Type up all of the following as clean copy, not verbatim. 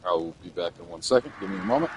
I will be back in 1 second. Give me a moment.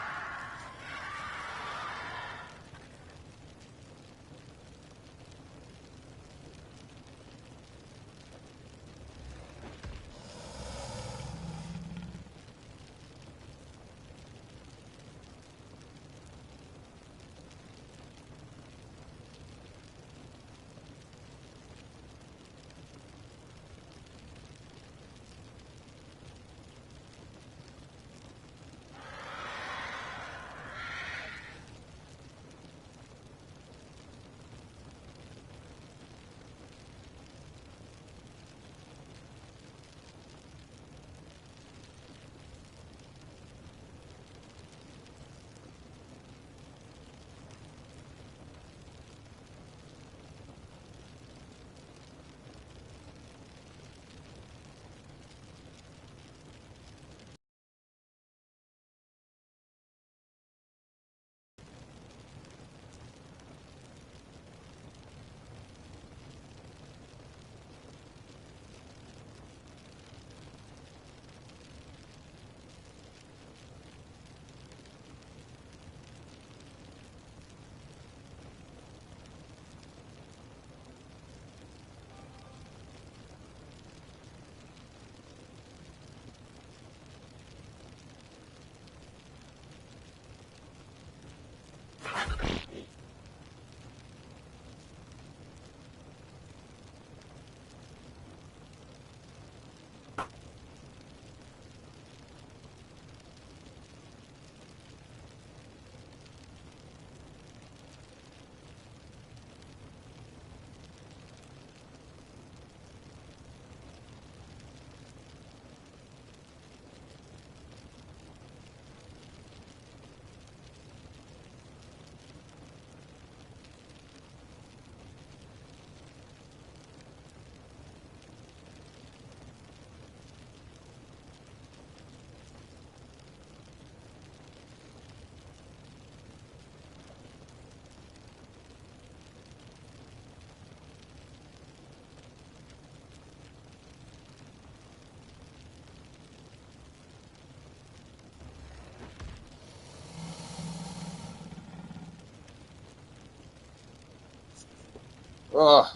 Ugh.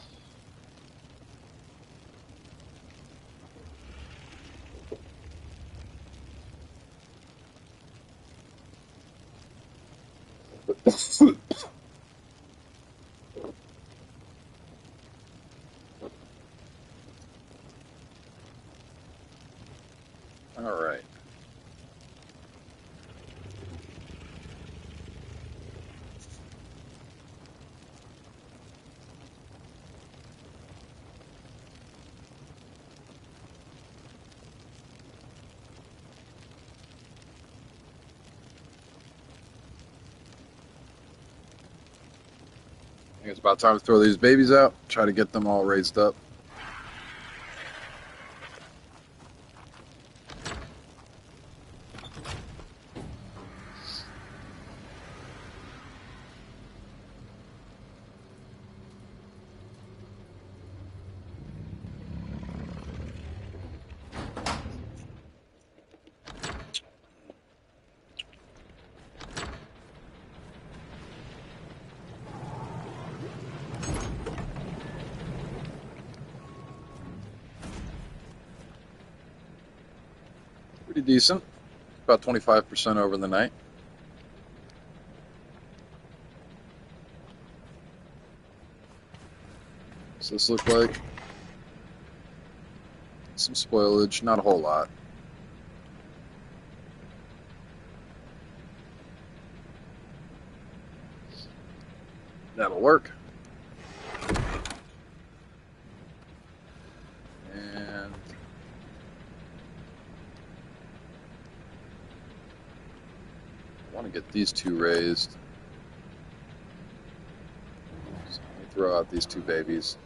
All right. I think it's about time to throw these babies out. Try to get them all raised up. Pretty decent. About 25% over the night. What's this look like? Some spoilage, not a whole lot. That'll work. And I want to get these two raised. So let me throw out these two babies.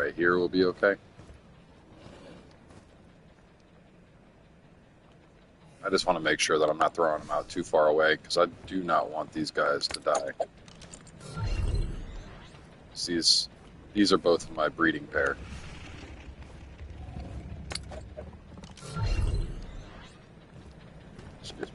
right here will be okay. I just want to make sure that I'm not throwing them out too far away because I do not want these guys to die. These are both of my breeding pair. Excuse me.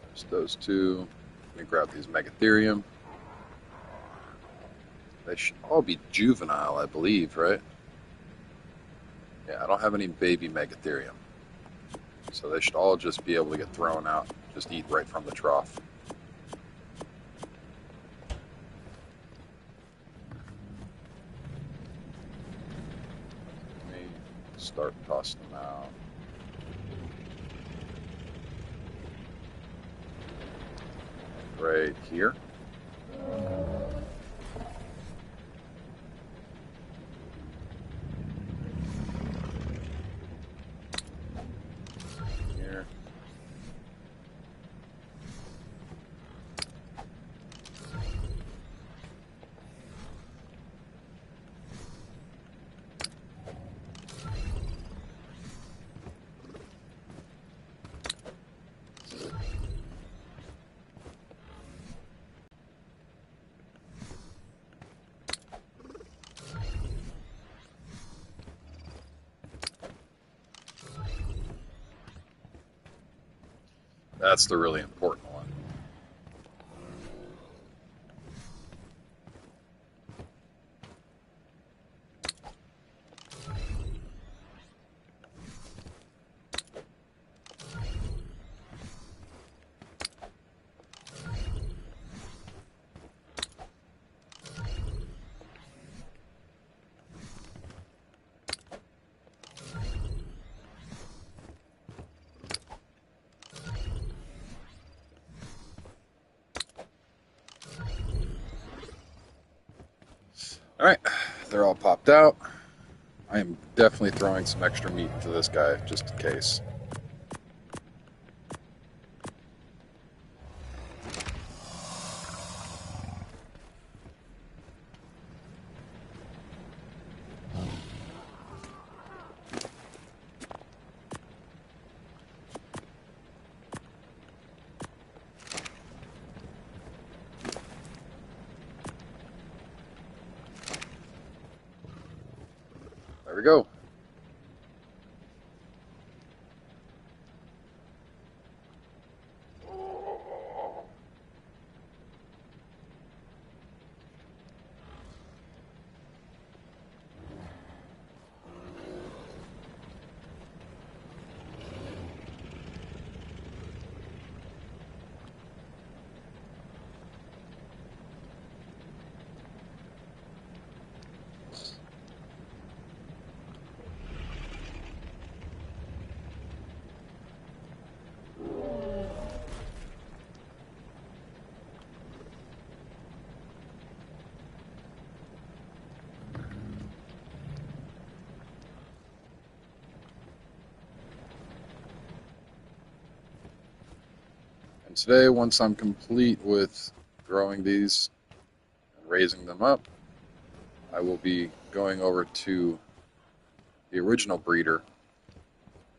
There's those two. Let me grab these Megatherium. They should all be juvenile, I believe, right? Yeah, I don't have any baby Megatherium. So they should all just be able to get thrown out, just eat right from the trough. Let me start tossing them out. Right here. Here. That's the really important one. Alright, they're all popped out. I am definitely throwing some extra meat into this guy, just in case. There we go. And today, once I'm complete with growing these and raising them up, I will be going over to the original breeder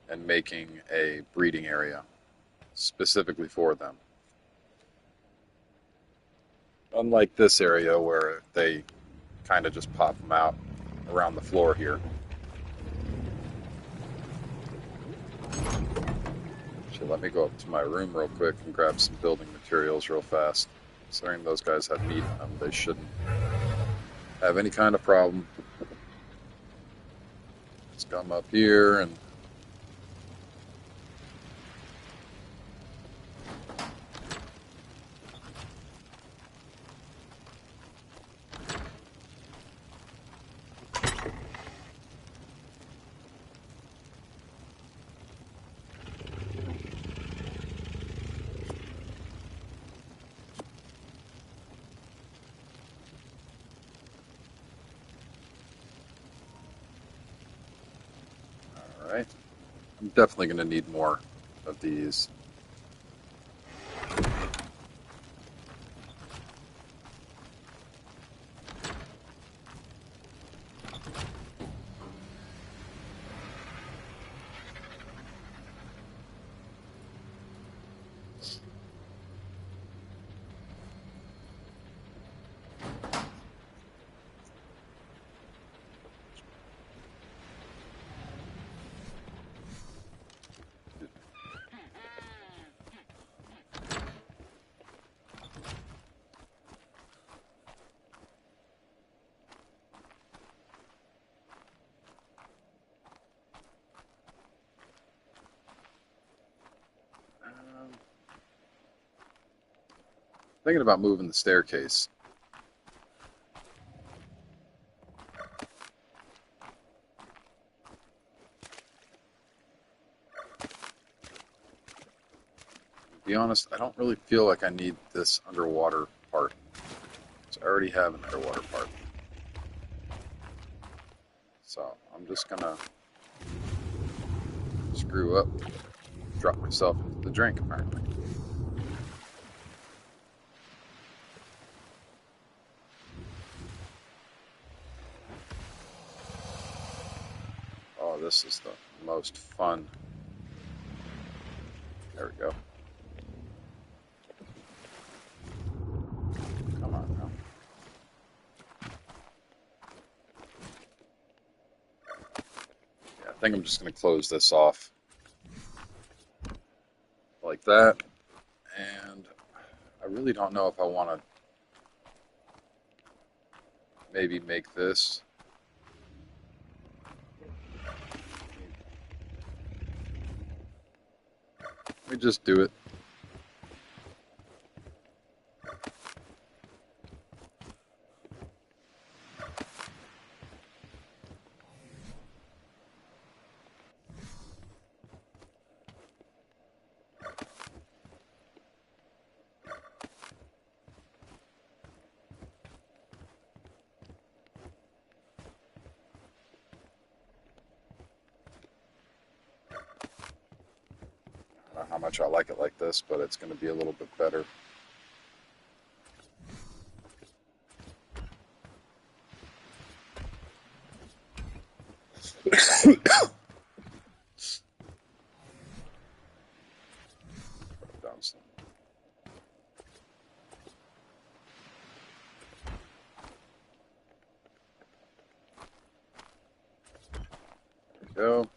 and making a breeding area specifically for them. Unlike this area where they kind of just pop them out around the floor here. Actually, let me go up to my room real quick and grab some building materials real fast. Considering those guys have meat in them, they shouldn't have any kind of problem. Just come up here and Alright. I'm definitely going to need more of these. Thinking about moving the staircase. To be honest, I don't really feel like I need this underwater part. So I already have an underwater part. So I'm just gonna screw up, drop myself into the drink apparently. Oh, this is the most fun. There we go. Come on now. Yeah, I think I'm just going to close this off like that. And I really don't know if I want to maybe make this. Let me just do it. I don't know how much I like it like this, but it's going to be a little bit better. Down some. There we go.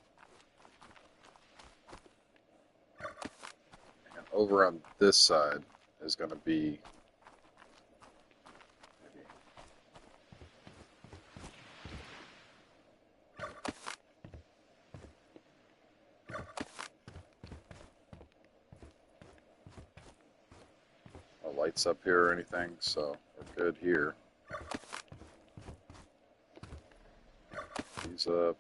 And over on this side is going to be maybe no lights up here or anything, so we're good here. These up.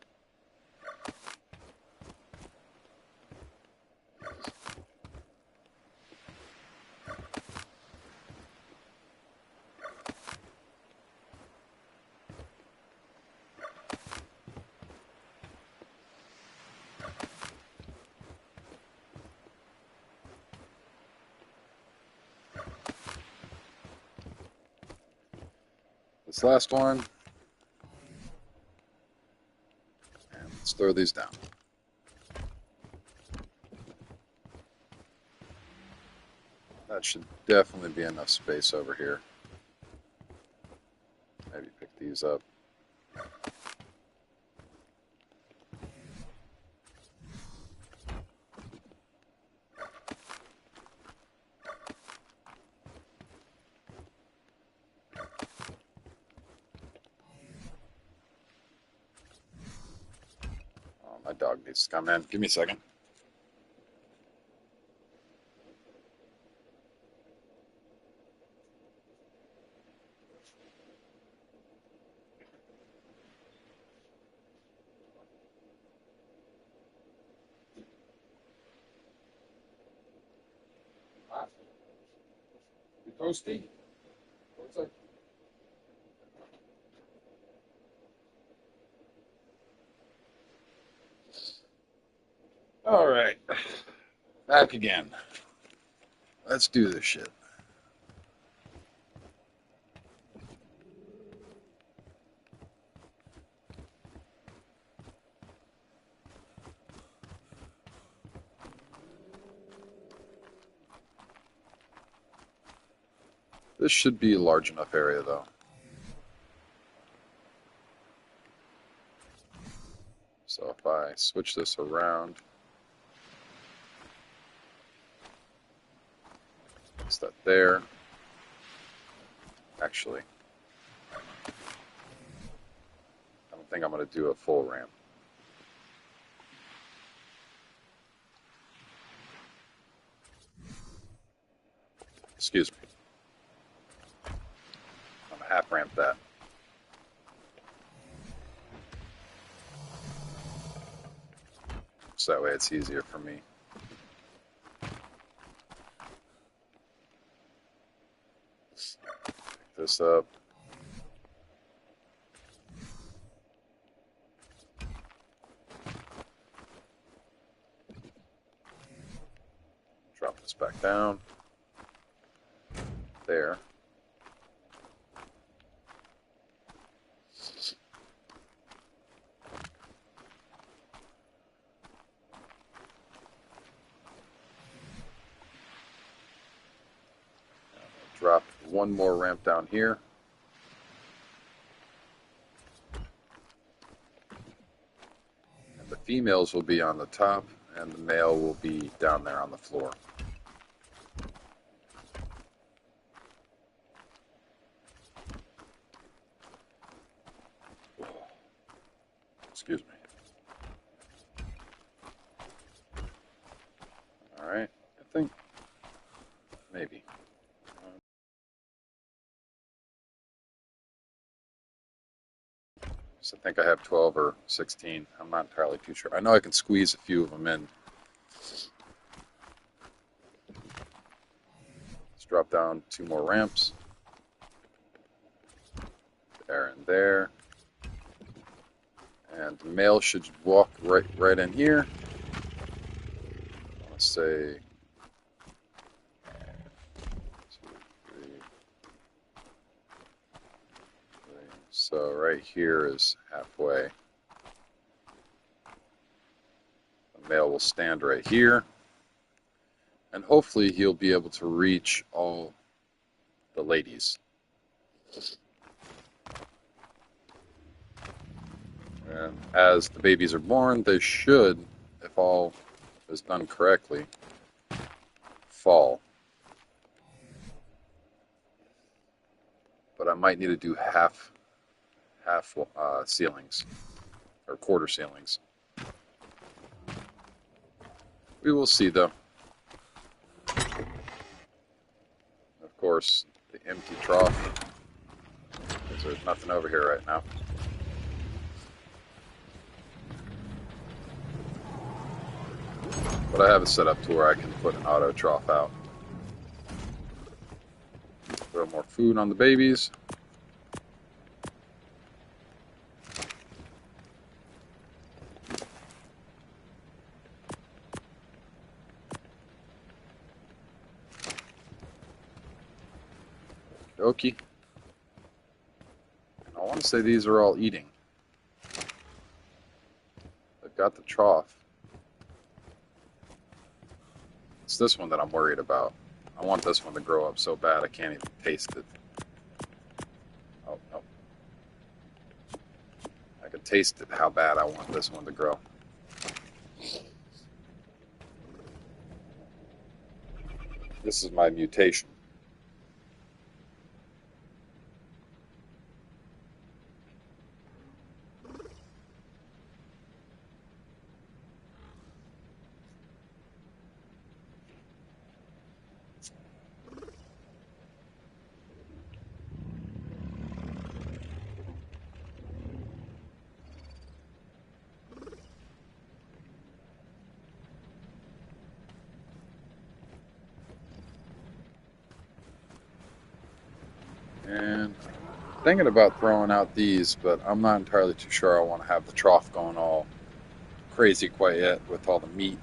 This last one, and let's throw these down. That should definitely be enough space over here. Maybe pick these up. Oh, my dog needs to come in. Give me a second. You toasty? What's up? All right, back again. Let's do this shit. This should be a large enough area, though. So if I switch this around, place that there. Actually, I don't think I'm going to do a full ramp. Excuse me. I'm going to half ramp that. So that way it's easier for me. Pick this up. Drop this back down. There. Drop one more ramp down here. And the females will be on the top, and the male will be down there on the floor. Excuse me. All right, I think maybe. So I think I have 12 or 16. I'm not entirely too sure. I know I can squeeze a few of them in. Let's drop down 2 more ramps. There and there. And the male should walk right in here. Let's say 2, 3. So right here is halfway. The male will stand right here. And hopefully he'll be able to reach all the ladies. And as the babies are born, they should, if all is done correctly, fall. But I might need to do half ceilings, or quarter ceilings. We will see, though. Of course, the empty trough, because there's nothing over here right now. But I have it set up to where I can put an auto trough out. Throw more food on the babies. Okie. And I want to say these are all eating. They've got the trough. It's this one that I'm worried about. I want this one to grow up so bad I can't even taste it. Oh, no. I can taste it, how bad I want this one to grow. This is my mutation. And thinking about throwing out these, but I'm not entirely too sure I want to have the trough going all crazy quite yet with all the meat.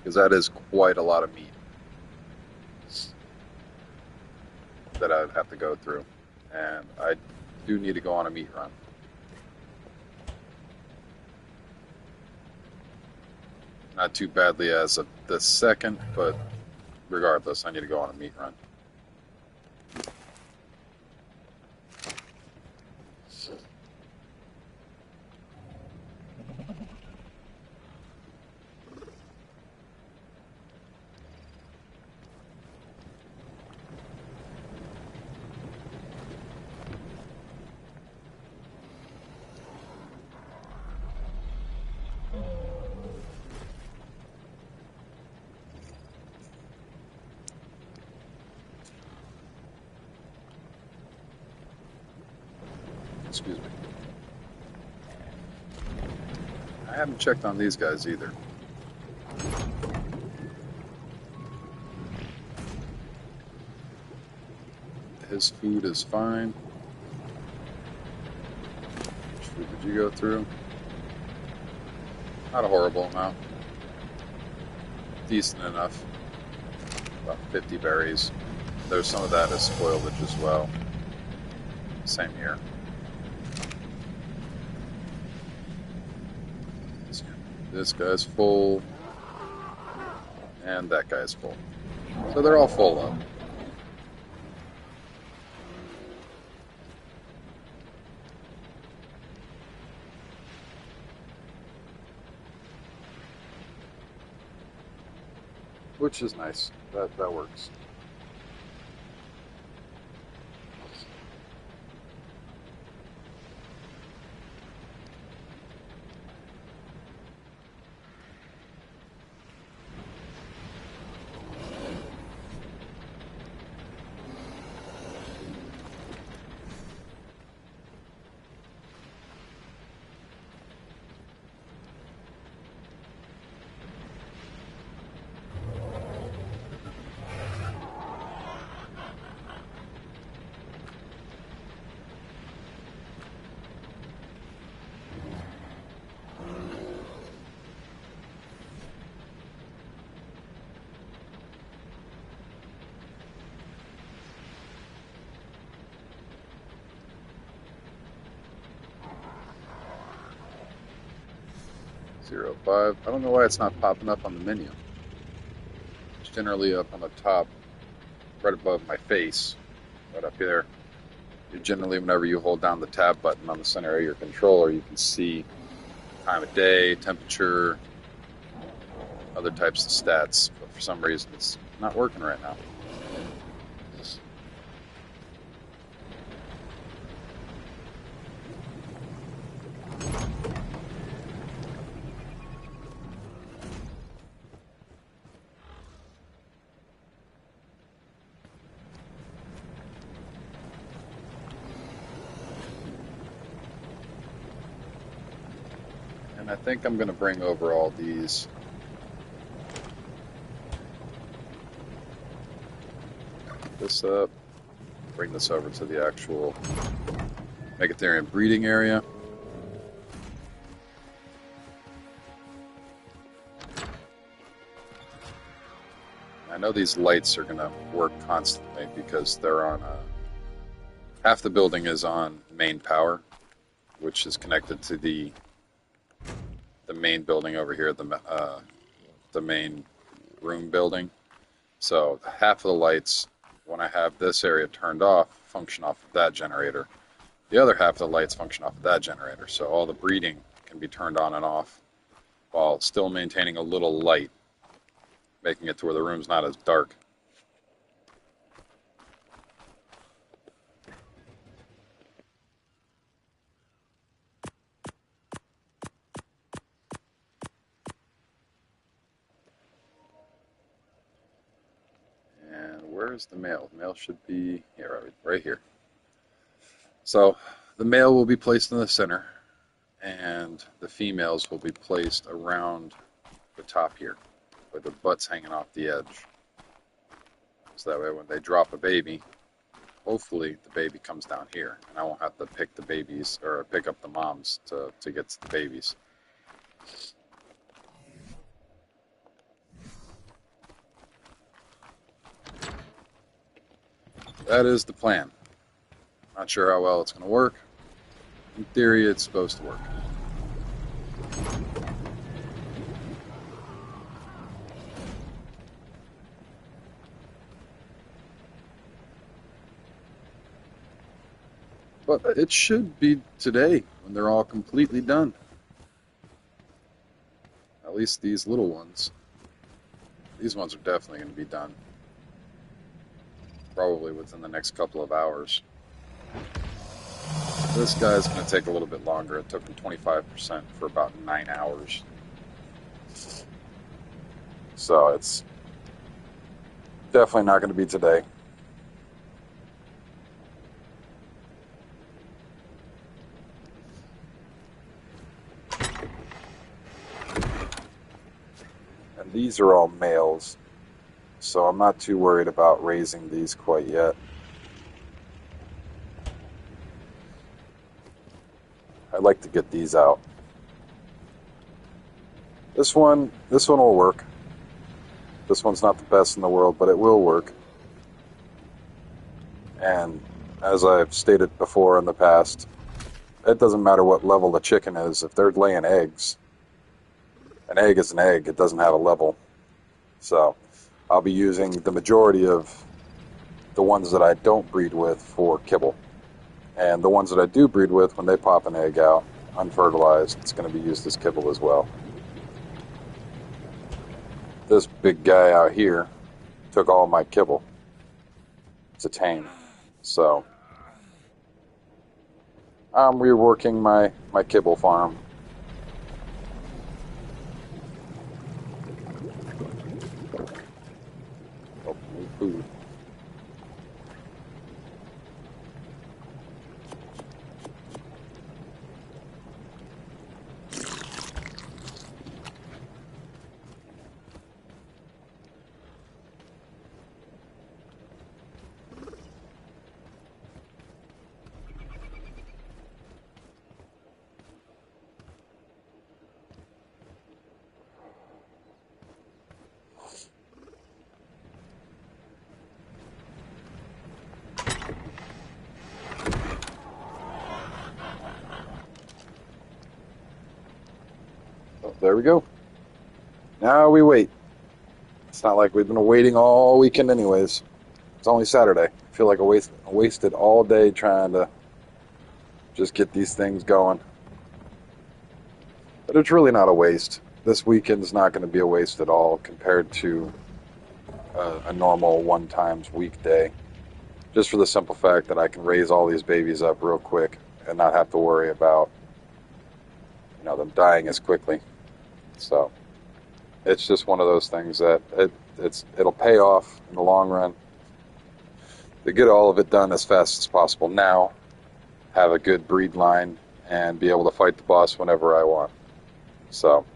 because that is quite a lot of meat that I'd have to go through, and I do need to go on a meat run. Not too badly as of the second, but regardless, I need to go on a meat run. Excuse me. I haven't checked on these guys either. His food is fine. Which food did you go through? Not a horrible amount. Decent enough. About 50 berries. There's some of that as spoilage as well. Same here. This guy's full. And that guy's full. So they're all full up. Which is nice. That works. Zero 05. I don't know why it's not popping up on the menu. It's generally up on the top, right above my face, right up here. Generally, whenever you hold down the tab button on the center of your controller, you can see time of day, temperature, other types of stats. But for some reason, it's not working right now. I think I'm going to bring over all these. This up. Bring this over to the actual Megatherium breeding area. I know these lights are going to work constantly because they're on half the building is on main power, which is connected to the main building over here, the main room building. So half of the lights, when I have this area turned off, function off of that generator. The other half of the lights function off of that generator. So all the breeding can be turned on and off while still maintaining a little light, making it to where the room's not as dark. Where's the male? The male should be here, right here. So the male will be placed in the center, and the females will be placed around the top here, with their butts hanging off the edge. So that way when they drop a baby, hopefully the baby comes down here, and I won't have to pick the babies or pick up the moms to get to the babies. That is the plan. Not sure how well it's going to work. In theory, it's supposed to work. But it should be today when they're all completely done. At least these little ones. These ones are definitely going to be done. Probably within the next couple of hours. This guy's going to take a little bit longer. It took him 25% for about 9 hours. So it's definitely not going to be today. And these are all males. So I'm not too worried about raising these quite yet. I'd like to get these out. This one will work. This one's not the best in the world, but it will work. And as I've stated before in the past, it doesn't matter what level the chicken is. If they're laying eggs, an egg is an egg. It doesn't have a level. So I'll be using the majority of the ones that I don't breed with for kibble. And the ones that I do breed with, when they pop an egg out, unfertilized, it's going to be used as kibble as well. This big guy out here took all my kibble to tame. So I'm reworking my kibble farm. Oh, new food. Oh, there we go. Now we wait. It's not like we've been waiting all weekend anyways. It's only Saturday. I feel like I wasted all day trying to just get these things going. But it's really not a waste. This weekend's not going to be a waste at all compared to a normal one times weekday. Just for the simple fact that I can raise all these babies up real quick and not have to worry about them dying as quickly. So it's just one of those things that it'll pay off in the long run to get all of it done as fast as possible now, have a good breed line, and be able to fight the boss whenever I want. So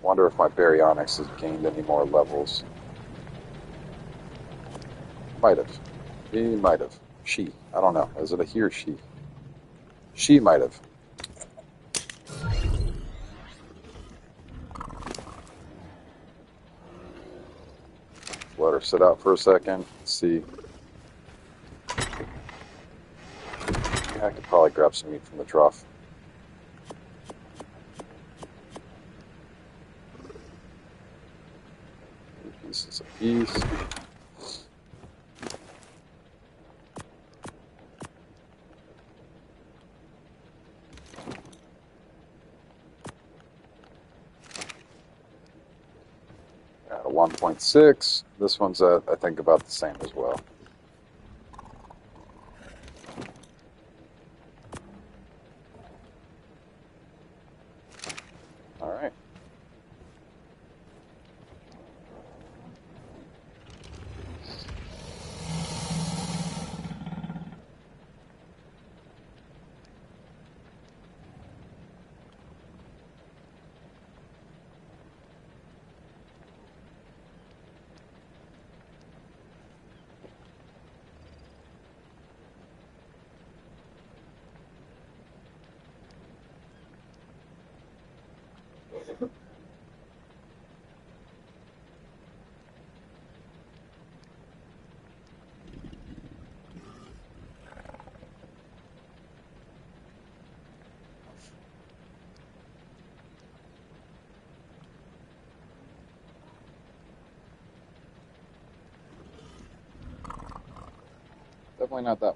wonder if my baryonyx has gained any more levels. Might have. He might have. She. I don't know. Is it a he or she? She might have. Let her sit out for a second. See. Yeah, I could probably grab some meat from the trough. Pieces of peas. At a 1.6. This one's at, I think, about the same as well. All right. Definitely not that one.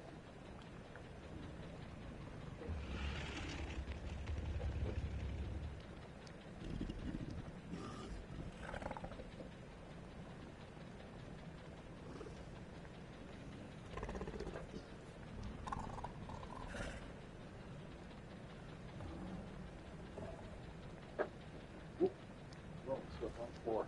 Oop. Oh, slip on the floor.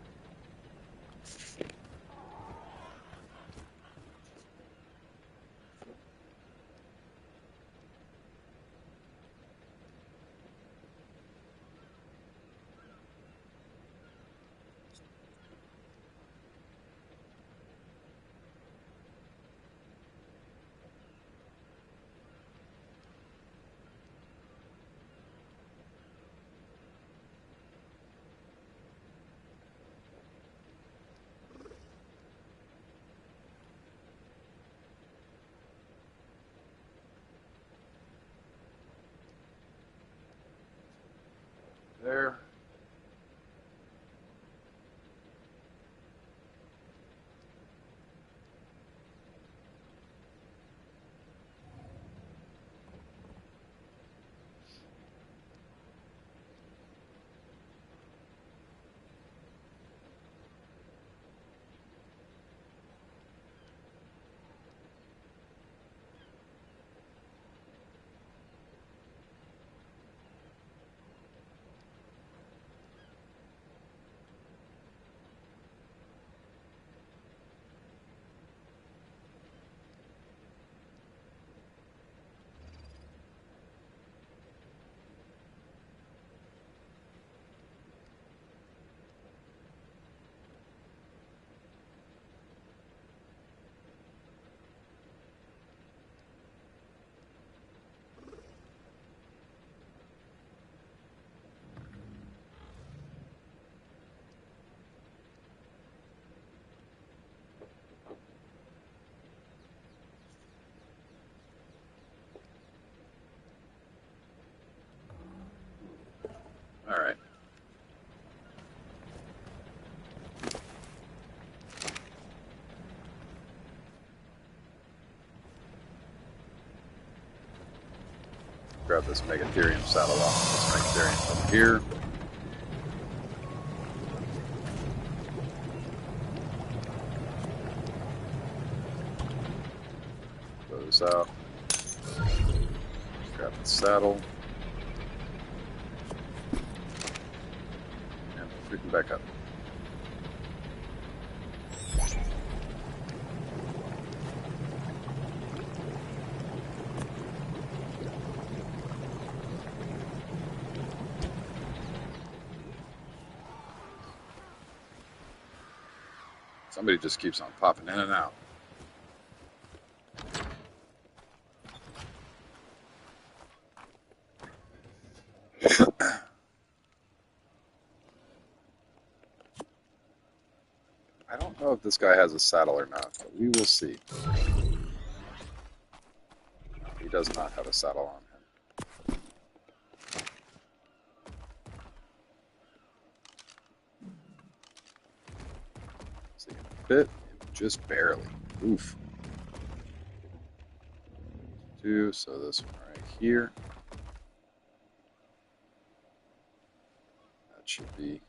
There. All right. Grab this Megatherium saddle off. This Megatherium up here. Throw this out. Grab the saddle. And freaking back up. Somebody just keeps on popping in and out. I don't know if this guy has a saddle or not, but we will see. He does not have a saddle on him. So he can fit just barely. Oof. Two, so this one right here. That should be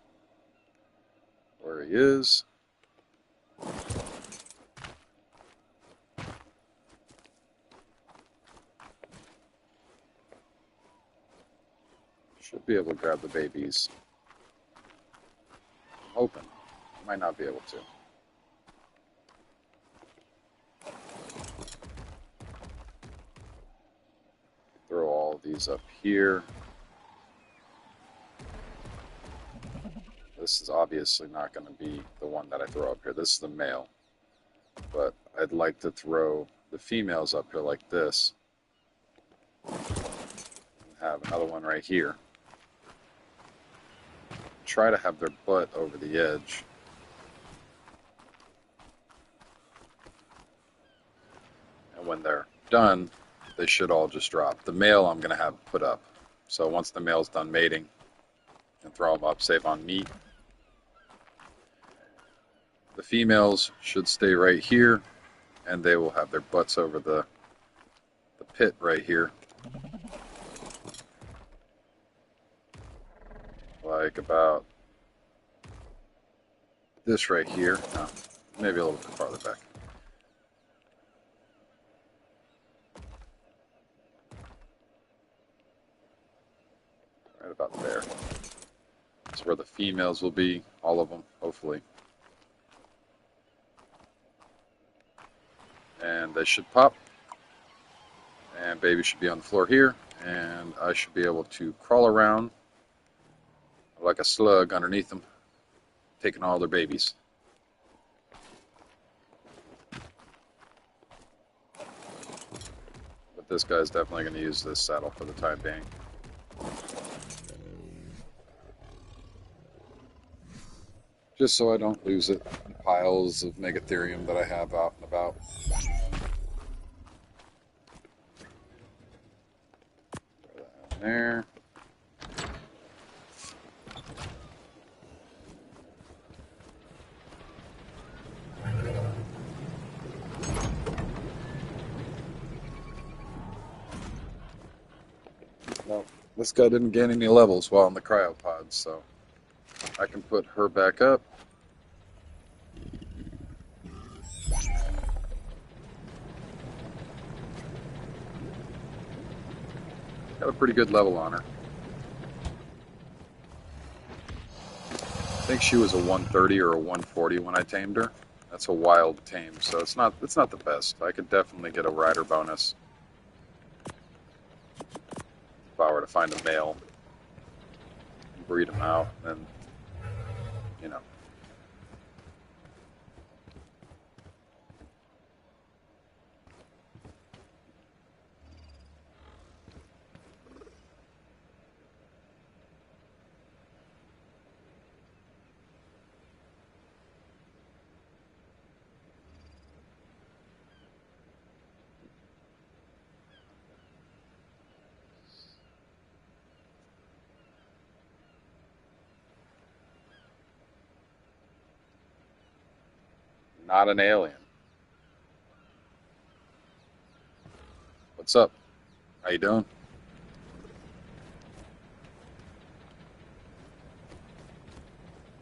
where he is. Should be able to grab the babies. I'm hoping. I might not be able to. Throw all of these up here. This is obviously not going to be the one that I throw up here. This is the male. But I'd like to throw the females up here like this. And have another one right here. Try to have their butt over the edge. And when they're done, they should all just drop. The male I'm going to have put up. So once the male's done mating, and throw them up, save on meat. The females should stay right here, and they will have their butts over the pit right here. Like about this right here. No, maybe a little bit farther back. Right about there. That's where the females will be, all of them, hopefully. And they should pop. And baby should be on the floor here. And I should be able to crawl around like a slug underneath them, taking all their babies. But this guy's definitely going to use this saddle for the time being. Just so I don't lose it in piles of megatherium that I have out and about. Throw that in there. No, this guy didn't gain any levels while in the cryopod, so I can put her back up. Got a pretty good level on her. I think she was a 130 or a 140 when I tamed her. That's a wild tame, so it's not the best. I could definitely get a rider bonus if I were to find a male, breed him out, and you know. Not an alien. What's up? How you doing?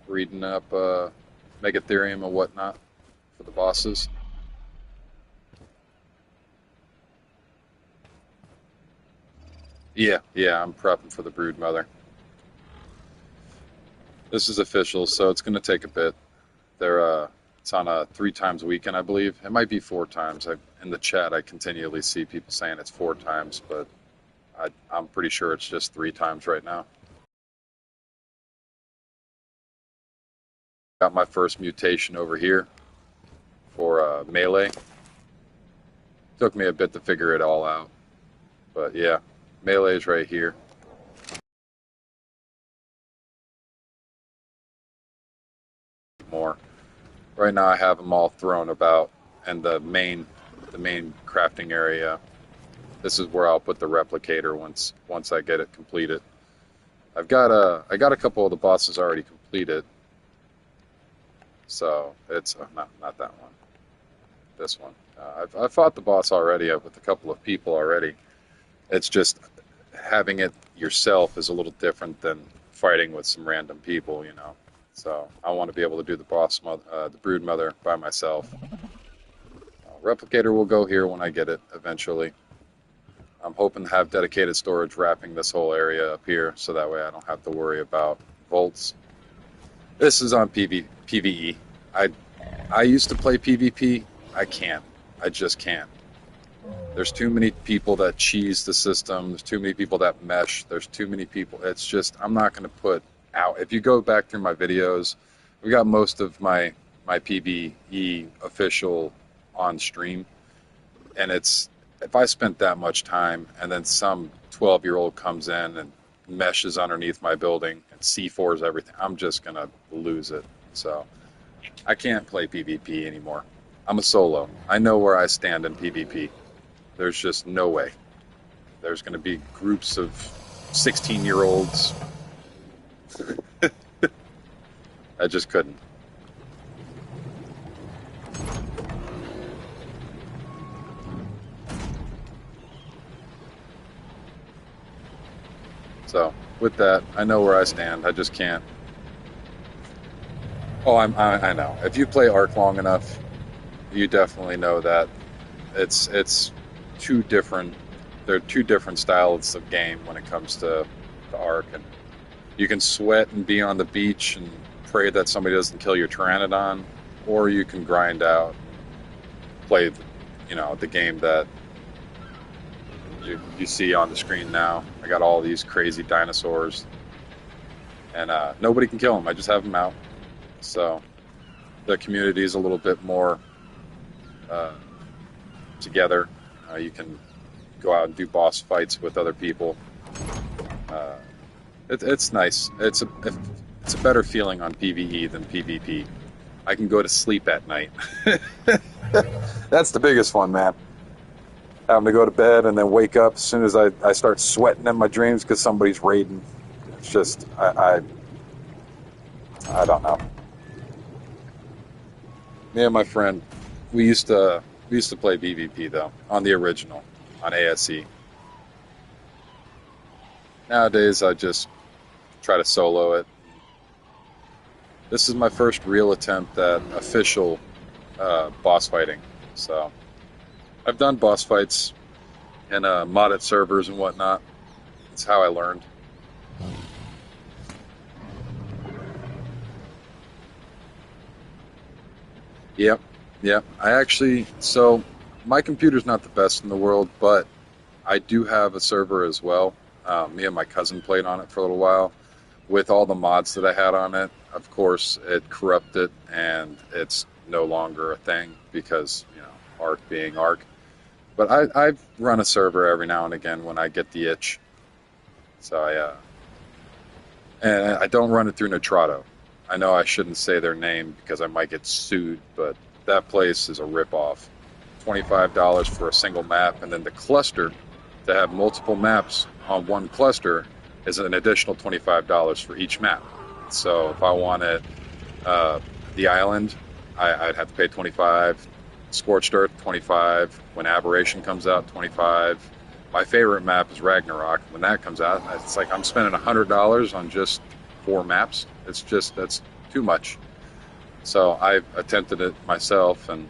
Reading up megatherium and whatnot for the bosses. Yeah, I'm prepping for the brood mother. This is official, so it's going to take a bit. It's on a 3 times a weekend, I believe. It might be 4 times. In the chat, I continually see people saying it's 4 times, but I'm pretty sure it's just 3 times right now. Got my first mutation over here for melee. Took me a bit to figure it all out, but yeah, melee's right here. More. Right now I have them all thrown about, and the main crafting area. This is where I'll put the replicator once I get it completed. I got a couple of the bosses already completed, so it's not that one. This one. I've fought the boss already with a couple of people already. It's just having it yourself is a little different than fighting with some random people, you know. So I want to be able to do the brood mother by myself. Replicator will go here when I get it eventually. I'm hoping to have dedicated storage wrapping this whole area up here, so that way I don't have to worry about volts. This is on PvE. I used to play PvP. I can't. I just can't. There's too many people that cheese the system. There's too many people that mesh. There's too many people. It's just, I'm not going to put out. If you go back through my videos, we got most of my PvE official on stream, and it's, if I spent that much time and then some 12-year-old comes in and meshes underneath my building and C4s everything, I'm just gonna lose it. So I can't play PvP anymore. I'm a solo. I know where I stand in PvP. There's just no way. There's gonna be groups of 16-year-olds. I just couldn't. So with that, I know where I stand. I just can't. Oh, I know. If you play Ark long enough, you definitely know that it's two different. They're two different styles of game when it comes to Ark, and you can sweat and be on the beach and pray that somebody doesn't kill your pteranodon, or you can grind out, play, the game that you see on the screen now. I got all these crazy dinosaurs, and nobody can kill them. I just have them out. So the community is a little bit more uh, together. You can go out and do boss fights with other people. Uh, it's nice. It's a better feeling on PvE than PvP. I can go to sleep at night. That's the biggest fun, man. Having to go to bed and then wake up as soon as I start sweating in my dreams because somebody's raiding. It's just I don't know. Me and my friend, we used to play PvP though on the original on ASE. Nowadays, I just try to solo it. This is my first real attempt at official boss fighting. So I've done boss fights in modded servers and whatnot. It's how I learned. Yep, yep. So my computer's not the best in the world, but I do have a server as well. Me and my cousin played on it for a little while. With all the mods that I had on it, of course, it corrupted and it's no longer a thing because, Ark being Ark. But I've run a server every now and again when I get the itch. So and I don't run it through Nitrado. I know I shouldn't say their name because I might get sued, but that place is a ripoff. $25 for a single map, and then the cluster to have multiple maps on one cluster is an additional $25 for each map. So if I wanted the island, I'd have to pay 25. Scorched Earth, 25. When Aberration comes out, 25. My favorite map is Ragnarok. When that comes out, it's like I'm spending $100 on just 4 maps. That's too much. So I've attempted it myself, and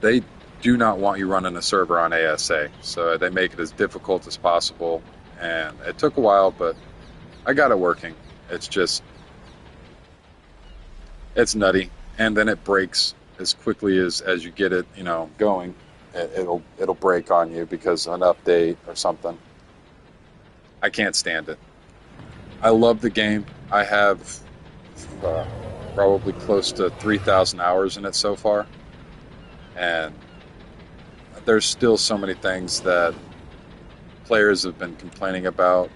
they do not want you running a server on ASA. So they make it as difficult as possible. And it took a while, but I got it working. It's nutty. And then it breaks as quickly as you get it, going. It'll break on you because of an update or something. I can't stand it. I love the game. I have probably close to 3,000 hours in it so far. And there's still so many things that players have been complaining about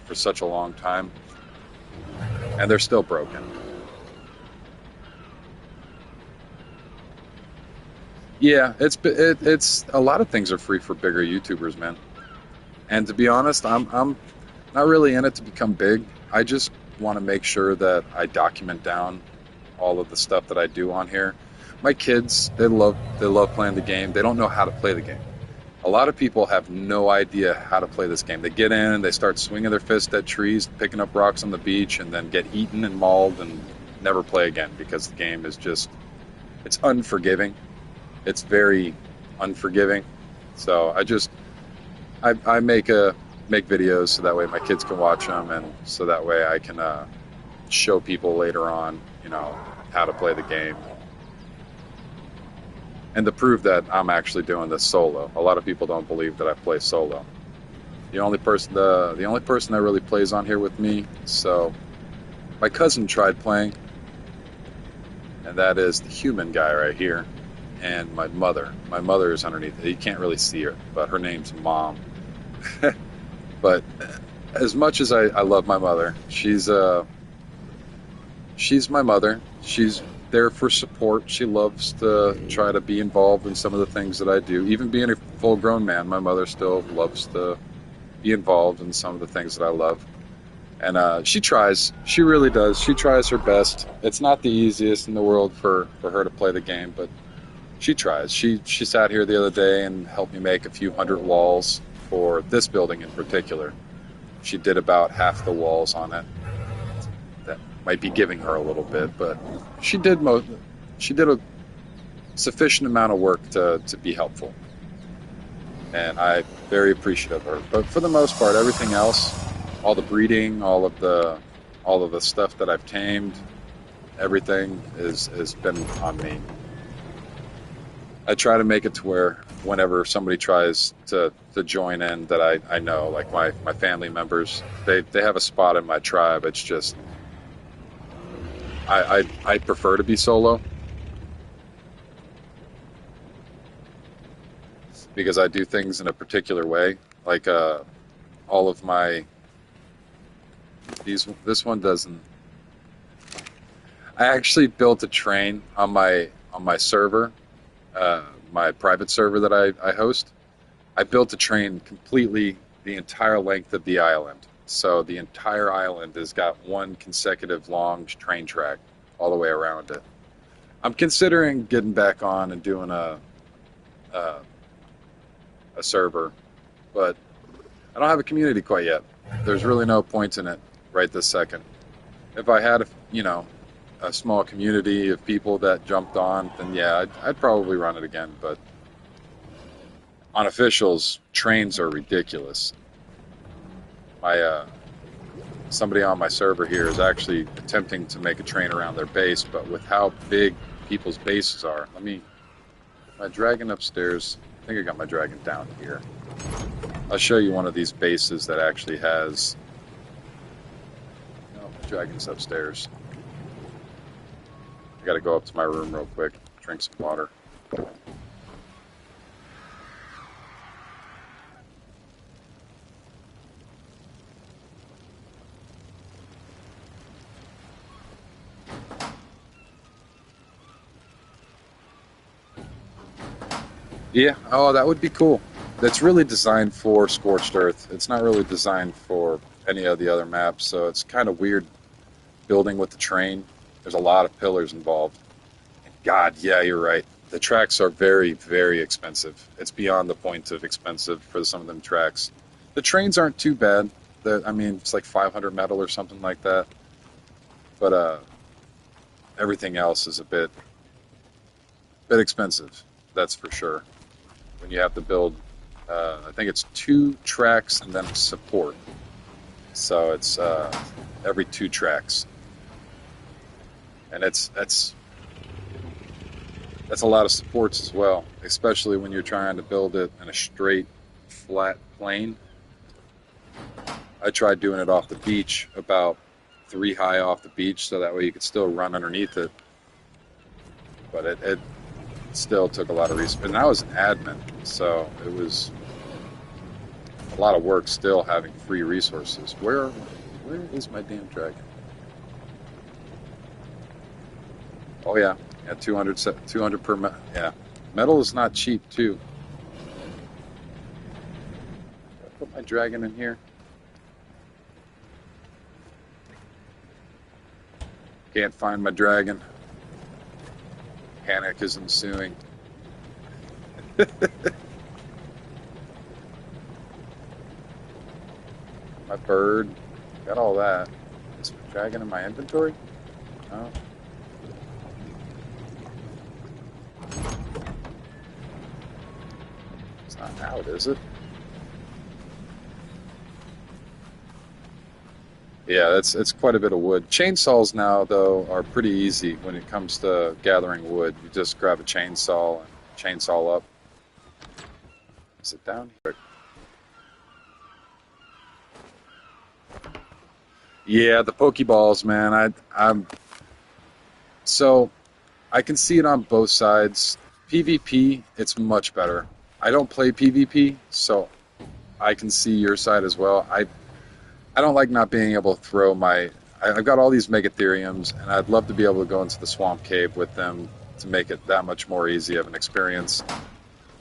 for such a long time. And they're still broken. Yeah, it's a lot of things are free for bigger YouTubers, man. And to be honest, I'm not really in it to become big. I just want to make sure that I document down all of the stuff that I do on here. My kids, they love playing the game. They don't know how to play the game. A lot of people have no idea how to play this game. They get in and they start swinging their fist at trees, picking up rocks on the beach, and then get eaten and mauled and never play again because the game is it's unforgiving. It's very unforgiving. So I make videos so that way my kids can watch them, and so that way I can show people later on, how to play the game. And to prove that I'm actually doing this solo. A lot of people don't believe that I play solo. The only person that really plays on here with me, so my cousin tried playing, and that is the human guy right here. And my mother. My mother is underneath it. You can't really see her, but her name's Mom. But as much as I love my mother, she's my mother. She's there for support. She loves to try to be involved in some of the things that I do. Even being a full-grown man, my mother still loves to be involved in some of the things that I love. And she tries. She really does. She tries her best. It's not the easiest in the world for her to play the game, but she tries. She sat here the other day and helped me make a few hundred walls for this building in particular. She did about half the walls on it. That might be giving her a little bit, but she did she did a sufficient amount of work to be helpful. And I'm very appreciative of her. But for the most part, everything else, all the breeding, all of the stuff that I've tamed, everything has been on me. I try to make it to where whenever somebody tries to join in that I know, like my family members, they have a spot in my tribe. It's just I prefer to be solo because I do things in a particular way. Like all of my this one doesn't. I actually built a train on my server, my private server that I host. I built a train completely the entire length of the island. So the entire island has got one consecutive long train track all the way around it. I'm considering getting back on and doing a, a server, but I don't have a community quite yet. There's really no point in it right this second. If I had, a small community of people that jumped on, then yeah, I'd probably run it again. But on officials, trains are ridiculous. My somebody on my server here is actually attempting to make a train around their base, but with how big people's bases are, my dragon upstairs. I think I got my dragon down here. I'll show you one of these bases that actually has. No, the dragon's upstairs. I got to go up to my room real quick, drink some water. Yeah, oh, that would be cool. That's really designed for Scorched Earth. It's not really designed for any of the other maps, so it's kind of weird building with the train. There's a lot of pillars involved. And God, yeah, you're right. The tracks are very, very expensive. It's beyond the point of expensive for some of them tracks. The trains aren't too bad. It's like 500 metal or something like that. But everything else is a bit expensive. That's for sure. When you have to build, I think it's 2 tracks and then support. So it's every 2 tracks, and that's a lot of supports as well, especially when you're trying to build it in a straight, flat plane. I tried doing it off the beach, about 3 high off the beach, so that way you could still run underneath it. But it still took a lot of research. And I was an admin, so it was a lot of work still having free resources. Where is my damn dragon? Oh yeah, 200 per yeah. Metal is not cheap too. Did I put my dragon in here? Can't find my dragon. Panic is ensuing. My bird, got all that. Is my dragon in my inventory? No. It's not out, is it? Yeah, it's quite a bit of wood. Chainsaws now, though, are pretty easy when it comes to gathering wood. You just grab a chainsaw and chainsaw up. Is it down here? Yeah, the Pokeballs, man. So I can see it on both sides. PvP, it's much better. I don't play PvP, so I can see your side as well. I don't like not being able to throw my. I've got all these Megatheriums, and I'd love to be able to go into the swamp cave with them to make it that much more easy of an experience.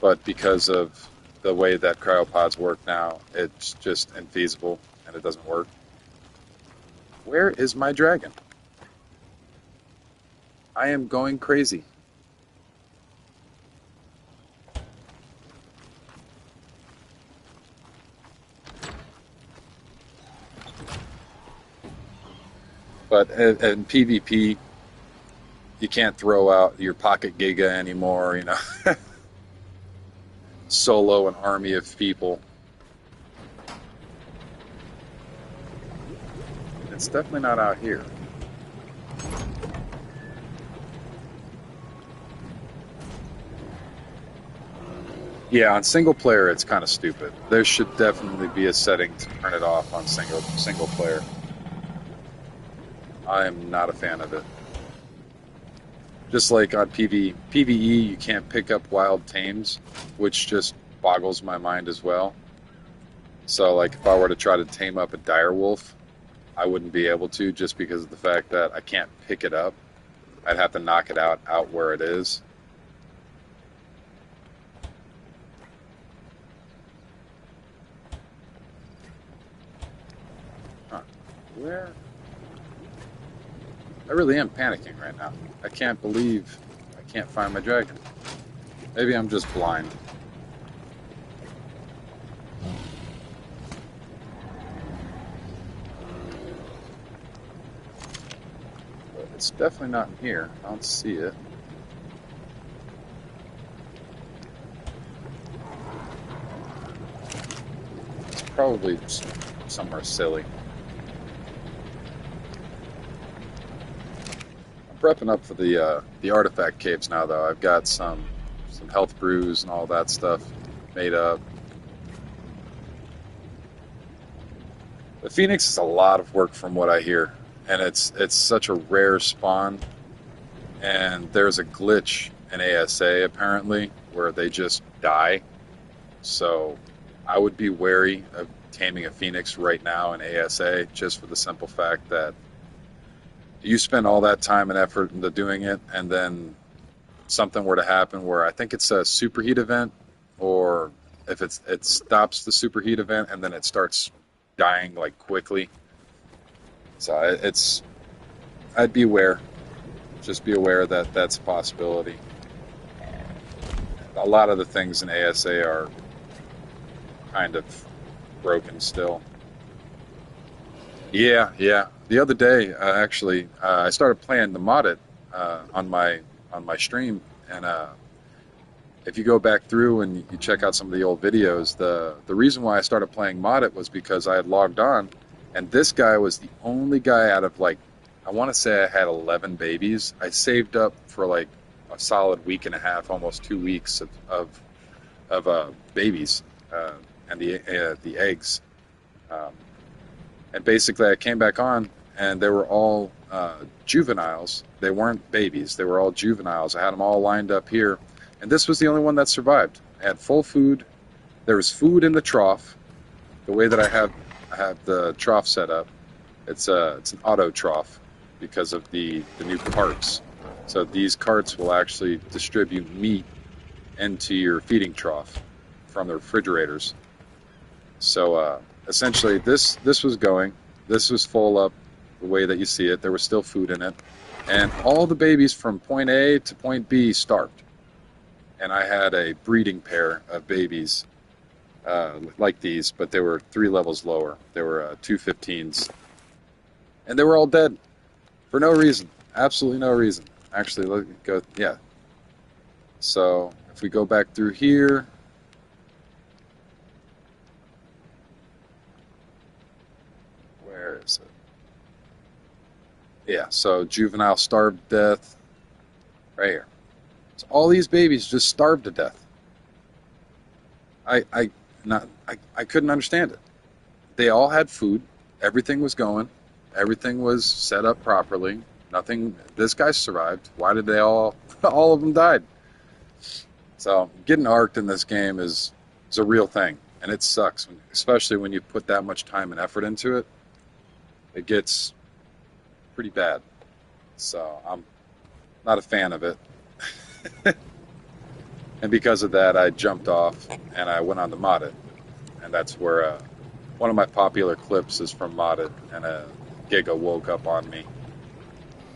But because of the way that cryopods work now, it's just infeasible, and it doesn't work. Where is my dragon? I am going crazy. But in PvP, you can't throw out your pocket giga anymore, you know, solo an army of people. It's definitely not out here. Yeah, on single player, it's kind of stupid. There should definitely be a setting to turn it off on single player. I am not a fan of it. Just like on PvE, you can't pick up wild tames, which just boggles my mind as well. So, like, if I were to try to tame up a dire wolf, I wouldn't be able to just because of the fact that I can't pick it up. I'd have to knock it out where it is. Huh. Where? I really am panicking right now. I can't believe I can't find my dragon. Maybe I'm just blind. But it's definitely not in here. I don't see it. It's probably somewhere silly. Prepping up for the artifact caves now, though. I've got some health brews and all that stuff made up. The Phoenix is a lot of work from what I hear, and it's such a rare spawn. And there's a glitch in ASA apparently where they just die. So I would be wary of taming a Phoenix right now in ASA just for the simple fact that you spend all that time and effort into doing it, and then something were to happen where I think it's a superheat event, or if it stops the superheat event and then it starts dying like quickly. So I'd be aware. Just be aware that that's a possibility. A lot of the things in ASA are kind of broken still. Yeah. The other day, actually, I started playing the modded on my stream, and if you go back through and you check out some of the old videos, the reason why I started playing modded was because I had logged on, and this guy was the only guy out of, like, I want to say I had 11 babies. I saved up for like a solid week and a half, almost 2 weeks of babies and the eggs. And basically, I came back on, and they were all juveniles. They weren't babies. They were all juveniles. I had them all lined up here. And this was the only one that survived. I had full food. There was food in the trough. The way that I have the trough set up, it's an auto trough because of the new carts. So these carts will actually distribute meat into your feeding trough from the refrigerators. So essentially, this was going. This was full up the way that you see it. There was still food in it. And all the babies from point A to point B starved. And I had a breeding pair of babies like these, but they were 3 levels lower. They were 215s. And they were all dead for no reason. Absolutely no reason. Actually, let me go, yeah. So if we go back through here, where is it? Yeah, so juvenile starved to death, right here. So all these babies just starved to death. I couldn't understand it. They all had food. Everything was going. Everything was set up properly. Nothing. This guy survived. Why did they all of them died? So getting arked in this game is a real thing, and it sucks, especially when you put that much time and effort into it. It gets pretty bad. So I'm not a fan of it. And because of that, I jumped off and I went on to modded. And that's where one of my popular clips is from modded, and a Giga woke up on me.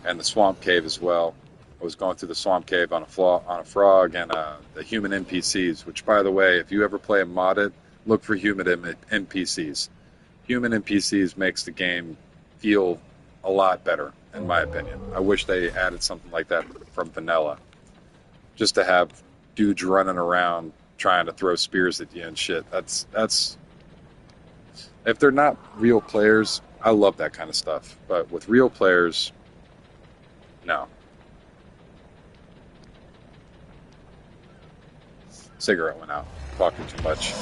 And the swamp cave as well. I was going through the swamp cave on a frog and the human NPCs, which, by the way, if you ever play a modded, look for human NPCs. Human NPCs makes the game feel a lot better, in my opinion. I wish they added something like that from vanilla, just to have dudes running around trying to throw spears at you and shit. That's if they're not real players, I love that kind of stuff. But with real players, no. Cigarette went out. Talking too much.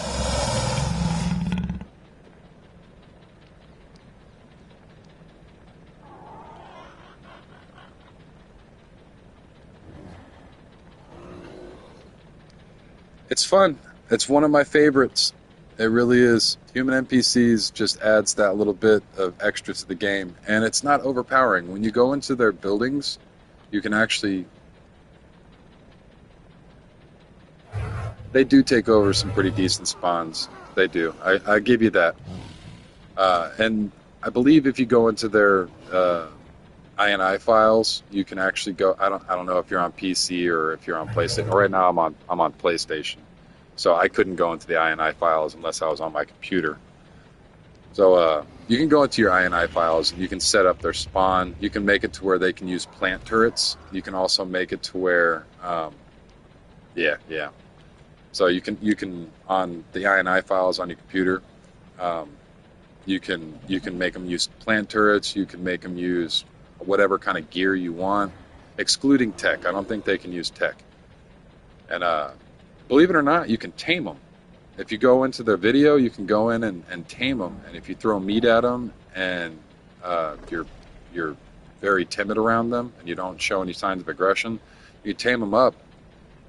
It's fun. It's one of my favorites. It really is. Human NPCs just adds that little bit of extra to the game, and it's not overpowering. When you go into their buildings, you can actually. They do take over some pretty decent spawns. They do. I give you that. And I believe if you go into their INI files, you can actually go. I don't know if you're on PC or if you're on PlayStation. Right now, I'm on PlayStation, so I couldn't go into the INI files unless I was on my computer. So you can go into your INI files and you can set up their spawn. You can make it to where they can use plant turrets. You can also make it to where, yeah. So you can on the INI files on your computer. You can make them use plant turrets. You can make them use whatever kind of gear you want, excluding tech. I don't think they can use tech. And believe it or not, you can tame them. If you go into their video, you can go in and tame them. And if you throw meat at them and you're very timid around them and you don't show any signs of aggression, you tame them up,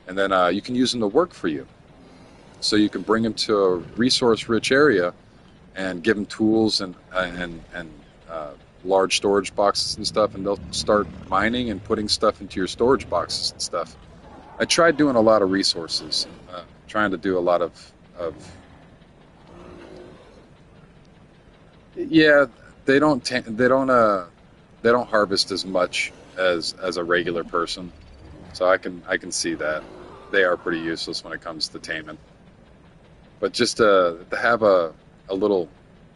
and then you can use them to work for you. So you can bring them to a resource-rich area and give them tools and large storage boxes and stuff, and they'll start mining and putting stuff into your storage boxes and stuff. I tried doing a lot of resources, trying to do a lot of yeah. They don't harvest as much as a regular person, so I can see that they are pretty useless when it comes to taming. But just to have a little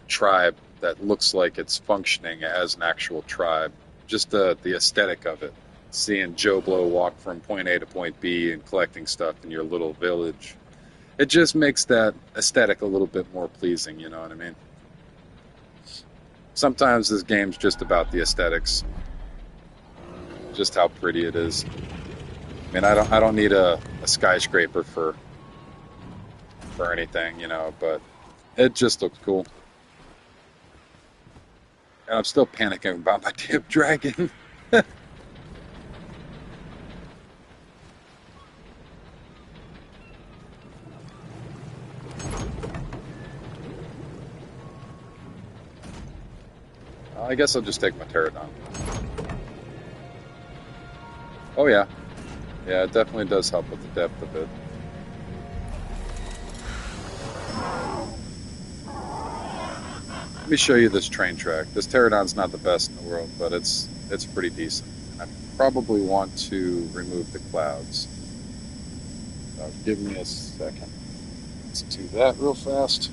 tribe that looks like it's functioning as an actual tribe, just the aesthetic of it, seeing Joe Blow walk from point A to point B and collecting stuff in your little village, it just makes that aesthetic a little bit more pleasing, you know what I mean? Sometimes this game's just about the aesthetics, just how pretty it is. I mean, I don't need a skyscraper for anything, you know, but it just looks cool. And I'm still panicking about my damn dragon. I guess I'll just take my pterodon. Oh yeah. Yeah, it definitely does help with the depth of it. Let me show you this train track. This pterodon's not the best in the world, but it's pretty decent. I probably want to remove the clouds. So give me a second. Let's do that real fast.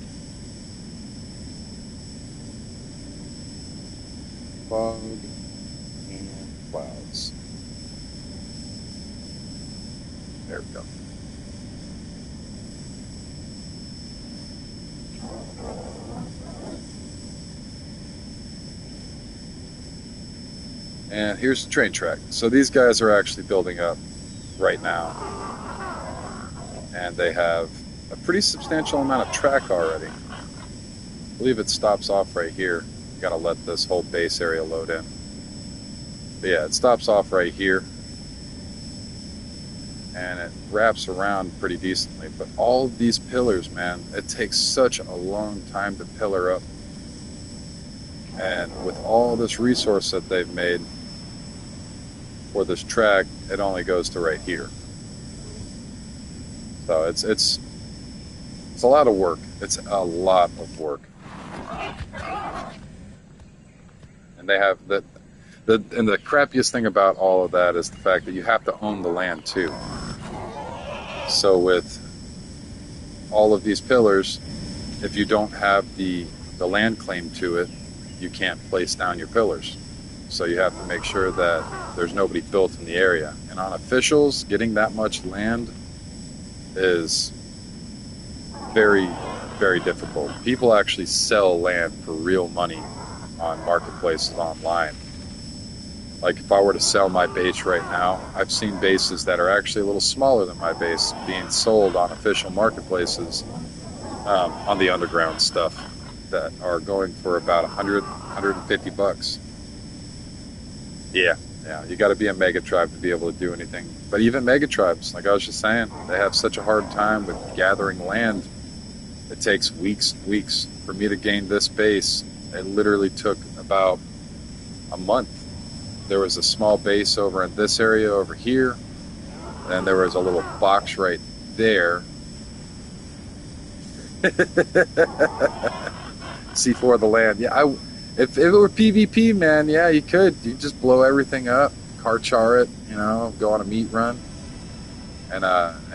Fog and clouds. There we go. And here's the train track. So these guys are actually building up right now. And they have a pretty substantial amount of track already. I believe it stops off right here. You gotta let this whole base area load in. But yeah, it stops off right here. And it wraps around pretty decently. But all of these pillars, man, it takes such a long time to pillar up. And with all this resource that they've made for this track, it only goes to right here. So it's a lot of work. It's a lot of work. And they have and the crappiest thing about all of that is the fact that you have to own the land too. So with all of these pillars, if you don't have the land claim to it, you can't place down your pillars. So you have to make sure that there's nobody built in the area. And on officials, getting that much land is very, very difficult. People actually sell land for real money on marketplaces online. Like if I were to sell my base right now, I've seen bases that are actually a little smaller than my base being sold on official marketplaces, on the underground stuff, that are going for about 100, 150 bucks. Yeah, yeah, you got to be a mega tribe to be able to do anything. But even mega tribes, like I was just saying, they have such a hard time with gathering land. It takes weeks and weeks for me to gain this base. It literally took about a month. There was a small base over in this area over here, and there was a little box right there. C4 the land. Yeah, if it were PvP, man, yeah, you could. You just blow everything up, car char it, go on a meat run. And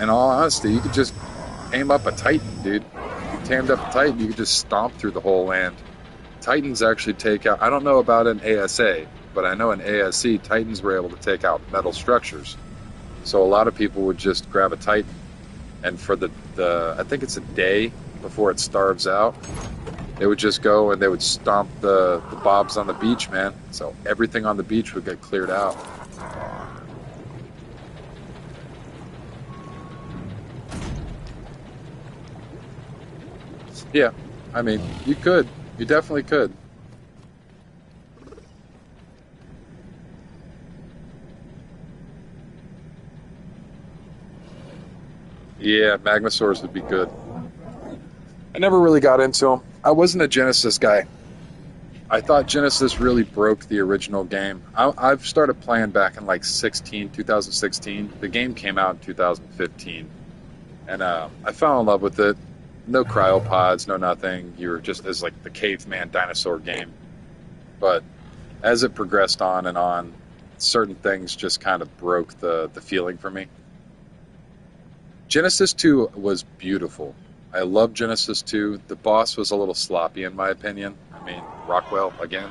in all honesty, you could just tame up a Titan, dude. If you tamed up a Titan, you could just stomp through the whole land. Titans actually take out, I don't know about an ASA, but I know in ASC, Titans were able to take out metal structures. So a lot of people would just grab a Titan, and for the I think it's a day before it starves out, they would just go and they would stomp the bobs on the beach, man. So everything on the beach would get cleared out. Yeah, I mean, you could. You definitely could. Yeah, Magmasaurs would be good. I never really got into them. I wasn't a Genesis guy. I thought Genesis really broke the original game. I've started playing back in like 2016. The game came out in 2015. And I fell in love with it. No cryopods, no nothing. You were just as like the caveman dinosaur game. But as it progressed on, certain things just kind of broke the feeling for me. Genesis 2 was beautiful. I love Genesis 2. The boss was a little sloppy in my opinion. I mean, Rockwell again.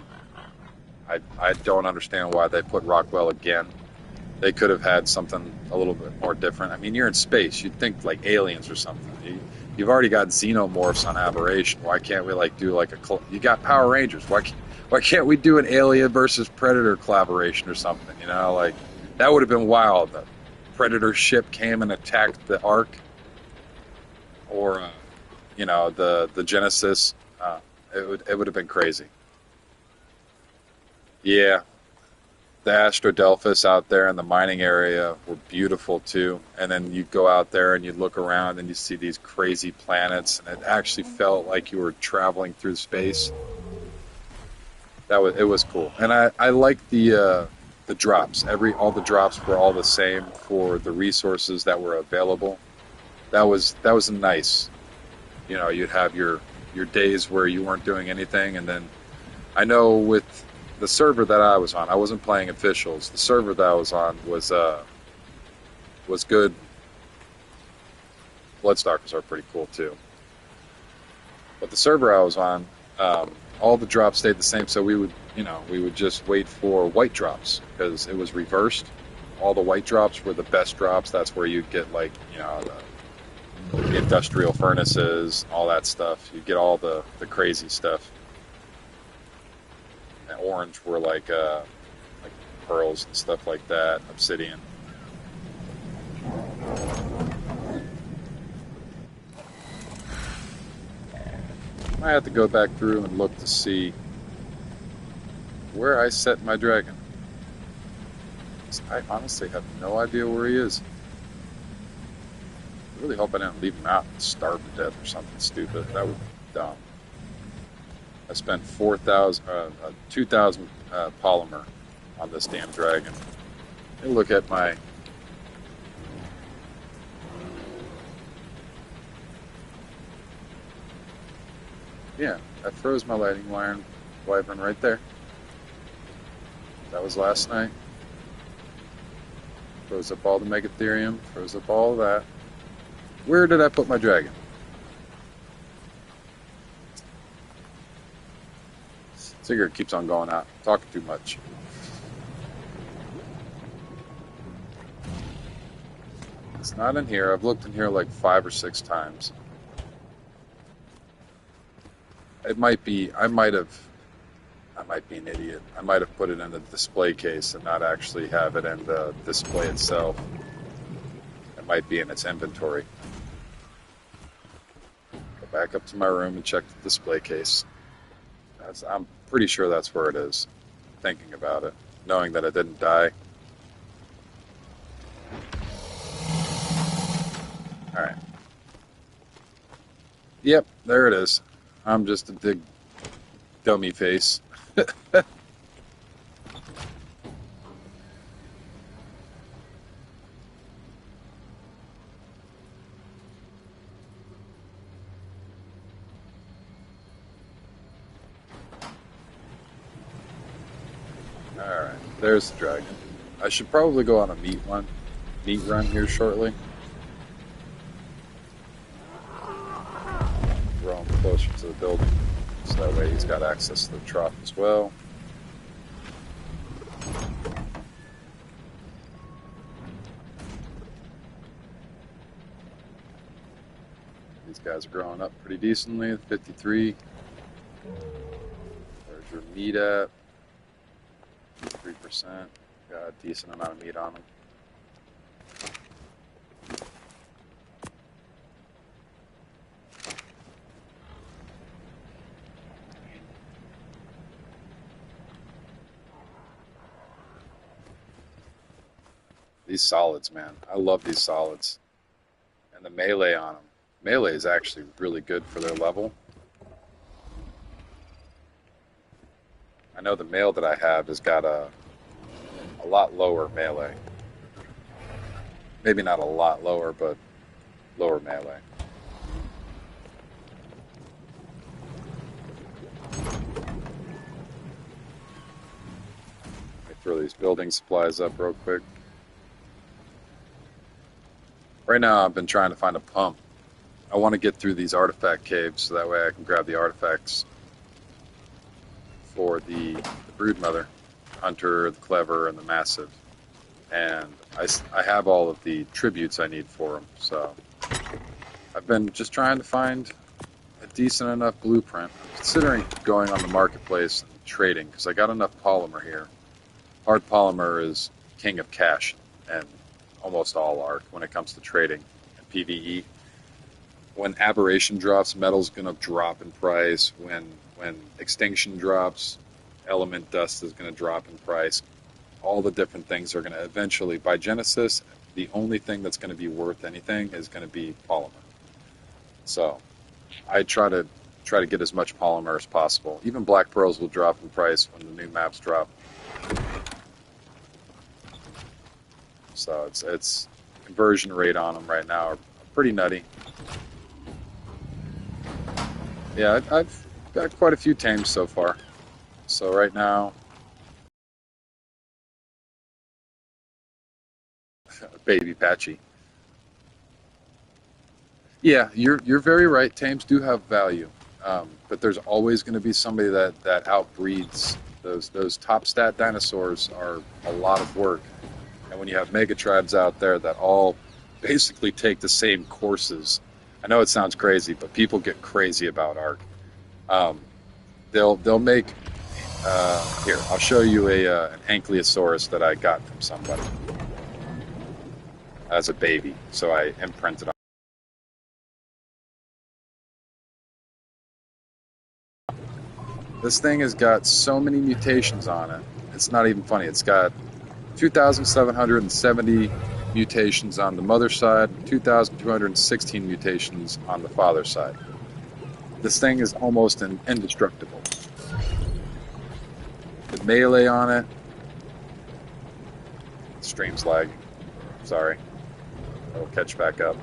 I don't understand why they put Rockwell again. They could have had something a little bit more different. I mean, you're in space. You'd think like aliens or something. You've already got xenomorphs on Aberration. Why can't we like do like you got Power Rangers. Why can't we do an Alien versus Predator collaboration or something? Like that would have been wild. The Predator ship came and attacked the Ark, or the Genesis. It would have been crazy. Yeah, the Astrodelphus out there in the mining area were beautiful too. And then you go out there and you look around and you see these crazy planets, and it actually felt like you were traveling through space. It was cool, and I liked the drops. All the drops were all the same for the resources that were available. That was nice. You'd have your days where you weren't doing anything, and then I know with the server that I was on, I wasn't playing officials. The server that I was on was good. Bloodstalkers are pretty cool too. But the server I was on, all the drops stayed the same. So we would just wait for white drops because it was reversed. All the white drops were the best drops. That's where you'd get like the industrial furnaces, all that stuff. You get all the crazy stuff. And orange were like pearls and stuff like that, obsidian. I have to go back through and look to see where I set my dragon. I honestly have no idea where he is. I really hope I didn't leave him out and starve to death or something stupid. That would be dumb. I spent 2,000 polymer on this damn dragon. Let me look at my... Yeah, I froze my lightning wyvern right there. That was last night. Froze up all the megatherium, froze up all of that. Where did I put my dragon? Figure it keeps on going out. Talking too much. It's not in here. I've looked in here like 5 or 6 times. It might be, I might be an idiot. I might have put it in the display case and not actually have it in the display itself. It might be in its inventory. Go back up to my room and check the display case. I'm pretty sure that's where it is. Thinking about it, knowing that it didn't die. Alright. Yep, there it is. I'm just a big dummy face. Alright, there's the dragon. I should probably go on a meat run here shortly. Roam closer to the building, so that way he's got access to the trough as well. These guys are growing up pretty decently, 53. Where's your meat at? 3%. Got a decent amount of meat on them. These solids, man. I love these solids. And the melee on them. Melee is actually really good for their level. I know the male that I have has got a lot lower melee. Maybe not a lot lower, but lower melee. Let me throw these building supplies up real quick. Right now I've been trying to find a pump. I want to get through these artifact caves so that way I can grab the artifacts for the broodmother, hunter, the clever, and the massive. And I have all of the tributes I need for them, so I've been just trying to find a decent enough blueprint. I'm considering going on the marketplace and trading because I got enough polymer here. Hard polymer is king of cash and almost all Ark when it comes to trading and PvE. When aberration drops, metal's going to drop in price. When extinction drops, element dust is going to drop in price. All the different things are going to eventually, by Genesis, the only thing that's going to be worth anything is going to be polymer. So I try to get as much polymer as possible. Even black pearls will drop in price when the new maps drop. So it's conversion rate on them right now are pretty nutty. Yeah, I've got quite a few tames so far. So right now, baby Patchy. Yeah, you're very right. Tames do have value, but there's always going to be somebody that outbreeds those top stat dinosaurs. Are a lot of work. And when you have mega tribes out there that all basically take the same courses, I know it sounds crazy, but people get crazy about Ark. They'll make here. I'll show you an Ankylosaurus that I got from somebody as a baby. So I imprinted on. This thing has got so many mutations on it. It's not even funny. It's got 2,770 mutations on the mother side, 2,216 mutations on the father side. This thing is almost indestructible. The melee on it, stream's lagging. Sorry. It'll catch back up.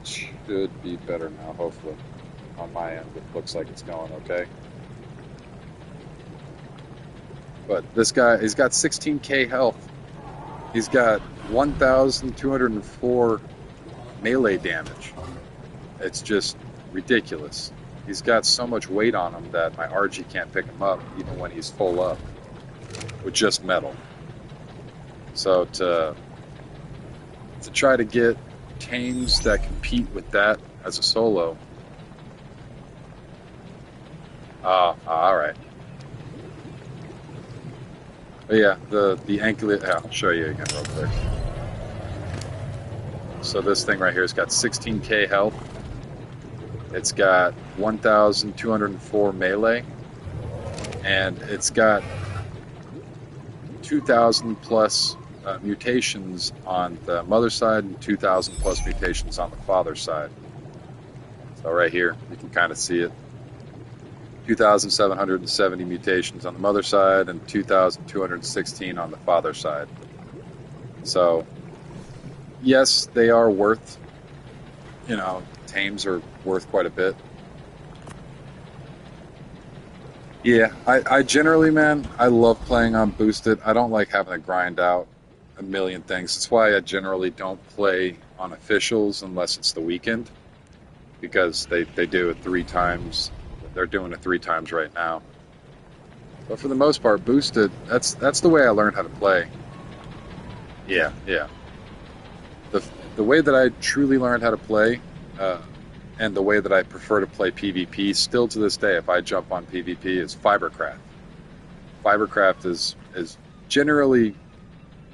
Should be better now, hopefully. On my end, it looks like it's going okay. But this guy, he's got 16k health. He's got 1,204 melee damage. It's just ridiculous. He's got so much weight on him that my RG can't pick him up even when he's full up with just metal. So to try to get tames that compete with that as a solo. All right. But yeah, the anklet. I'll show you again real quick. So this thing right here has got 16k health. It's got 1,204 melee, and it's got 2,000 plus mutations on the mother side and 2,000 plus mutations on the father side. So right here, you can kind of see it. 2,770 mutations on the mother side and 2,216 on the father side. So, yes, they are worth, tames are worth quite a bit. Yeah, I generally, man, I love playing on boosted. I don't like having to grind out a million things. That's why I generally don't play on officials unless it's the weekend, because they do it 3 times. They're doing it 3 times right now. But for the most part, boosted, that's the way I learned how to play. Yeah. The way that I truly learned how to play, and the way that I prefer to play PvP, still to this day, if I jump on PvP, is Fibercraft. Fibercraft is generally,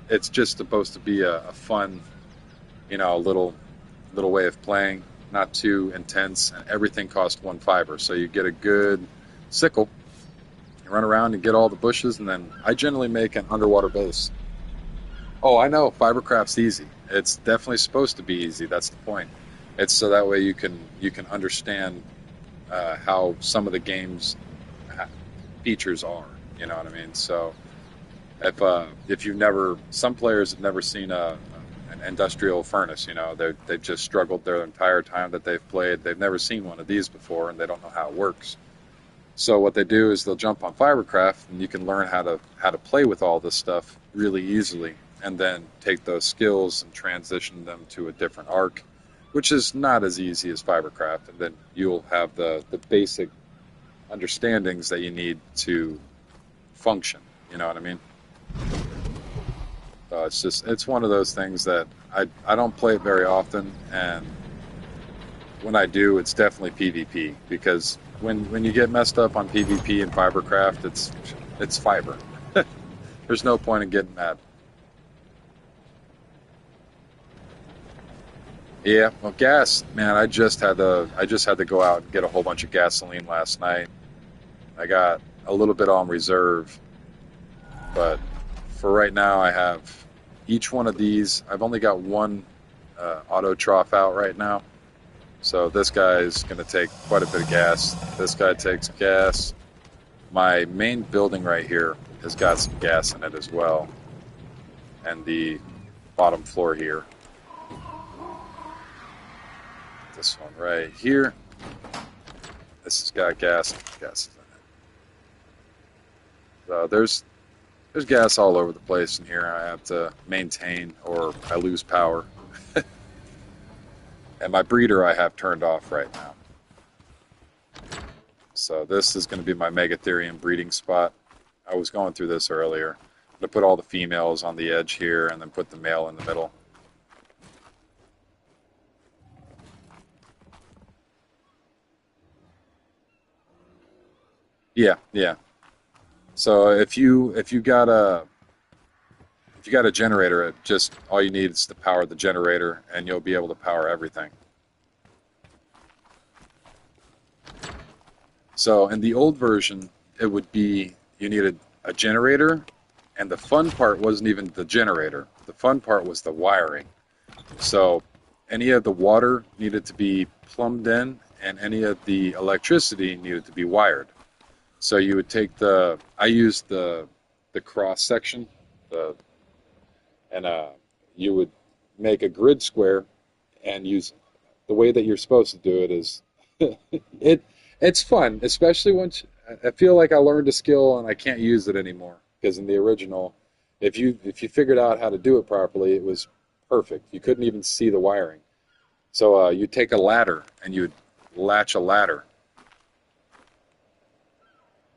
it's just supposed to be a fun, little way of playing, not too intense, and everything costs 1 fiber. So you get a good sickle, you run around and get all the bushes, and then I generally make an underwater base. Oh, I know, Fibercraft's easy. It's definitely supposed to be easy. That's the point. It's so that way you can understand how some of the game's features are. You know what I mean? So if you've never, some players have never seen an industrial furnace. They've just struggled their entire time that they've played. They've never seen one of these before, and they don't know how it works. So what they do is they'll jump on Fibercraft, and you can learn how to play with all this stuff really easily, and then take those skills and transition them to a different arc, which is not as easy as Fibercraft, and then you'll have the basic understandings that you need to function. You know what I mean? It's one of those things that I don't play it very often, and when I do, it's definitely PvP, because when you get messed up on PvP and Fibercraft, it's fiber. There's no point in getting mad. Yeah, well, gas, man. I just had to go out and get a whole bunch of gasoline last night. I got a little bit on reserve, but for right now, I have each one of these. I've only got one auto trough out right now, so this guy is going to take quite a bit of gas. This guy takes gas. My main building right here has got some gas in it as well, and the bottom floor here. This one right here. This has got gas in it. So there's gas all over the place in here. I have to maintain, or I lose power. And my breeder I have turned off right now. So this is going to be my Megatherium breeding spot. I was going through this earlier. I'm going to put all the females on the edge here and then put the male in the middle. Yeah. So if you got a generator, it just all you need is to power the generator, and you'll be able to power everything. So in the old version, it would be you needed a generator, and the fun part wasn't even the generator. The fun part was the wiring. So any of the water needed to be plumbed in, and any of the electricity needed to be wired. So you would take I used the cross section, and you would make a grid square and use the way that you're supposed to do it is it's fun, especially once I feel like I learned a skill and I can't use it anymore, because in the original, if you figured out how to do it properly, it was perfect. You couldn't even see the wiring. So you take a ladder and you'd latch a ladder.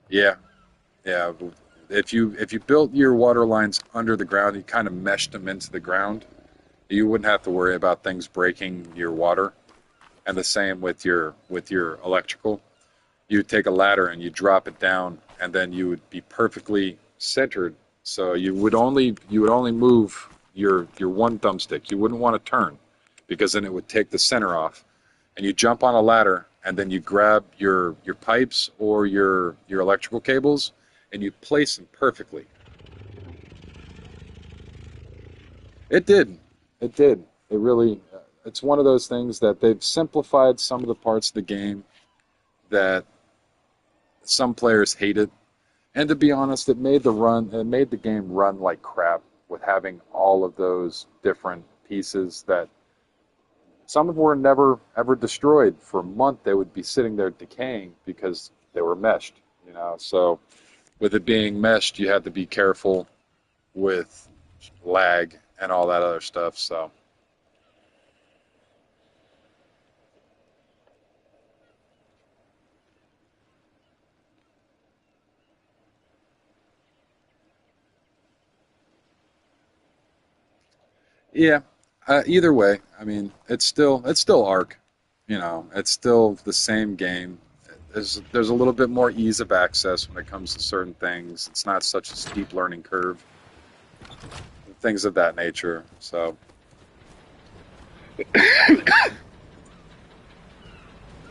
Yeah, yeah. If you built your water lines under the ground, you kind of meshed them into the ground, you wouldn't have to worry about things breaking your water. And the same with your electrical. You take a ladder and you drop it down, and then you would be perfectly centered. So you would only move your one thumbstick. You wouldn't want to turn because then it would take the center off. And you jump on a ladder, and then you grab your pipes or your electrical cables, and you place them perfectly. It did. It did. It really. It's one of those things that they've simplified some of the parts of the game that some players hated. And to be honest, it made the game run like crap with having all of those different pieces that some of them were never ever destroyed. For a month, they would be sitting there decaying because they were meshed, you know. So with it being meshed, you had to be careful with lag and all that other stuff. So yeah, either way, I mean, it's still Ark, you know, it's still the same game. There's a little bit more ease of access when it comes to certain things. It's not such a steep learning curve, things of that nature. So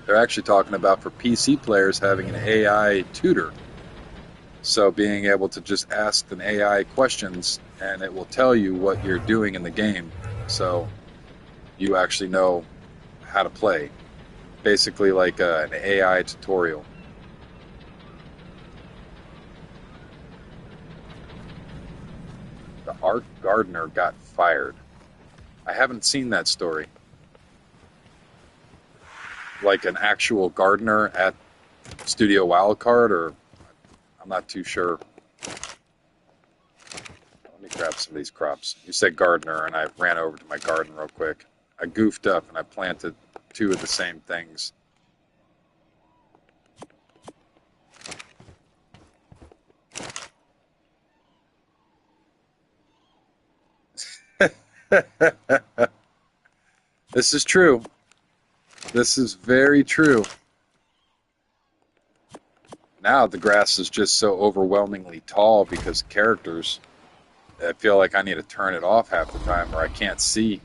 they're actually talking about for PC players having an AI tutor. So being able to just ask an AI questions and it will tell you what you're doing in the game. So you actually know how to play. Basically like an AI tutorial. The art gardener got fired. I haven't seen that story. Like an actual gardener at Studio Wildcard, or I'm not too sure. Let me grab some of these crops. You said gardener, and I ran over to my garden real quick. I goofed up and I planted two of the same things. This is true. This is very true. Now the grass is just so overwhelmingly tall because characters. I feel like I need to turn it off half the time or I can't see.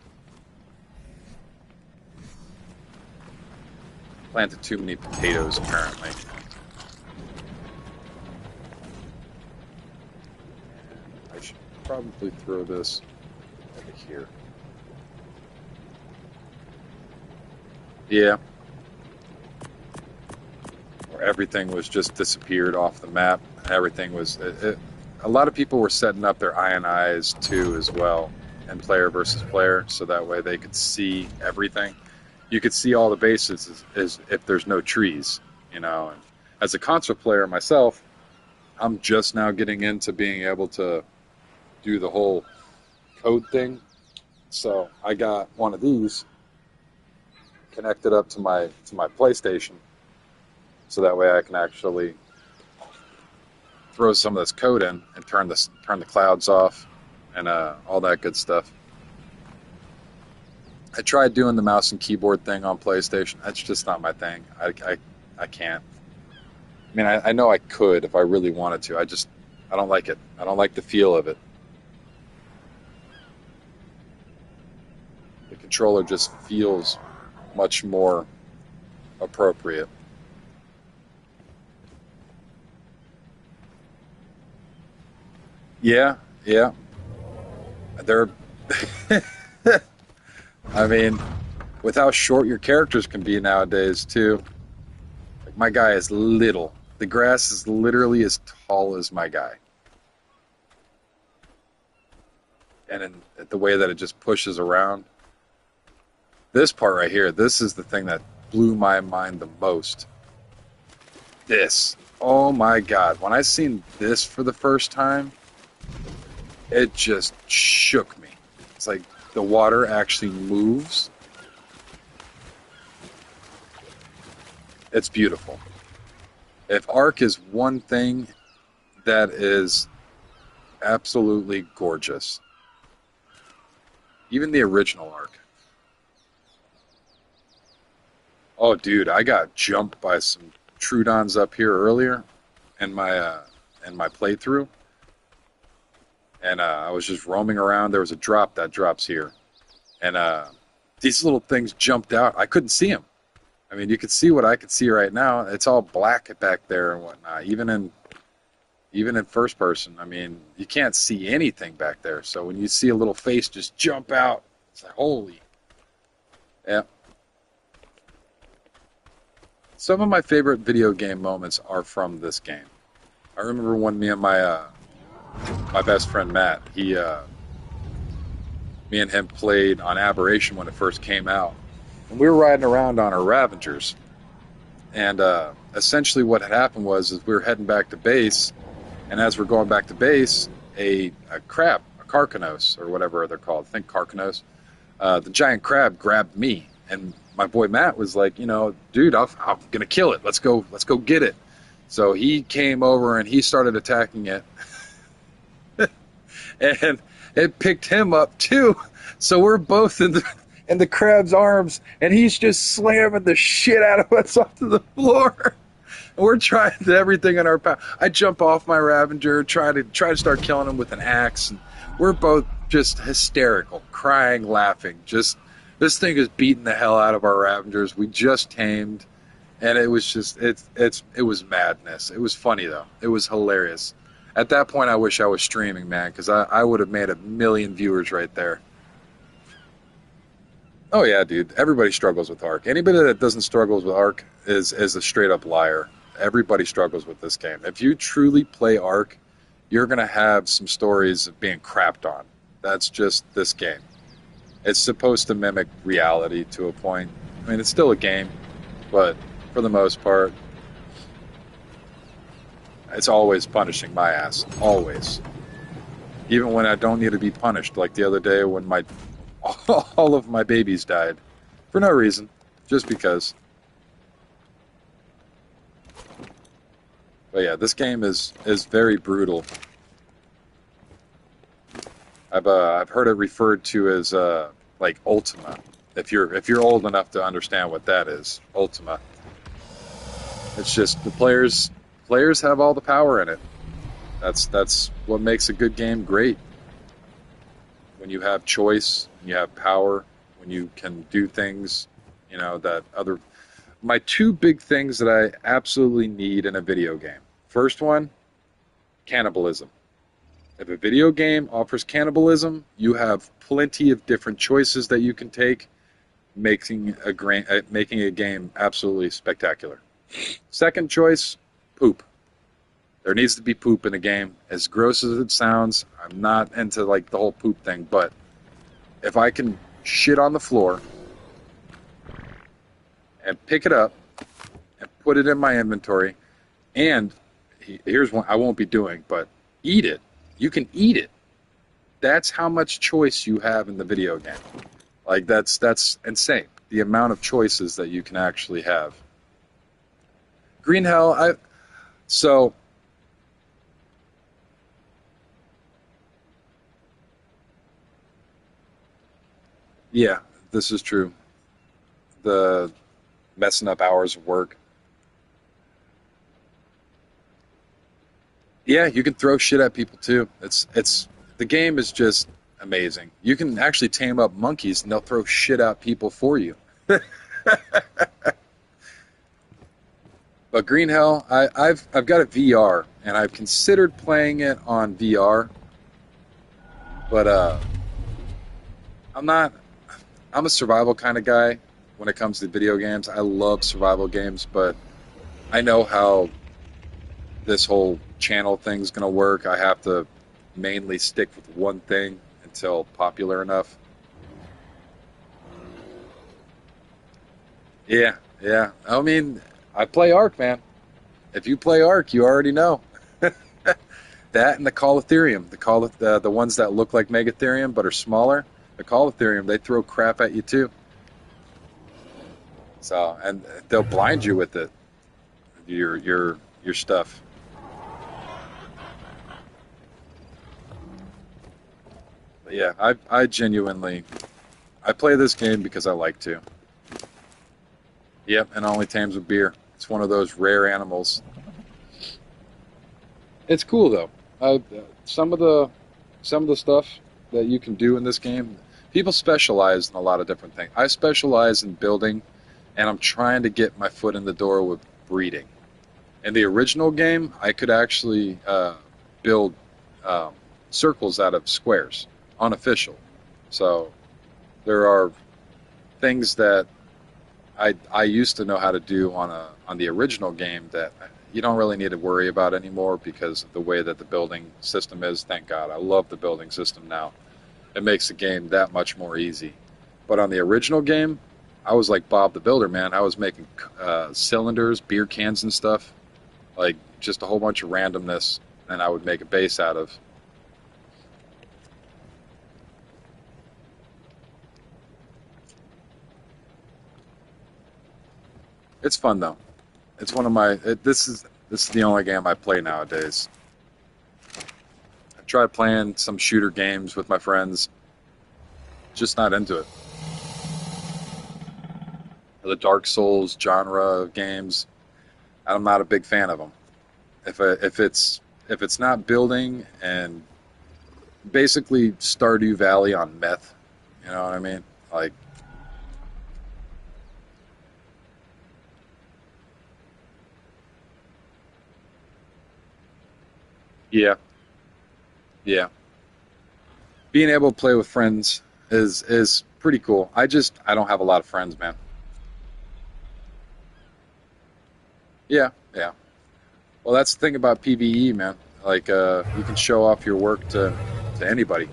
Planted too many potatoes apparently. I should probably throw this over here. Yeah, where everything was just disappeared off the map. Everything was. A lot of people were setting up their iron eyes too as well, and player versus player, so that way they could see everything. You could see all the bases as if there's no trees, you know. And as a console player myself, I'm just now getting into being able to do the whole code thing. So I got one of these connected up to my PlayStation, so that way I can actually throw some of this code in and turn the clouds off and all that good stuff. I tried doing the mouse and keyboard thing on PlayStation. That's just not my thing. I can't. I mean, I know I could if I really wanted to. I don't like it. I don't like the feel of it. The controller just feels much more appropriate. Yeah, yeah. They're. I mean, with how short your characters can be nowadays, too. Like my guy is little. The grass is literally as tall as my guy, and in the way that it just pushes around. This part right here, this is the thing that blew my mind the most. This, oh my God! When I seen this for the first time, it just shook me. It's like the water actually moves. It's beautiful. If Ark is one thing that is absolutely gorgeous, even the original Ark. Oh, dude, I got jumped by some Trudons up here earlier in my playthrough, and I was just roaming around. There was a drop that drops here, and these little things jumped out. I couldn't see them. I mean, you could see what I could see right now. It's all black back there and whatnot. Even in first person, I mean, you can't see anything back there. So when you see a little face just jump out, it's like, holy. Yeah. Some of my favorite video game moments are from this game. I remember when me and my best friend Matt, me and him played on Aberration when it first came out. And we were riding around on our Ravengers. And essentially what had happened was is we were heading back to base, and as we're going back to base, a crab, a carcanos, or whatever they're called, I think carcanos, the giant crab grabbed me. And my boy Matt was like, you know, dude, I'm going to kill it. Let's go get it. So he came over and he started attacking it. And it picked him up too. So we're both in the crab's arms, and he's just slamming the shit out of us onto the floor. And we're trying everything in our power. I jump off my Ravenger, try to start killing him with an axe, and we're both just hysterical, crying, laughing. Just this thing is beating the hell out of our Ravengers. We just tamed, and it was just it was madness. It was funny though. It was hilarious. At that point, I wish I was streaming, man, because I would have made 1 million viewers right there. Oh yeah, dude. Everybody struggles with Ark. Anybody that doesn't struggle with Ark is a straight up liar. Everybody struggles with this game. If you truly play Ark, you're gonna have some stories of being crapped on. That's just this game. It's supposed to mimic reality to a point. I mean, it's still a game, but for the most part, it's always punishing my ass. Always. Even when I don't need to be punished, like the other day when all of my babies died. For no reason. Just because. But yeah, this game is very brutal. I've heard it referred to as like Ultima. If you're old enough to understand what that is, Ultima. It's just the players have all the power in it. That's what makes a good game great. When you have choice, when you have power, when you can do things, you know, that other... My two big things that I absolutely need in a video game. First one, cannibalism. If a video game offers cannibalism, you have plenty of different choices that you can take, making a game absolutely spectacular. Second choice, poop. There needs to be poop in a game. As gross as it sounds, I'm not into like the whole poop thing, but if I can shit on the floor and pick it up and put it in my inventory, and here's one I won't be doing, but eat it. You can eat it. That's how much choice you have in the video game. Like that's insane. The amount of choices that you can actually have. Green Hell, yeah, this is true. The messing up hours of work. Yeah, you can throw shit at people too. It's the game is just amazing. You can actually tame up monkeys and they'll throw shit at people for you. But Green Hell, I've got a VR and I've considered playing it on VR, but I'm a survival kind of guy when it comes to video games. I love survival games, but I know how this whole channel thing's going to work. I have to mainly stick with one thing until popular enough. Yeah. I mean, I play Ark, man. If you play Ark, you already know. That and the Colotherium. The ones that look like Megatherium but are smaller. The Colotherium, they throw crap at you too. So, and they'll blind you with it. your stuff. But yeah, I genuinely I play this game because I like to. Yep, and only tames with beer. It's one of those rare animals. It's cool though. Some of the stuff that you can do in this game, people specialize in a lot of different things. I specialize in building, and I'm trying to get my foot in the door with breeding. In the original game, I could actually build um, circles out of squares, unofficial. So there are things that I used to know how to do on the original game that you don't really need to worry about anymore because of the way that the building system is. Thank God, I love the building system now. It makes the game that much more easy. But on the original game, I was like Bob the Builder, man. I was making cylinders, beer cans, and stuff, like just a whole bunch of randomness, and I would make a base out of. It's fun though. It's one of my. This is the only game I play nowadays. I've tried playing some shooter games with my friends, just not into it. The Dark Souls genre of games, I'm not a big fan of them. If it's not building and basically Stardew Valley on meth, you know what I mean? Like, yeah, yeah. Being able to play with friends is pretty cool. I don't have a lot of friends, man. Yeah, yeah. Well, that's the thing about PvE, man. Like, you can show off your work to anybody.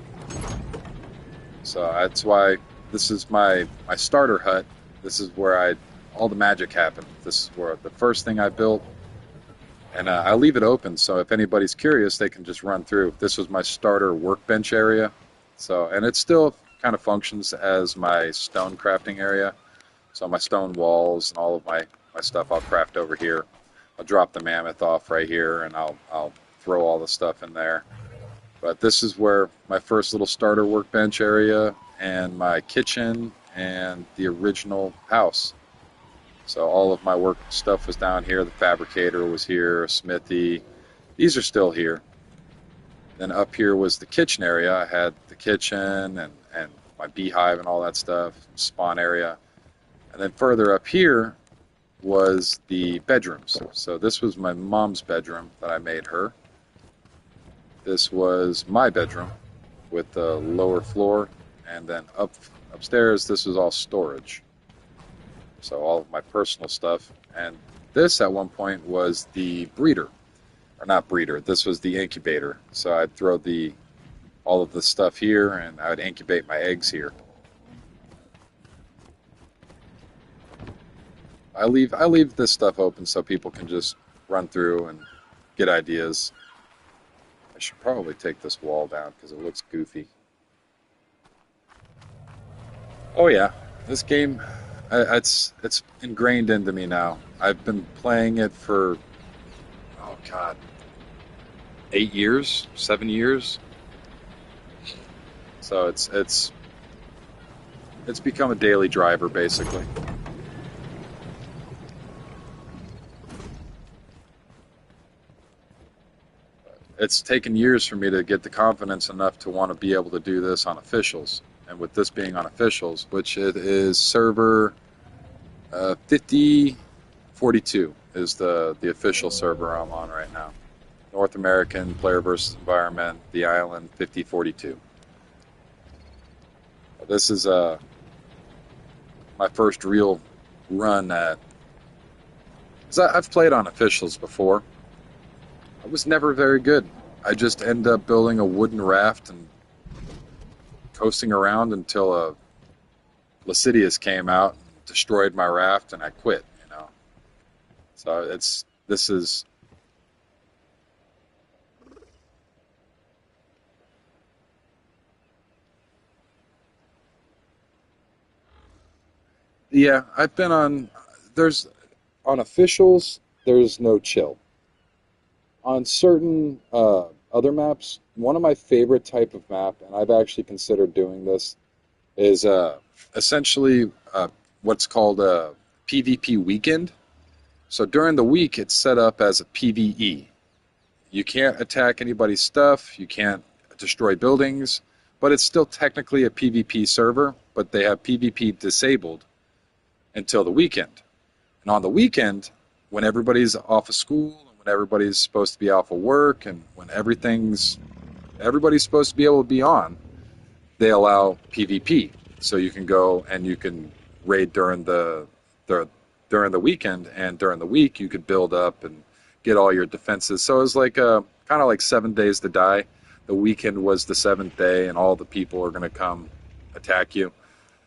So that's why this is my starter hut. This is where all the magic happened. This is where the first thing I built, and I leave it open so if anybody's curious, they can just run through. This was my starter workbench area. So, and it still kind of functions as my stone crafting area. So my stone walls and all of my stuff I'll craft over here. I'll drop the mammoth off right here, and I'll throw all the stuff in there. But this is where my first little starter workbench area and my kitchen and the original house. So all of my work stuff was down here. The fabricator was here, a smithy. These are still here. Then up here was the kitchen area. I had the kitchen and my beehive and all that stuff, spawn area. And then further up here was the bedrooms. So this was my mom's bedroom that I made her. This was my bedroom with the lower floor, and then upstairs this was all storage. So all of my personal stuff. And this at one point was the breeder, or not breeder. This was the incubator. So I'd throw the all of the stuff here, and I would incubate my eggs here. I leave this stuff open so people can just run through and get ideas. I should probably take this wall down because it looks goofy. Oh yeah, this game, it's ingrained into me now. I've been playing it for oh god, 8 years, 7 years. So it's become a daily driver basically. It's taken years for me to get the confidence enough to want to be able to do this on officials. And with this being on officials, which it is server 5042 is the official server I'm on right now. North American player versus environment, the island 5042. This is my first real run at. 'Cause I've played on officials before. I was never very good. I just ended up building a wooden raft and coasting around until a Lascivious came out and destroyed my raft, and I quit. You know, so this is yeah. I've been on there's on officials. there's no chill. On certain other maps, one of my favorite type of map, and I've actually considered doing this, is essentially what's called a PvP weekend. So during the week, it's set up as a PvE. You can't attack anybody's stuff, you can't destroy buildings, but it's still technically a PvP server, but they have PvP disabled until the weekend. And on the weekend, when everybody's off of school and when everybody's supposed to be off of work and when everybody's supposed to be able to be on, they allow PvP. So you can go and you can raid during the weekend, and during the week you could build up and get all your defenses. So it was like kind of like 7 days to die. The weekend was the seventh day, and all the people are going to come attack you.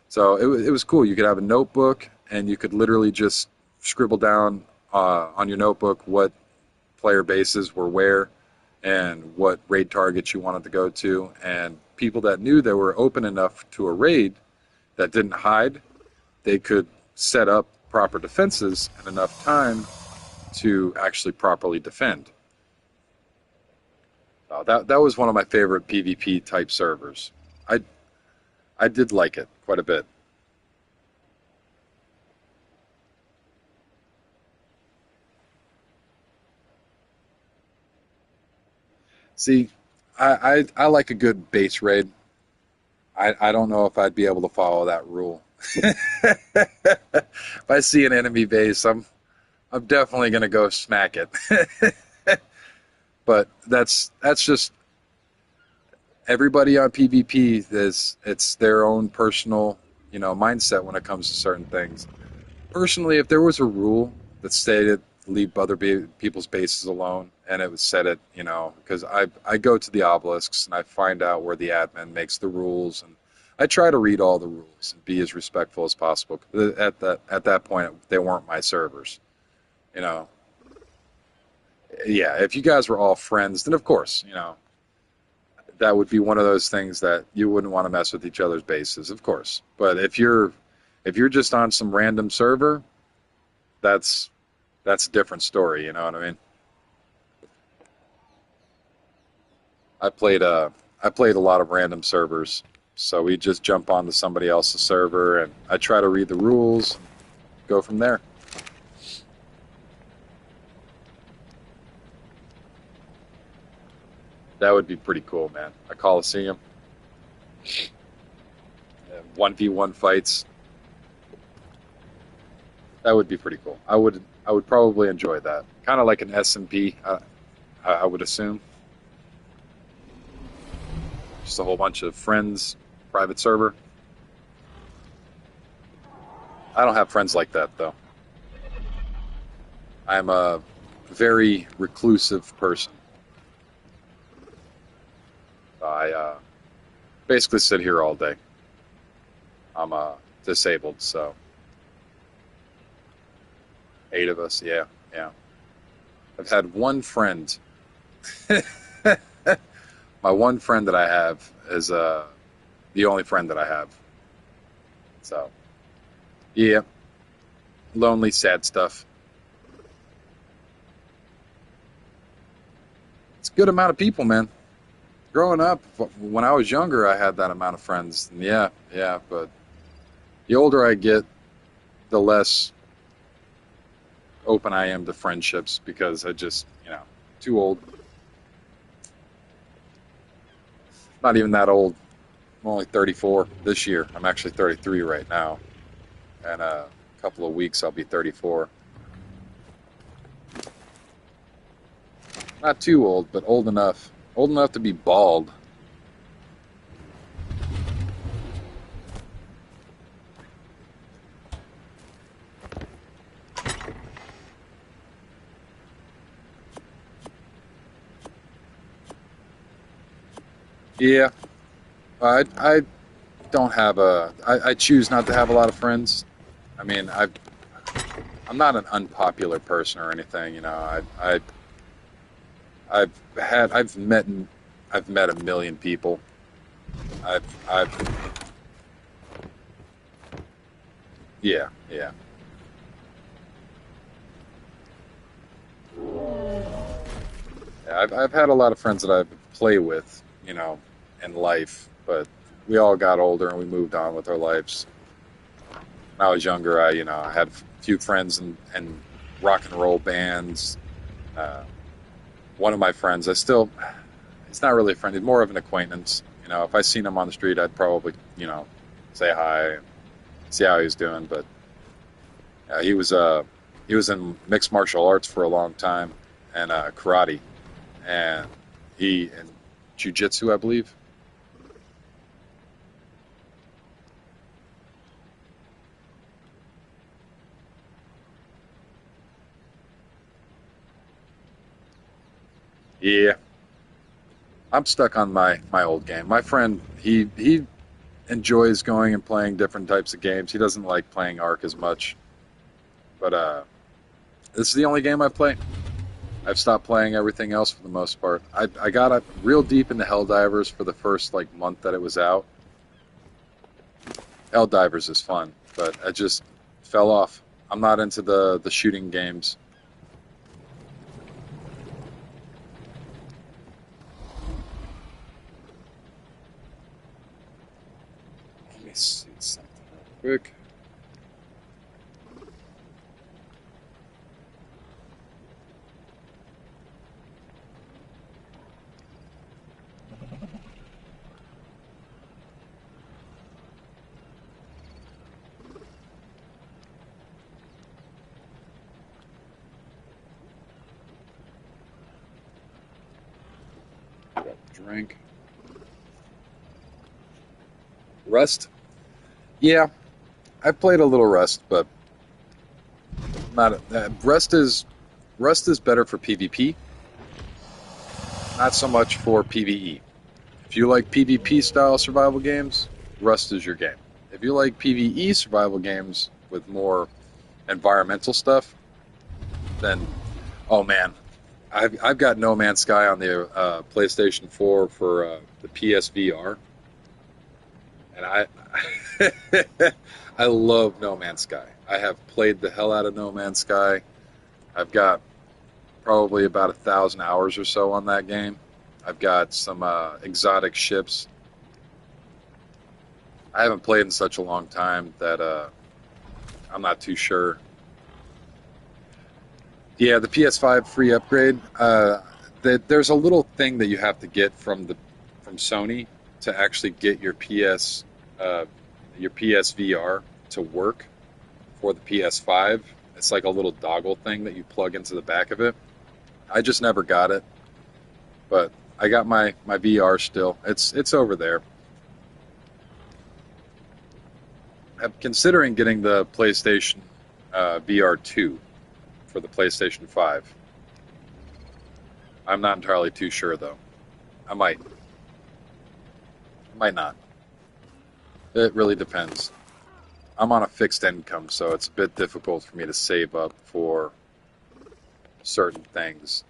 So it was cool. You could have a notebook, and you could literally just scribble down on your notebook what player bases were where and what raid targets you wanted to go to. And people that knew they were open enough to a raid that didn't hide, they could set up proper defenses in enough time to actually properly defend. That was one of my favorite PvP type servers. I did like it quite a bit. See, I like a good base raid. I don't know if I'd be able to follow that rule. If I see an enemy base, I'm definitely gonna go smack it. But that's just everybody on PvP. It's their own personal, mindset when it comes to certain things. Personally, if there was a rule that stated leave other people's bases alone, and it was set it, because I go to the obelisks and I find out where the admin makes the rules, and I try to read all the rules and be as respectful as possible. At that point, they weren't my servers, you know. Yeah, if you guys were all friends, then of course, that would be one of those things that you wouldn't want to mess with each other's bases, of course. But if you're just on some random server, that's a different story. You know what I mean? I played a lot of random servers, so we just jump onto somebody else's server, and I try to read the rules, and go from there. That would be pretty cool, man. A Coliseum, 1v1 fights. That would be pretty cool. I would probably enjoy that. Kind of like an SMP, I would assume. Just a whole bunch of friends, private server. I don't have friends like that though. I'm a very reclusive person. I basically sit here all day. I'm disabled, so 8 of us. Yeah, yeah. I've had one friend. My one friend that I have is the only friend that I have. So yeah, lonely, sad stuff. It's a good amount of people, man. Growing up, when I was younger, I had that amount of friends. And yeah, yeah, but the older I get, the less open I am to friendships because I just, too old. Not even that old. I'm only 34 this year. I'm actually 33 right now. And a couple of weeks, I'll be 34. Not too old, but old enough. Old enough to be bald. Yeah, I don't have I choose not to have a lot of friends. I mean, I'm not an unpopular person or anything. I've met a million people. I've yeah, yeah. Yeah, I've had a lot of friends that I play with, you know, in life, but we all got older and we moved on with our lives. When I was younger, I had a few friends in rock and roll bands. Uh, One of my friends, he's not really a friend, he's more of an acquaintance. You know, if I seen him on the street, I'd probably, say hi and see how he's doing. But he was in mixed martial arts for a long time and karate, and he in jujitsu, I believe. Yeah, I'm stuck on my old game. My friend, he enjoys going and playing different types of games. He doesn't like playing Ark as much, but this is the only game I play. I've stopped playing everything else for the most part. I got up real deep into Helldivers for the first like month that it was out. Helldivers is fun, but I just fell off. I'm not into the shooting games. Let me see something real quick. Got a drink. Rust? Yeah, I played a little Rust, but not Rust is better for PvP, not so much for PvE. If you like PvP style survival games, Rust is your game. If you like PvE survival games with more environmental stuff, then oh man, I've got No Man's Sky on the PlayStation 4 for the PSVR, and I love No Man's Sky. I have played the hell out of No Man's Sky. I've got probably about 1,000 hours or so on that game. I've got some exotic ships. I haven't played in such a long time that I'm not too sure. Yeah, the PS5 free upgrade. There's a little thing that you have to get from Sony to actually get your PSVR to work for the PS5. It's like a little doggle thing that you plug into the back of it. I just never got it, but I got my VR still. It's over there. I'm considering getting the PlayStation VR 2 for the PlayStation 5. I'm not entirely too sure though. I might. I might not. It really depends. I'm on a fixed income, so it's a bit difficult for me to save up for certain things.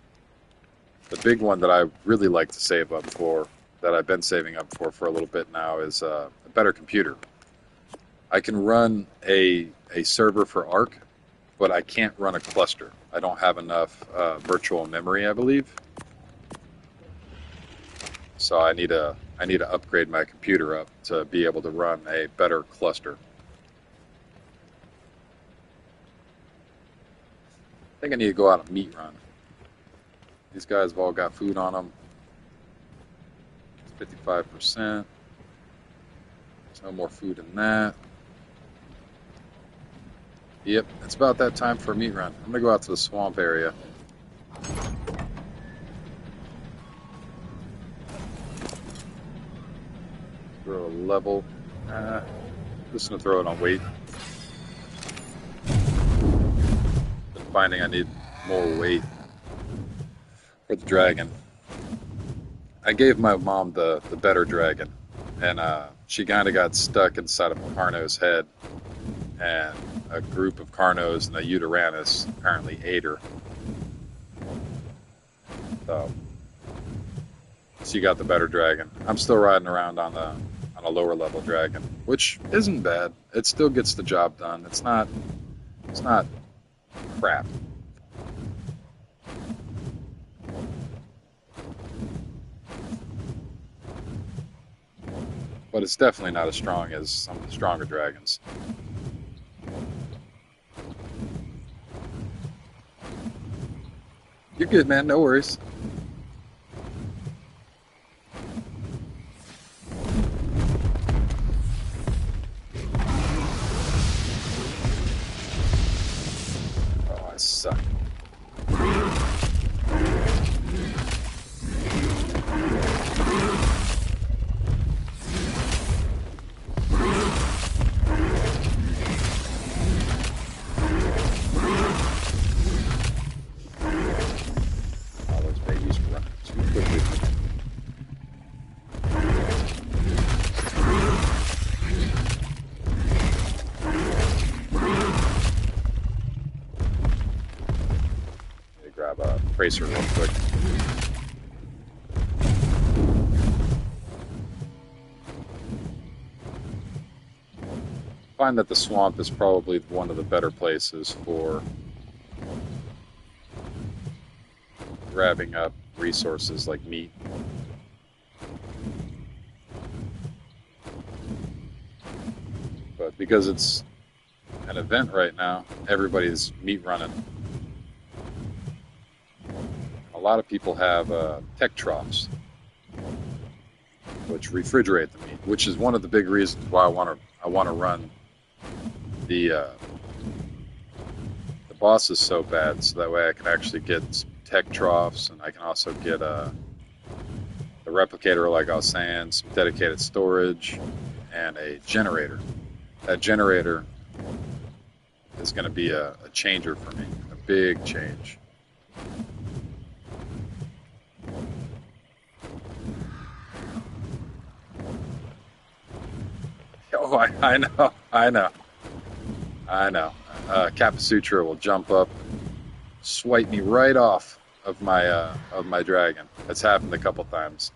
The big one that I really like to save up for, that I've been saving up for a little bit now, is a better computer. I can run a server for Ark, but I can't run a cluster. I don't have enough virtual memory, I believe. So I need to upgrade my computer up to be able to run a better cluster. I think I need to go out a meat run. These guys have all got food on them. It's 55%. There's no more food in that. Yep, it's about that time for a meat run. I'm going to go out to the swamp area. Throw a level. Just going to throw it on weight. Been finding I need more weight for the dragon. I gave my mom the better dragon, and she kind of got stuck inside of Carno's head, and a group of Carnos and a Uteranus apparently ate her. So she got the better dragon. I'm still riding around on a lower level dragon, which isn't bad. It still gets the job done. It's not crap. but it's definitely not as strong as some of the stronger dragons. You're good, man. No worries. Oh, I suck. Grab a bracer real quick. I find that the swamp is probably one of the better places for grabbing up resources like meat. But because it's an event right now, everybody's meat running. A lot of people have tech troughs, which refrigerate the meat, which is one of the big reasons why I want to run the bosses so bad, so that way I can actually get some tech troughs, and I can also get the replicator, like I was saying, some dedicated storage, and a generator. That generator is going to be a changer for me, a big change. Oh, I know. Capasutra will jump up, swipe me right off of my dragon. That's happened a couple times.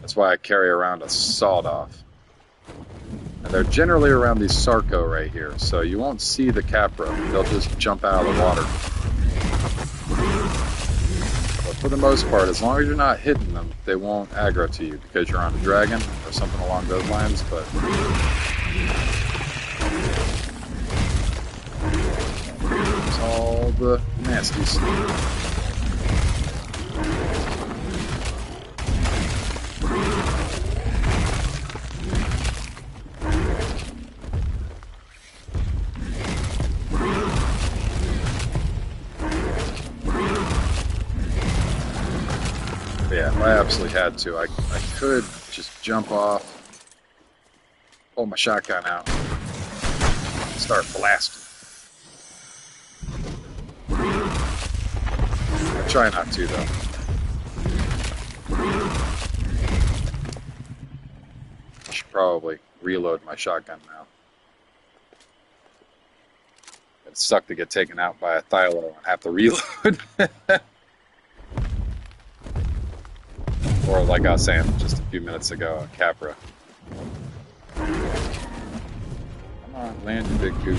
That's why I carry around a sawed-off. And they're generally around these Sarco right here, so you won't see the Capra. They'll just jump out of the water. But for the most part, as long as you're not hitting them, they won't aggro to you because you're on a dragon or something along those lines, but here's all the nasties. Yeah, I absolutely had to. I could just jump off, pull my shotgun out, and start blasting. I try not to, though. I should probably reload my shotgun now. It'd suck to get taken out by a Thylo and have to reload. Or like I was saying just a few minutes ago, a Capra. Come on, land, you big goop.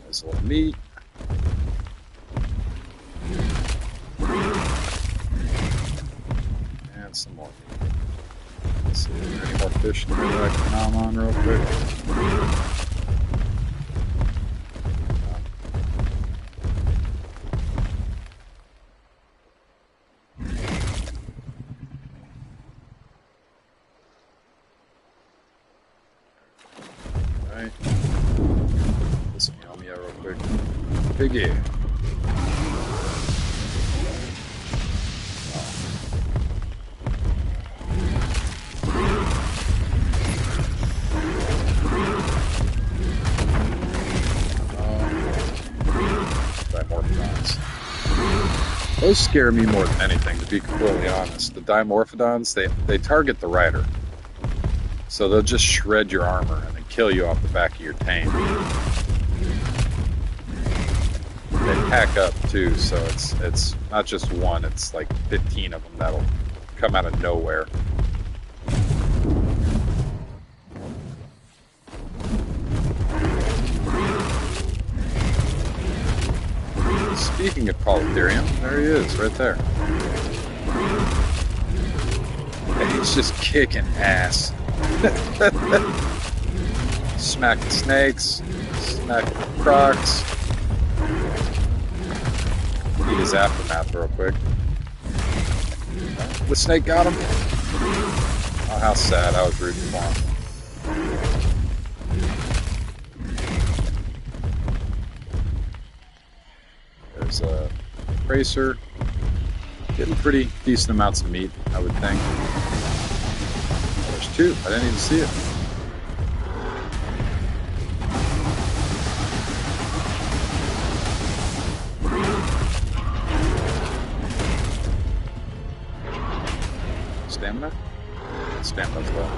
There's a little meat. Some more. Let's see, are there any more fish in here that I can nom on real quick? Alright. This will help me out real quick. Piggy. Those scare me more than anything, to be completely honest. The Dimorphodons, they target the rider. So they'll just shred your armor and then kill you off the back of your tank. They pack up too, so it's not just one, it's like 15 of them that'll come out of nowhere. Speaking of Calderium, there he is, right there. And he's just kicking ass. Smacking snakes, smacking crocs. Eat his aftermath real quick. The snake got him. Oh, how sad. I was rooting for him. There's a tracer. Getting pretty decent amounts of meat, I would think. There's two. I didn't even see it. Stamina? Stamina's low.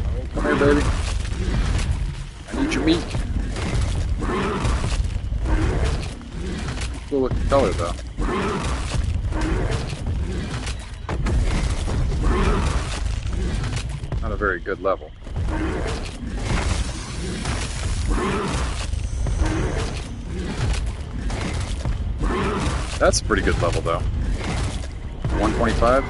Oh, come here, baby. I need your meat. Cool looking color, though. Not a very good level. That's a pretty good level, though. 125.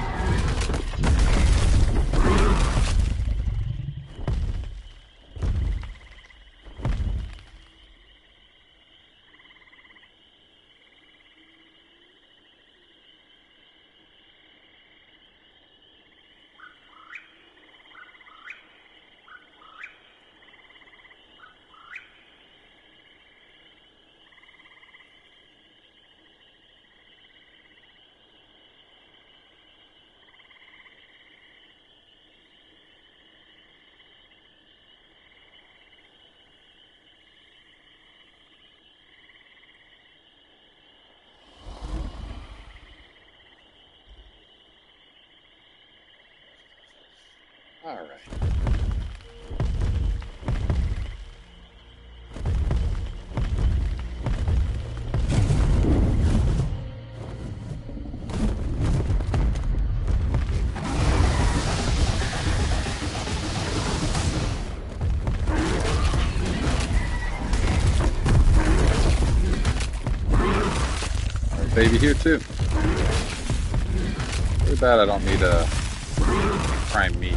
All right. Baby here too. Too bad I don't need a prime meat.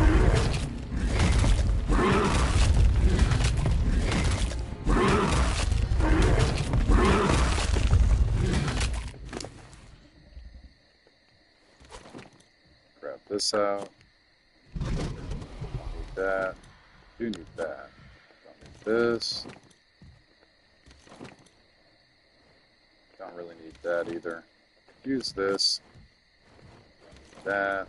Grab this out. Don't need that. Do need that. Don't need this. Don't really need that either. Use this. That.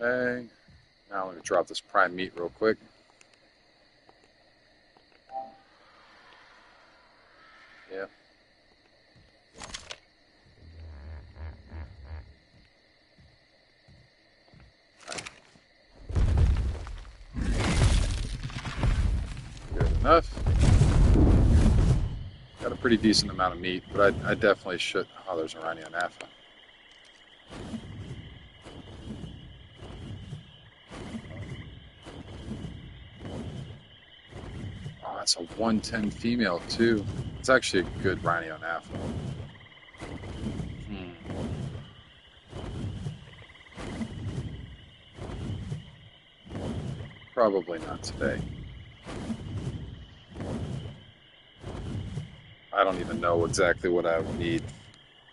Okay. Now I'm going to drop this prime meat real quick. Yeah. Good enough. Got a pretty decent amount of meat, but I definitely should. Oh, there's a Rhinonafa. Oh, that's a 110 female too. It's actually a good Rhinonafa. Probably not today. I don't even know exactly what I would need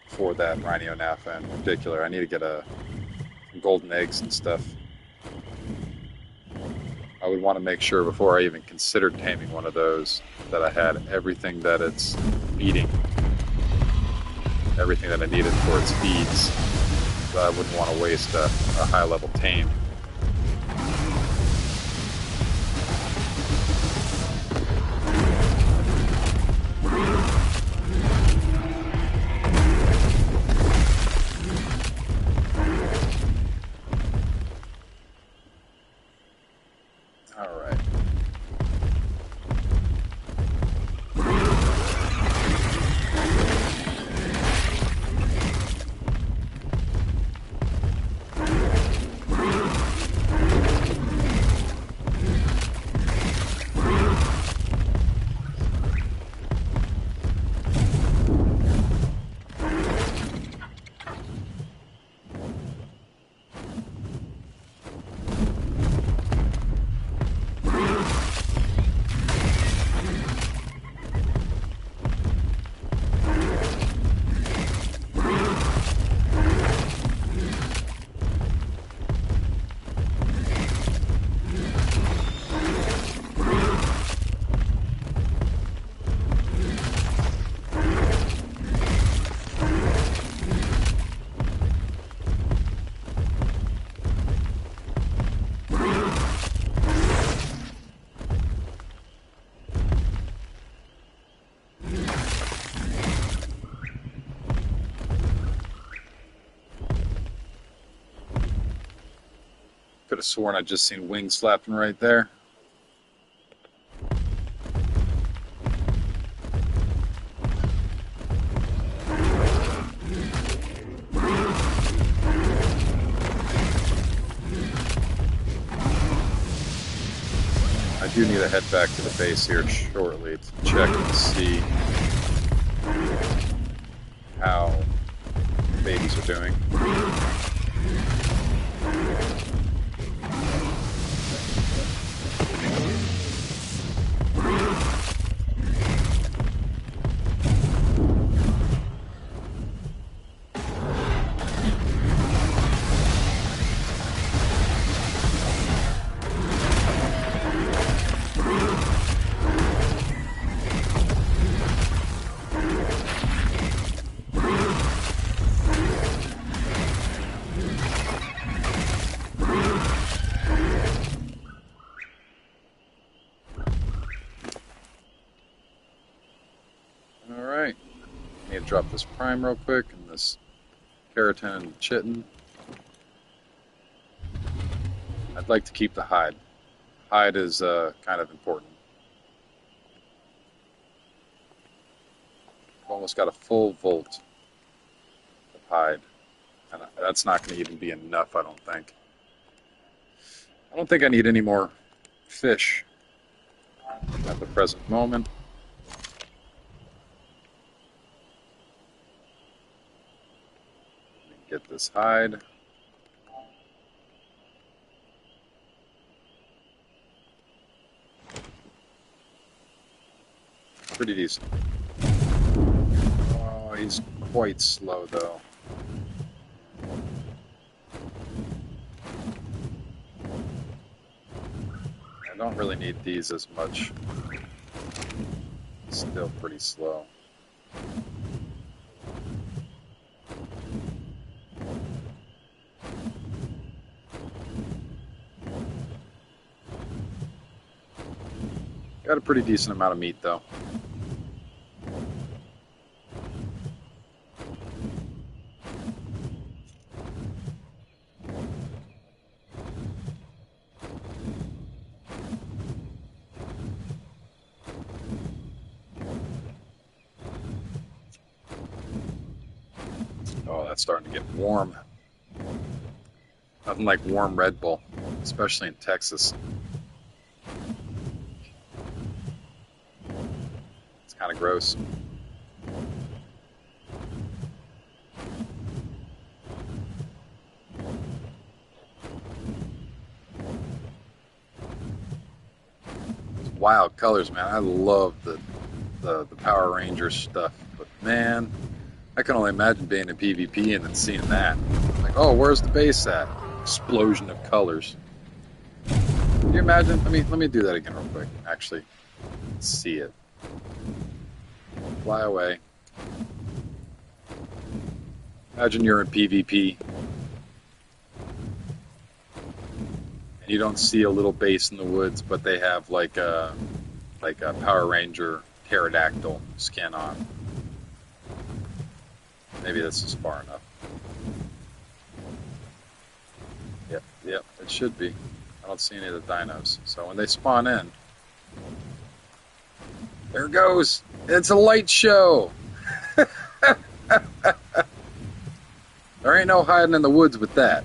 for that Rhinonafa in particular. I need to get some golden eggs and stuff. I would want to make sure before I even considered taming one of those that I had everything that it's eating, everything that I needed for its feeds. So I wouldn't want to waste a high-level tame. Could have sworn I just seen wings flapping right there. I do need to head back to the base here shortly to check and see how the babies are doing. Alright, need to drop this prime real quick and this keratin and chitin. I'd like to keep the hide. Hide is kind of important. I've almost got a full volt of hide, and that's not going to even be enough, I don't think. I don't think I need any more fish at the present moment. Get this hide. Pretty decent. Oh, he's quite slow though. I don't really need these as much. Still pretty slow. Got a pretty decent amount of meat though. Oh, that's starting to get warm. Nothing like warm Red Bull, especially in Texas. It's kind of gross. Those wild colors, man. I love the Power Ranger stuff, but man, I can only imagine being in PvP and then seeing that. Like, oh, where's the base at? Explosion of colors. Can you imagine? Let me do that again real quick. Actually, see it. Fly away. Imagine you're in PvP and you don't see a little base in the woods, but they have like a Power Ranger pterodactyl skin on. Maybe this is far enough. Yep, it should be. I don't see any of the dinos. So when they spawn in, there it goes. It's a light show. There ain't no hiding in the woods with that.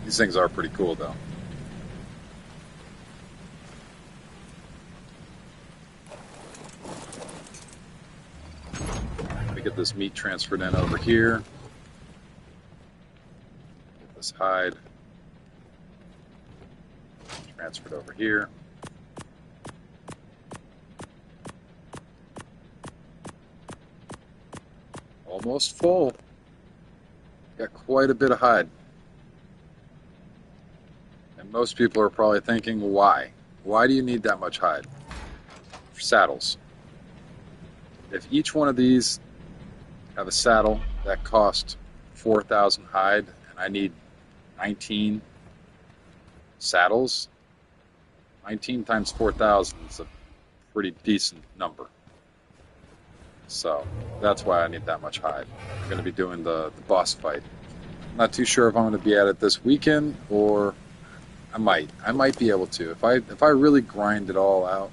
These things are pretty cool, though. Let me get this meat transferred in over here. Get this hide transferred over here. Almost full. Got quite a bit of hide. And most people are probably thinking, why? Why do you need that much hide? For saddles. If each one of these have a saddle that costs 4,000 hide, and 19 saddles. 19 times 4,000 is a pretty decent number. So that's why I need that much hide. I'm going to be doing the boss fight. I'm not too sure if I'm going to be at it this weekend, or I might be able to. If I really grind it all out,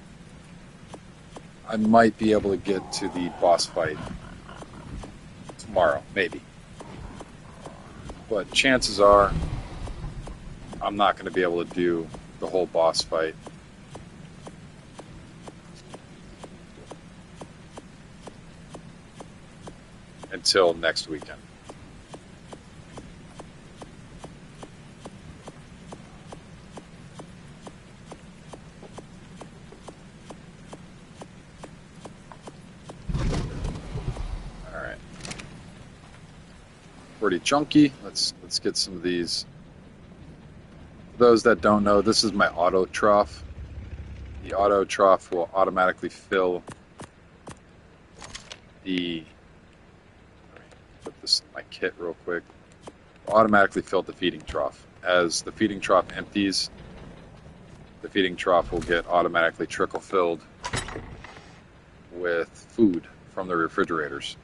I might be able to get to the boss fight tomorrow, maybe. But chances are I'm not going to be able to do the whole boss fight. Until next weekend. Alright. Pretty chunky. Let's get some of these. For those that don't know, this is my auto trough. The auto trough will automatically fill the, let me put this in my kit real quick, automatically fill the feeding trough. As the feeding trough empties, the feeding trough will get automatically trickle filled with food from the refrigerators.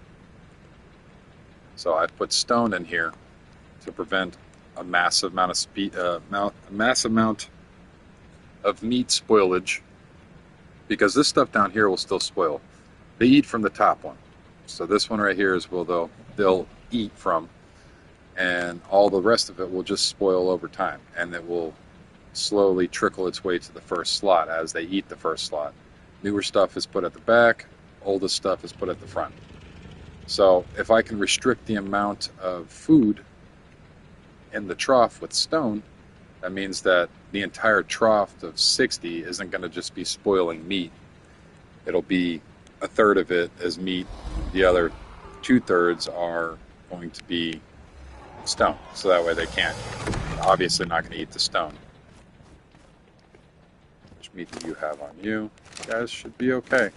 So I've put stone in here to prevent a massive amount of meat spoilage, because this stuff down here will still spoil. They eat from the top one. So this one right here is where they'll eat from, and all the rest of it will just spoil over time, and it will slowly trickle its way to the first slot as they eat the first slot. Newer stuff is put at the back, oldest stuff is put at the front. So if I can restrict the amount of food in the trough with stone, that means that the entire trough of 60 isn't going to just be spoiling meat. It'll be a third of it as meat. The other 2/3 are going to be stone. So that way they can't. Obviously not going to eat the stone. Which meat do you have on you? You guys should be okay.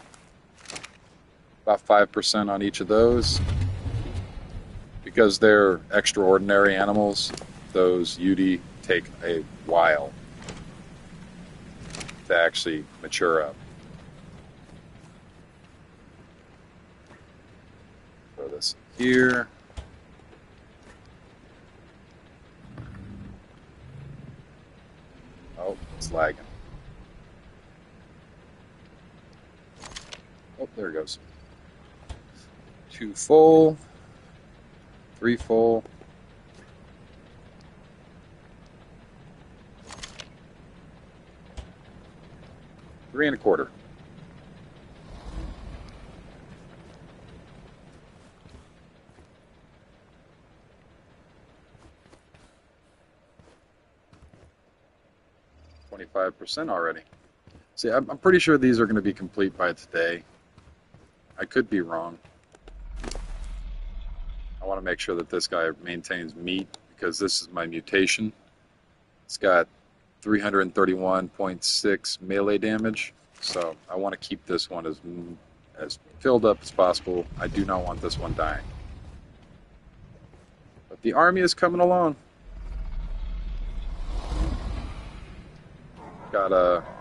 About 5% on each of those. Because they're extraordinary animals, those UD take a while to actually mature up. Throw this here. Oh, it's lagging. Oh, there it goes. 2 full. 3 full. 3 1/4. %, already. See, I'm pretty sure these are going to be complete by today. I could be wrong. I want to make sure that this guy maintains meat, because this is my mutation. It's got 331.6 melee damage, so I want to keep this one as filled up as possible. I do not want this one dying. But the army is coming along.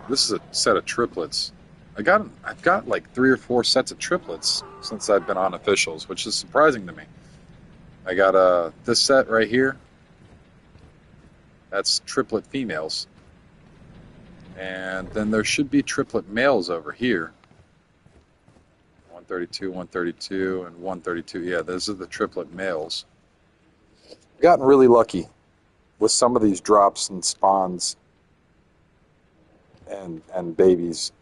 This is a set of triplets. I've got like 3 or 4 sets of triplets since I've been on officials, which is surprising to me. I got this set right here. That's triplet females. And then there should be triplet males over here. 132, 132, and 132. Yeah, those are the triplet males. I've gotten really lucky with some of these drops and spawns and babies.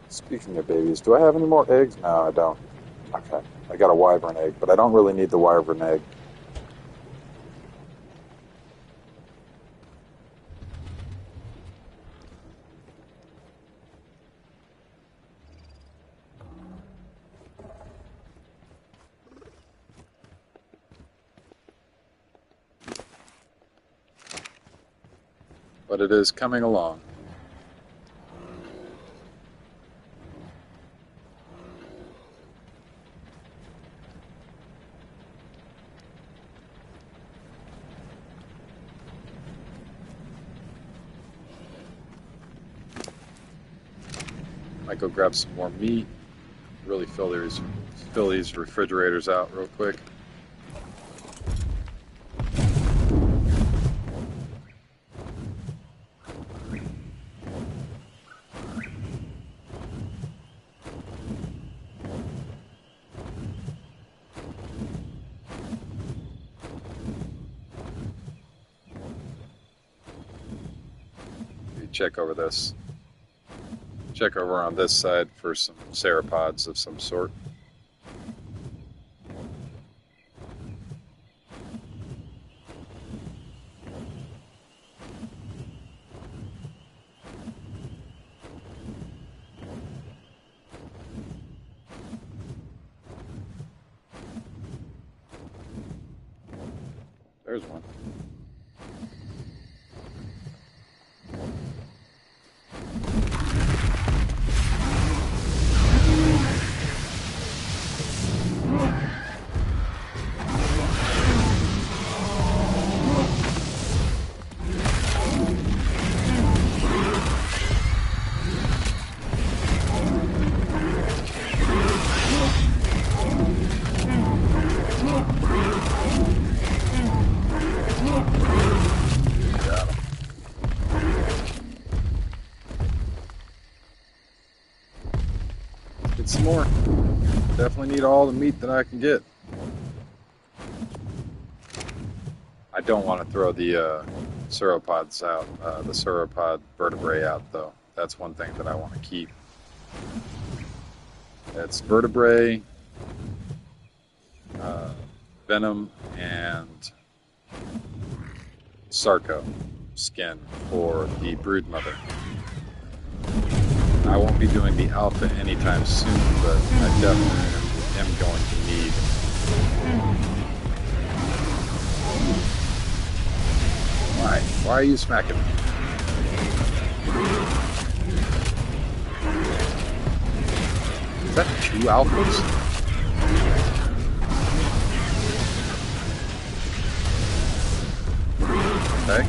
Speaking of babies, do I have any more eggs? No, I don't. Okay, I got a wyvern egg, but I don't really need the wyvern egg. But it is coming along. Might go grab some more meat. Really fill these refrigerators out real quick. Check over this. Check over on this side for some sauropods of some sort. There's one. Get some more. Definitely need all the meat that I can get. I don't want to throw the sauropods out, the sauropod vertebrae out, though. That's one thing that I want to keep. It's vertebrae, venom, and sarco skin for the broodmother. I won't be doing the alpha anytime soon, but I definitely am going to need. Why? Why are you smacking me? Is that 2 alphas? Okay.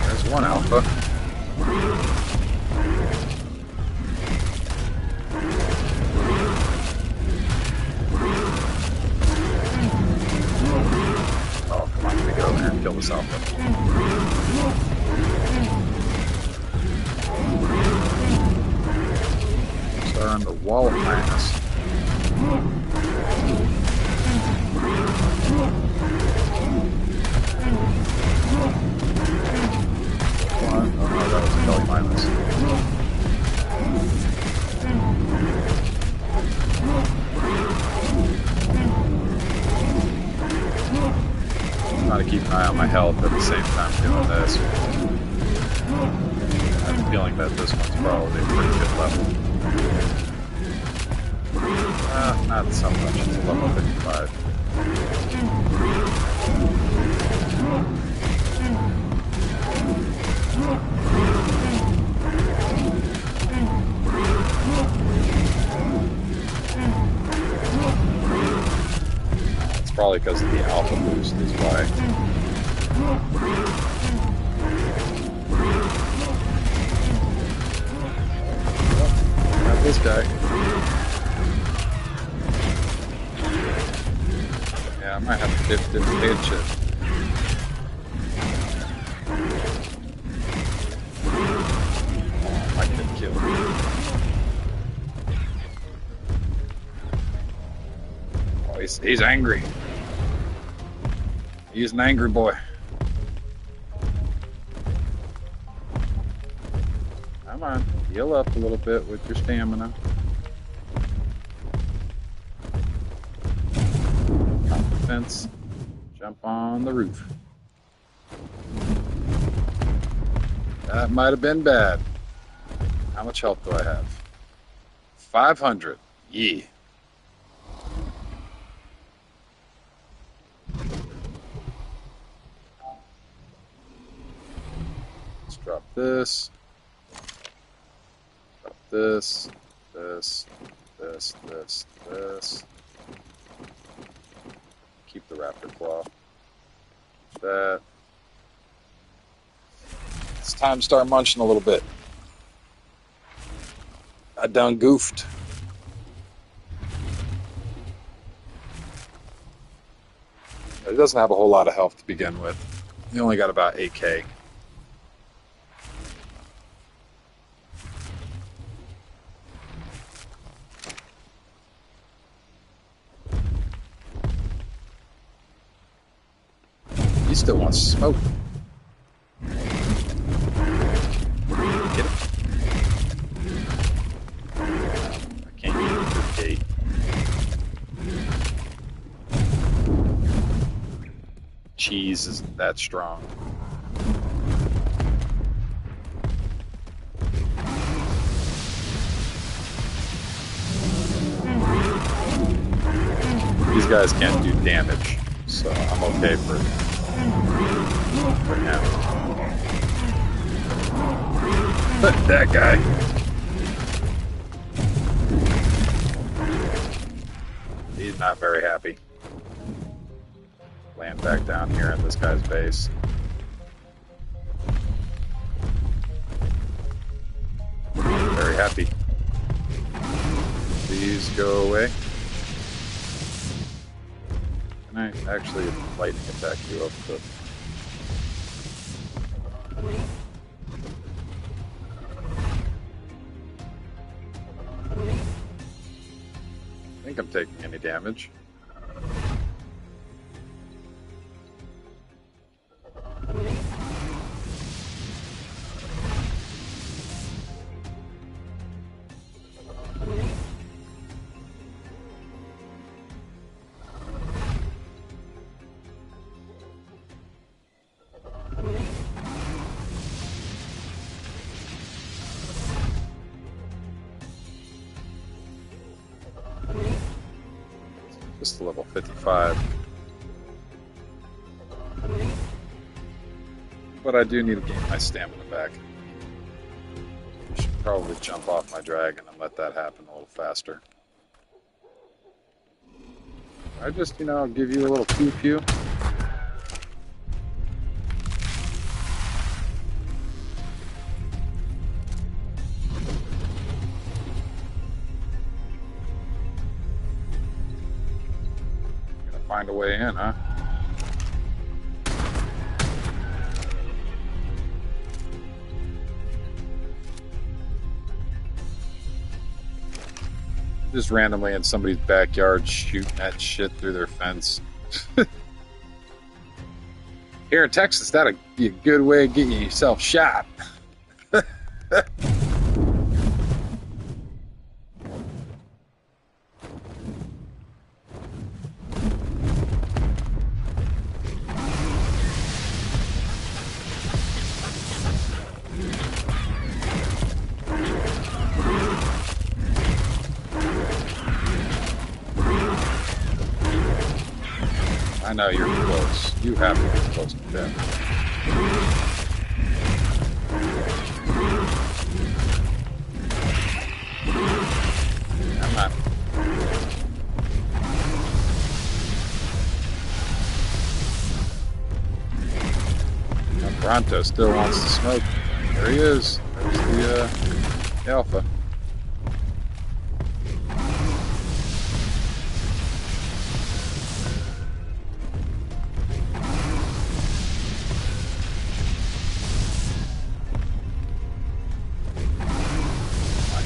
There's 1 alpha. Oh, come on, let me get over here and kill this alpha. They're on the wall of mass. Oh no, that was a belly minus. I'm trying to keep an eye on my health at the same time doing this. I have a feeling that this one's probably a pretty good level. Not so much, it's a level 55. It's probably because of the alpha boost is why. Got this guy. I might have to dip stage it. Oh, I could kill him. Oh, he's angry. He's an angry boy. Come on, heal up a little bit with your stamina. Fence, jump on the roof. That might have been bad. How much health do I have? 500. Yeah. Let's drop this. Drop this. This. the raptor claw. That. It's time to start munching a little bit. I done goofed. It doesn't have a whole lot of health to begin with. You only got about 8k. He still wants to smoke. Get it? I can't get it through the gate. Cheese isn't that strong. These guys can't do damage, so I'm okay for now. But that guy. He's not very happy. Land back down here in this guy's base. Very happy. Please go away. Can I actually lightning attack you up the... I think I'm taking any damage. Just level 55. But I do need to gain my stamina back. I should probably jump off my dragon and let that happen a little faster. I just, give you a little pew-pew. Find a way in, huh? Just randomly in somebody's backyard shooting that shit through their fence. Here in Texas, that'd be a good way of getting yourself shot. I know you're close. You have to be close to death. I'm not. Bronto still wants to smoke. There he is. There's the alpha.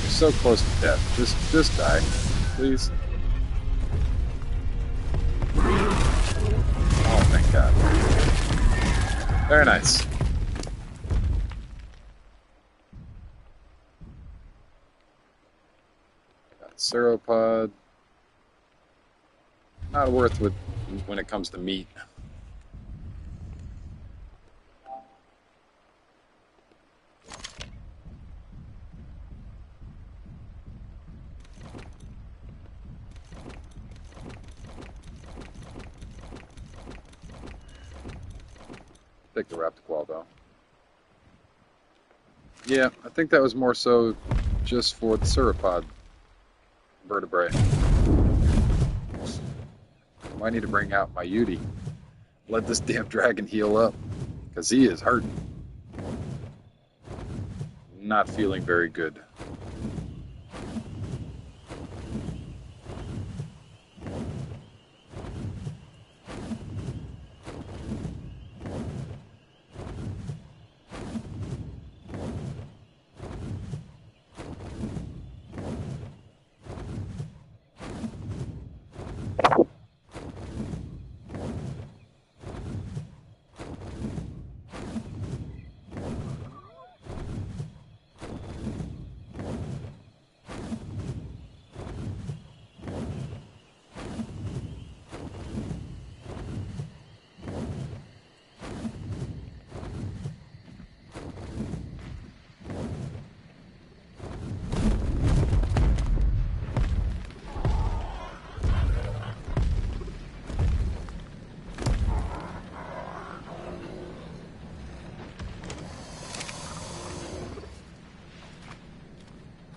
So close to death. Just die, please. Oh, thank God. Very nice. Got Sauropod. Not worth it when it comes to meat. Take the Raptor though. Yeah, I think that was more so just for the sauropod vertebrae. Might need to bring out my Yudi. Let this damn dragon heal up, because he is hurt. Not feeling very good.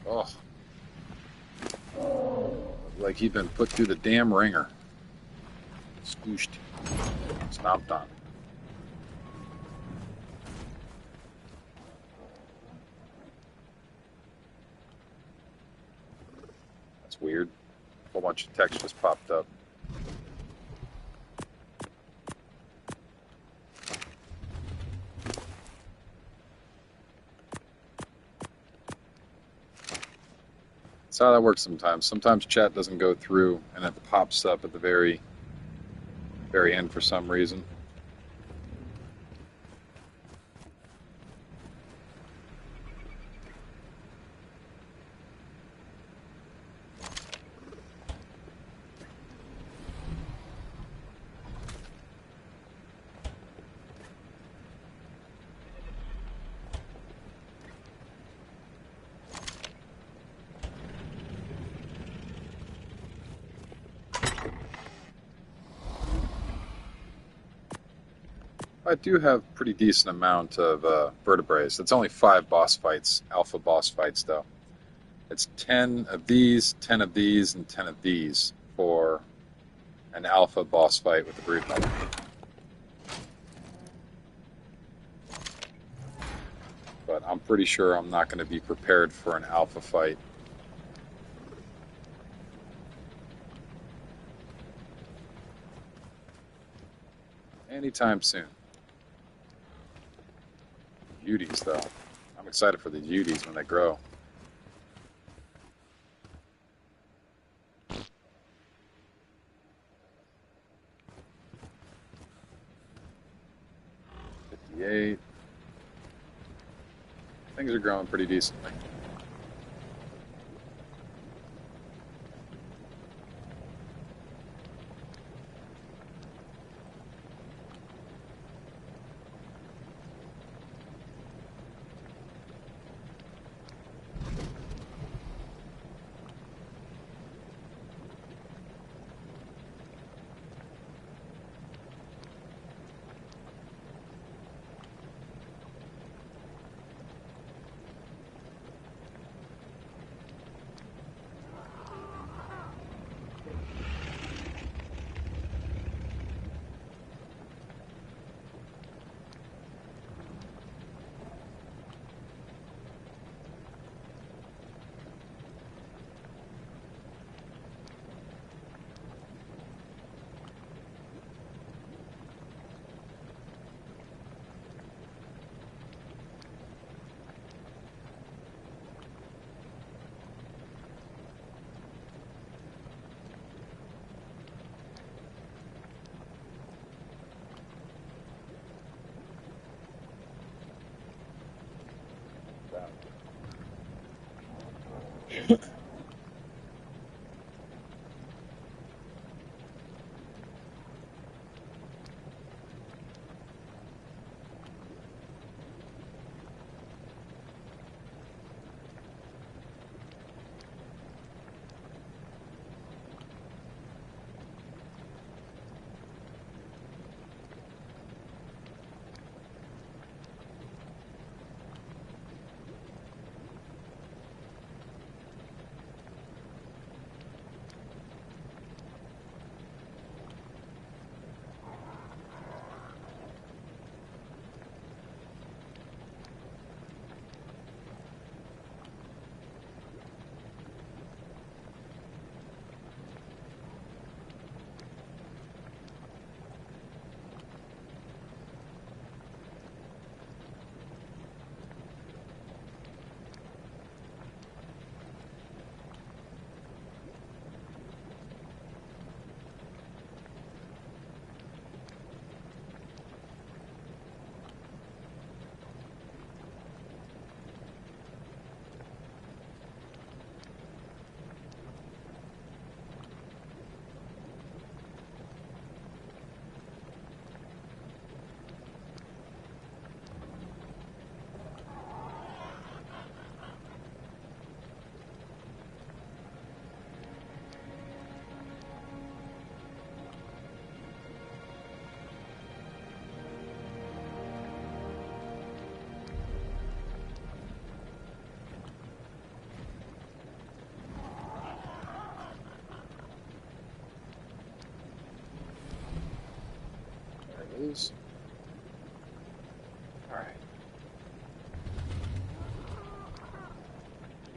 Oh. Like he'd been put through the damn ringer. Scooshed. Stomped on. That's weird. A whole bunch of text just popped up. That's how that works sometimes. Sometimes chat doesn't go through and it pops up at the very end for some reason. I do have a pretty decent amount of vertebrae. It's only 5 boss fights, alpha boss fights, though. It's 10 of these, 10 of these, and 10 of these for an alpha boss fight with the brood mother. But I'm pretty sure I'm not going to be prepared for an alpha fight anytime soon. Beauties, though. I'm excited for the beauties when they grow. $58. Things are growing pretty decently.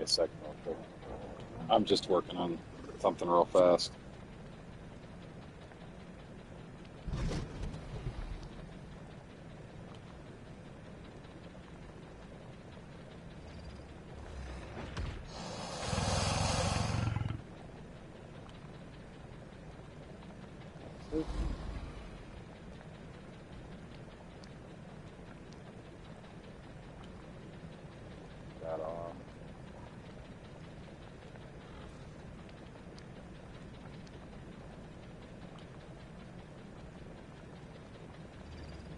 a second real quick. I'm just working on something real fast. That on.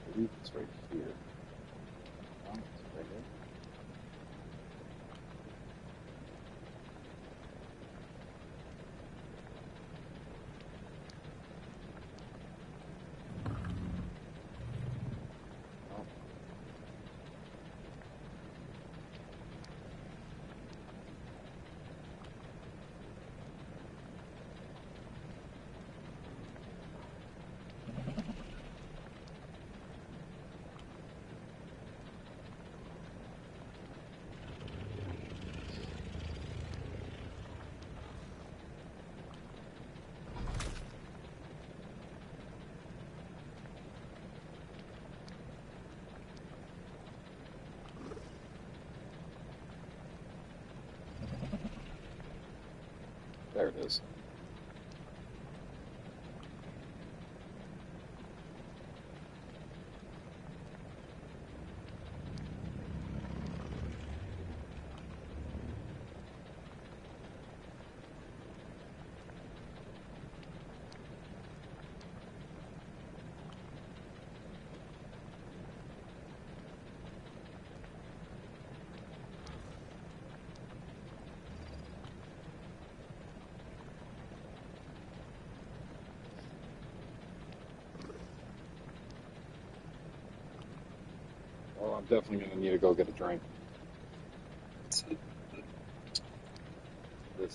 I believe it's right here. No, it's right here. No. There it is. Well, I'm definitely going to need to go get a drink. This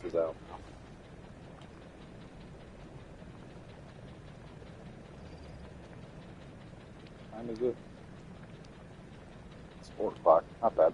is out now. What time is it? It's 4 o'clock. Not bad.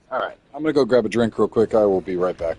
All right, I'm going to go grab a drink real quick. I will be right back.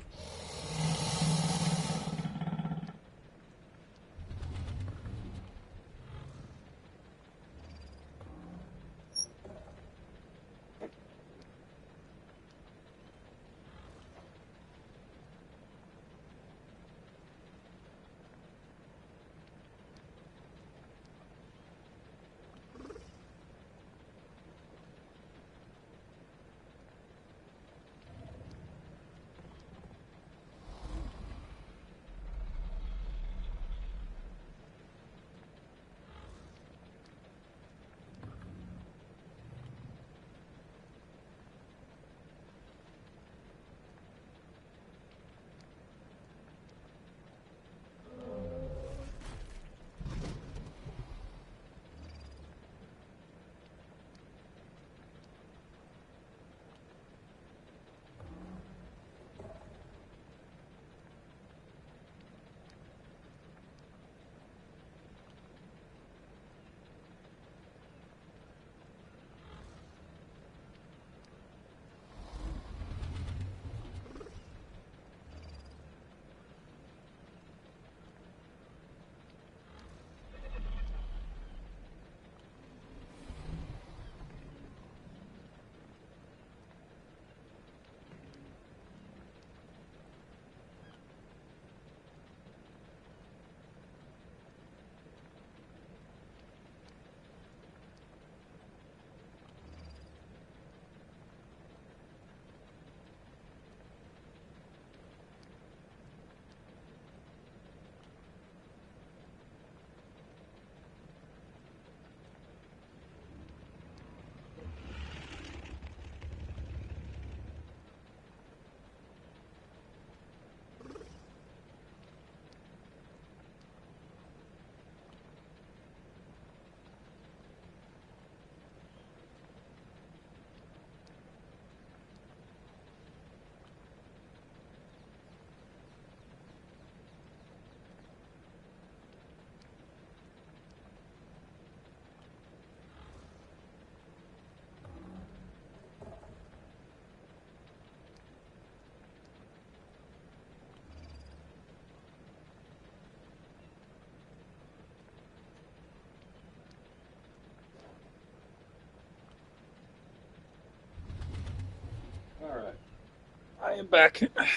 am back. I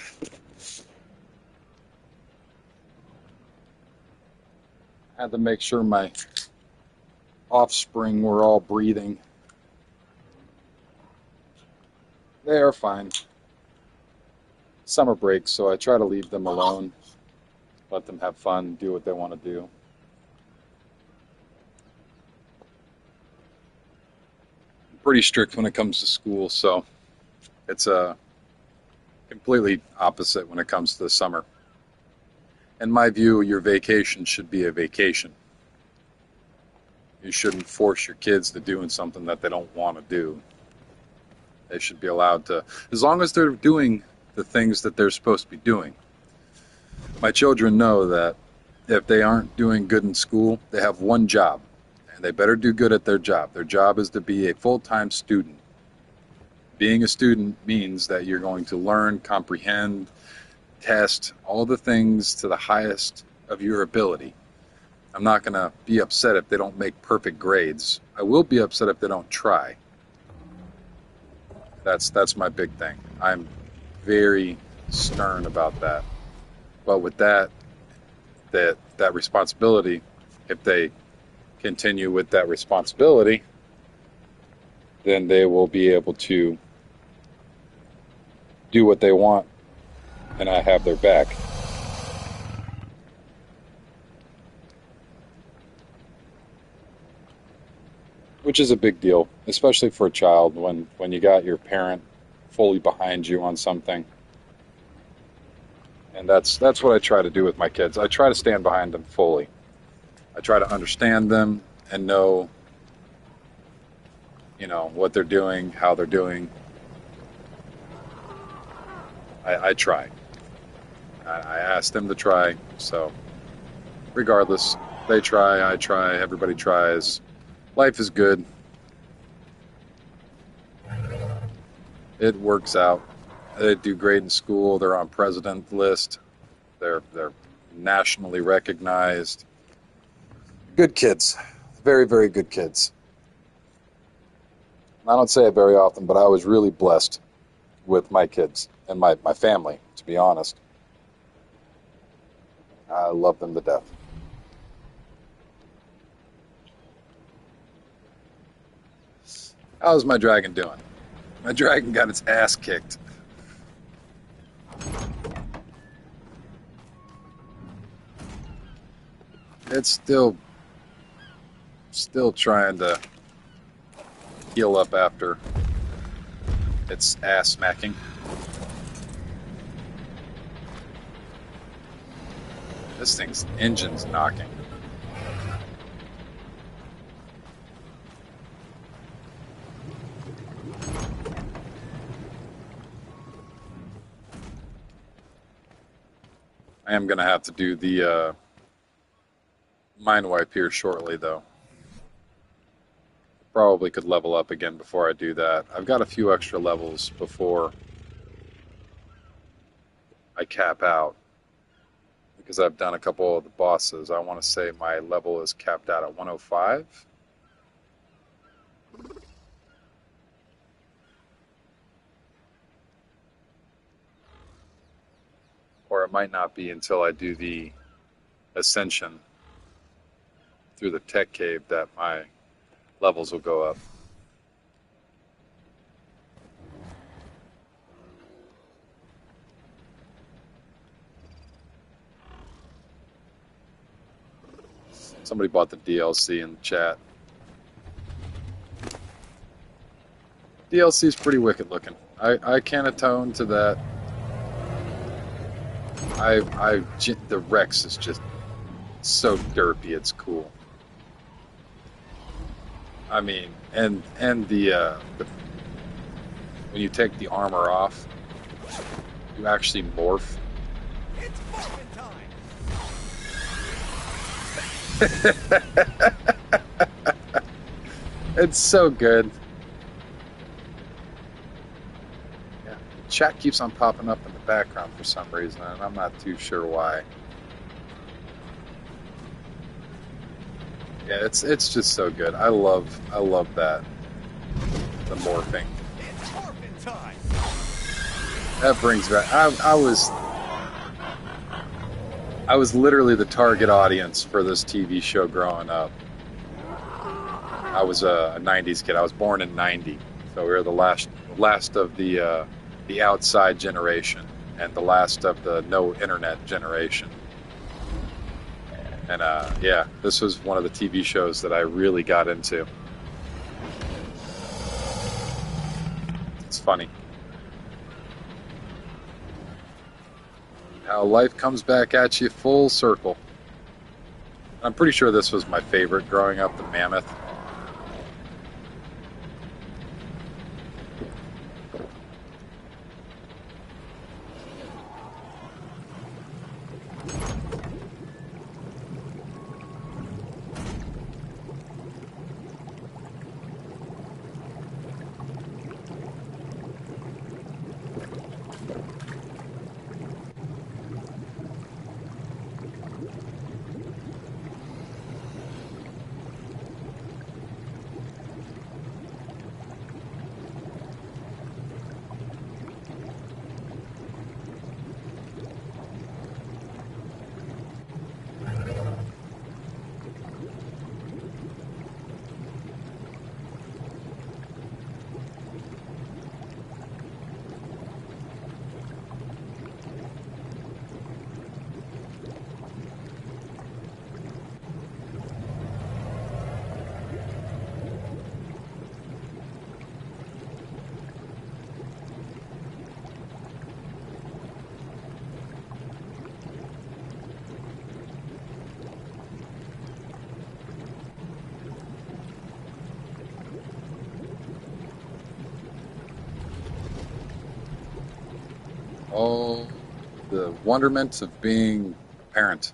had to make sure my offspring were all breathing. They are fine. Summer break, so I try to leave them alone, let them have fun, do what they want to do. I'm pretty strict when it comes to school, so it's completely opposite when it comes to the summer. In my view, your vacation should be a vacation. You shouldn't force your kids to doing something that they don't want to do. They should be allowed to, as long as they're doing the things that they're supposed to be doing. My children know that if they aren't doing good in school, they have one job, and they better do good at their job. Their job is to be a full-time student. Being a student means that you're going to learn, comprehend, test all the things to the highest of your ability. I'm not going to be upset if they don't make perfect grades. I will be upset if they don't try. That's my big thing. I'm very stern about that. But with that responsibility, if they continue with that responsibility, then they will be able to do what they want, and I have their back. Which is a big deal, especially for a child when you got your parent fully behind you on something. And that's what I try to do with my kids. I try to stand behind them fully. I try to understand them and know, what they're doing, how they're doing. I try. I ask them to try, so regardless, they try, I try, everybody tries. Life is good. It works out. They do great in school. They're on president list. They're nationally recognized. Good kids. Very, very good kids. I don't say it very often, but I was really blessed with my kids and my family, to be honest. I love them to death. How's my dragon doing? My dragon got its ass kicked. It's still trying to heal up after its ass smacking. This thing's engine's knocking. I am going to have to do the mind wipe here shortly, though. Probably could level up again before I do that. I've got a few extra levels before I cap out, because I've done a couple of the bosses. I want to say my level is capped out at 105. Or it might not be until I do the ascension through the tech cave that my levels will go up. Somebody bought the DLC in the chat. DLC is pretty wicked looking. I can't atone to that. The Rex is just so derpy. It's cool. I mean, and the when you take the armor off, you actually morph. It's morphin' time. It's so good. Yeah, chat keeps on popping up in the background for some reason, and I'm not too sure why. Yeah, it's just so good. I love that. The morphing. It's morphin' time. That brings back. I was literally the target audience for this TV show growing up. I was a '90s kid. I was born in '90, so we were the last of the outside generation and the last of the no internet generation. And yeah, this was one of the TV shows that I really got into. It's funny how life comes back at you full circle. I'm pretty sure this was my favorite growing up, the mammoth. Oh, the wonderment of being a parent.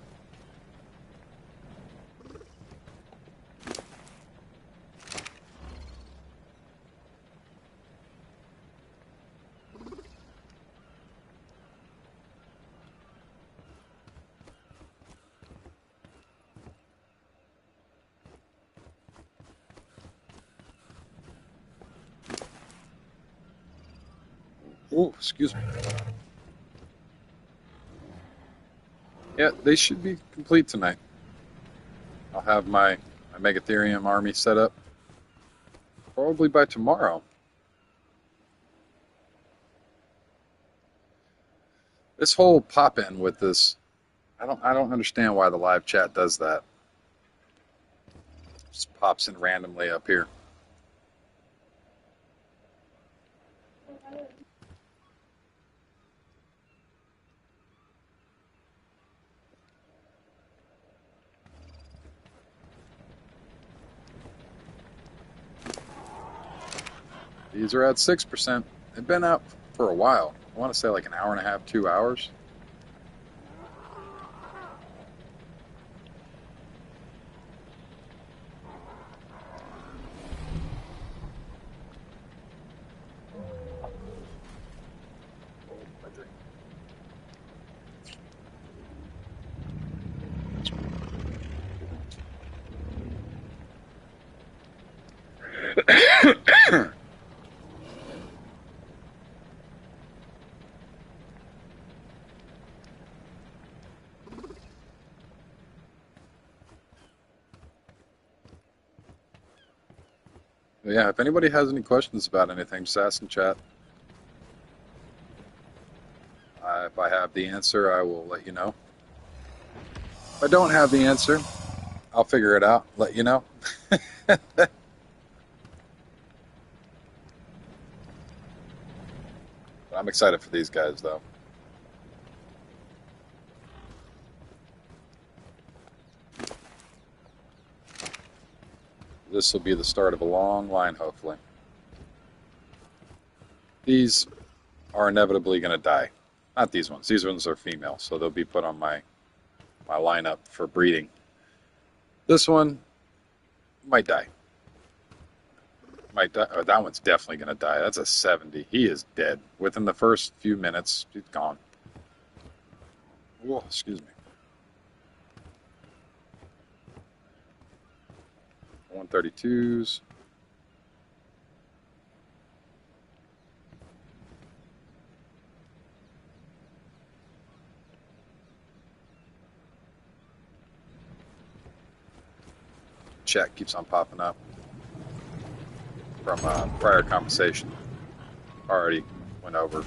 Oh, excuse me. Yeah, they should be complete tonight. I'll have my Megatherium army set up probably by tomorrow. This whole pop in with this, I don't understand why the live chat does that. Just pops in randomly up here. These are at 6%. They've been out for a while. I want to say like an hour and a half, 2 hours. But yeah, if anybody has any questions about anything, just ask in chat. If I have the answer, I will let you know. If I don't have the answer, I'll figure it out, let you know. I'm excited for these guys, though. This will be the start of a long line, hopefully. These are inevitably going to die. Not these ones. These ones are female, so they'll be put on my lineup for breeding. This one might die. Might die. Oh, that one's definitely going to die. That's a 70. He is dead. Within the first few minutes, he's gone. Whoa, excuse me. 132s. chat keeps on popping up from prior conversation. Already went over.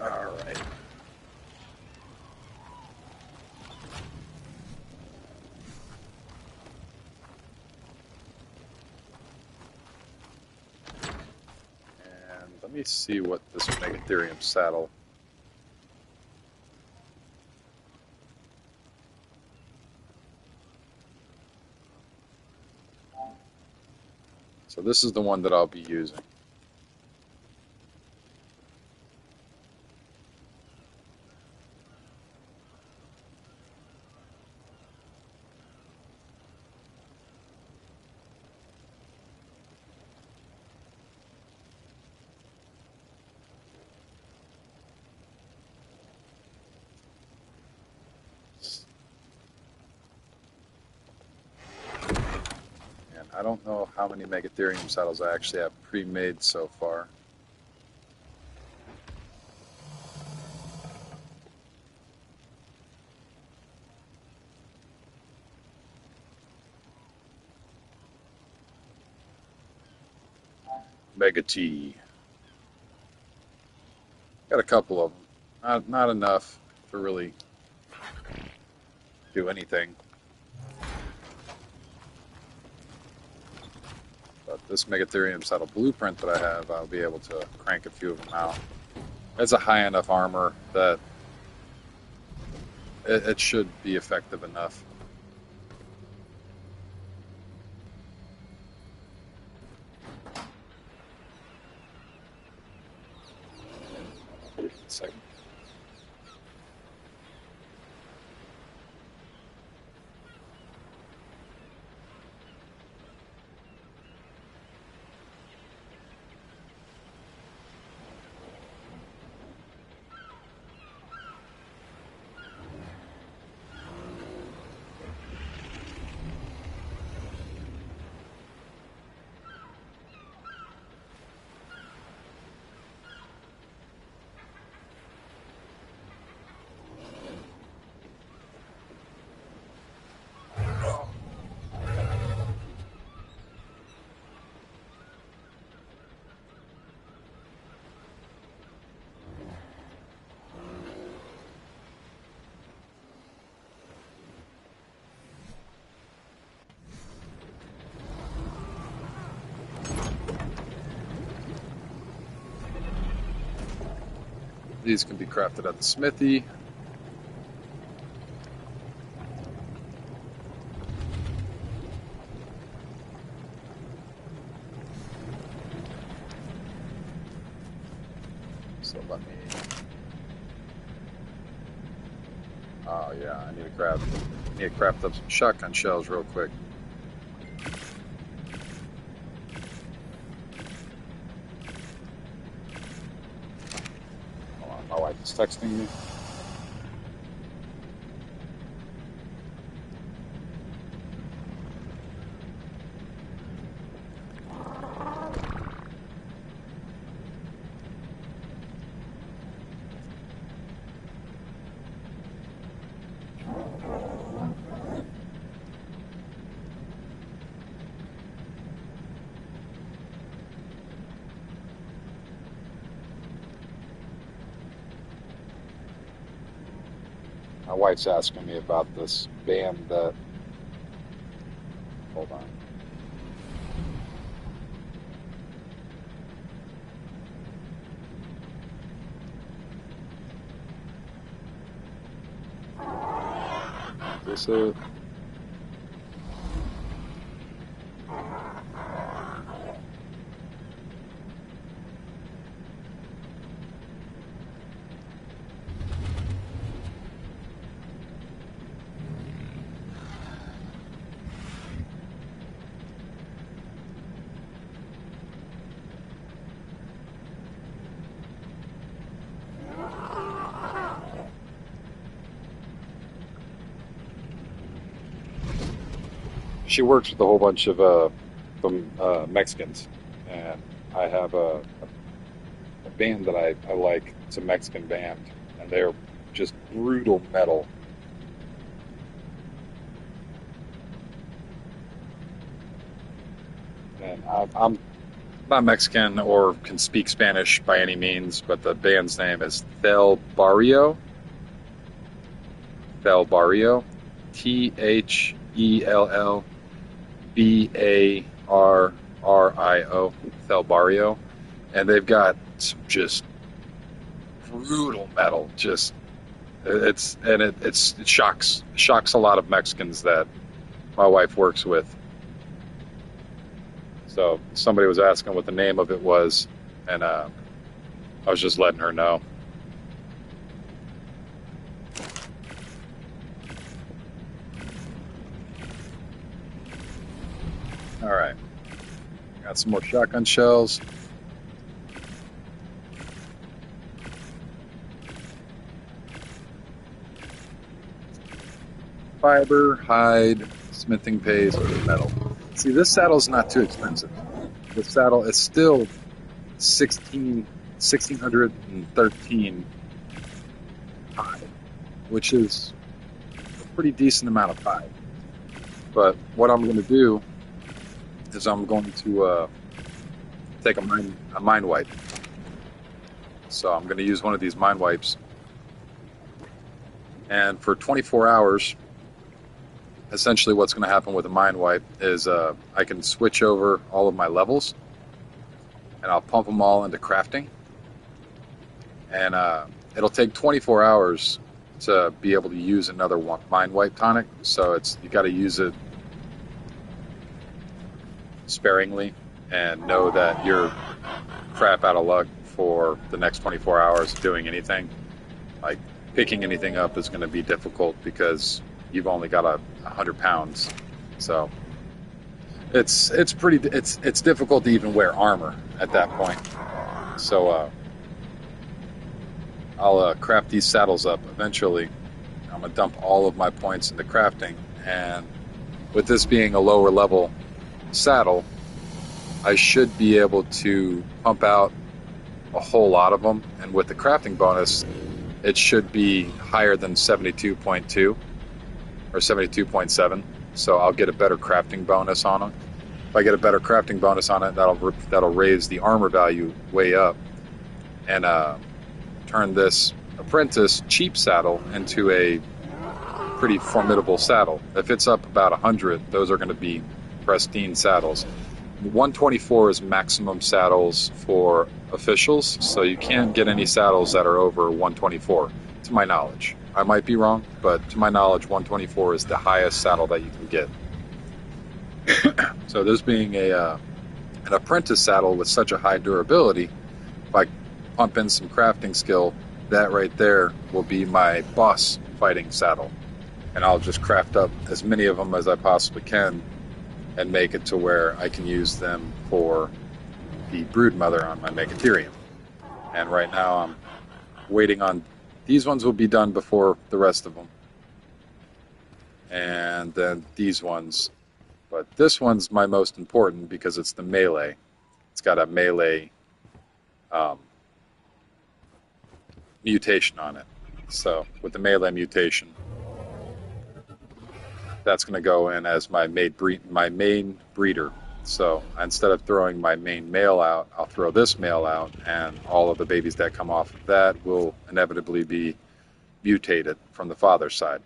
All right. And let me see what this Megatherium saddle. So this is the one that I'll be using. And I don't know how many Megatherium saddles I actually have pre-made so far. Mega T. Got a couple of them. Not enough to really do anything. But this Megatherium saddle blueprint that I have, I'll be able to crank a few of them out. It's a high enough armor that it should be effective enough. Second. These can be crafted at the smithy. So let me... Oh yeah, I need to craft up some shotgun shells real quick. Hold on, my wife is texting me. My wife's asking me about this band that... Hold on. Is this it? she works with a whole bunch of Mexicans, and I have a band that I like. It's a Mexican band, and they're just brutal metal. And I'm not Mexican or can speak Spanish by any means, but the band's name is Thel Barrio. Thel Barrio. ThellBarrio. Thel Barrio. And they've got some just brutal metal. Just it shocks a lot of Mexicans that my wife works with. So somebody was asking what the name of it was, and I was just letting her know. All right, got some more shotgun shells. Fiber, hide, smithing paste, metal. See, this saddle is not too expensive. The saddle is still 1,613 hide, which is a pretty decent amount of hide. But what I'm going to do is I'm going to take a mine wipe. So I'm going to use one of these mine wipes. And for 24 hours, essentially what's going to happen with a mine wipe is I can switch over all of my levels, and I'll pump them all into crafting. And it'll take 24 hours to be able to use another mine wipe tonic. So you got to use it sparingly and know that you're crap out of luck for the next 24 hours doing anything. Like picking anything up is going to be difficult because you've only got 100 pounds. So it's difficult to even wear armor at that point. So I'll craft these saddles up eventually. I'm gonna dump all of my points into crafting, and with this being a lower level saddle, I should be able to pump out a whole lot of them, and with the crafting bonus it should be higher than 72.2 or 72.7, so I'll get a better crafting bonus on it. If I get a better crafting bonus on it, that'll raise the armor value way up, and turn this apprentice cheap saddle into a pretty formidable saddle. If it's up about 100, those are going to be pristine saddles. 124 is maximum saddles for officials, so you can't get any saddles that are over 124, to my knowledge. I might be wrong, but to my knowledge, 124 is the highest saddle that you can get. So this being an apprentice saddle with such a high durability, if I pump in some crafting skill, that right there will be my boss fighting saddle. And I'll just craft up as many of them as I possibly can and make it to where I can use them for the brood mother on my Megatherium. And right now I'm waiting on, these ones will be done before the rest of them. And then these ones. But this one's my most important because it's the melee. It's got a melee mutation on it. So with the melee mutation, that's going to go in as my main breeder. So instead of throwing my main male out, I'll throw this male out, and all of the babies that come off of that will inevitably be mutated from the father's side.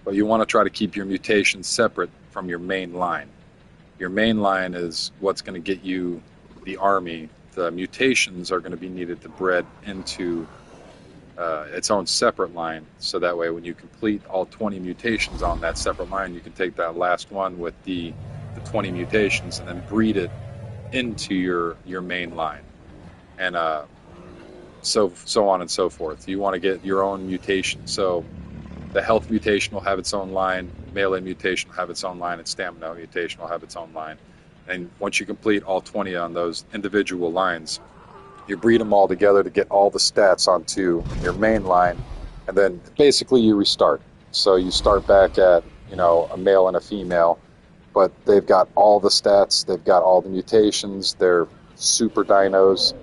But you want to try to keep your mutations separate from your main line. Your main line is what's going to get you the army. The mutations are going to be needed to bred into its own separate line, so that way when you complete all 20 mutations on that separate line, you can take that last one with the 20 mutations and then breed it into your main line, and so on and so forth. You want to get your own mutation. So the health mutation will have its own line, melee mutation will have its own line, and stamina mutation will have its own line. And once you complete all 20 on those individual lines, you breed them all together to get all the stats onto your main line, and then basically you restart. So you start back at, a male and a female, but they've got all the stats, they've got all the mutations, they're super dinos,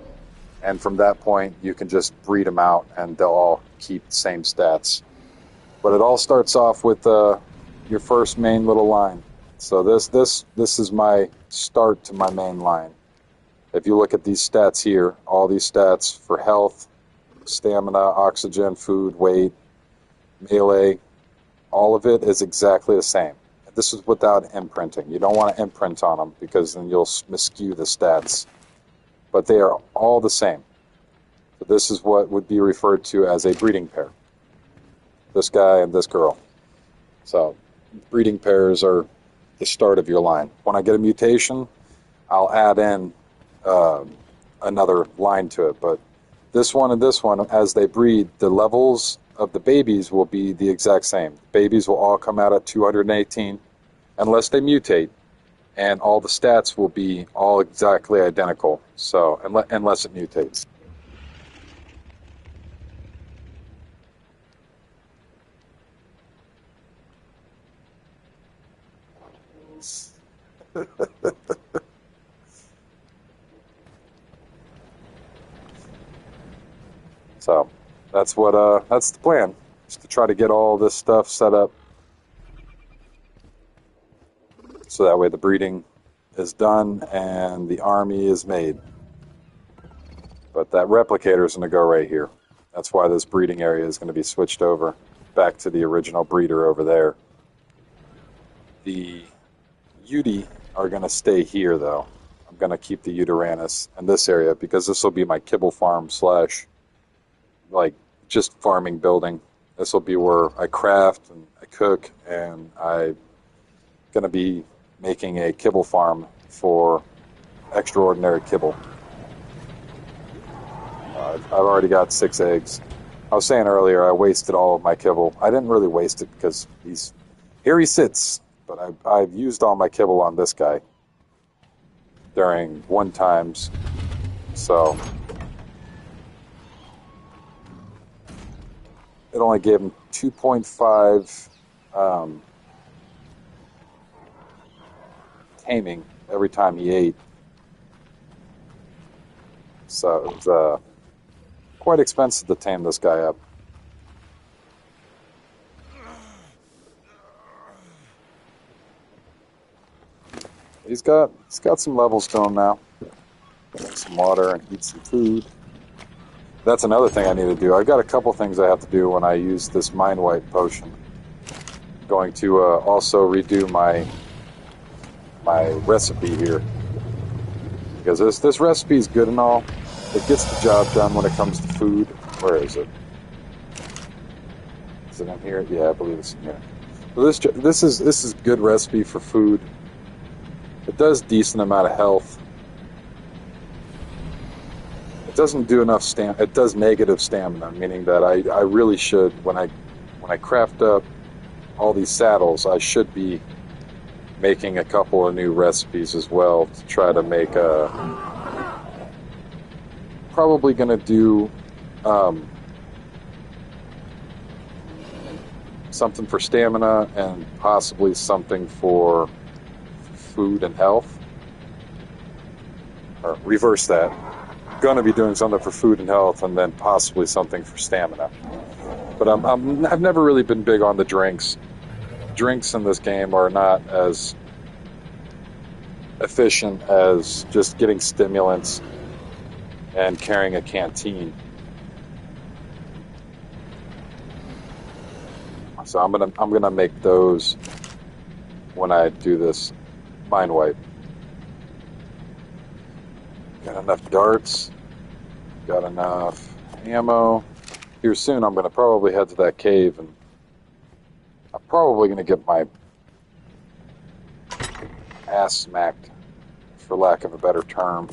and from that point you can just breed them out and they'll all keep the same stats. But it all starts off with your first main little line. So this is my start to my main line. If you look at these stats here, all these stats for health, stamina, oxygen, food, weight, melee, all of it is exactly the same. This is without imprinting. You don't want to imprint on them because then you'll miskew the stats. But they are all the same. So this is what would be referred to as a breeding pair. This guy and this girl. So breeding pairs are the start of your line. When I get a mutation, I'll add in another line to it. But this one and this one, as they breed, the levels of the babies will be the exact same. Babies will all come out at 218 unless they mutate, and all the stats will be all exactly identical. So unless it mutates. So that's the plan, is to try to get all this stuff set up so that way the breeding is done and the army is made. But that replicator is going to go right here. That's why this breeding area is going to be switched over back to the original breeder over there. The Udi are going to stay here, though. I'm going to keep the Uteranus in this area because this will be my kibble farm / just farming building. This will be where I craft and I cook, and I'm going to be making a kibble farm for extraordinary kibble. I've already got 6 eggs. I was saying earlier I wasted all of my kibble. I didn't really waste it because here he sits, but I've used all my kibble on this guy during one times. So it only gave him 2.5 taming every time he ate. So it was quite expensive to tame this guy up. He's got some levels to him now. Drink some water and eat some food. That's another thing I need to do. I've got a couple things I have to do when I use this mind wipe potion. I'm going to also redo my recipe here, because this recipe is good and all. It gets the job done when it comes to food. Where is it? Is it in here? Yeah, I believe it's in here. So this is good recipe for food. It does decent amount of health. It doesn't do enough stamina. It does negative stamina, meaning that I really should, when I craft up all these saddles, I should be making a couple of new recipes as well to try to make probably going to do something for stamina and possibly something for food and health. Or reverse that. Going to be doing something for food and health and then possibly something for stamina. But I've never really been big on the drinks. Drinks in this game are not as efficient as just getting stimulants and carrying a canteen. So I'm gonna make those when I do this mind wipe. Got enough darts. Got enough ammo. Here soon I'm gonna probably head to that cave, and I'm probably gonna get my ass smacked, for lack of a better term.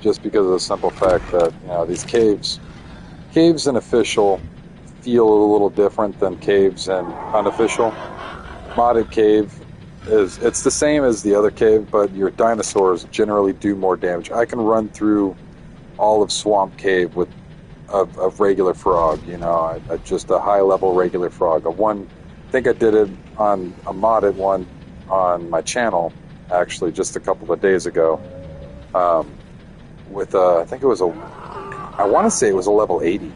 Just because of the simple fact that, these caves in official feel a little different than caves in unofficial. Modded cave it's the same as the other cave, but your dinosaurs generally do more damage. I can run through all of Swamp Cave with of regular frog. You know, just a high level regular frog. I think I did it on a modded one on my channel actually just a couple of days ago. Um, with I think it was I want to say it was a level 80.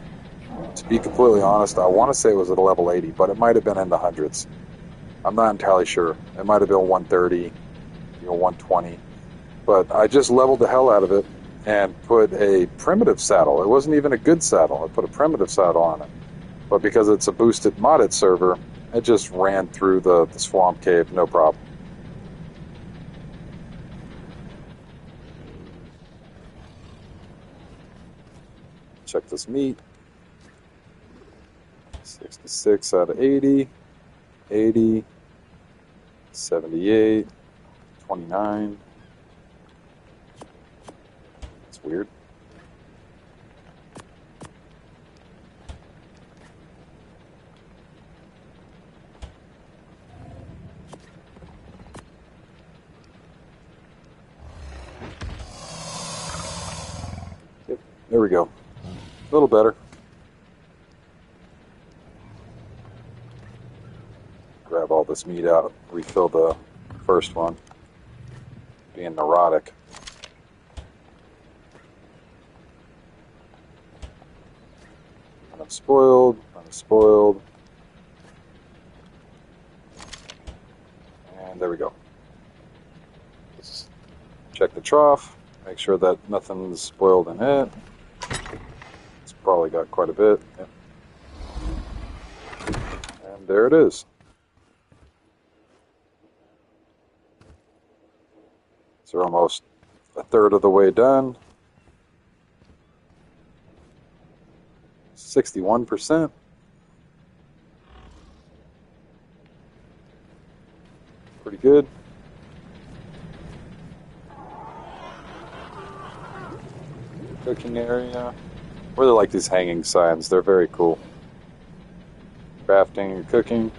To be completely honest, I want to say it was at a level 80, but it might have been in the hundreds. I'm not entirely sure. It might have been 130, 120. But I just leveled the hell out of it and put a primitive saddle. It wasn't even a good saddle. I put a primitive saddle on it. But because it's a boosted modded server, it just ran through the swamp cave, no problem. Check this meat. 66 out of 80. 80. 78. 29. It's weird. Yep, there we go. A little better. Grab all this meat out, refill the first one. Being neurotic. Unspoiled, unspoiled. And there we go. Just check the trough, make sure that nothing's spoiled in it. It's probably got quite a bit. Yep. And there it is. So we're almost a third of the way done. 61%. Pretty good. Cooking area. Really like these hanging signs. They're very cool. Crafting and cooking.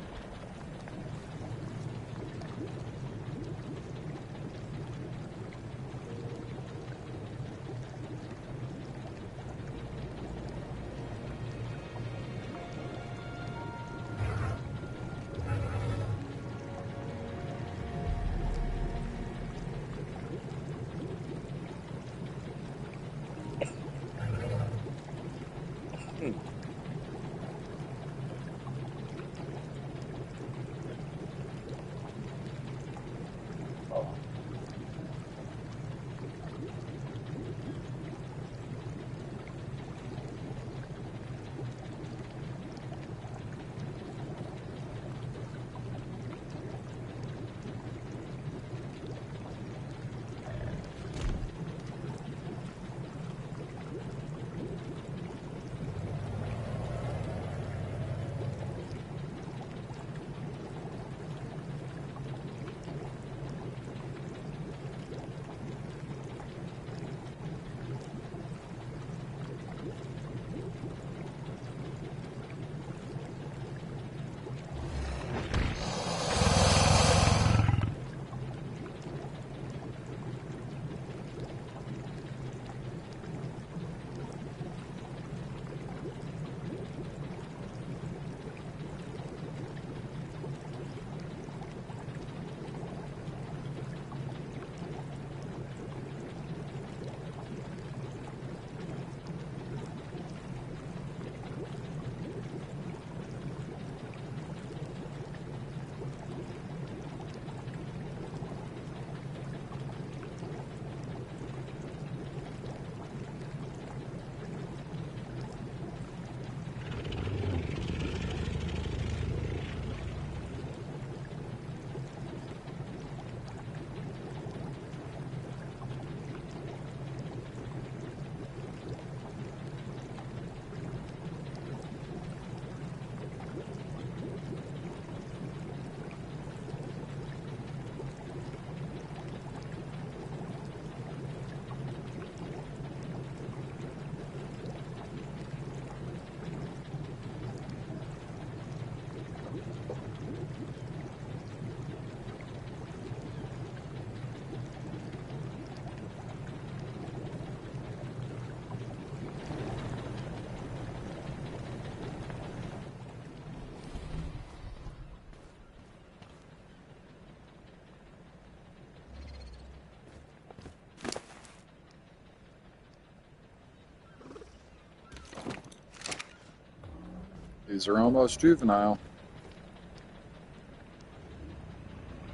These are almost juvenile.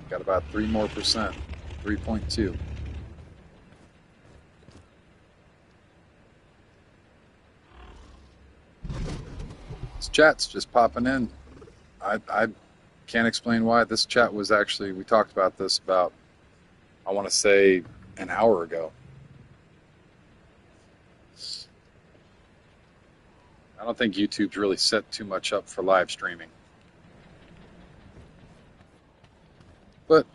Got about 3% more, 3.2. This chat's just popping in. I can't explain why. This chat was actually, we talked about this about, I want to say, an hour ago. I don't think YouTube's really set too much up for live streaming. But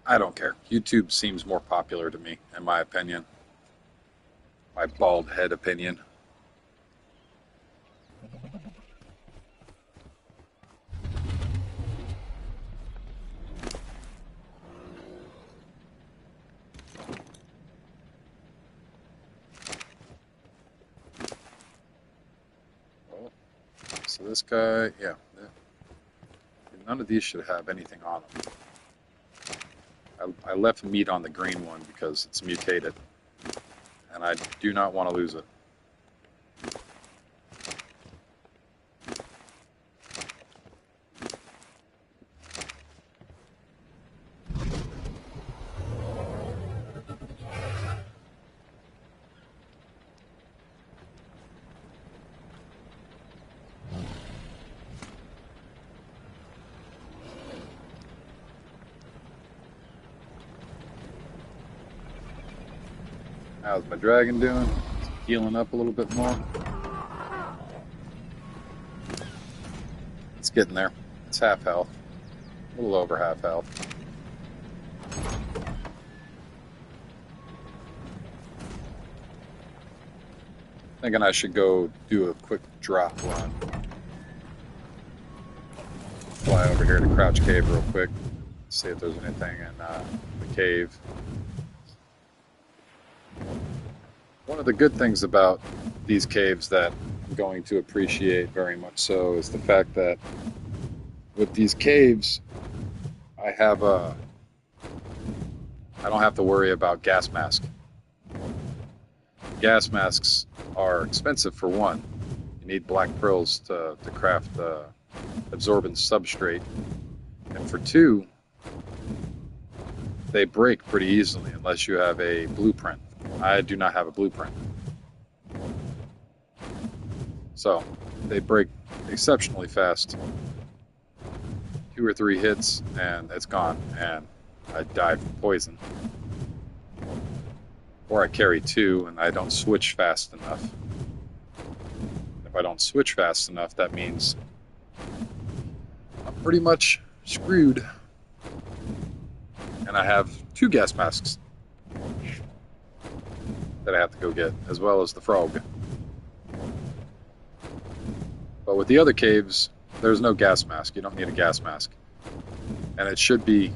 I don't care. YouTube seems more popular to me, in my opinion. My bald head opinion. So this guy, yeah. None of these should have anything on them. I left meat on the green one because it's mutated. And I do not want to lose it. How's my dragon doing? Is it healing up a little bit more? It's getting there. It's half health. A little over half health. Thinking I should go do a quick drop run. Fly over here to Crouch Cave real quick. See if there's anything in the cave. One of the good things about these caves that I'm going to appreciate very much so is the fact that with these caves, I don't have to worry about gas mask. Gas masks are expensive for one. You need black pearls to craft absorbent substrate. And for two, they break pretty easily unless you have a blueprint. I do not have a blueprint. So, they break exceptionally fast. 2 or 3 hits and it's gone, and I die from poison. Or I carry 2 and I don't switch fast enough. If I don't switch fast enough, that means I'm pretty much screwed. And I have 2 gas masks that I have to go get, as well as the frog. But with the other caves, there's no gas mask. You don't need a gas mask. And it should be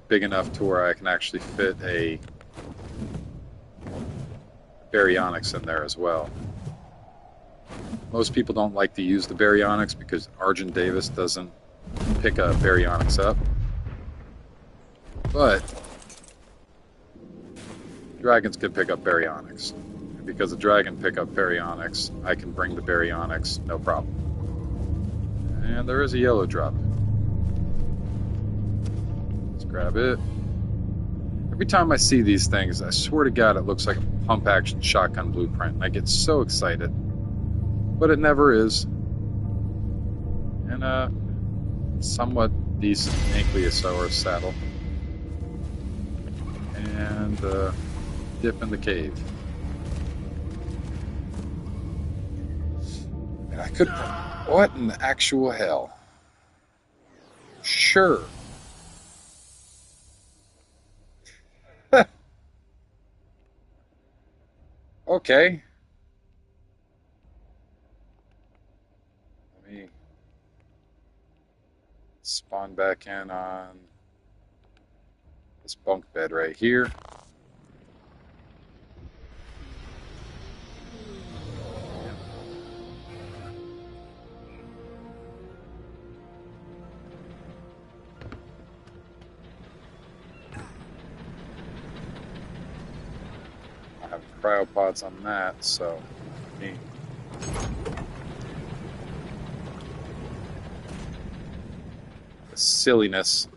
big enough to where I can actually fit a baryonyx in there as well. Most people don't like to use the baryonyx because Argent Davis doesn't pick a baryonyx up. But dragons can pick up baryonyx. And because the dragon pick up baryonyx, I can bring the baryonyx, no problem. And there is a yellow drop. Let's grab it. Every time I see these things, I swear to God, it looks like a pump action shotgun blueprint. And I get so excited. But it never is. And a somewhat decent Ankylosaurus saddle. And dip in the cave. And I could... What in the actual hell? Sure. Okay. Let me spawn back in on this bunk bed right here. Cryopods on that, so let me silliness.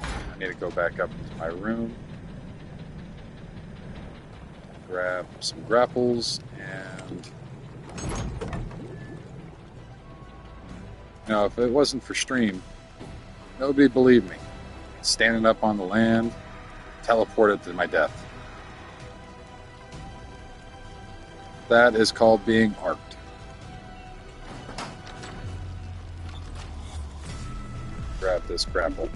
I need to go back up to my room, grab some grapples, and if it wasn't for stream, nobody'd believe me. Standing up on the land, teleported to my death. That is called being arked. Grab this grapple.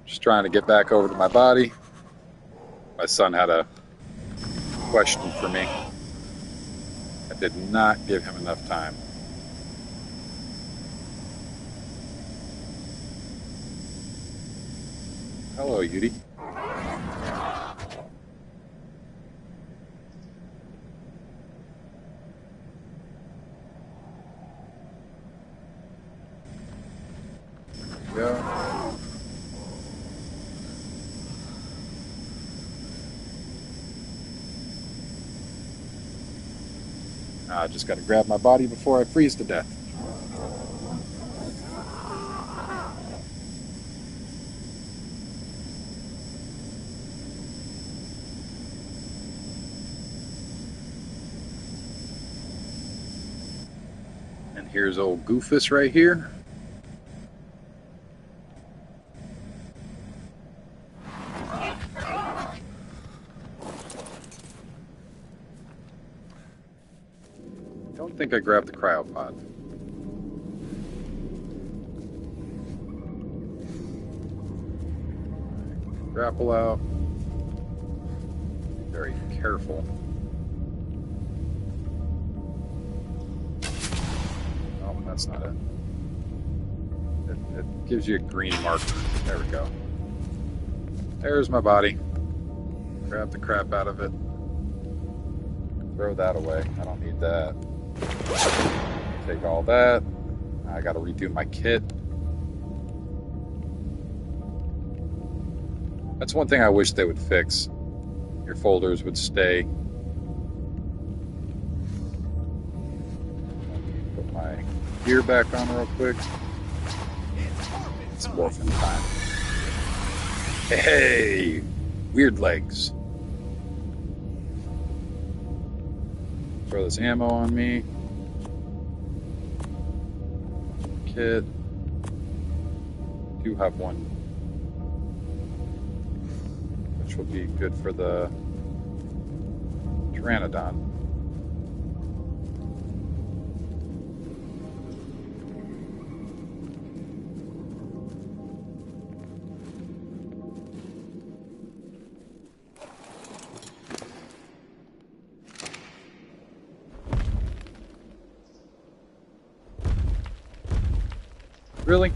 Just trying to get back over to my body. My son had a question for me. I did not give him enough time. Hello, Yudi. Yeah. I just got to grab my body before I freeze to death. And here's old Goofus right here. I think I grabbed the cryopod. Grapple out. Be very careful. Oh, that's not it. It gives you a green marker. There we go. There's my body. Grab the crap out of it. Throw that away. I don't need that. Take all that. I gotta redo my kit. That's one thing I wish they would fix. your folders would stay. Put my gear back on real quick. It's morphin' time. Hey, weird legs. Throw this ammo on me. Kit. Do have one, which will be good for the Pteranodon. Really?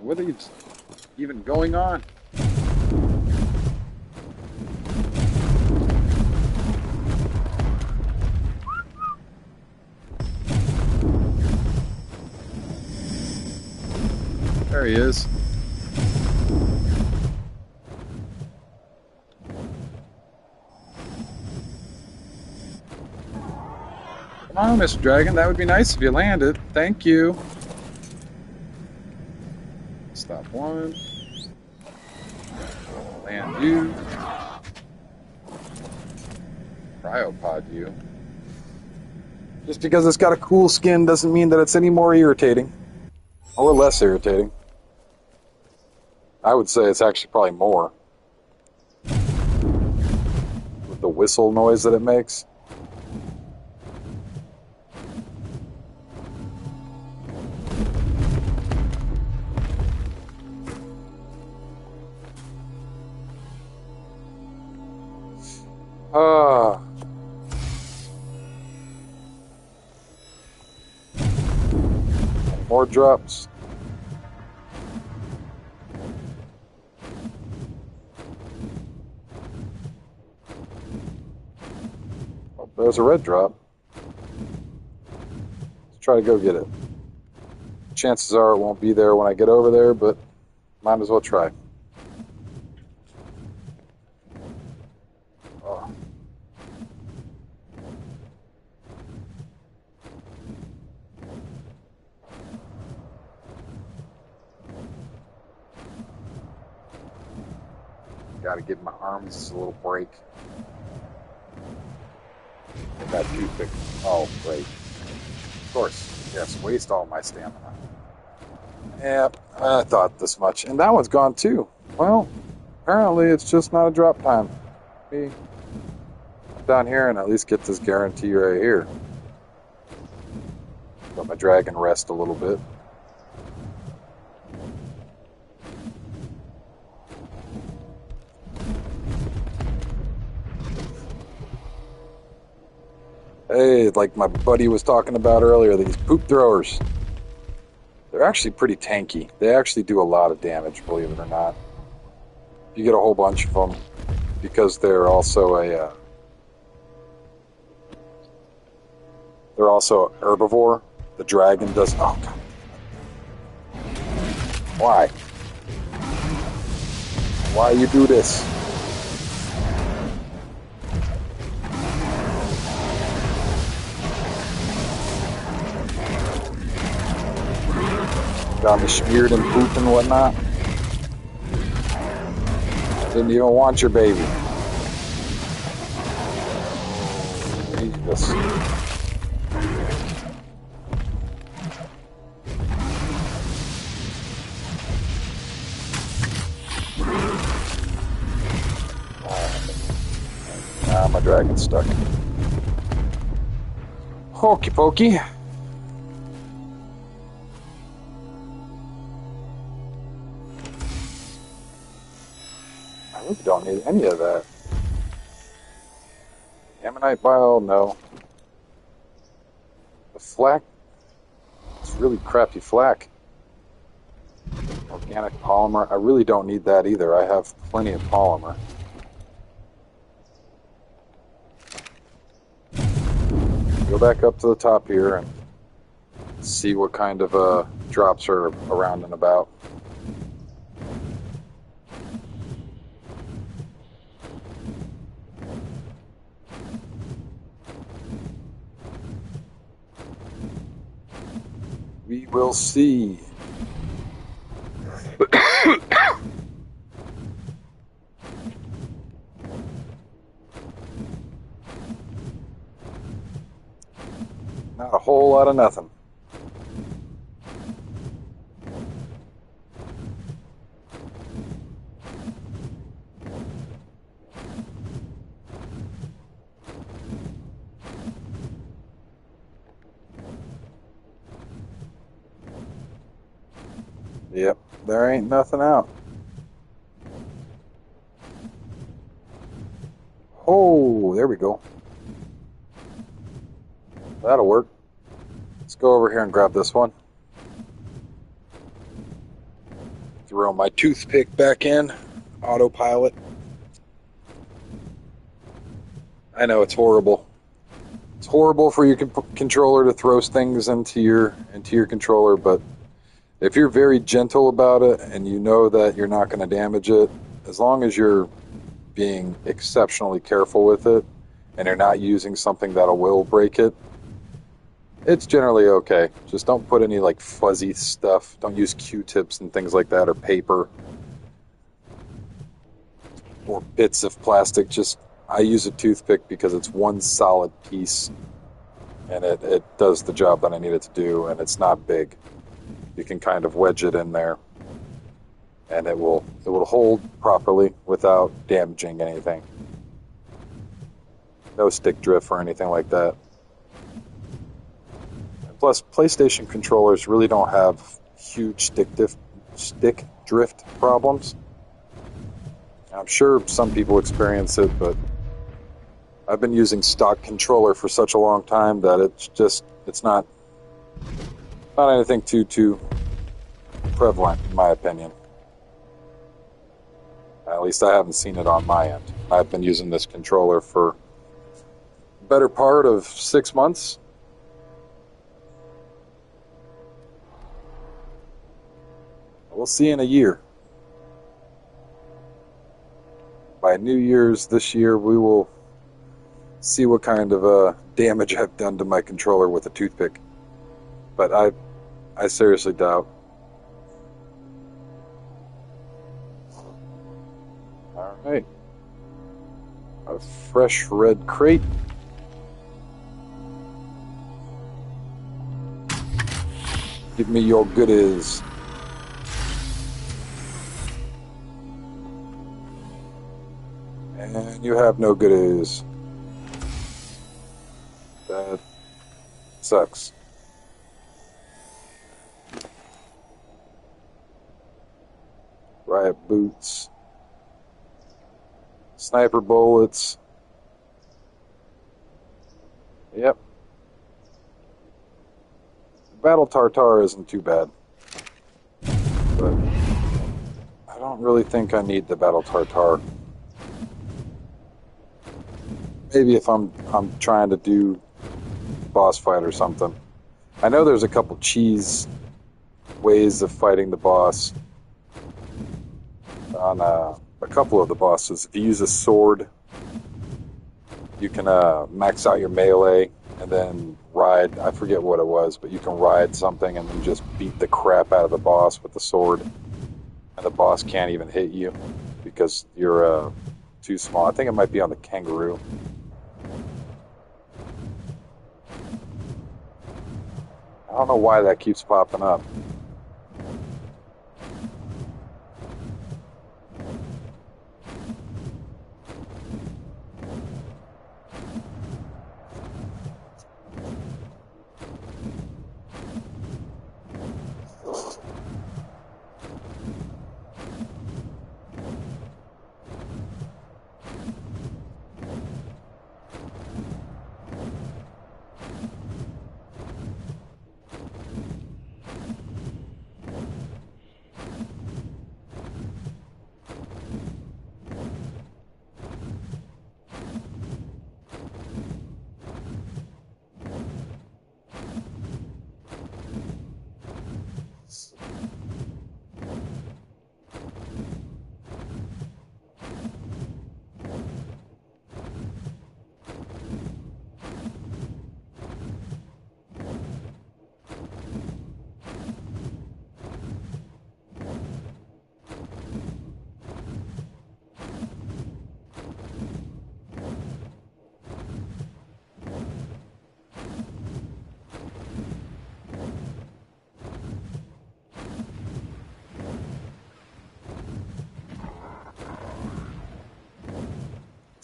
What are even going on? There he is. Come on, Mr. Dragon. That would be nice if you landed. Thank you. Stop one. Land you. Cryopod you. Just because it's got a cool skin doesn't mean that it's any more irritating. Or less irritating. I would say it's actually probably more. With the whistle noise that it makes. More drops. Oh, there's a red drop. Let's try to go get it. Chances are it won't be there when I get over there, but might as well try. Oh. Gotta give my arms a little break. I got too thick. Oh, great. Of course. Yes, waste all my stamina. Yep, I thought this much. And that one's gone too. Well, apparently it's just not a drop time. Me down here and at least get this guarantee right here. Let my dragon rest a little bit. Hey, like my buddy was talking about earlier, these poop throwers. They're actually pretty tanky. They actually do a lot of damage, believe it or not. You get a whole bunch of them because they're also a they're also an herbivore. The dragon does. Oh God! Why? Why you do this? Got me smeared in poop and whatnot. Didn't even want your baby. Jesus. Ah, my dragon's stuck. Hokey pokey. I really don't need any of that. Ammonite bile, no. The flak, it's really crappy flak. Organic polymer, I really don't need that either. I have plenty of polymer. Go back up to the top here and See what kind of drops are around and about. We will see. Not a whole lot of nothing. Yep, there ain't nothing out. Oh, there we go. That'll work. Let's go over here and grab this one. Throw my toothpick back in. Autopilot. I know it's horrible. It's horrible for your controller to throw things into your controller, but if you're very gentle about it and you know that you're not going to damage it, as long as you're being exceptionally careful with it and you're not using something that will break it, it's generally okay. Just don't put any like fuzzy stuff. Don't use Q-tips and things like that, or paper or bits of plastic. Just I use a toothpick because it's one solid piece and it does the job that I need it to do, and it's not big. You can kind of wedge it in there and it will hold properly without damaging anything. No stick drift or anything like that. Plus, PlayStation controllers really don't have huge stick drift problems. I'm sure some people experience it, but I've been using stock controller for such a long time that it's not anything too prevalent, in my opinion. At least I haven't seen it on my end. I've been using this controller for the better part of 6 months. We'll see in a year. By New Year's this year, we will see what kind of damage I've done to my controller with a toothpick. But I seriously doubt. Alright. A fresh red crate. Give me your goodies. And you have no goodies. That sucks. Riot boots. Sniper bullets. Yep. Battle Tartar isn't too bad. But I don't really think I need the Battle Tartar. Maybe if I'm trying to do boss fight or something. I know there's a couple cheese ways of fighting the boss on a couple of the bosses. If you use a sword, you can max out your melee and then ride, I forget what it was, but you can ride something and then just beat the crap out of the boss with the sword, and the boss can't even hit you because you're too small. I think it might be on the kangaroo. I don't know why that keeps popping up.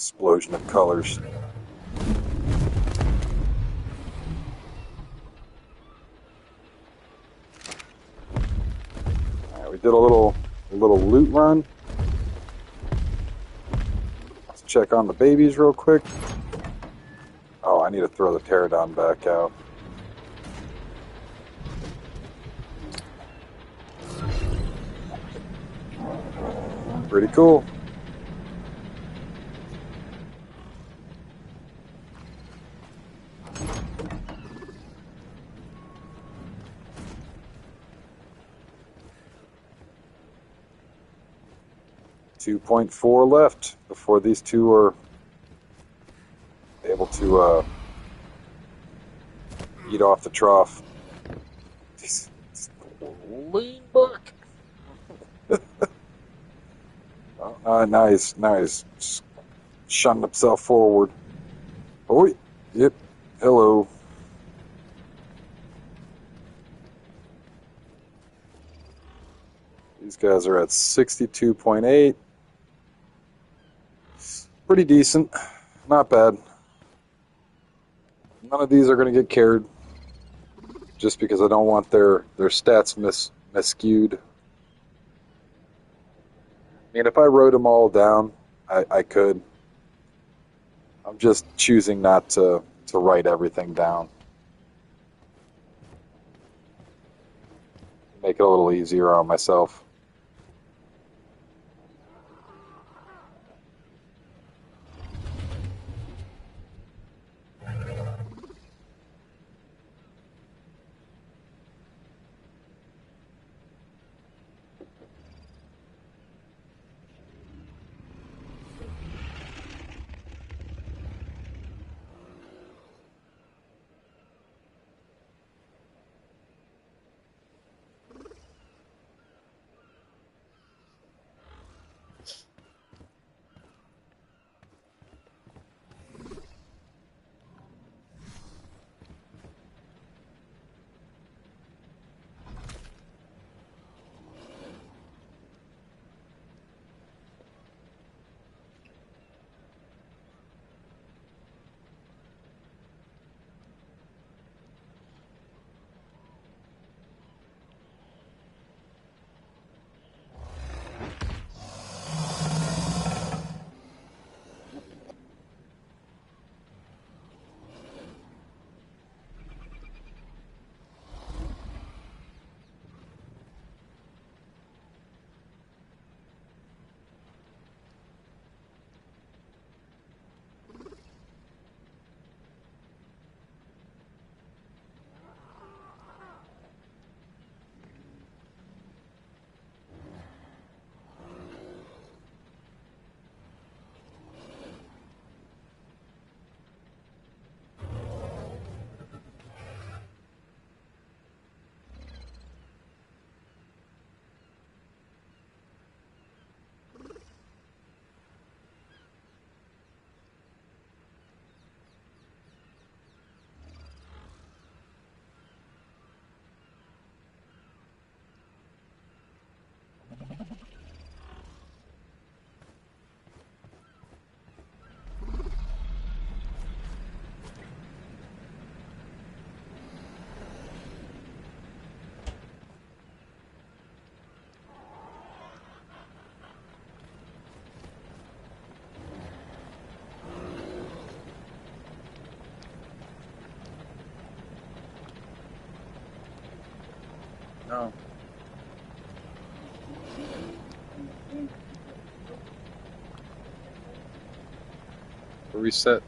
Explosion of colors. Alright, we did a little loot run. Let's check on the babies real quick. Oh, I need to throw the pterodon back out. Pretty cool. .4 left before these two are able to eat off the trough. Lean back. Oh, nice. Just shunning himself forward. Oh, yep. Hello. These guys are at 62.8. Pretty decent. Not bad. None of these are going to get carried. Just because I don't want their stats misskewed. I mean, if I wrote them all down, I could. I'm just choosing not to write everything down. Make it a little easier on myself. No. Reset.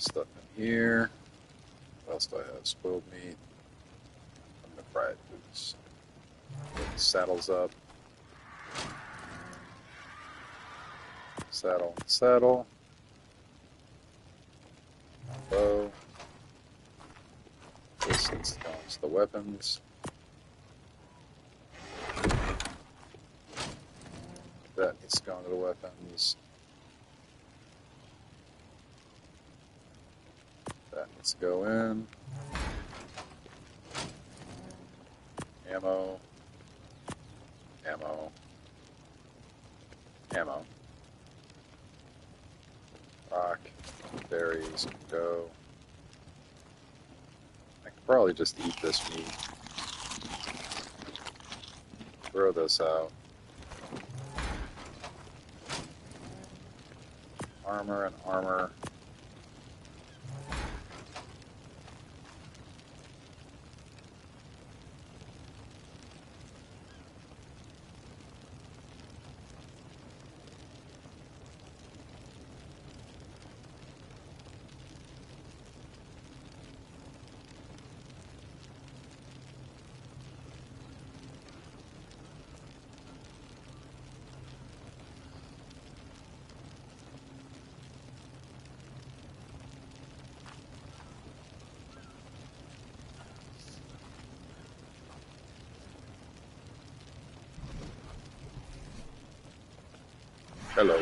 stuff in here. What else do I have? Spoiled meat. I'm gonna fry it loose. Get the saddles up. Saddle, saddle. Bow. This needs to go into the weapons. That needs to go into the weapons. That needs to go in. Ammo. Ammo. Ammo. Rock. Berries. Go. I could probably just eat this meat. Throw this out. Armor and armor. Hello.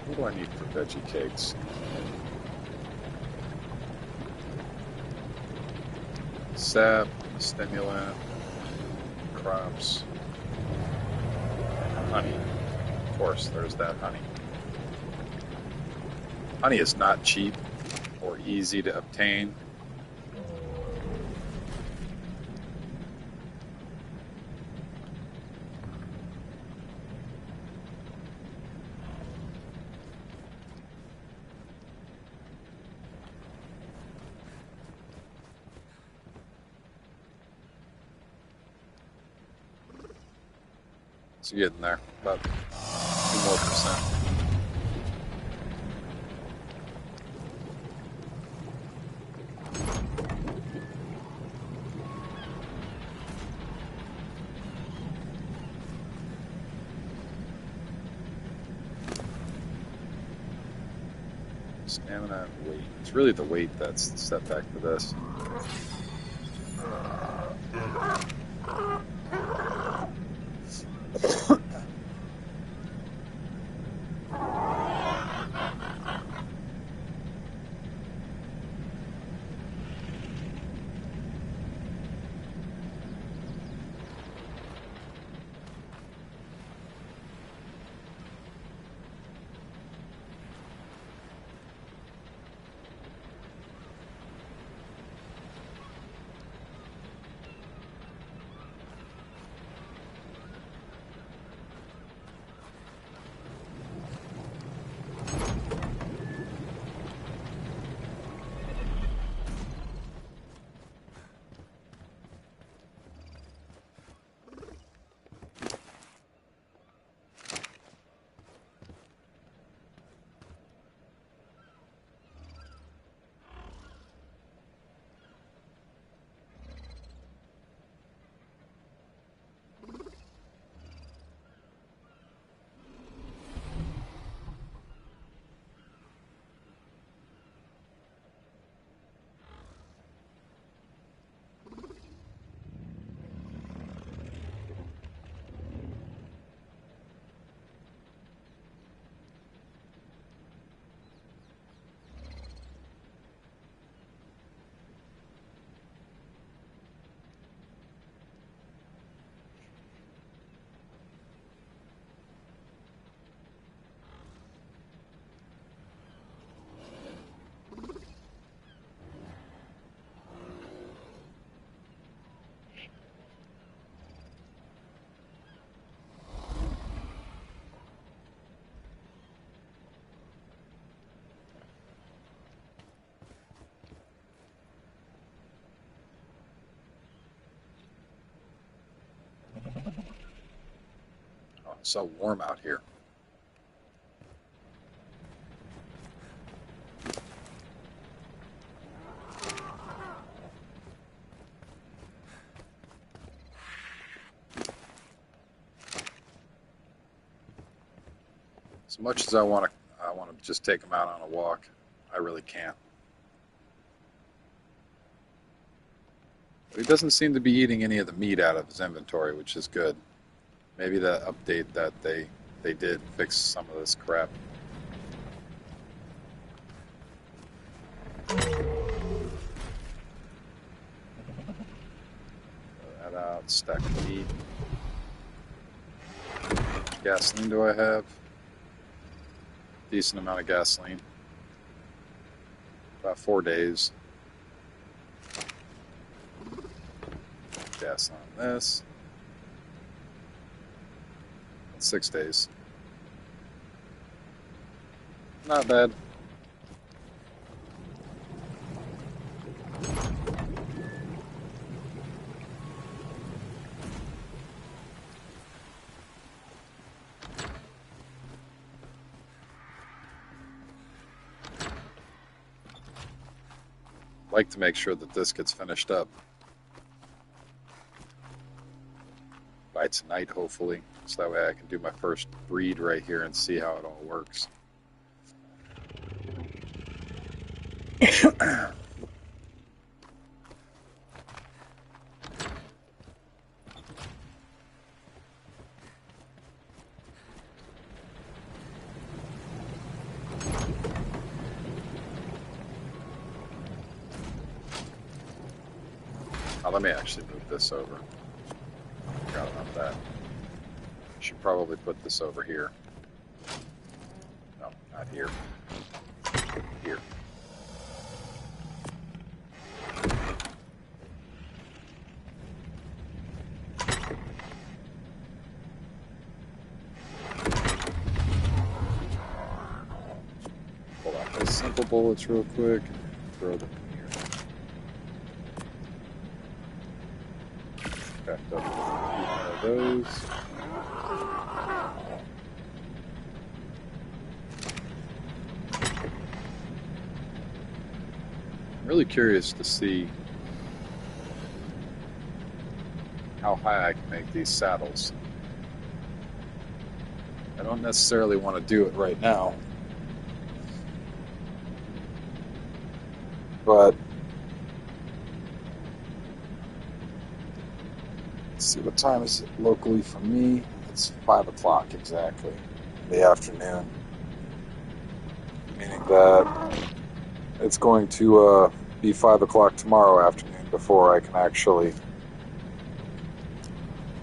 What do I need for veggie cakes? Sap, stimulant, crops, honey. Of course, there's that honey. Honey is not cheap or easy to obtain. It's getting there. About 2 more percent. Stamina and weight. It's really the weight that's the setback for this. so warm out here. As much as I want to just take him out on a walk, I really can't. But he doesn't seem to be eating any of the meat out of his inventory, which is good. Maybe the update that they did fix some of this crap. Throw that out, stack of meat. How much gasoline do I have? Decent amount of gasoline. About 4 days. Gas on this. 6 days. Not bad. Like to make sure that this gets finished up by tonight, hopefully, so that way I can do my first breed right here and see how it all works. Now, let me actually move this over. Forgot about that. Should probably put this over here. No, not here. Here. Pull out those simple bullets real quick. Throw them in here. Backed up one of those. I'm really curious to see how high I can make these saddles. I don't necessarily want to do it right now, but let's see, what time is it locally for me? It's 5 o'clock exactly in the afternoon, meaning that it's going to be 5 o'clock tomorrow afternoon before I can actually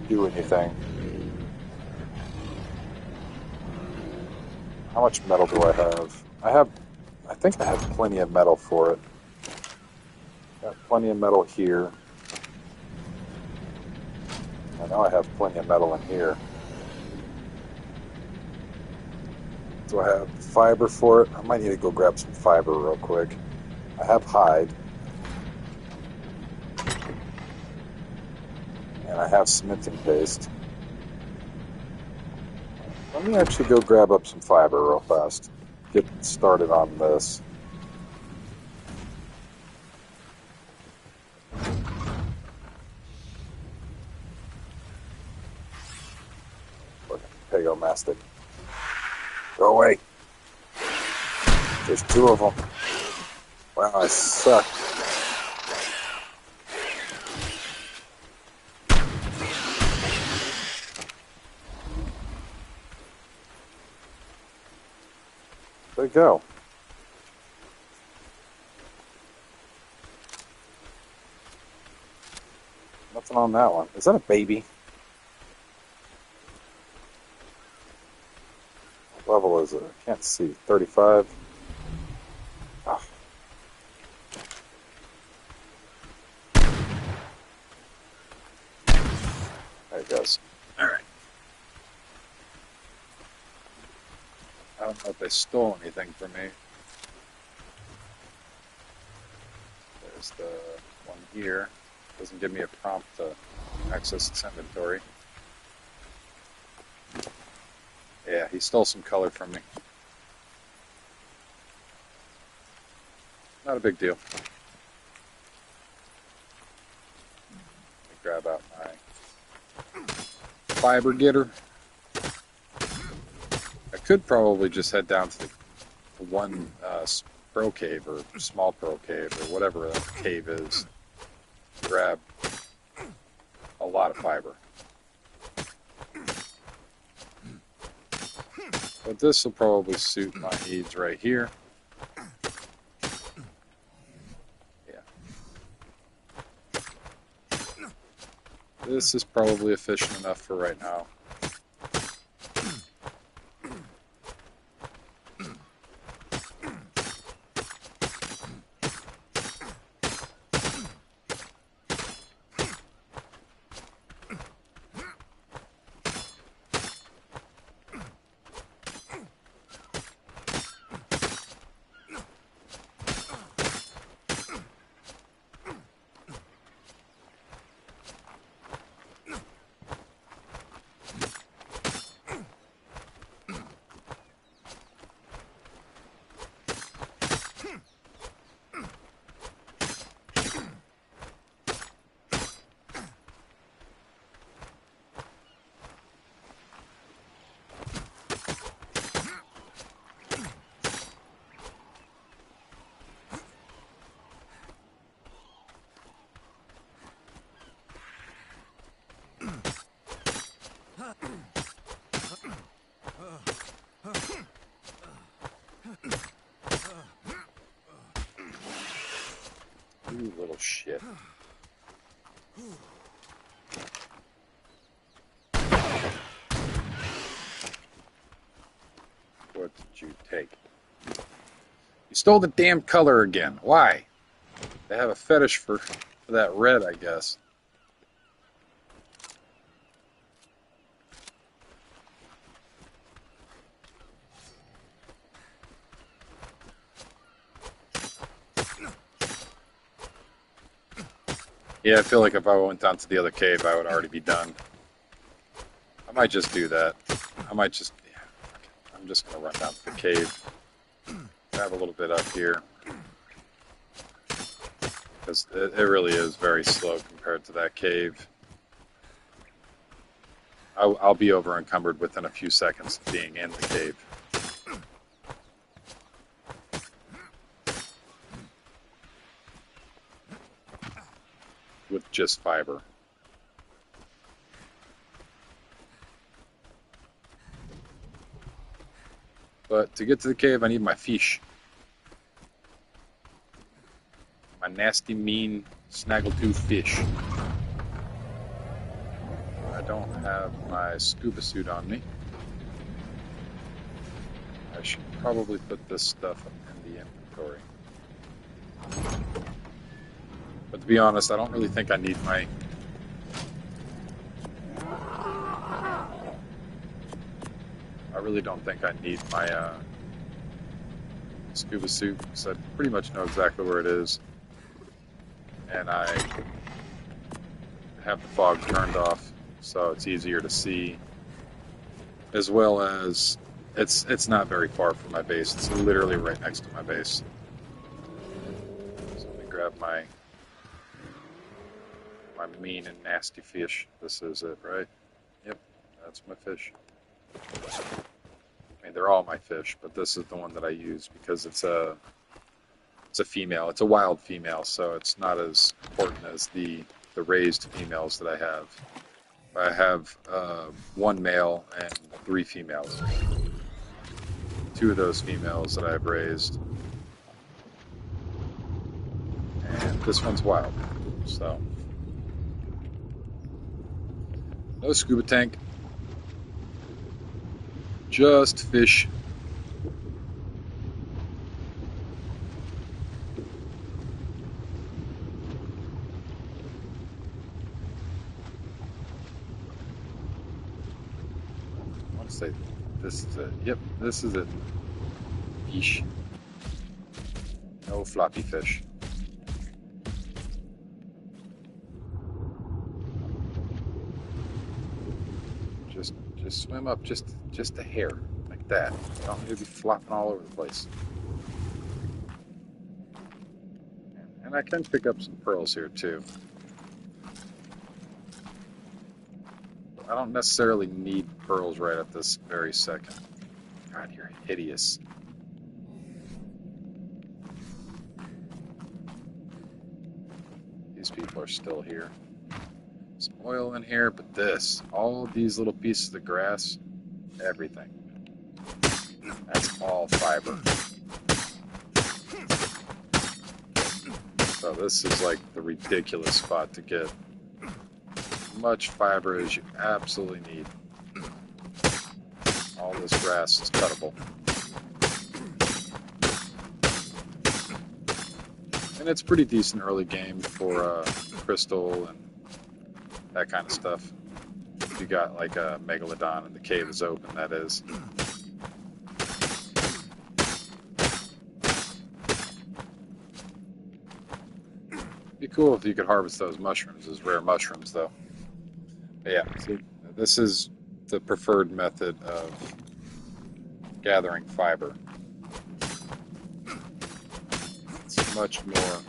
do anything. How much metal do I have? I think I have plenty of metal for it. Got plenty of metal here. I know I have plenty of metal in here. Do I have fiber for it? I might need to go grab some fiber real quick. I have hide. And I have cementing paste. Let me actually go grab up some fiber real fast. Get started on this. Fucking Pego Mastic. Go away. There's 2 of them. Wow, I suck. There you go. Nothing on that one. Is that a baby? What level is it? I can't see. 35. Oh. There it goes. Alright. I don't know if they stole anything from me. There's the one here. Doesn't give me a prompt to access its inventory. Yeah, he stole some color from me. Not a big deal. Let me grab out my fiber getter. I could probably just head down to the one pearl cave or small pearl cave or whatever that cave is. Grab a lot of fiber. But this will probably suit my needs right here. Yeah. This is probably efficient enough for right now. You little shit. What did you take? You stole the damn color again. Why? They have a fetish for that red, I guess. Yeah, I feel like if I went down to the other cave, I would already be done. I might just do that. I might just... Yeah, I'm just going to run down to the cave. Grab a little bit up here. Because it really is very slow compared to that cave. I'll be over encumbered within a few seconds of being in the cave. With just fiber. But to get to the cave, I need my fish. My nasty, mean, snaggletooth fish. I don't have my scuba suit on me. I should probably put this stuff in the inventory. But to be honest, I don't really think I need my... I really don't think I need my scuba suit, because I pretty much know exactly where it is. And I have the fog turned off, so it's easier to see. As well as, it's not very far from my base. It's literally right next to my base. So let me grab my mean and nasty fish. This is it, right? Yep, that's my fish. I mean, they're all my fish, but this is the one that I use because it's a female. It's a wild female, so it's not as important as the raised females that I have. I have one male and 3 females. 2 of those females that I've raised, and this one's wild. So no scuba tank, just fish. I want to say this is it. Yep, this is it. Fish. No floppy fish. Just swim up just a hair, like that. You don't need to be flopping all over the place. And I can pick up some pearls here too. I don't necessarily need pearls right at this very second. God, you're hideous. These people are still here. Some oil in here, but this, all these little pieces of grass, everything. That's all fiber. So this is like the ridiculous spot to get as much fiber as you absolutely need. All this grass is cuttable. And it's pretty decent early game for crystal and that kind of stuff. If you got like a megalodon and the cave is open, that is. Be cool if you could harvest those mushrooms as rare mushrooms, though. But yeah, see, this is the preferred method of gathering fiber. It's much more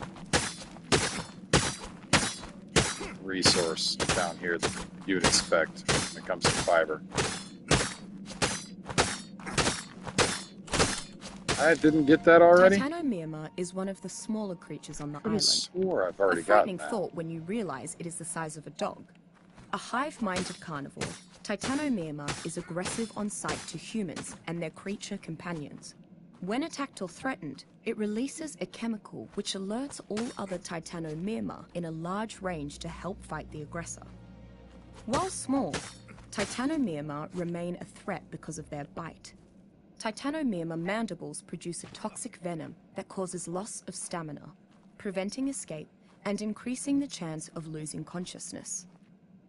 resource down here than you'd expect when it comes to fiber. I didn't get that already? Titanomyrma is one of the smaller creatures on the I could have island. swore I've already A gotten frightening that. thought when you realize it is the size of a dog. A hive-minded carnivore, Titanomyrma is aggressive on sight to humans and their creature companions. When attacked or threatened, it releases a chemical which alerts all other Titanomyrma in a large range to help fight the aggressor. While small, Titanomyrma remain a threat because of their bite. Titanomyrma mandibles produce a toxic venom that causes loss of stamina, preventing escape and increasing the chance of losing consciousness.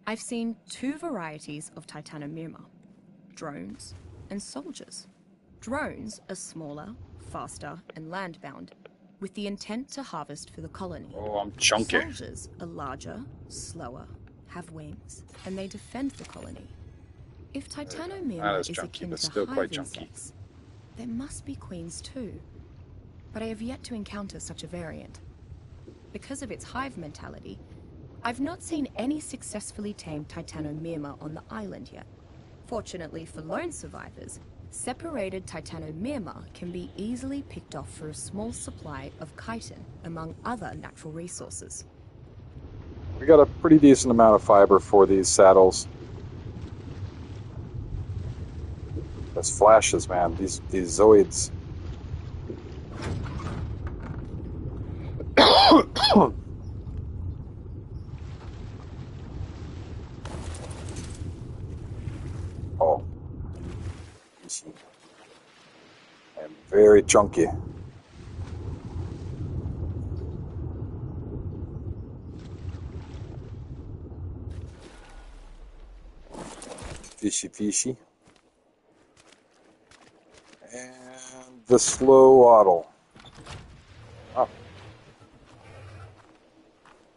I've seen two varieties of Titanomyrma: drones and soldiers. Drones are smaller, faster, and land-bound, with the intent to harvest for the colony. Oh, I'm chunky. Soldiers are larger, slower, have wings, and they defend the colony. If Not Titanomyrma as is chunky, akin but to still hive quite chunky. insects, there must be queens too. But I have yet to encounter such a variant. Because of its hive mentality, I've not seen any successfully tamed Titanomyrma on the island yet. Fortunately for lone survivors, separated Titanomyrma can be easily picked off for a small supply of chitin, among other natural resources. We got a pretty decent amount of fiber for these saddles. Those flashes, man. These zoids. Oh. I am very chunky. Fishy. And the slow waddle. Oh.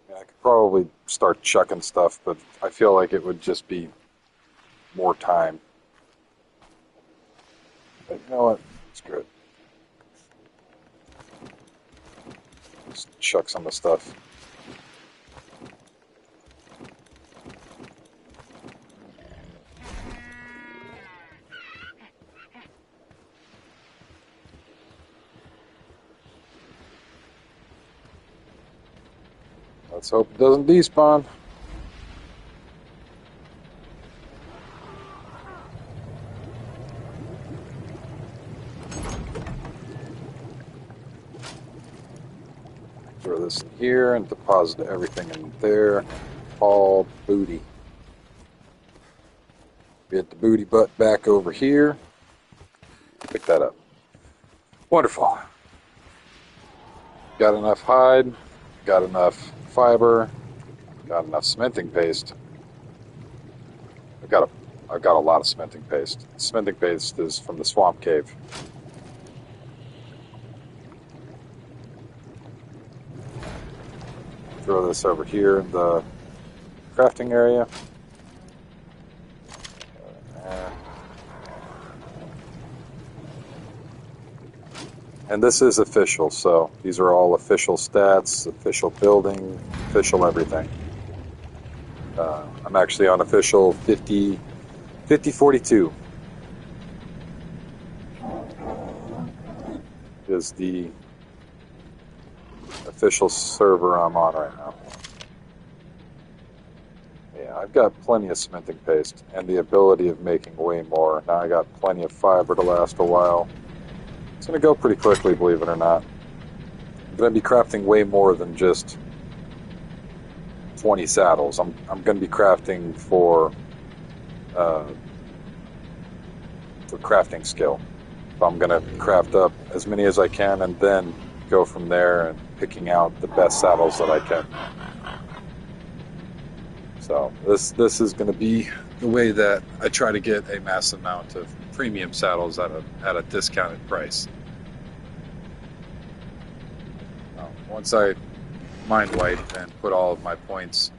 Yeah, I could probably start chucking stuff, but I feel like it would just be more time. But you know what? It's good. Just chuck some of the stuff. Let's hope it doesn't despawn. Throw this in here and deposit everything in there. All booty. Get the booty butt back over here. Pick that up. Wonderful. Got enough hide. Got enough fiber. Got enough cementing paste. I've got a lot of cementing paste. Cementing paste is from the swamp cave. Throw this over here in the crafting area. And this is official, so these are all official stats, official building, official everything. I'm actually on official 5042 is the official server I'm on right now. Yeah, I've got plenty of cementing paste and the ability of making way more. Now I got plenty of fiber to last a while. It's going to go pretty quickly, believe it or not. I'm going to be crafting way more than just 20 saddles. I'm going to be crafting for crafting skill. So I'm going to craft up as many as I can and then go from there and picking out the best saddles that I can. So this is going to be the way that I try to get a massive amount of premium saddles at a discounted price. Once I mine white and put all of my points,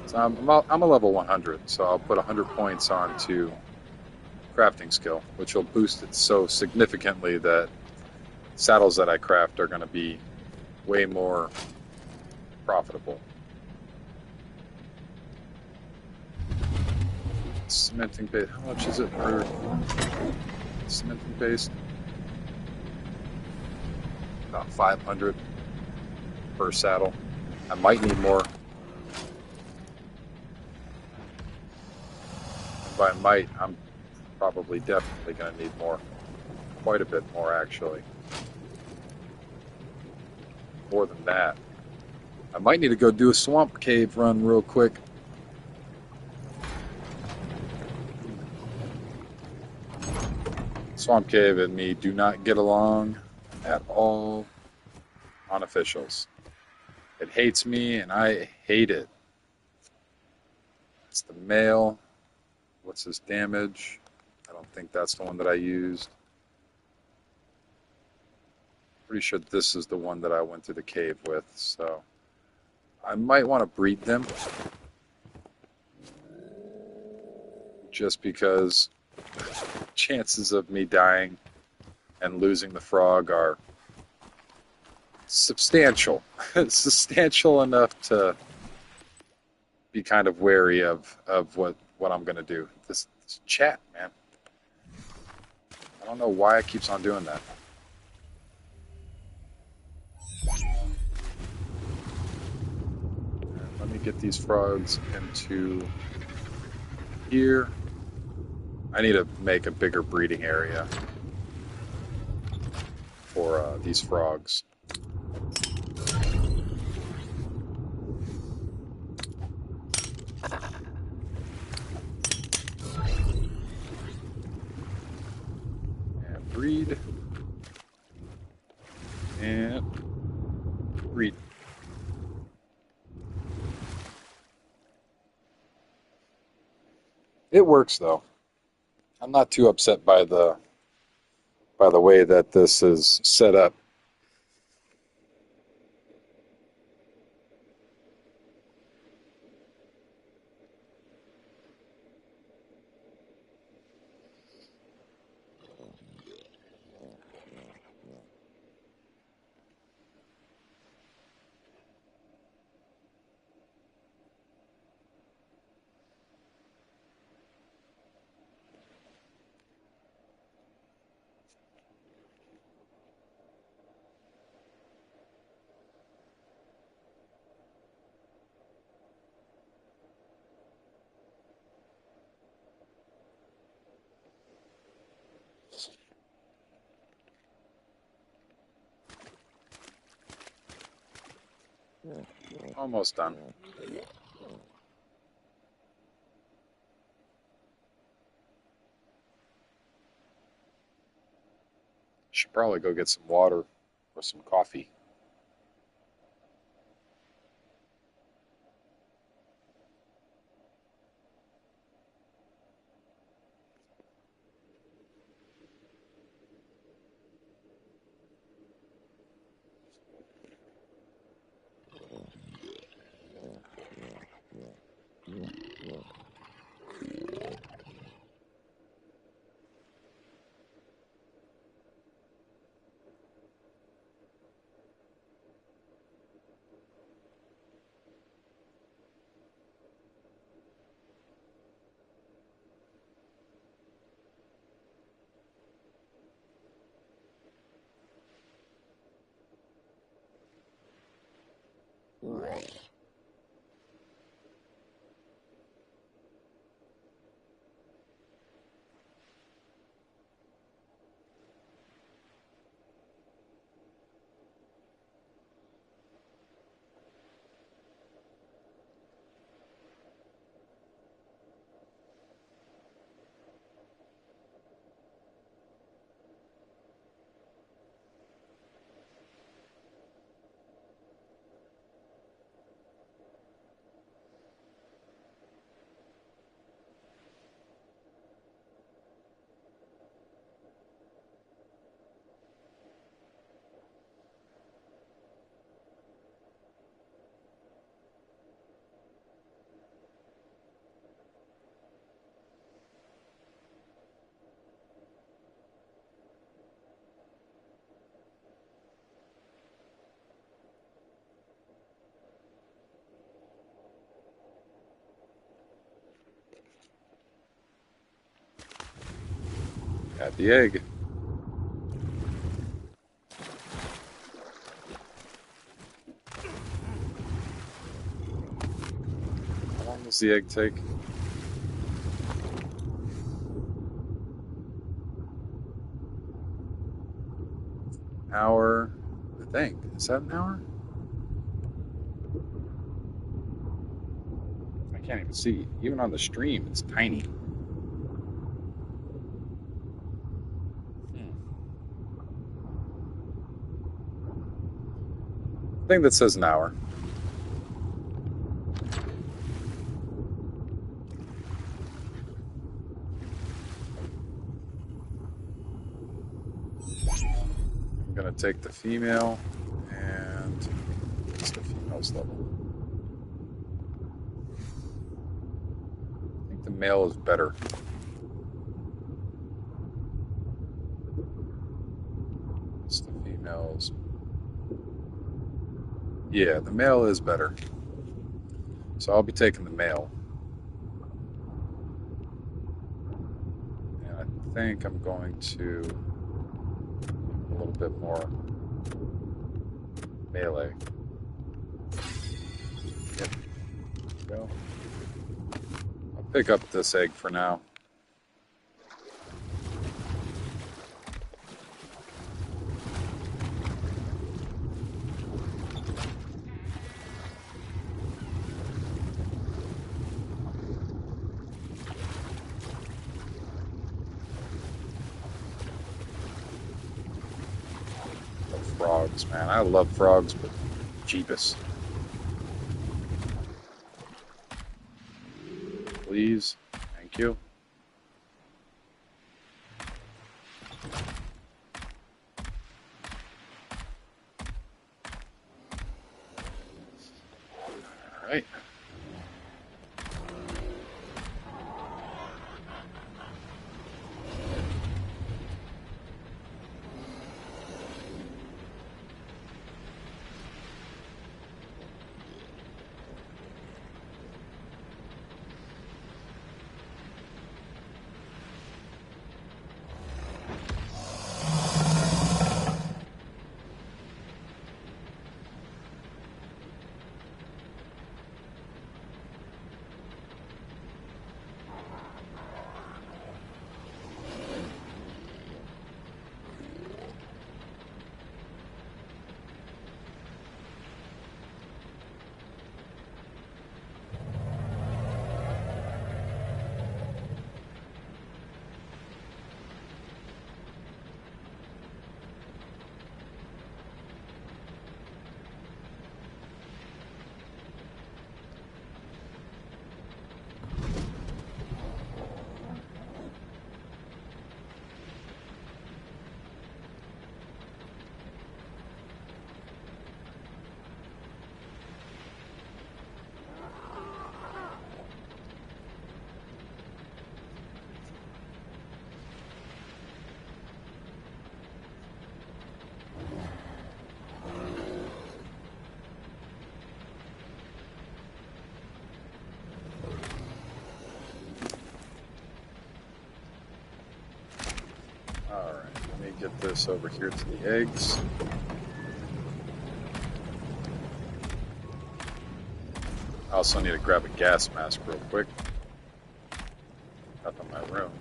so I'm a level 100, so I'll put 100 points onto crafting skill, which will boost it so significantly that saddles that I craft are going to be way more profitable. Cementing paste, how much is it per cementing paste? About 500 per saddle. I might need more. And by might, I'm probably definitely going to need more. Quite a bit more, actually. More than that. I might need to go do a swamp cave run real quick. Swamp cave and me do not get along at all on officials. It hates me and I hate it. It's the male. What's his damage? I don't think that's the one that I used. Pretty sure this is the one that I went through the cave with, so I might want to breed them. Just because chances of me dying and losing the frog are substantial. Substantial enough to be kind of wary of what I'm going to do. This chat, man. I don't know why it keeps on doing that. Let me get these frogs into here. I need to make a bigger breeding area for these frogs. And breed. And breed. It works though. I'm not too upset by the way that this is set up. Almost done. Should probably go get some water or some coffee. Got the egg. How long does the egg take? Hour, I think. Is that an hour? I can't even see. Even on the stream, it's tiny. I think that says an hour. I'm going to take the female and it's the female's level. I think the male is better. It's the female's. Yeah, the male is better. So I'll be taking the male. And I think I'm going to a little bit more melee. Yep. There we go. I'll pick up this egg for now. Frogs, man. I love frogs, but Jeebus. Please. Thank you. All right. Alright, let me get this over here to the eggs. I also need to grab a gas mask real quick. Up in my room.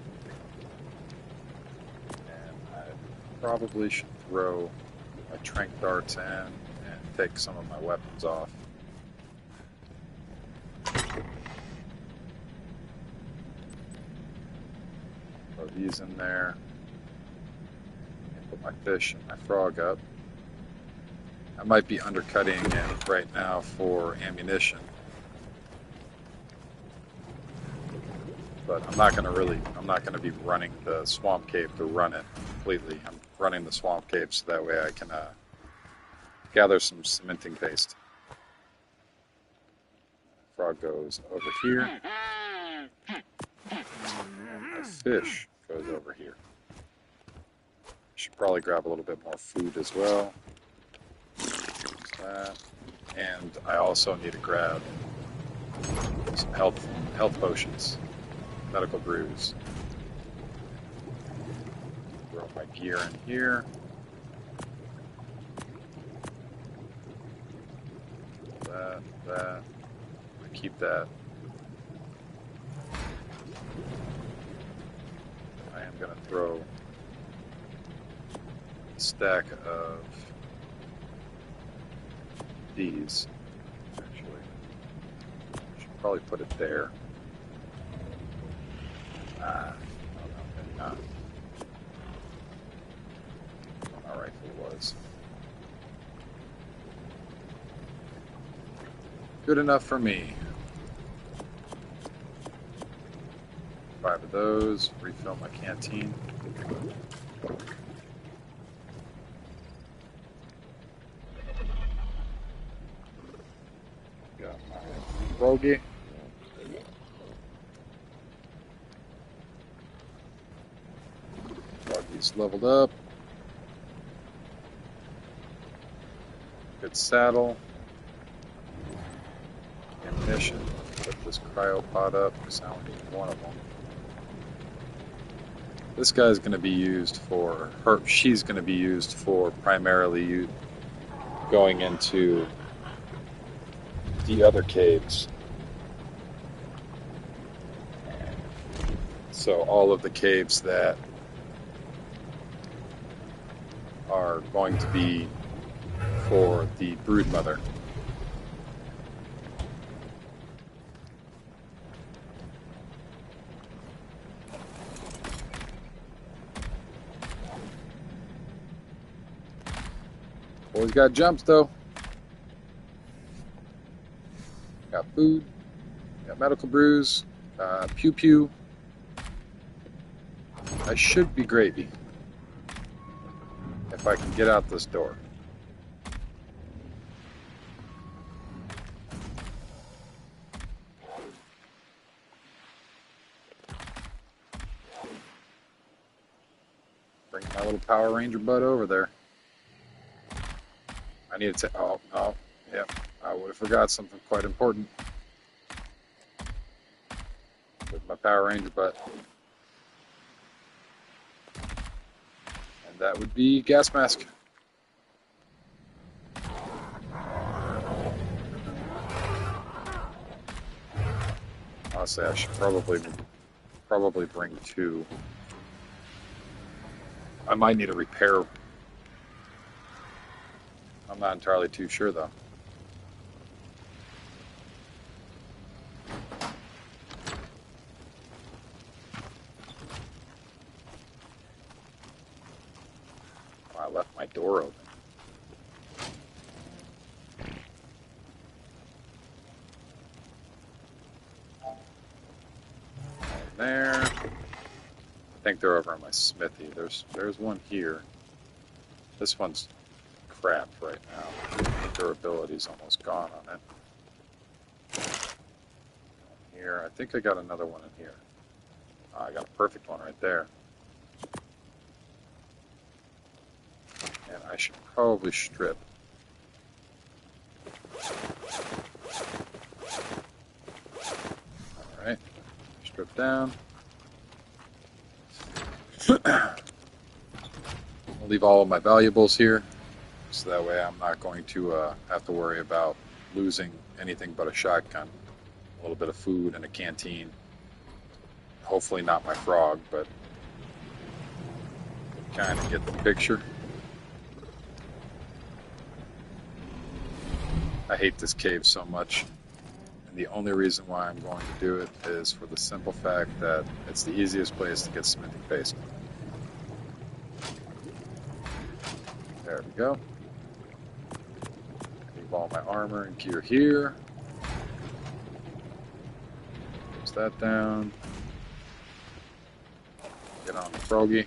And I probably should throw my trank darts in and take some of my weapons off. Throw these in there. Put my fish and my frog up. I might be undercutting it right now for ammunition. But I'm not going to be running the swamp cave to run it completely. I'm running the swamp cave so that way I can gather some cementing paste. Frog goes over here. And my fish goes over here. Should probably grab a little bit more food as well. There's that. And I also need to grab some health potions, medical brews. Put my gear in here. That. Keep that. I am going to throw a stack of these. Actually, should probably put it there. No, maybe not. My rifle was good enough for me. 5 of those. Refill my canteen. Got my bogey. Bogey's leveled up. Good saddle. Ammunition. Put this cryopod up because I only need one of them. This guy's going to be used for, she's going to be used for primarily going into the other caves. So all of the caves that are going to be for the broodmother. Always got jumps though. Got food. Got medical brews. Pew pew. I should be gravy if I can get out this door. Bring my little Power Ranger butt over there. I need to. Oh, no. Yep. I would have forgot something quite important. With my Power Ranger butt. And that would be gas mask. Honestly, I should probably bring 2. I might need a repair. I'm not entirely too sure, though. Oh, I left my door open. There. I think they're over in my smithy. There's one here. This one's crap right now. Durability's almost gone on it. Here, I think I got another one in here. Oh, I got a perfect one right there. And I should probably strip. Alright, strip down. I'll leave all of my valuables here. So that way I'm not going to have to worry about losing anything but a shotgun. A little bit of food and a canteen. Hopefully not my frog, but kind of get the picture. I hate this cave so much. And the only reason why I'm going to do it is for the simple fact that it's the easiest place to get smithing paste. There we go. Leave all my armor and gear here. Close that down. Get on the froggy.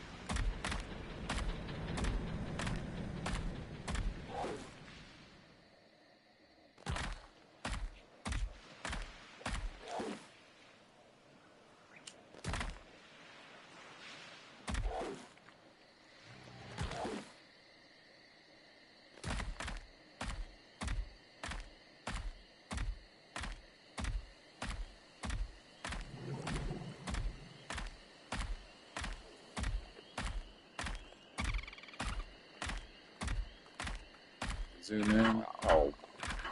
Zoom in. Oh,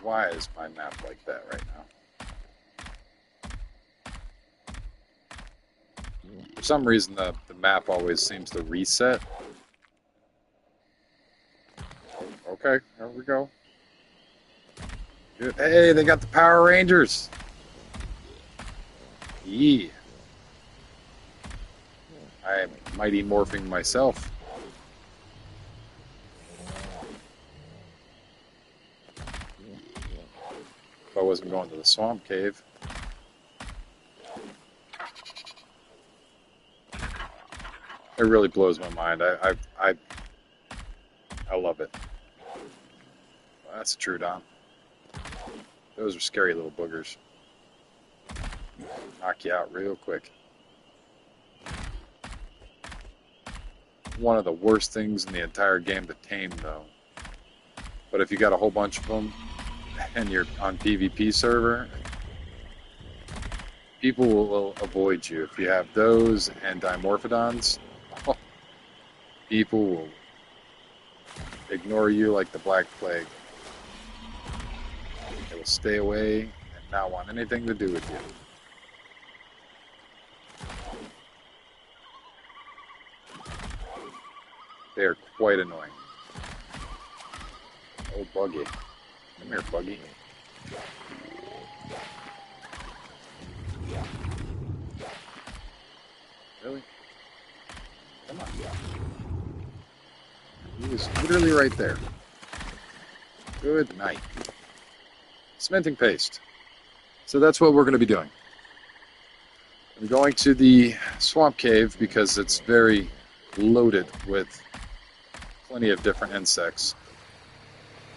why is my map like that right now? For some reason, the map always seems to reset. Okay, there we go. Good. Hey, they got the Power Rangers. Yeah. I am Mighty Morphing myself. If I wasn't going to the swamp cave. It really blows my mind. I love it. Well, that's a Trudon. Those are scary little boogers. Knock you out real quick. One of the worst things in the entire game to tame, though. But if you got a whole bunch of them and you're on PvP server, people will avoid you. If you have those and Dimorphodons, people will ignore you like the Black Plague. They will stay away and not want anything to do with you. They are quite annoying. Oh, Buggy. Come here, Buggy. Really? Come on. He was literally right there. Good night. Cementing paste. So that's what we're going to be doing. I'm going to the swamp cave because it's very loaded with plenty of different insects.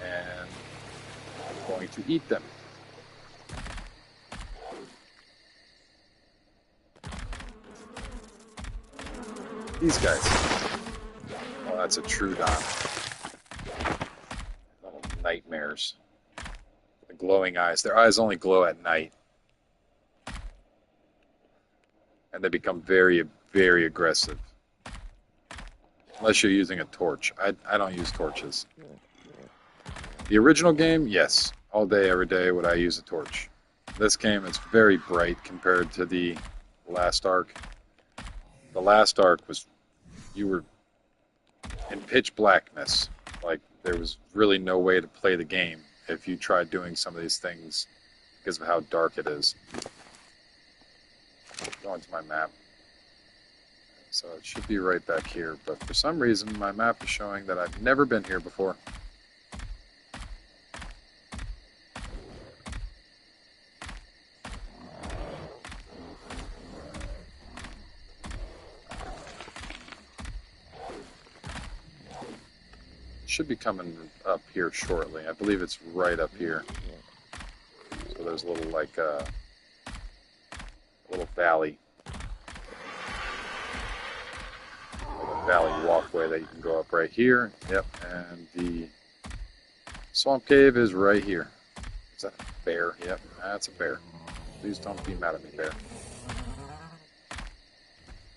And I'm going to eat them. These guys. Oh, that's a Trudon. Little nightmares. The glowing eyes. Their eyes only glow at night. And they become very, very aggressive. Unless you're using a torch. I don't use torches. The original game, yes. All day, every day would I use a torch. This game is very bright compared to the last Ark. The last Ark was, you were in pitch blackness. Like, there was really no way to play the game if you tried doing some of these things because of how dark it is. Going to my map. So it should be right back here, but for some reason my map is showing that I've never been here before. Should be coming up here shortly. I believe it's right up here. So there's a little like a little valley. Like a valley walkway that you can go up right here. Yep, and the swamp cave is right here. Is that a bear? Yep, that's a bear. Please don't be mad at me, bear.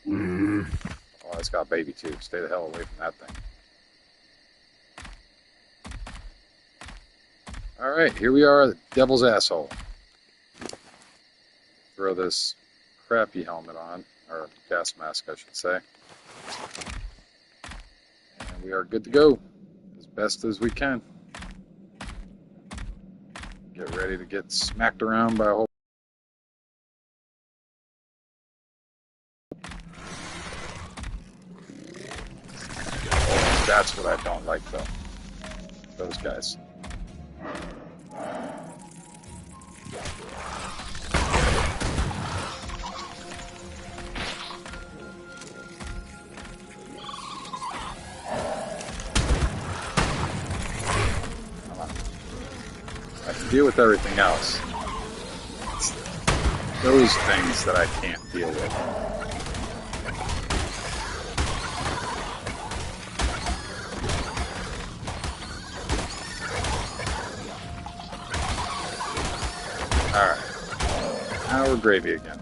Oh, it's got a baby too. Stay the hell away from that thing. Alright, here we are, the devil's asshole. Throw this crappy helmet on, or gas mask I should say. And we are good to go, as best as we can. Get ready to get smacked around by a whole... That's what I don't like though. Those guys. I can deal with everything else. It's those things that I can't deal with. Alright. Now we're gravy again.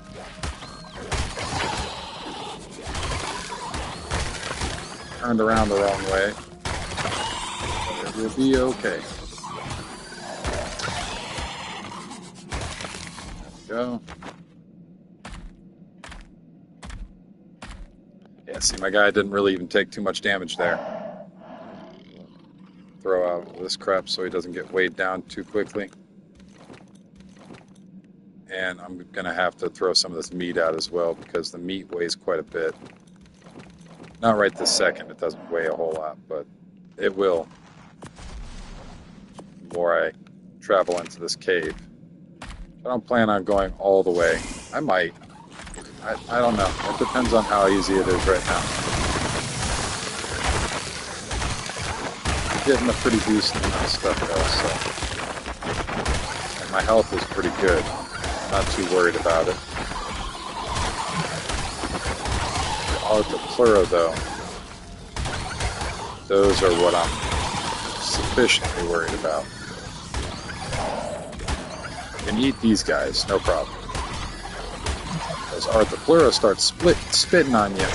Turned around the wrong way. It will be okay. go. Yeah, see, my guy didn't really even take too much damage there. Throw out this crap so he doesn't get weighed down too quickly. And I'm going to have to throw some of this meat out as well because the meat weighs quite a bit. Not right this second, it doesn't weigh a whole lot, but it will the more I travel into this cave. I don't plan on going all the way. I might. I don't know. It depends on how easy it is right now. I'm getting a pretty decent amount of stuff though, so. And my health is pretty good. I'm not too worried about it. The Ark though, those are what I'm sufficiently worried about. You can eat these guys, no problem. Those Arthropleura start spitting on you.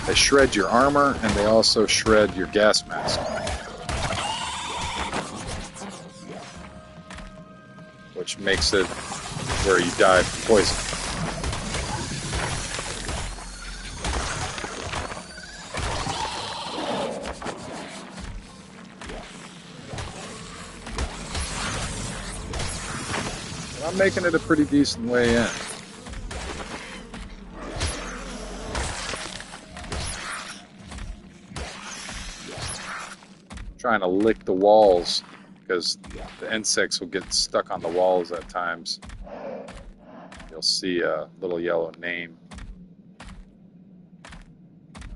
They shred your armor, and they also shred your gas mask. Which makes it where you die from poison. I'm making it a pretty decent way in. Trying to lick the walls because the insects will get stuck on the walls at times. You'll see a little yellow name.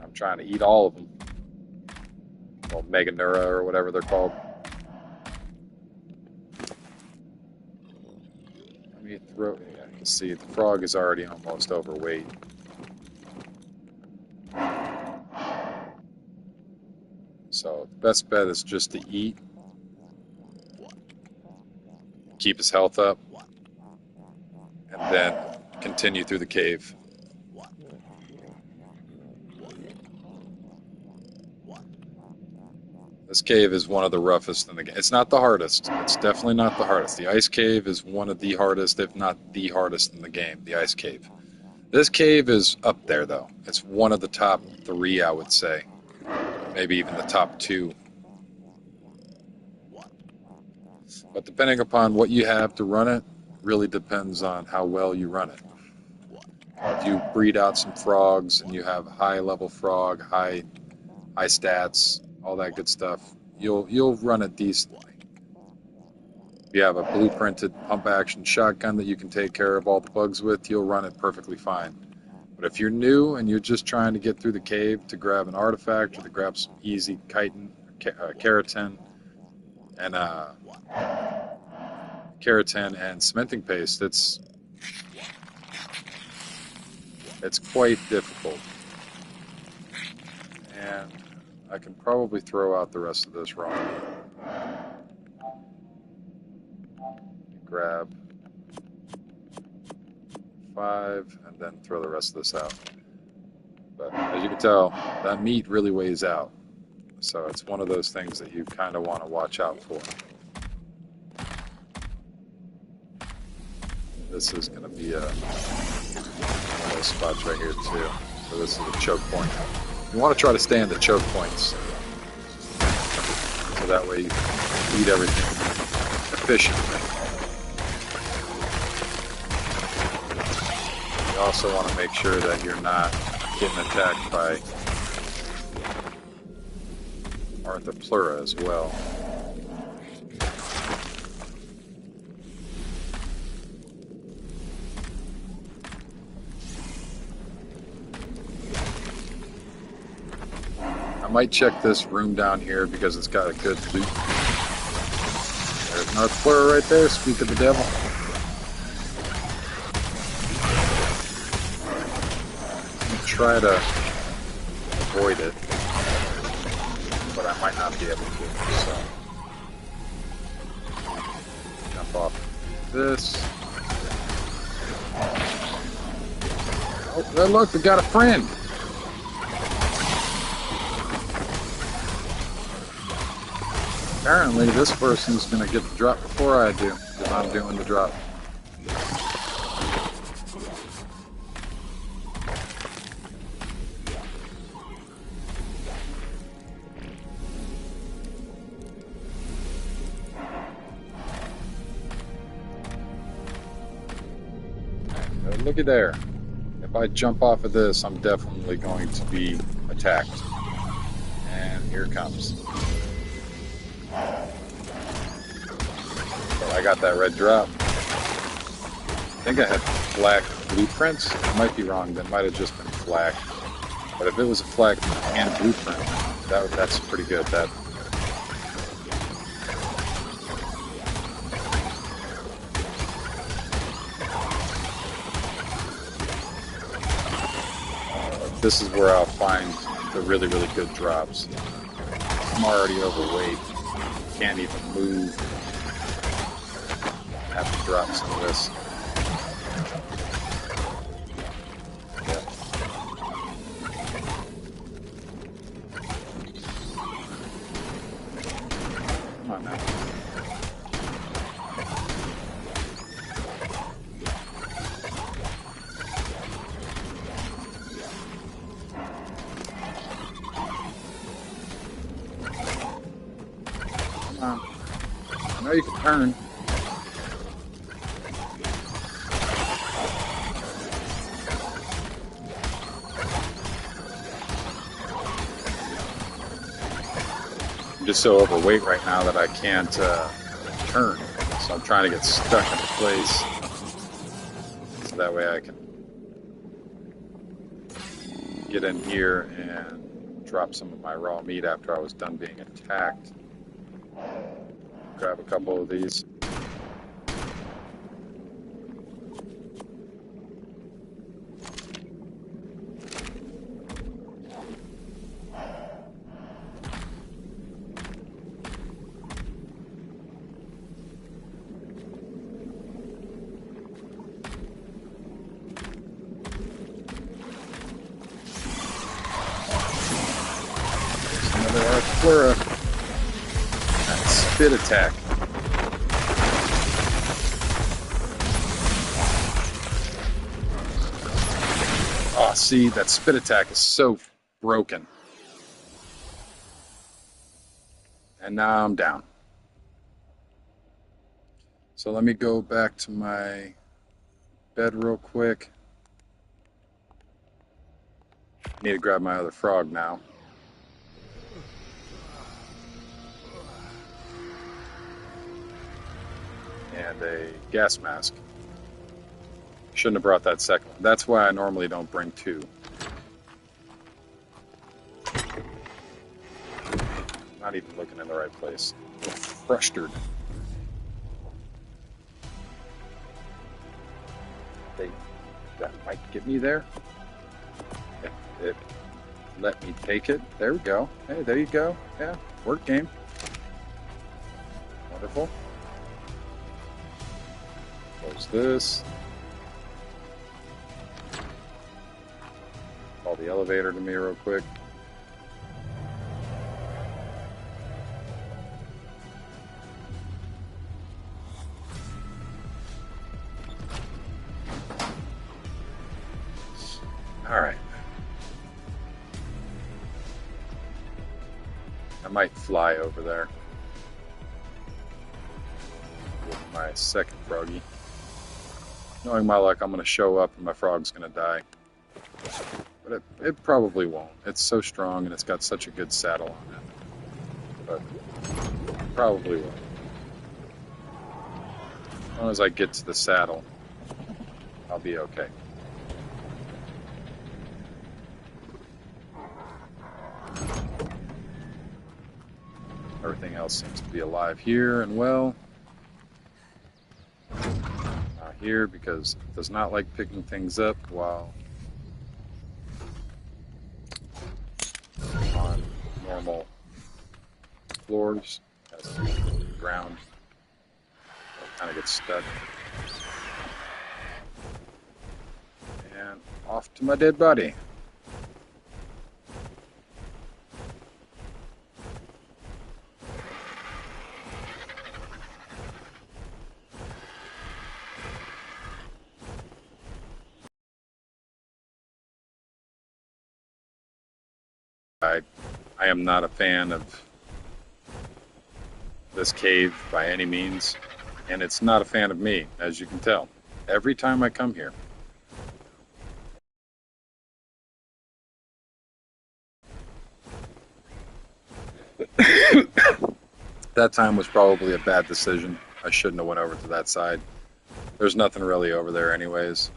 I'm trying to eat all of them. Well, Meganura or whatever they're called. Let me throw. Yeah, you can see the frog is already almost overweight. So the best bet is just to eat, keep his health up, and then continue through the cave. This cave is one of the roughest in the game. It's not the hardest. It's definitely not the hardest. The ice cave is one of the hardest, if not the hardest in the game, the ice cave. This cave is up there, though. It's one of the top 3, I would say. Maybe even the top 2. But depending upon what you have to run it, really depends on how well you run it. If you breed out some frogs and you have high level frog, high stats, all that good stuff, you'll run it decently. If you have a blueprinted pump action shotgun that you can take care of all the bugs with, you'll run it perfectly fine. But if you're new and you're just trying to get through the cave to grab an artifact or to grab some easy chitin, keratin, and keratin and cementing paste, it's quite difficult. And I can probably throw out the rest of this raw meat. Grab 5 and then throw the rest of this out. But as you can tell, that meat really weighs out. So it's one of those things that you kind of want to watch out for. This is going to be one of those spots right here too. So this is a choke point. You want to try to stay in the choke points. So that way you eat everything efficiently. You also want to make sure that you're not getting attacked by Arthropleura as well. I might check this room down here because it's got a good loot. There's an Arthropleura right there, speak of the devil. Try to avoid it, but I might not be able to, so jump off this. Oh, look, we got a friend. Apparently this person's going to get the drop before I do, because I'm doing the drop. Looky there. If I jump off of this, I'm definitely going to be attacked. And here it comes. But I got that red drop. I think I had flak blueprints. I might be wrong. That might have just been flak. But if it was a flak and blueprint, that's pretty good. This is where I'll find the really, really good drops. I'm already overweight. Can't even move. I have to drop some of this. Yeah. Come on now. I know you can turn. I'm just so overweight right now that I can't turn. So I'm trying to get stuck in place. So that way I can get in here and drop some of my raw meat after I was done being attacked. Grab a couple of these. There's another Ark spit attack. Oh, see, that spit attack is so broken. And now I'm down. So let me go back to my bed real quick. Need to grab my other frog now. And a gas mask. Shouldn't have brought that second one. That's why I normally don't bring two. Not even looking in the right place. I'm frustrated. That might get me there. If it let me take it. There we go. Hey, there you go. Yeah, work game. Wonderful. Close this. Call the elevator to me real quick. All right. I might fly over there with my second froggy. Knowing my luck, I'm going to show up and my frog's going to die. But it probably won't. It's so strong and it's got such a good saddle on it. But it probably won't. As long as I get to the saddle, I'll be okay. Everything else seems to be alive here and well. Not here because it does not like picking things up while on normal floors. Has to be on the ground. Kind of gets stuck. And off to my dead body. I am not a fan of this cave by any means, and it's not a fan of me, as you can tell. Every time I come here, That time was probably a bad decision. I shouldn't have went over to that side. There's nothing really over there anyways.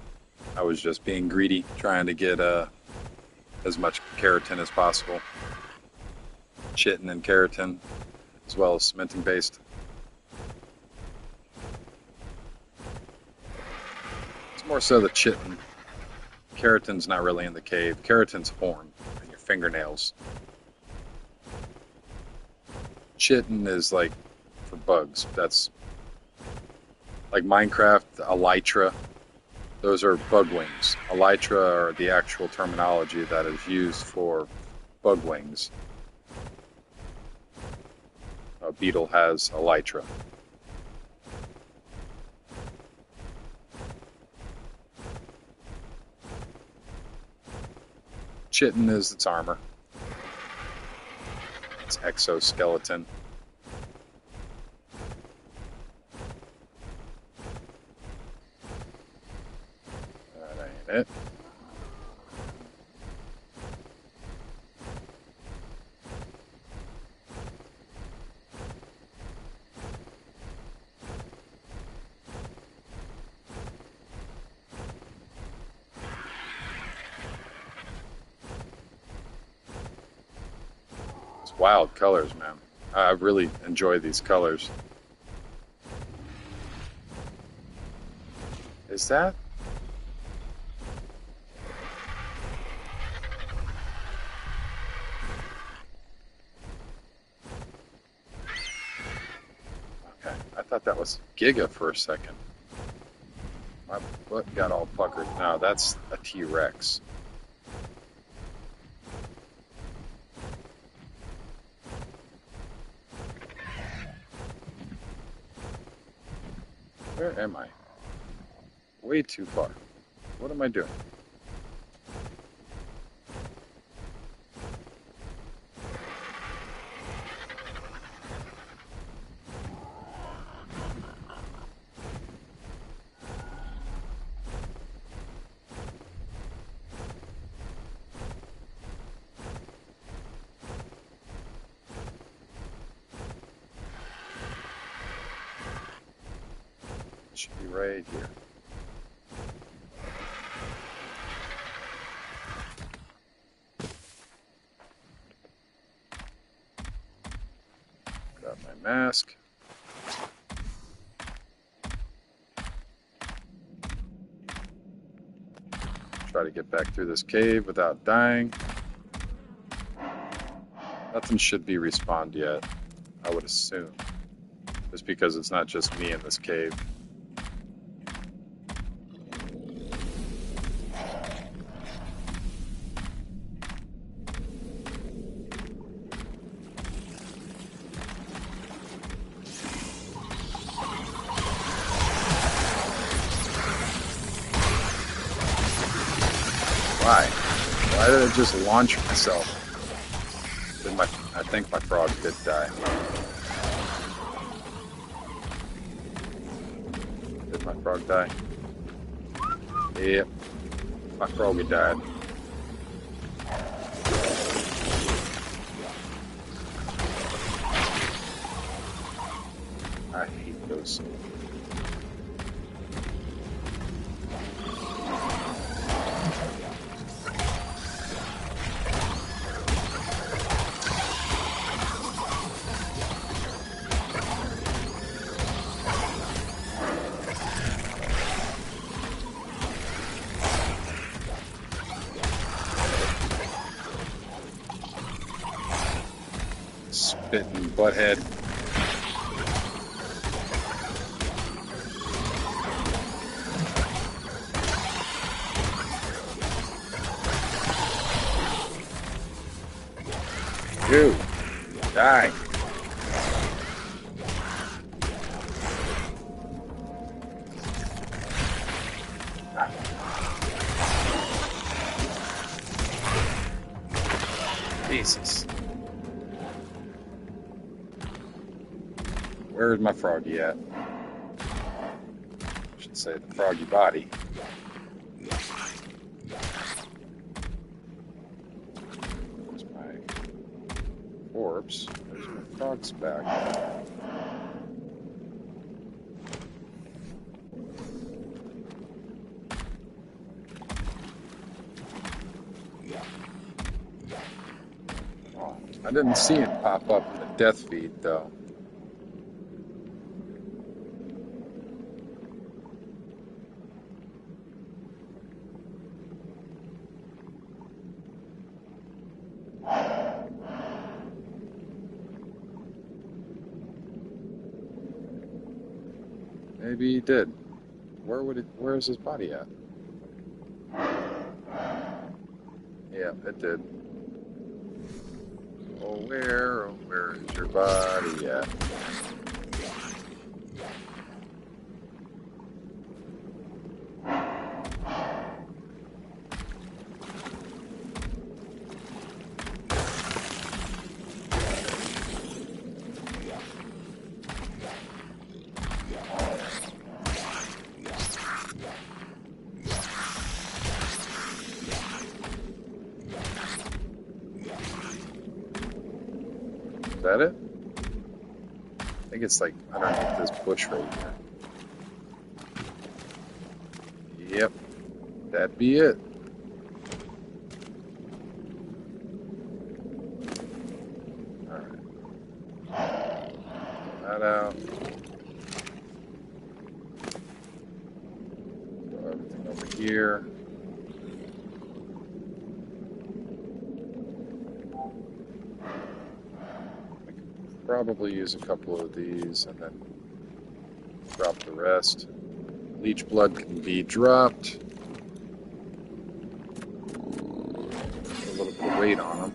I was just being greedy, trying to get as much keratin as possible. Chitin and keratin, as well as cementing paste. It's more so the chitin. Keratin's not really in the cave. Keratin's formed in your fingernails. Chitin is like for bugs. That's like Minecraft, elytra. Those are bug wings. Elytra are the actual terminology that is used for bug wings. A beetle has elytra. Chitin is its armor. Its exoskeleton. That ain't it. Wild colors, man. I really enjoy these colors. Is that? Okay, I thought that was Giga for a second. My butt got all puckered. No, that's a T-Rex. Where am I? Way too far. What am I doing? Should be right here. Got my mask. Try to get back through this cave without dying. Nothing should be respawned yet, I would assume. Just because it's not just me in this cave. Why? Why did I just launch myself? I think my frog did die. Did my frog die? Yep. My froggy died. I hate those. Spitting butthead. Dude, die. Jesus. Where's my froggy at? I should say the froggy body. There's my corpse. There's frog's back. Oh, I didn't see him pop up in the death feed, though. Maybe he did. Where is his body at? Yeah, it did. Oh, where is your body at? Is that it? I think it's like underneath this bush right here. Yep, that'd be it. Alright. That out. Throw everything over here. Probably use a couple of these and then drop the rest. Leech blood can be dropped. Put a little bit of weight on them.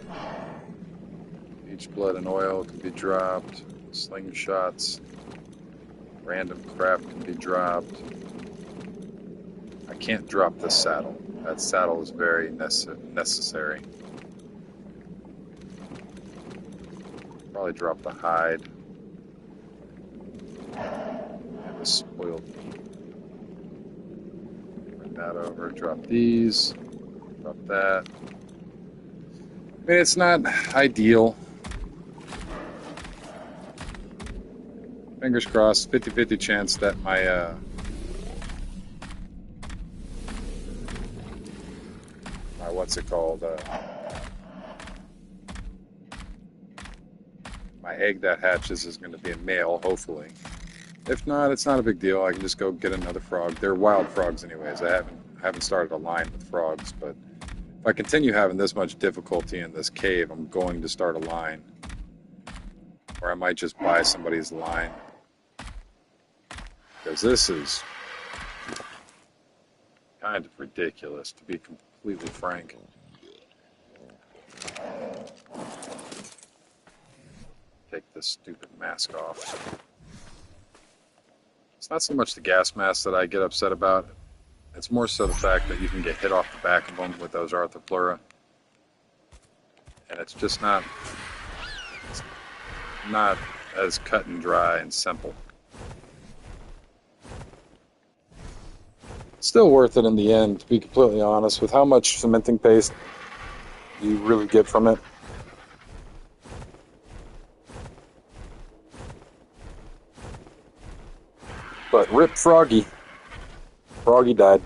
Leech blood and oil can be dropped. Slingshots. Random crap can be dropped. I can't drop this saddle. That saddle is very necessary. Probably drop the hide and the spoiled meat. Bring that over, drop these, drop that. I mean, it's not ideal. Fingers crossed, 50-50 chance that my what's it called? My egg that hatches is going to be a male, hopefully. If not, it's not a big deal. I can just go get another frog. They're wild frogs anyways. I haven't started a line with frogs, but if I continue having this much difficulty in this cave, I'm going to start a line. Or I might just buy somebody's line. Because this is kind of ridiculous, to be completely frank. Take this stupid mask off. It's not so much the gas mask that I get upset about. It's more so the fact that you can get hit off the back of them with those Arthropleura. And it's just not as cut and dry and simple. Still worth it in the end, to be completely honest, with how much cementing paste you really get from it. But rip Froggy. Froggy died.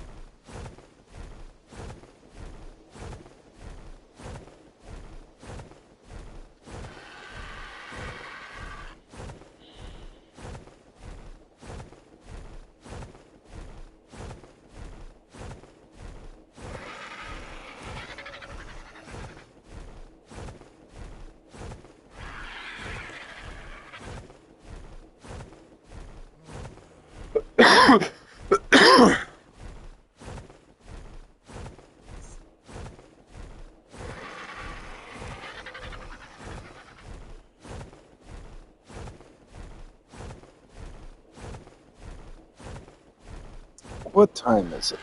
What time is it?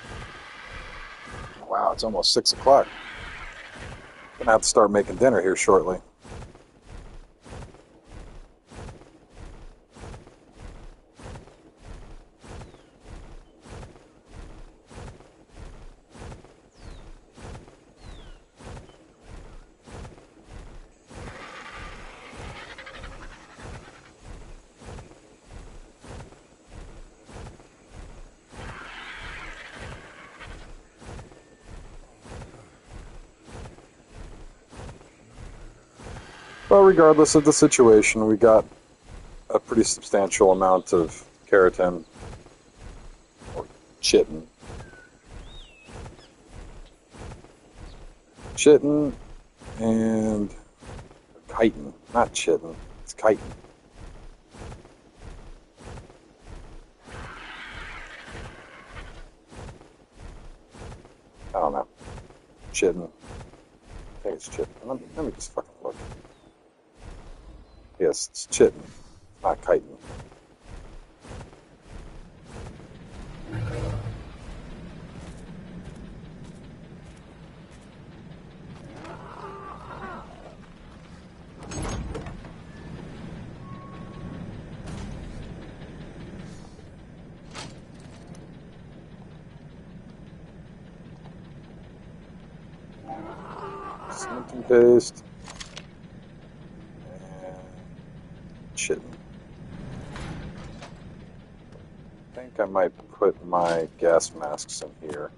Wow, it's almost 6 o'clock. Gonna have to start making dinner here shortly. But regardless of the situation, we got a pretty substantial amount of keratin, or chitin. Chitin and chitin, not chitin, it's chitin. I don't know. Chitin. I think it's chitin. Let me just fucking look. Yes, it's chitin, not chitin. Cementing paste and chitin. I think I might put my gas masks in here.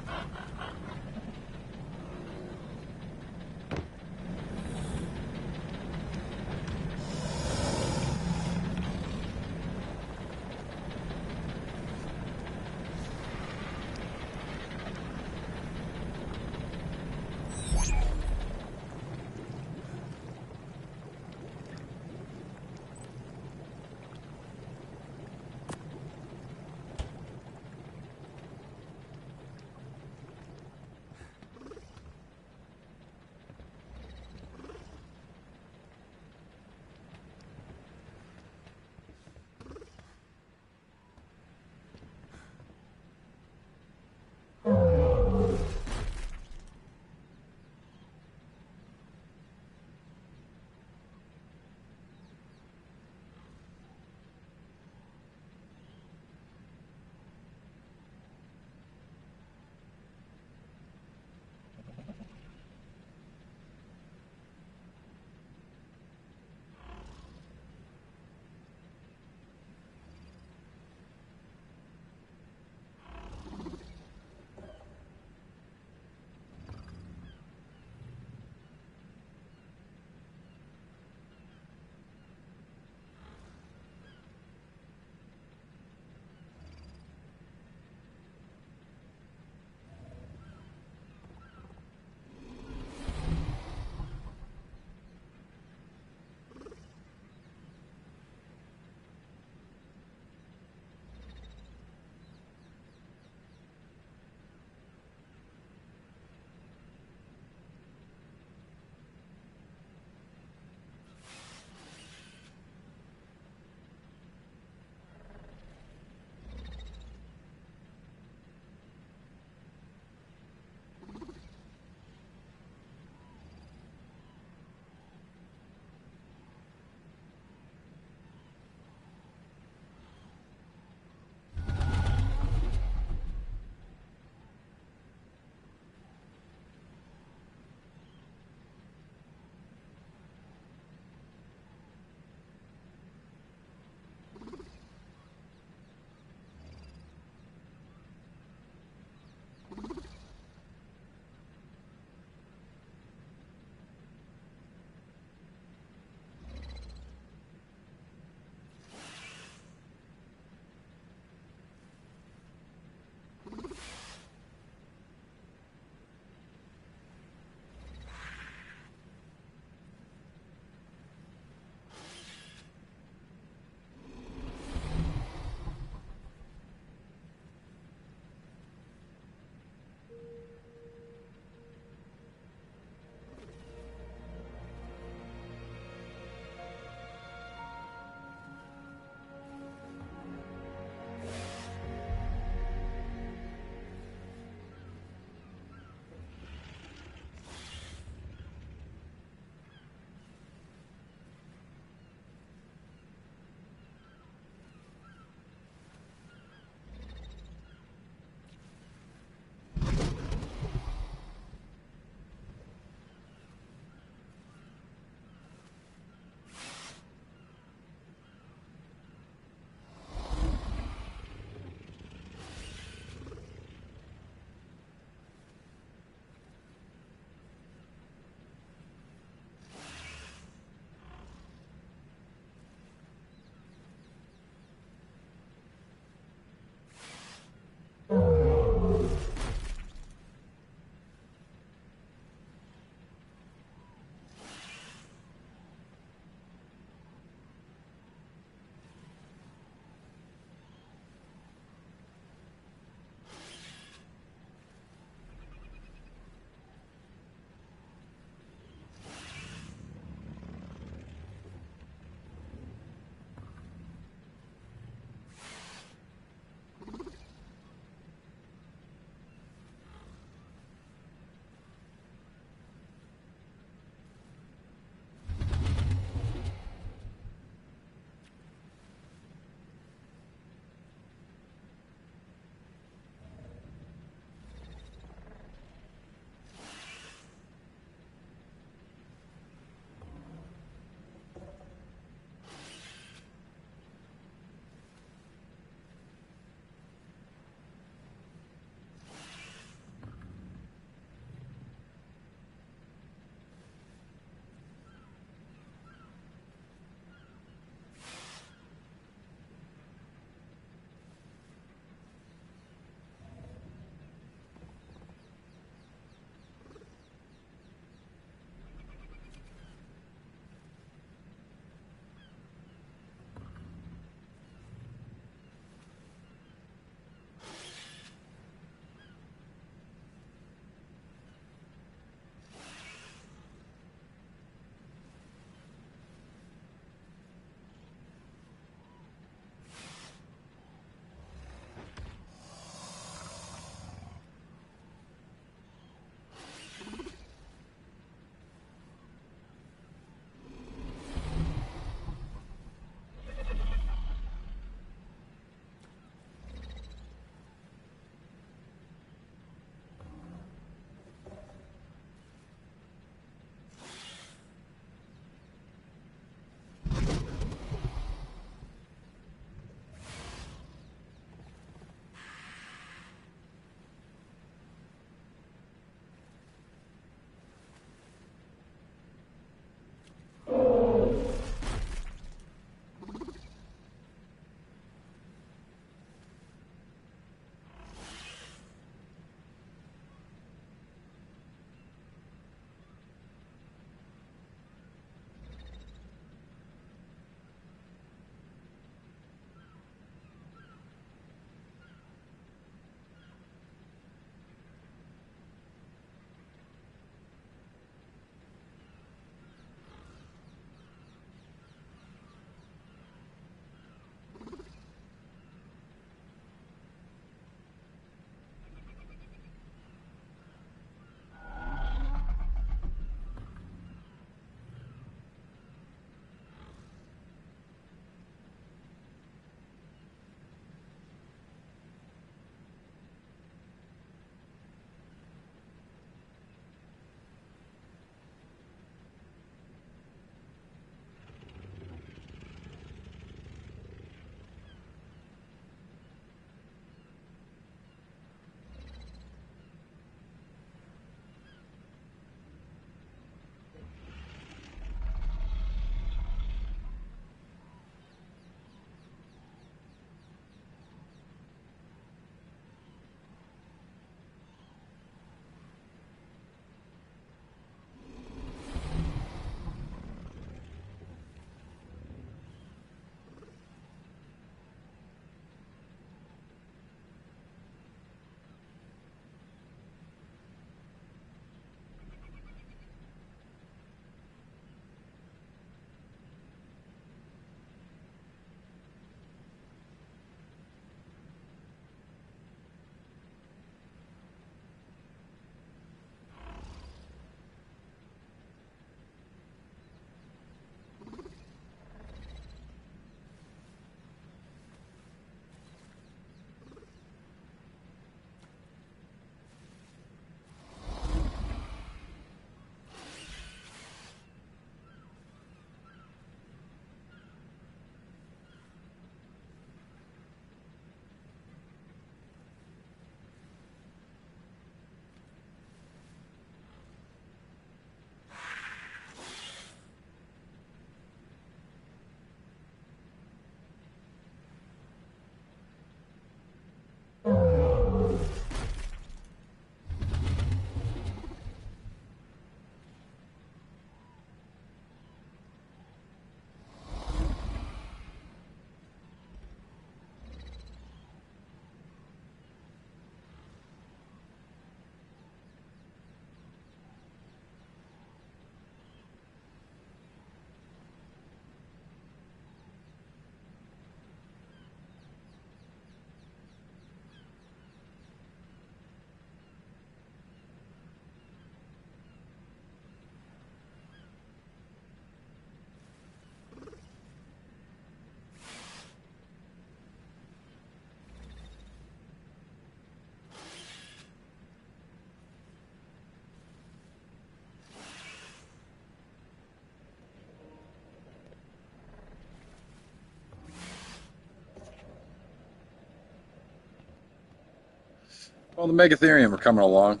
Well, the Megatherium are coming along.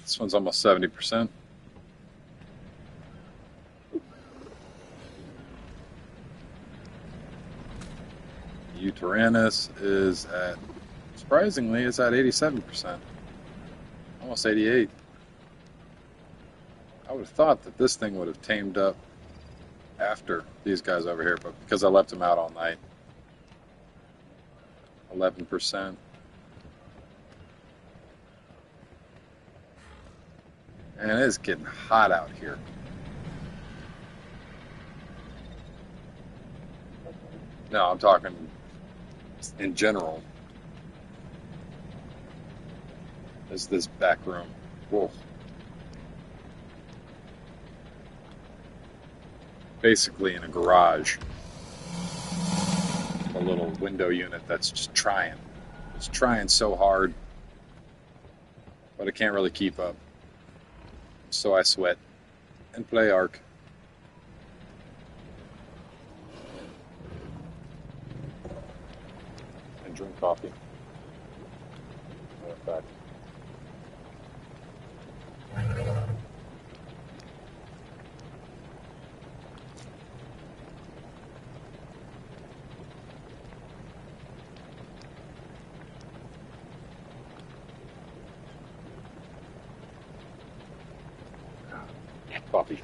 This one's almost 70%. Uranus is at, surprisingly, it's at 87%. Almost 88. I would have thought that this thing would have tamed up after these guys over here, but because I left them out all night. 11%. And it is getting hot out here. No, I'm talking in general. Is this back room? Whoa. Basically in a garage. A little window unit that's just trying. It's trying so hard, but it can't really keep up. So I sweat and play Ark. And drink coffee. Matter of fact. Coffee.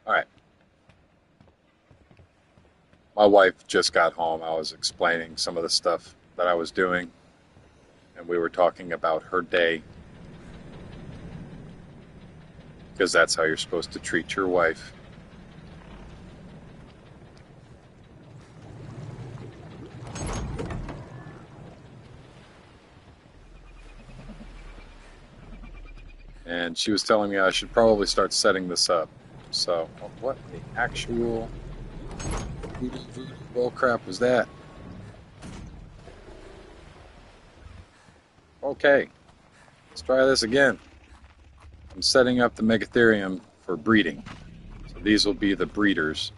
All right. My wife just got home. I was explaining some of the stuff that I was doing, and we were talking about her day, because that's how you're supposed to treat your wife. And she was telling me I should probably start setting this up. So, what in the actual voodoo bull crap was that? Okay, let's try this again. I'm setting up the Megatherium for breeding. So these will be the breeders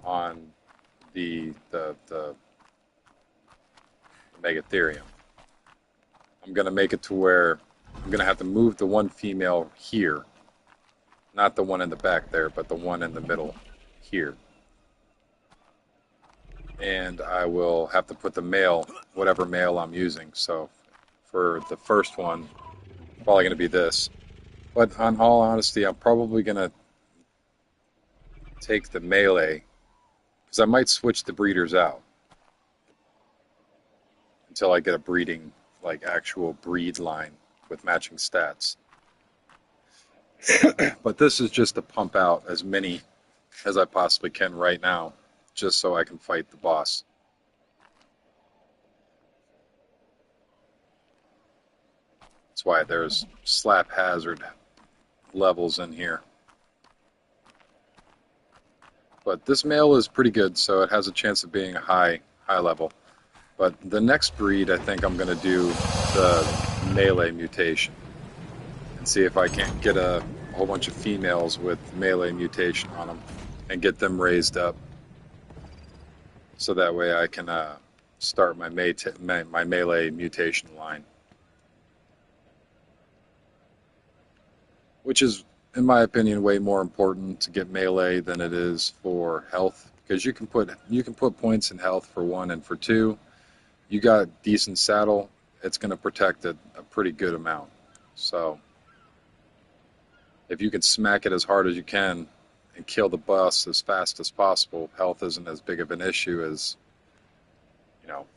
on the Megatherium. I'm going to make it to where I'm going to have to move the one female here. Not the one in the back there, but the one in the middle here. And I will have to put the male, whatever male I'm using. So for the first one, probably going to be this. But on all honesty, I'm probably going to take the melee, because I might switch the breeders out until I get a breeding, like actual breed line with matching stats. But this is just to pump out as many as I possibly can right now, just so I can fight the boss. That's why there's slap hazard levels in here. But this male is pretty good, so it has a chance of being a high level. But the next breed, I think I'm going to do the melee mutation and see if I can't get a whole bunch of females with melee mutation on them and get them raised up, so that way I can start my melee mutation line, which is in my opinion, way more important to get melee than it is for health, because you can put points in health for one and for two. You got decent saddle, it's going to protect it a pretty good amount. So if you can smack it as hard as you can and kill the boss as fast as possible, health isn't as big of an issue as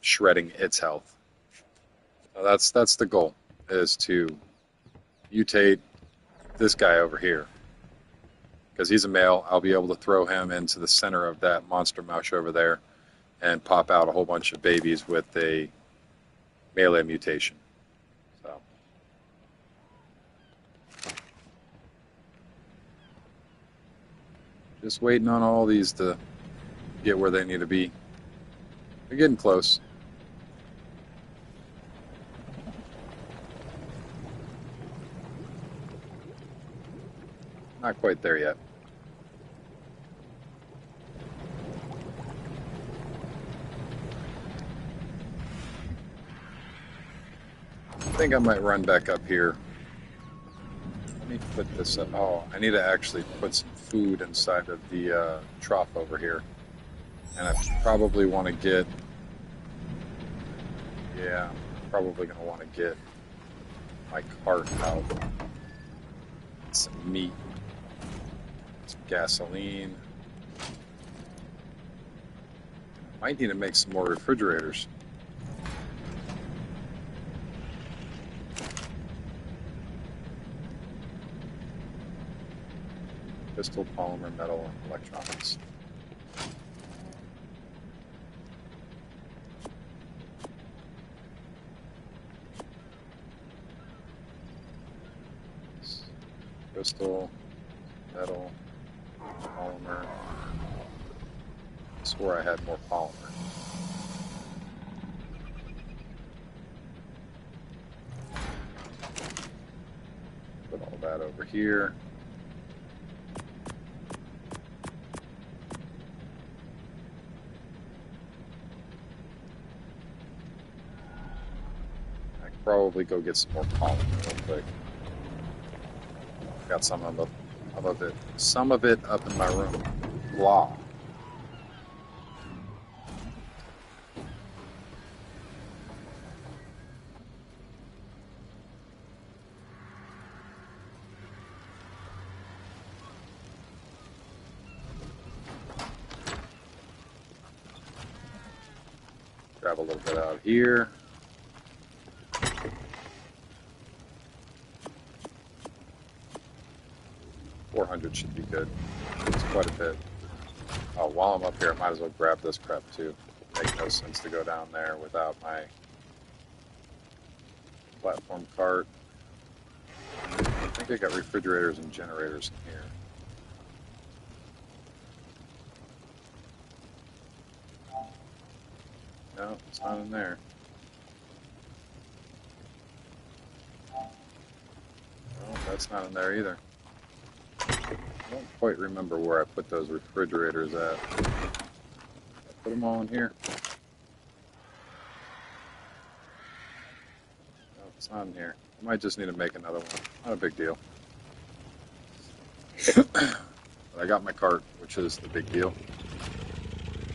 shredding its health. So that's the goal, is to mutate this guy over here. Because he's a male, I'll be able to throw him into the center of that monster mush over there and pop out a whole bunch of babies with a melee mutation. So just waiting on all these to get where they need to be. We're getting close. Not quite there yet. I think I might run back up here. Let me put this up. Oh, I need to actually put some food inside of the trough over here. And I probably want to get... Yeah, I'm probably going to want to get my cart out. Some meat. Some gasoline. Might need to make some more refrigerators. Crystal, polymer, metal, and electronics. Crystal, metal, polymer. I swore I had more polymer. Put all that over here. I could probably go get some more polymer real quick. Got some of it up in my room. Blah. Grab a little bit out here. $400 should be good. It's quite a bit. Oh, while I'm up here, I might as well grab this crap too. Make no sense to go down there without my platform cart. I think I got refrigerators and generators in here. No, it's not in there. No, that's not in there either. I don't quite remember where I put those refrigerators at. Did I put them all in here? No, it's not in here. I might just need to make another one. Not a big deal. But I got my cart, which is the big deal.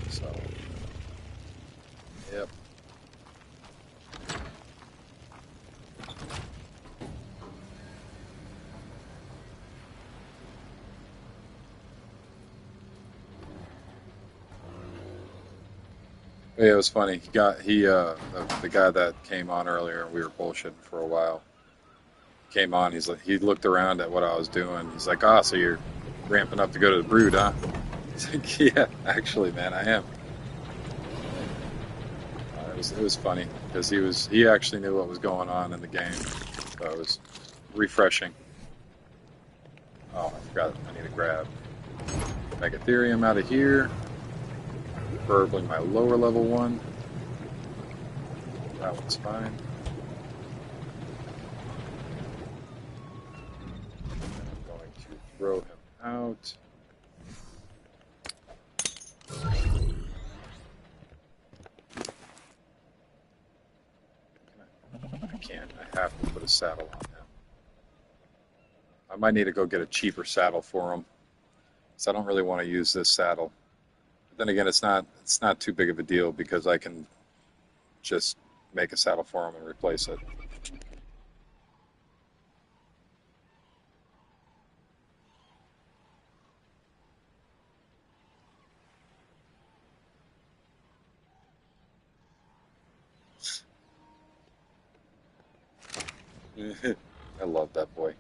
So, yep. Yeah, it was funny. The guy that came on earlier, we were bullshitting for a while. Came on, he looked around at what I was doing. He's like, so you're ramping up to go to the brood, huh? He's like, yeah, actually, man, I am. It was funny because he actually knew what was going on in the game, so it was refreshing. Oh, I forgot. I need to grab Megatherium out of here. Preferably my lower level one. That one's fine. I'm going to throw him out. I can't. I have to put a saddle on him. I might need to go get a cheaper saddle for them. So I don't really want to use this saddle. But then again, it's not too big of a deal because I can just make a saddle for them and replace it. I love that boy.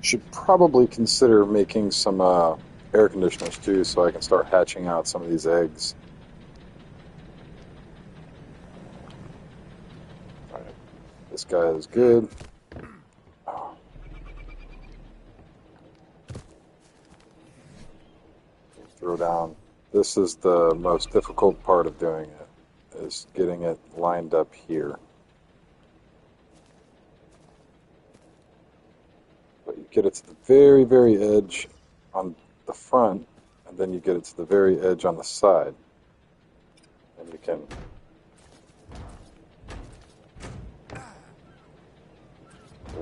Should probably consider making some air conditioners too, so I can start hatching out some of these eggs. All right, this guy is good. Throw down. This is the most difficult part of doing it, is getting it lined up here. But you get it to the very, very edge on the front, and then you get it to the very edge on the side. And you can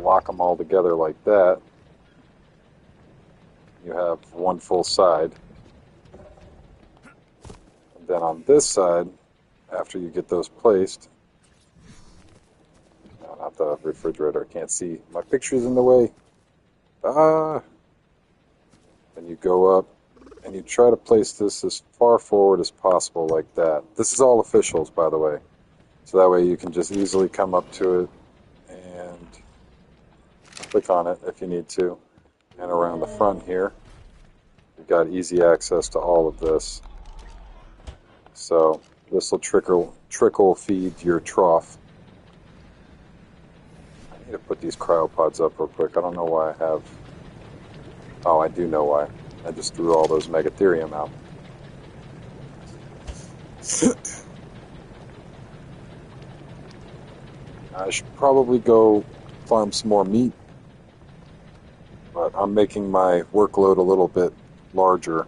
lock them all together like that. You have one full side. And then on this side, after you get those placed, no, not the refrigerator, I can't see. My picture's in the way. Then you go up and you try to place this as far forward as possible like that. This is all officials, by the way. So that way you can just easily come up to it and click on it if you need to. And around the front here, you've got easy access to all of this. So this will trickle feed your trough. I need to put these cryopods up real quick. I don't know why I have... Oh, I do know why. I just threw all those megatherium out. I should probably go farm some more meat, but I'm making my workload a little bit larger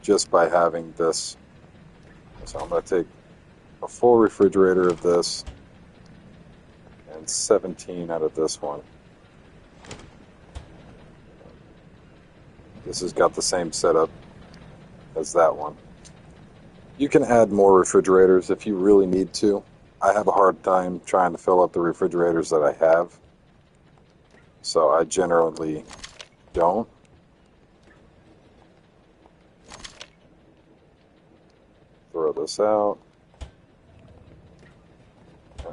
just by having this. So I'm going to take a full refrigerator of this and 17 out of this one. This has got the same setup as that one. You can add more refrigerators if you really need to. I have a hard time trying to fill up the refrigerators that I have, so I generally don't. Throw this out.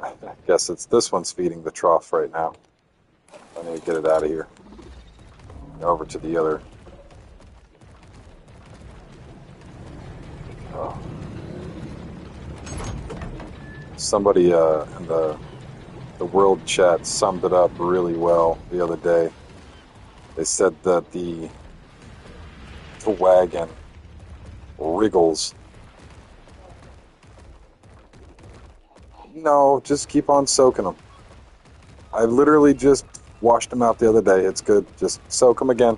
I guess it's this one's feeding the trough right now. I need to get it out of here. Over to the other. Oh. Somebody in the world chat summed it up really well the other day. They said that the wagon wriggles. No, just keep on soaking them. I literally just washed them out the other day. It's good. Just soak them again.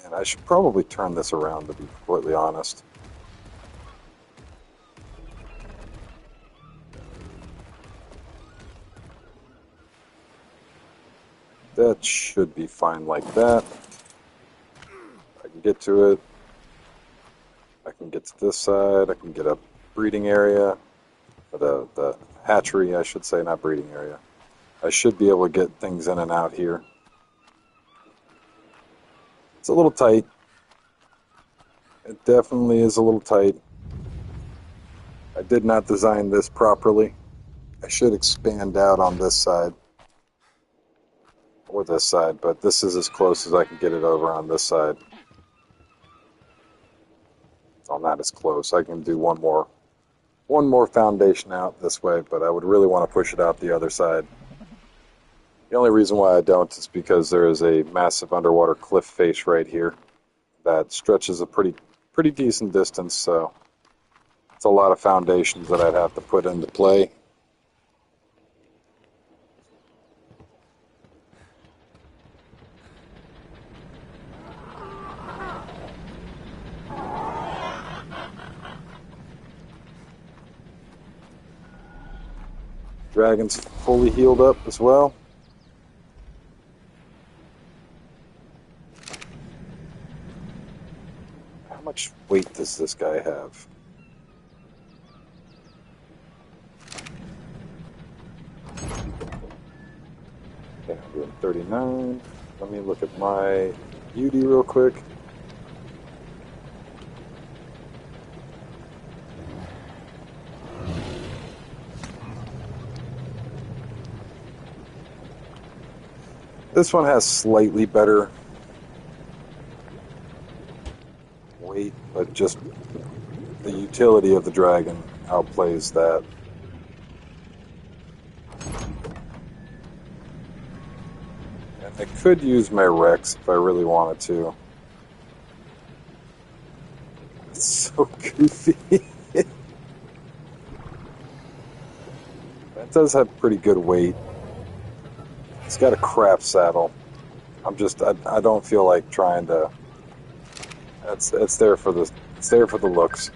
And I should probably turn this around, to be completely honest. That should be fine like that. I can get to it. I can get to this side. I can get a breeding area. The hatchery, I should say, not breeding area. I should be able to get things in and out here. It's a little tight. It definitely is a little tight. I did not design this properly. I should expand out on this side. Or this side, but this is as close as I can get it over on this side. Well, not as close. I can do one more foundation out this way, but I would really want to push it out the other side. The only reason why I don't is because there is a massive underwater cliff face right here that stretches a pretty decent distance, so it's a lot of foundations that I'd have to put into play. Dragon's fully healed up as well. How much weight does this guy have? Okay, I'm doing 39. Let me look at my beauty real quick. This one has slightly better weight, but just the utility of the dragon outplays that. And I could use my Rex if I really wanted to. It's so goofy. That does have pretty good weight. It's got a crap saddle. I don't feel like trying to. It's there for the looks.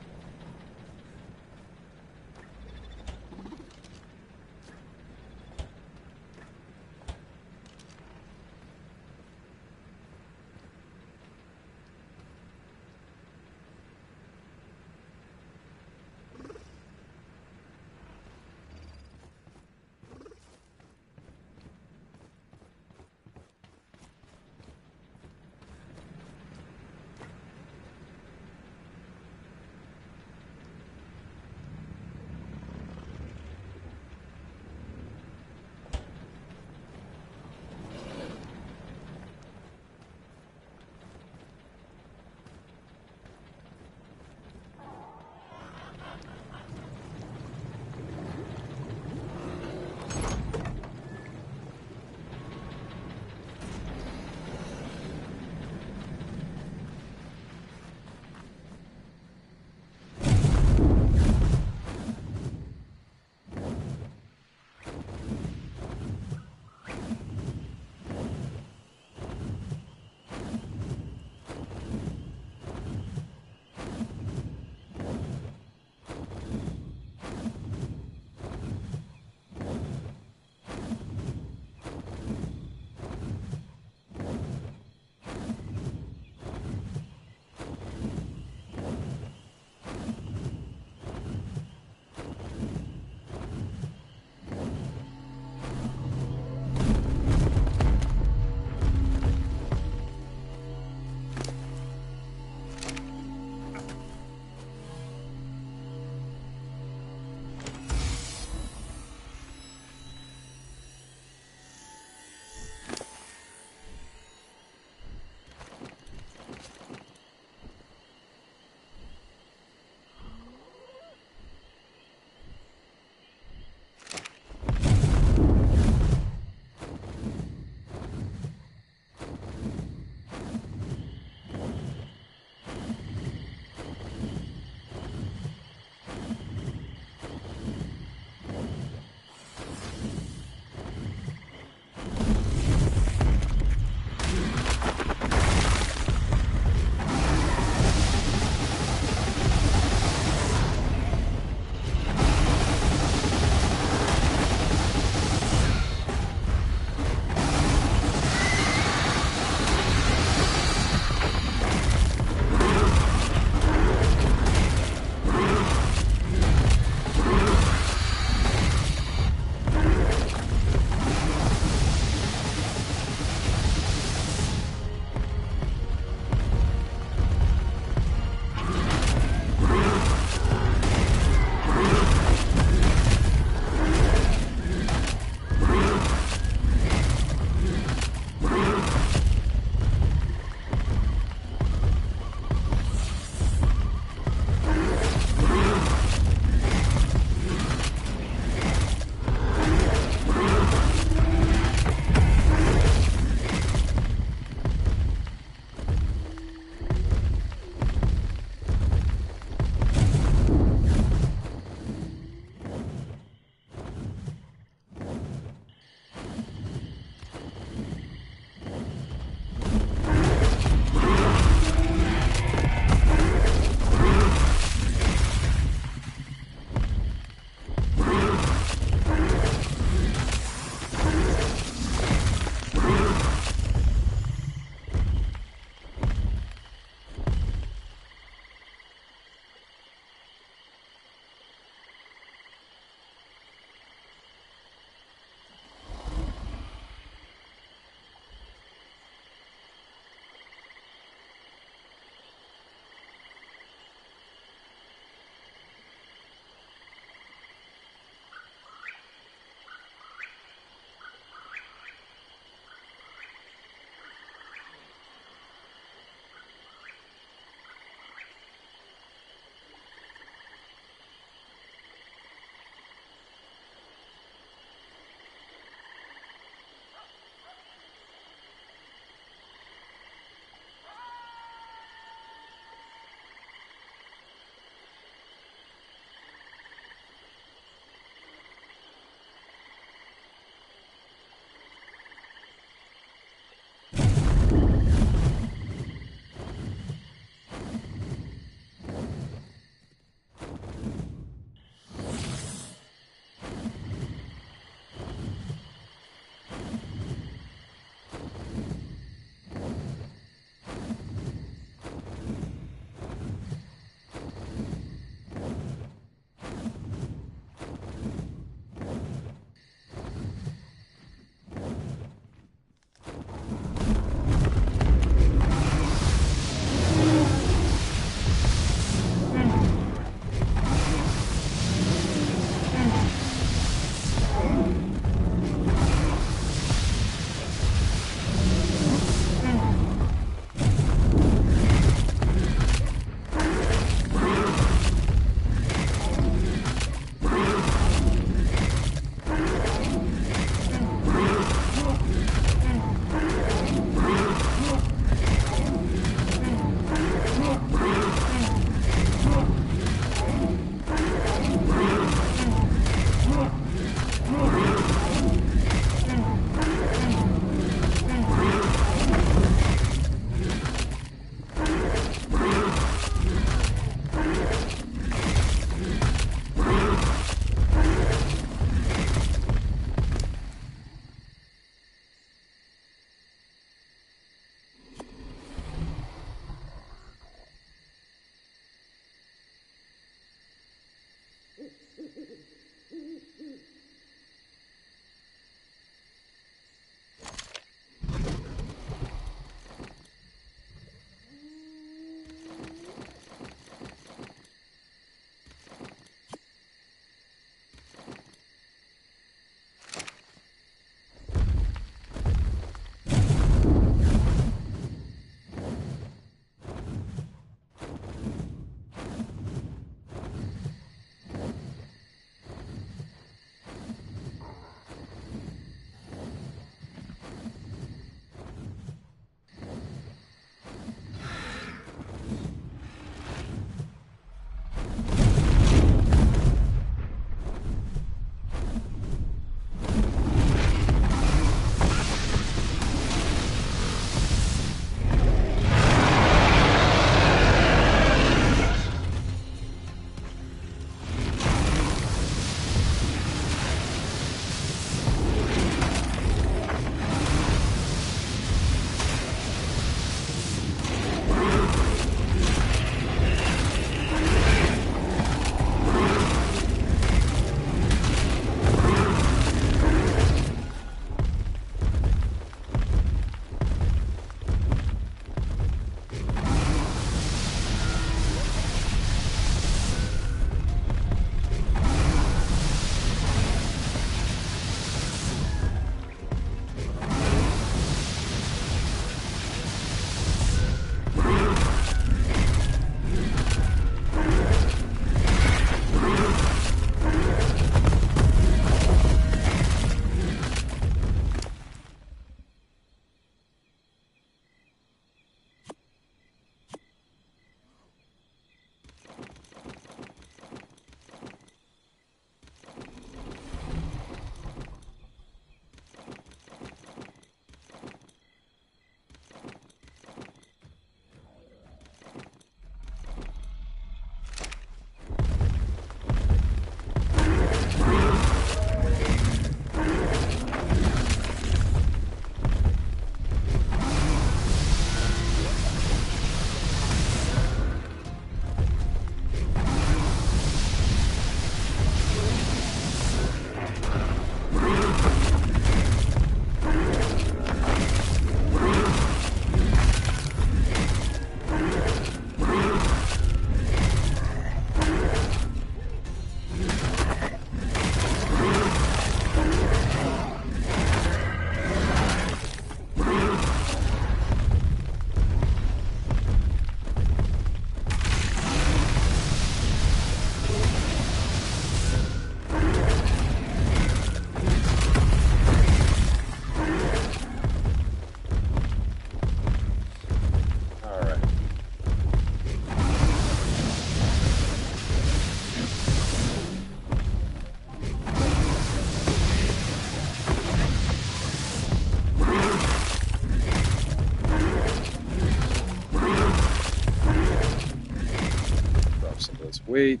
wait.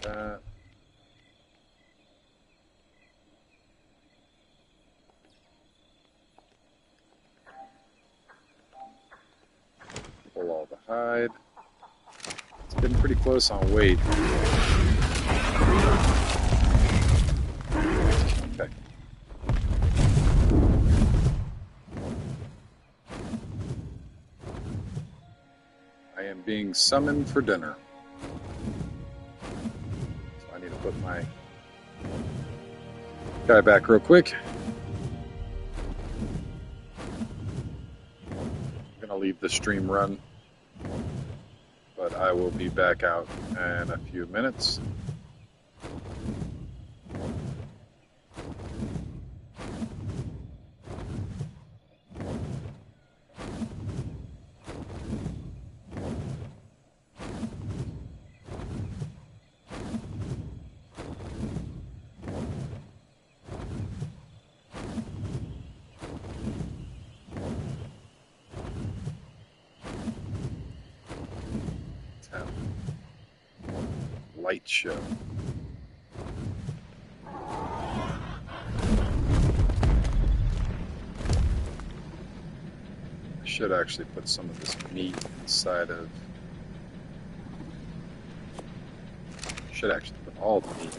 That. Pull all the hide. It's getting pretty close on weight. Okay. I am being summoned for dinner. So I need to put my guy back real quick. I'm going to leave the stream run, but I will be back out in a few minutes. Light show. I should actually put some of this meat inside of. Should actually put all the meat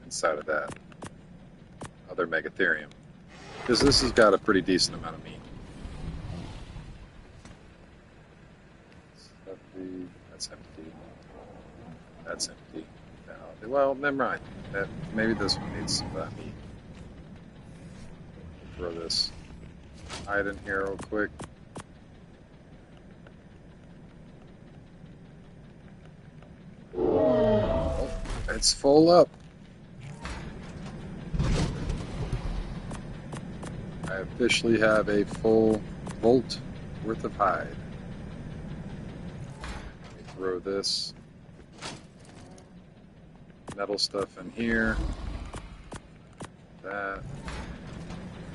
inside of that other megatherium, because this has got a pretty decent amount of meat. That's empty. That's empty. No, well, never mind. Maybe this one needs some of that meat. Throw this hide in here real quick. Oh, it's full up. I officially have a full volt worth of hide. Throw this metal stuff in here. That.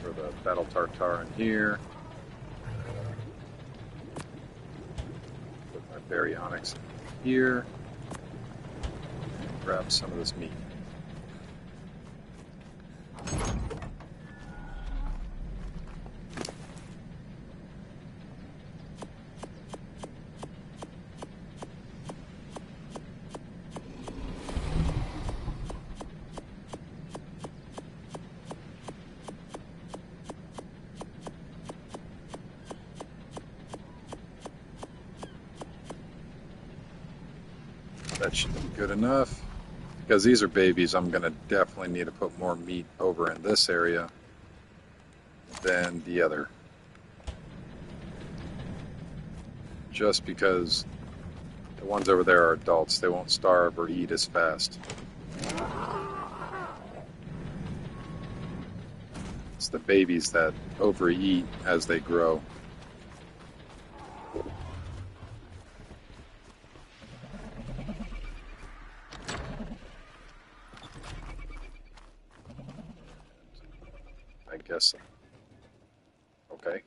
Throw the battle tartar in here. Put my baryonyx in here. Grab some of this meat. That should be good enough. Because these are babies, I'm going to definitely need to put more meat over in this area than the other. Just because the ones over there are adults, they won't starve or eat as fast. It's the babies that overeat as they grow. I guess. Okay.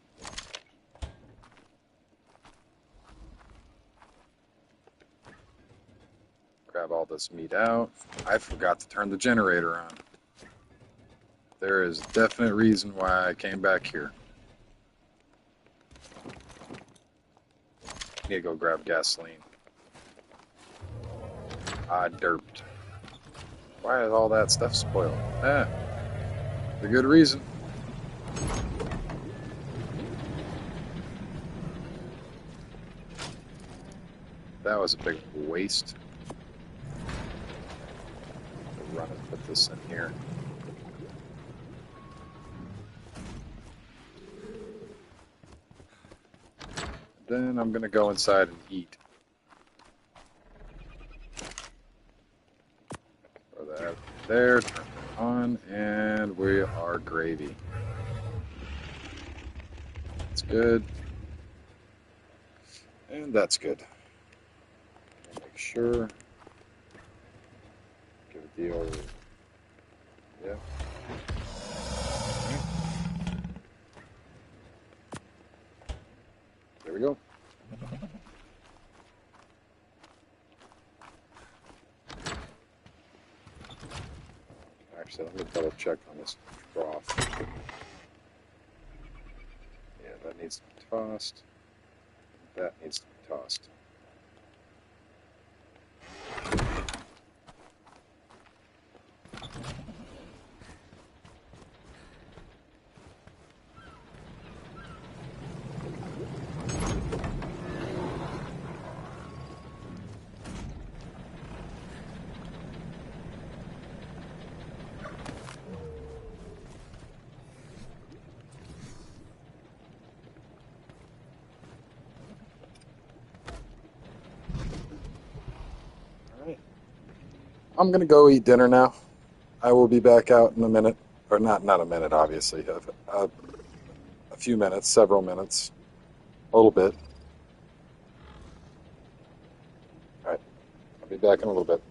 Grab all this meat out. I forgot to turn the generator on. There is definite reason why I came back here. Need to go grab gasoline. I derped. Why is all that stuff spoiled? For good reason. That was a big waste. I'll run and put this in here. Then I'm going to go inside and eat. Throw that there, turn it on, and we are gravy. That's good. And that's good. Make sure The old... Yep. There we go. Actually, let me double check on this trough. Yeah, that needs to be tossed. That needs to be tossed. I'm gonna go eat dinner now. I will be back out in a minute, or not a minute, obviously. A few minutes, several minutes, a little bit. All right, I'll be back in a little bit.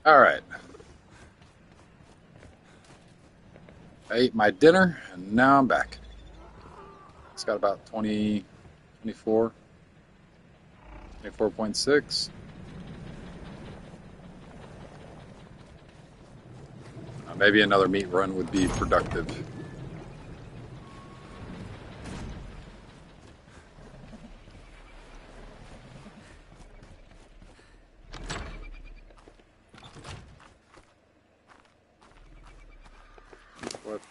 Alright. I ate my dinner, and now I'm back. It's got about 20, 24, 24.6. Maybe another meat run would be productive. What?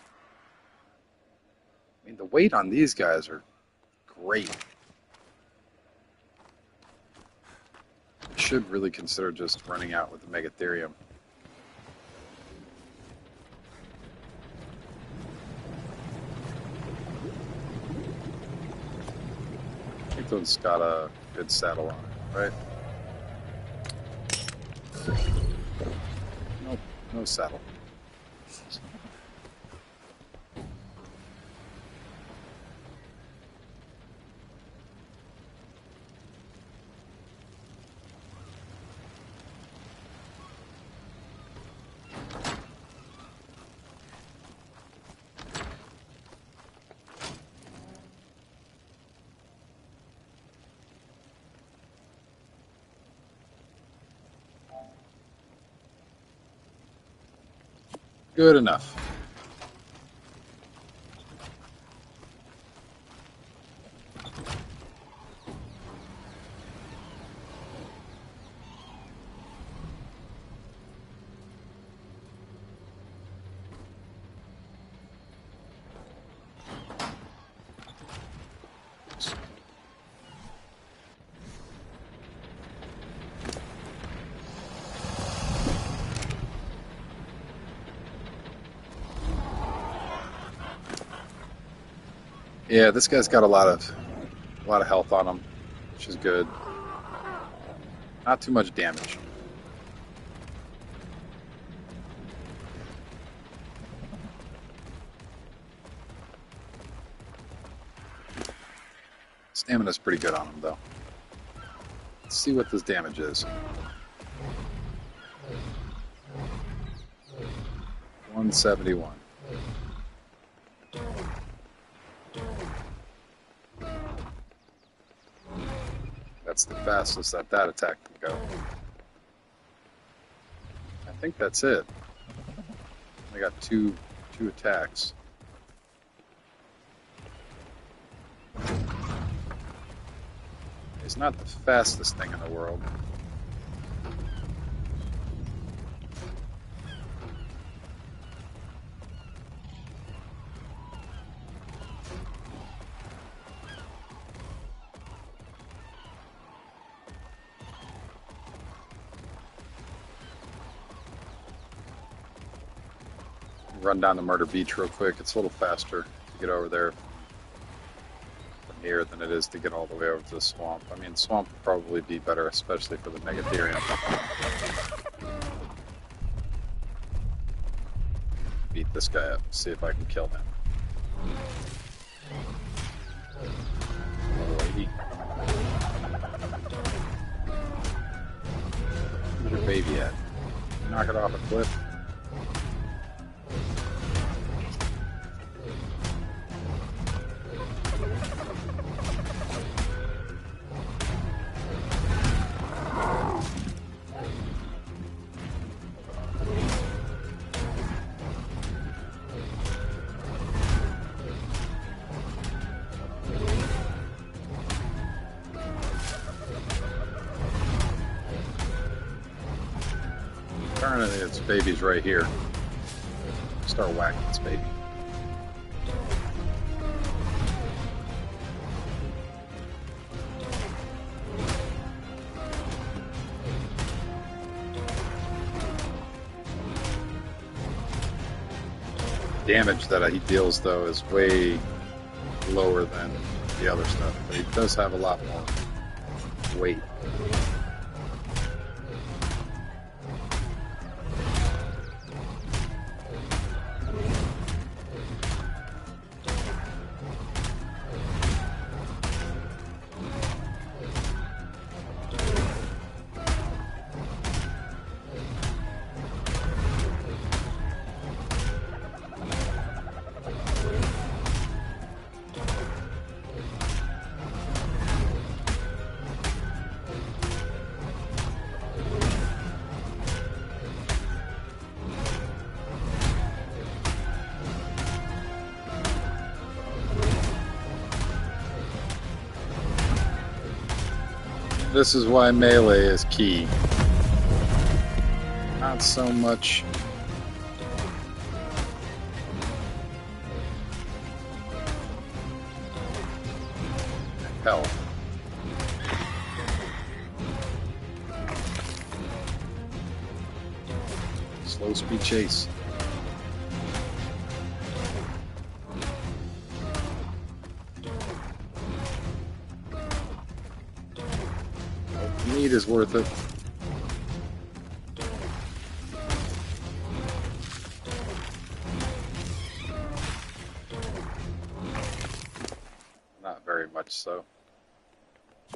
I mean, the weight on these guys are great. I should really consider just running out with the Megatherium. I think those got a good saddle on it, right? Nope, no saddle. Good enough. Yeah, this guy's got a lot of health on him, which is good. Not too much damage. Stamina's pretty good on him, though. Let's see what this damage is. 171. That's the fastest that attack can go. I think that's it. I got two attacks. He's not the fastest thing in the world. Run down to Murder Beach real quick. It's a little faster to get over there from here than it is to get all the way over to the swamp. I mean, swamp would probably be better, especially for the Megatherium. Beat this guy up, see if I can kill him. Lady. Where's your baby at? Knock it off a cliff. Apparently its baby's right here. Start whacking its baby. Damage that he deals, though, is way lower than the other stuff, but he does have a lot more weight. This is why melee is key. Not so much hell. Slow speed chase. Meat is worth it. Not very much so.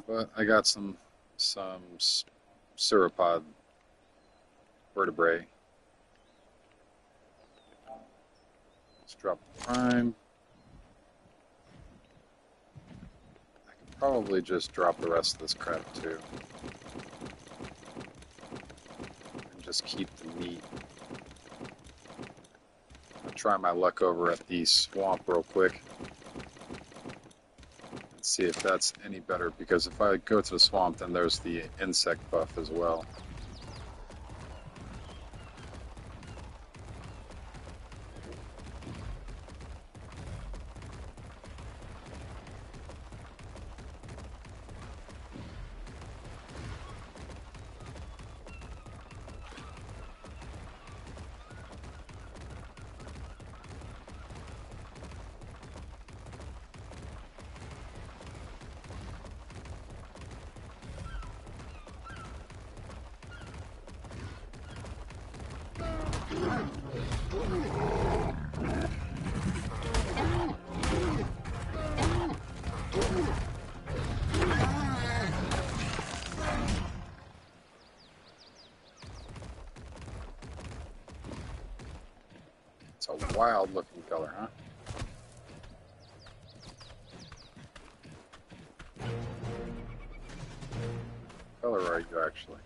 But I got some sauropod vertebrae. Let's drop the prime. I could probably just drop the rest of this crap too. And just keep the meat. I'll try my luck over at the swamp real quick. See if that's any better, because if I go to the swamp, then there's the insect buff as well. It's a wild looking color, huh? What color are you actually?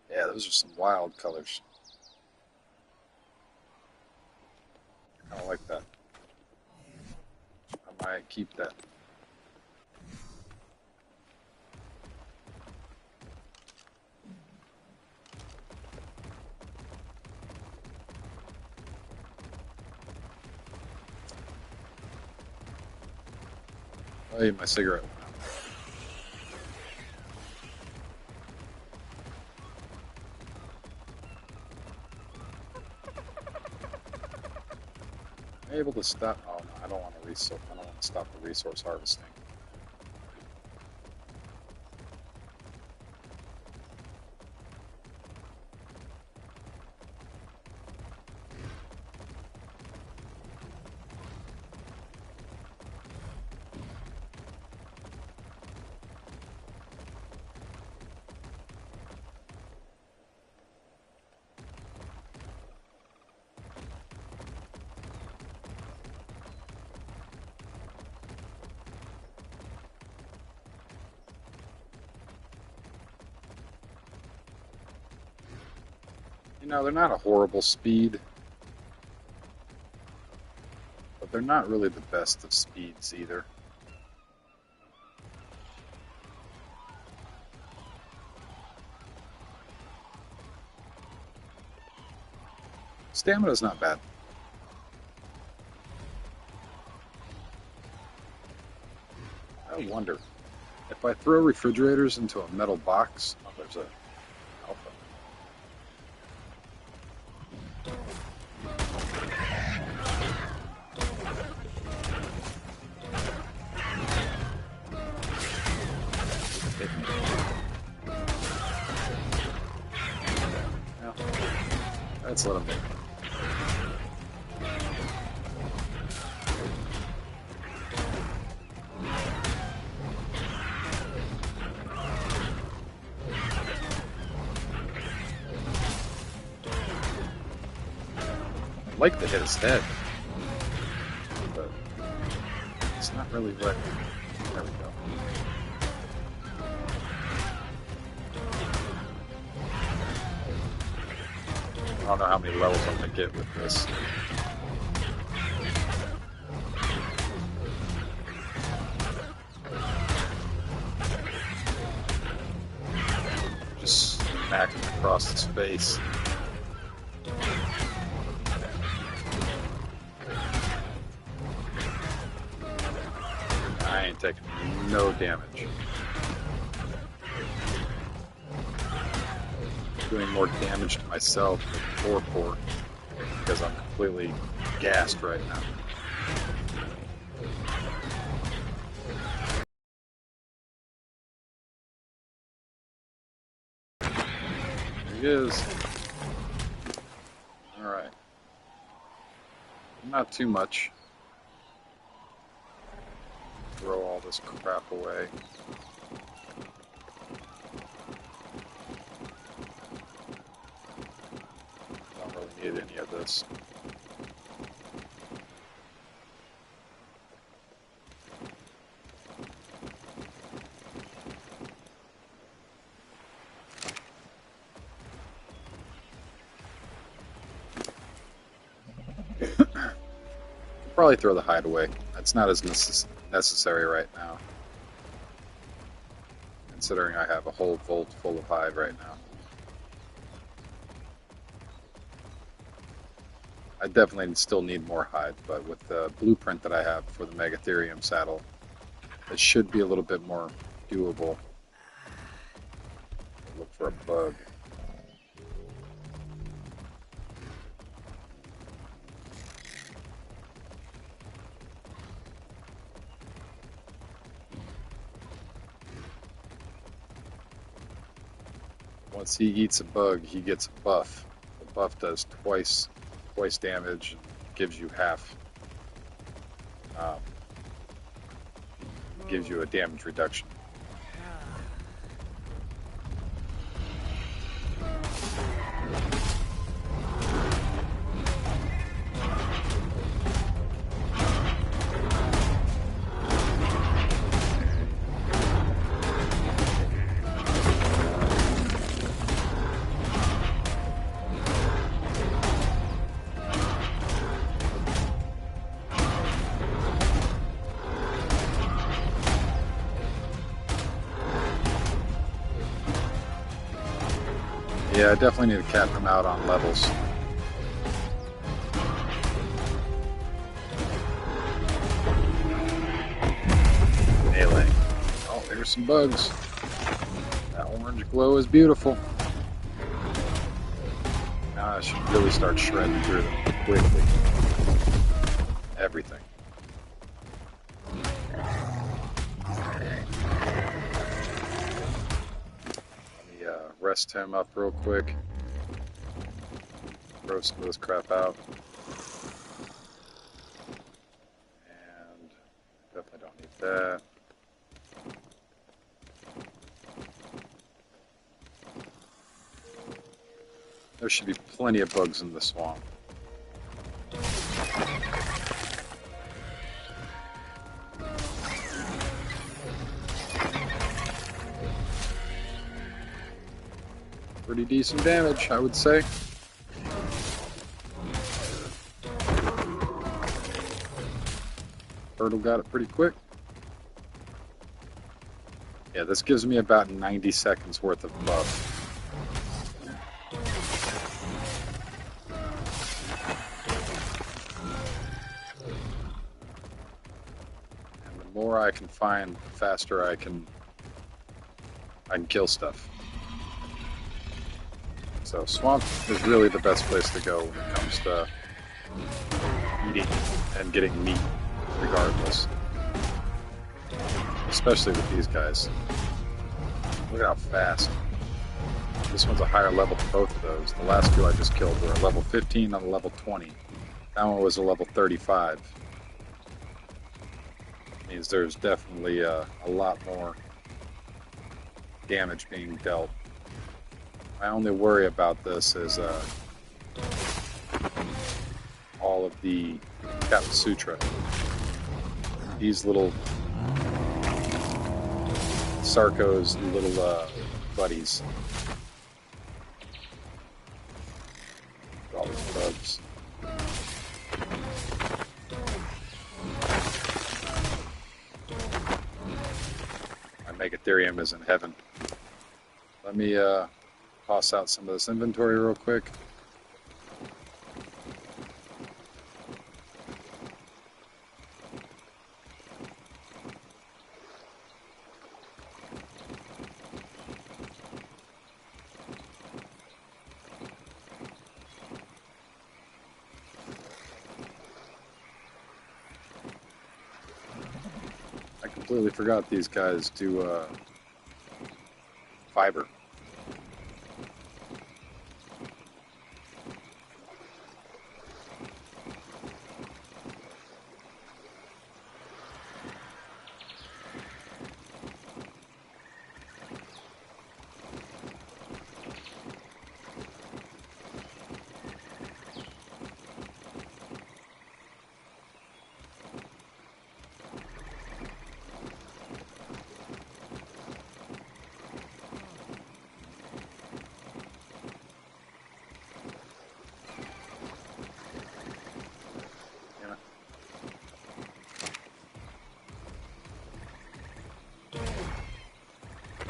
Yeah, those are some wild colors. I don't like that. I might keep that. Oh, my cigarette. Am I able to stop? Oh no, I don't want to resource. I don't want to stop the resource harvesting. You know, they're not a horrible speed, but they're not really the best of speeds either. Stamina's not bad. I wonder if I throw refrigerators into a metal box. Oh, there's a alpha. Well, let's let him be. I'd like to hit his head, but it's not really what. There we go. I don't know how many levels I'm gonna get with this. smack him across his face. I ain't taking no damage. Doing more damage to myself than poor because I'm completely gassed right now. There he is. Alright. Not too much. Throw all this crap away. Don't really need any of this. Probably throw the hide away. That's not as necessary right now, considering I have a whole vault full of hide right now. I definitely still need more hide, but with the blueprint that I have for the Megatherium saddle, it should be a little bit more doable. Look for a bug. Once he eats a bug, he gets a buff. The buff does twice damage and gives you half. Gives you a damage reduction. Yeah, I definitely need to cap them out on levels. Melee. Oh, there's some bugs. That orange glow is beautiful. Now I should really start shredding through them quickly. Everything. Rest him up real quick. Throw some of this crap out. And definitely don't need that. There should be plenty of bugs in the swamp. Pretty decent damage, I would say. Turtle got it pretty quick. Yeah, this gives me about 90 seconds worth of buff. And the more I can find, the faster I can kill stuff. So swamp is really the best place to go when it comes to eating and getting meat, regardless. Especially with these guys. Look at how fast. This one's a higher level than both of those. The last two I just killed were a level 15 and a level 20. That one was a level 35. Means there's definitely a lot more damage being dealt. My only worry about this is all of the Kapasutra. These little Sarco's little buddies. All these bugs. My Megatherium is in heaven. Let me toss out some of this inventory real quick. I completely forgot these guys do fiber.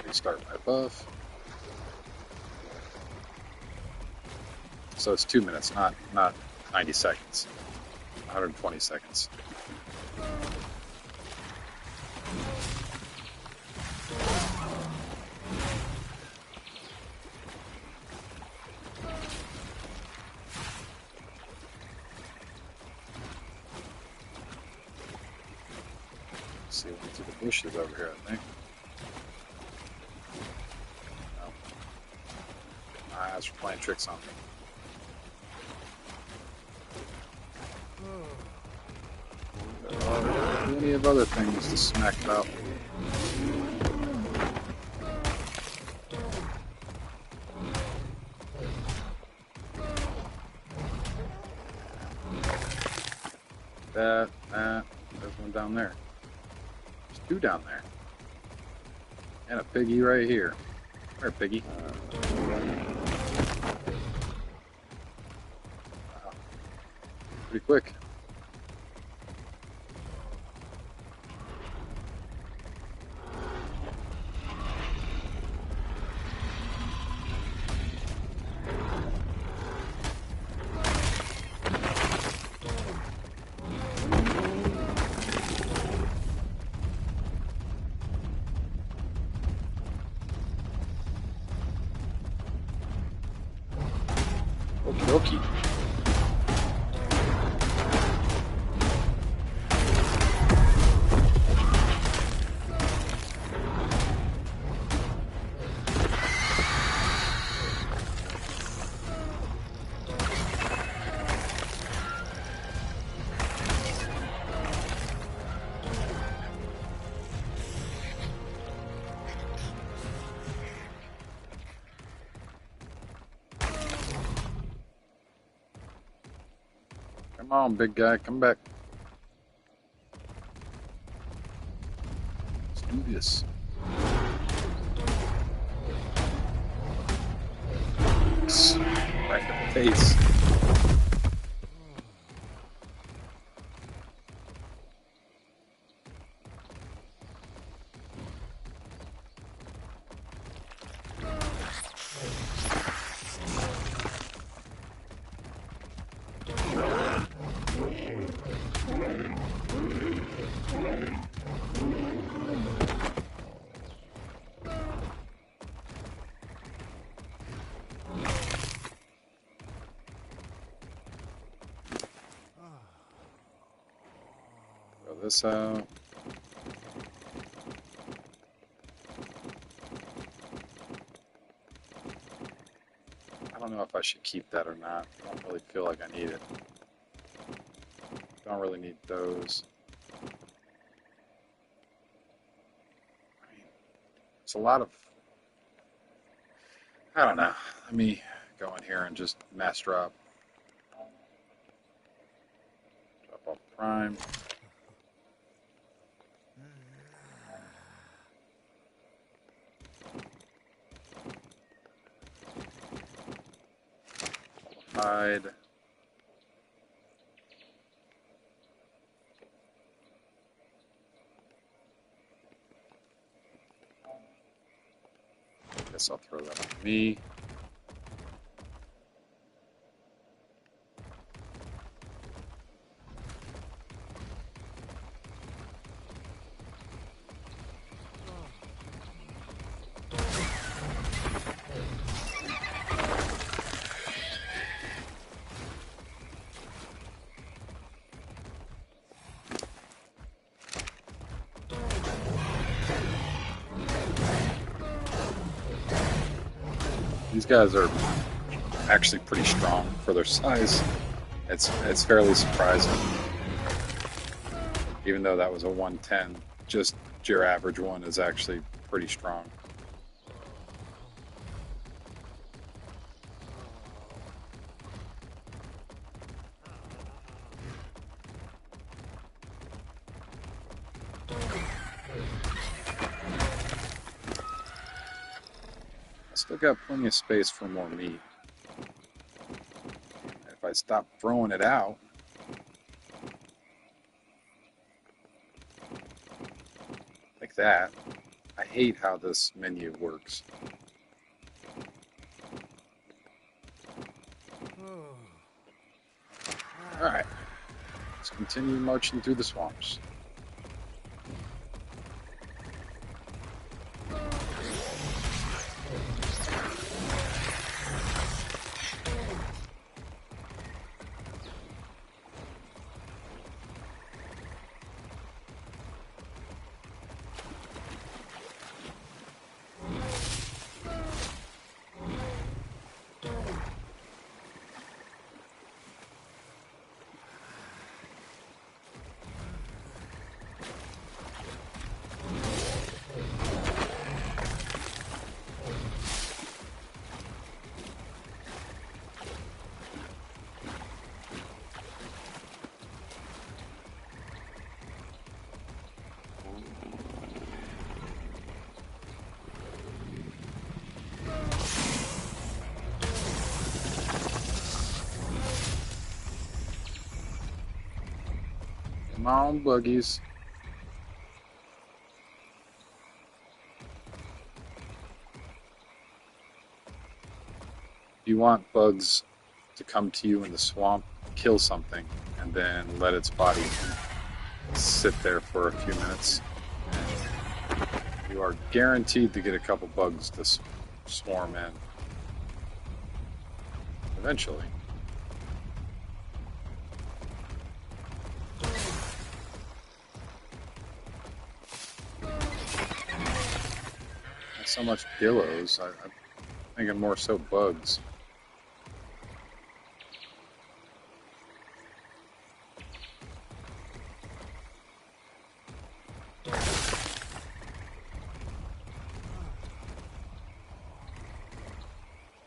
Restart my buff. So it's 2 minutes, not 90 seconds. 120 seconds. Let's see, went through the bushes over here, I think. No. My eyes are playing tricks on me. Plenty of other things to smack about. There's one down there. There's two down there. And a piggy right here. Where, piggy? Wow. Pretty quick. Okie dokie. Come on, big guy, come back. Let's do this. Right in the face. Throw this out. I don't know if I should keep that or not. I don't really feel like I need it. Don't really need those. I mean, it's a lot of... I don't know. Let me go in here and just mass drop. Drop off prime. Hide. Guess I'll throw that on me. These guys are actually pretty strong for their size. It's fairly surprising. Even though that was a 110, just your average one is actually pretty strong. I still got plenty of space for more meat. If I stop throwing it out, like that, I hate how this menu works. Alright, let's continue marching through the swamps. Come on, buggies. You want bugs to come to you in the swamp, kill something, and then let its body sit there for a few minutes. You are guaranteed to get a couple bugs to swarm in. Eventually. Not so much billows. I'm thinking more so bugs.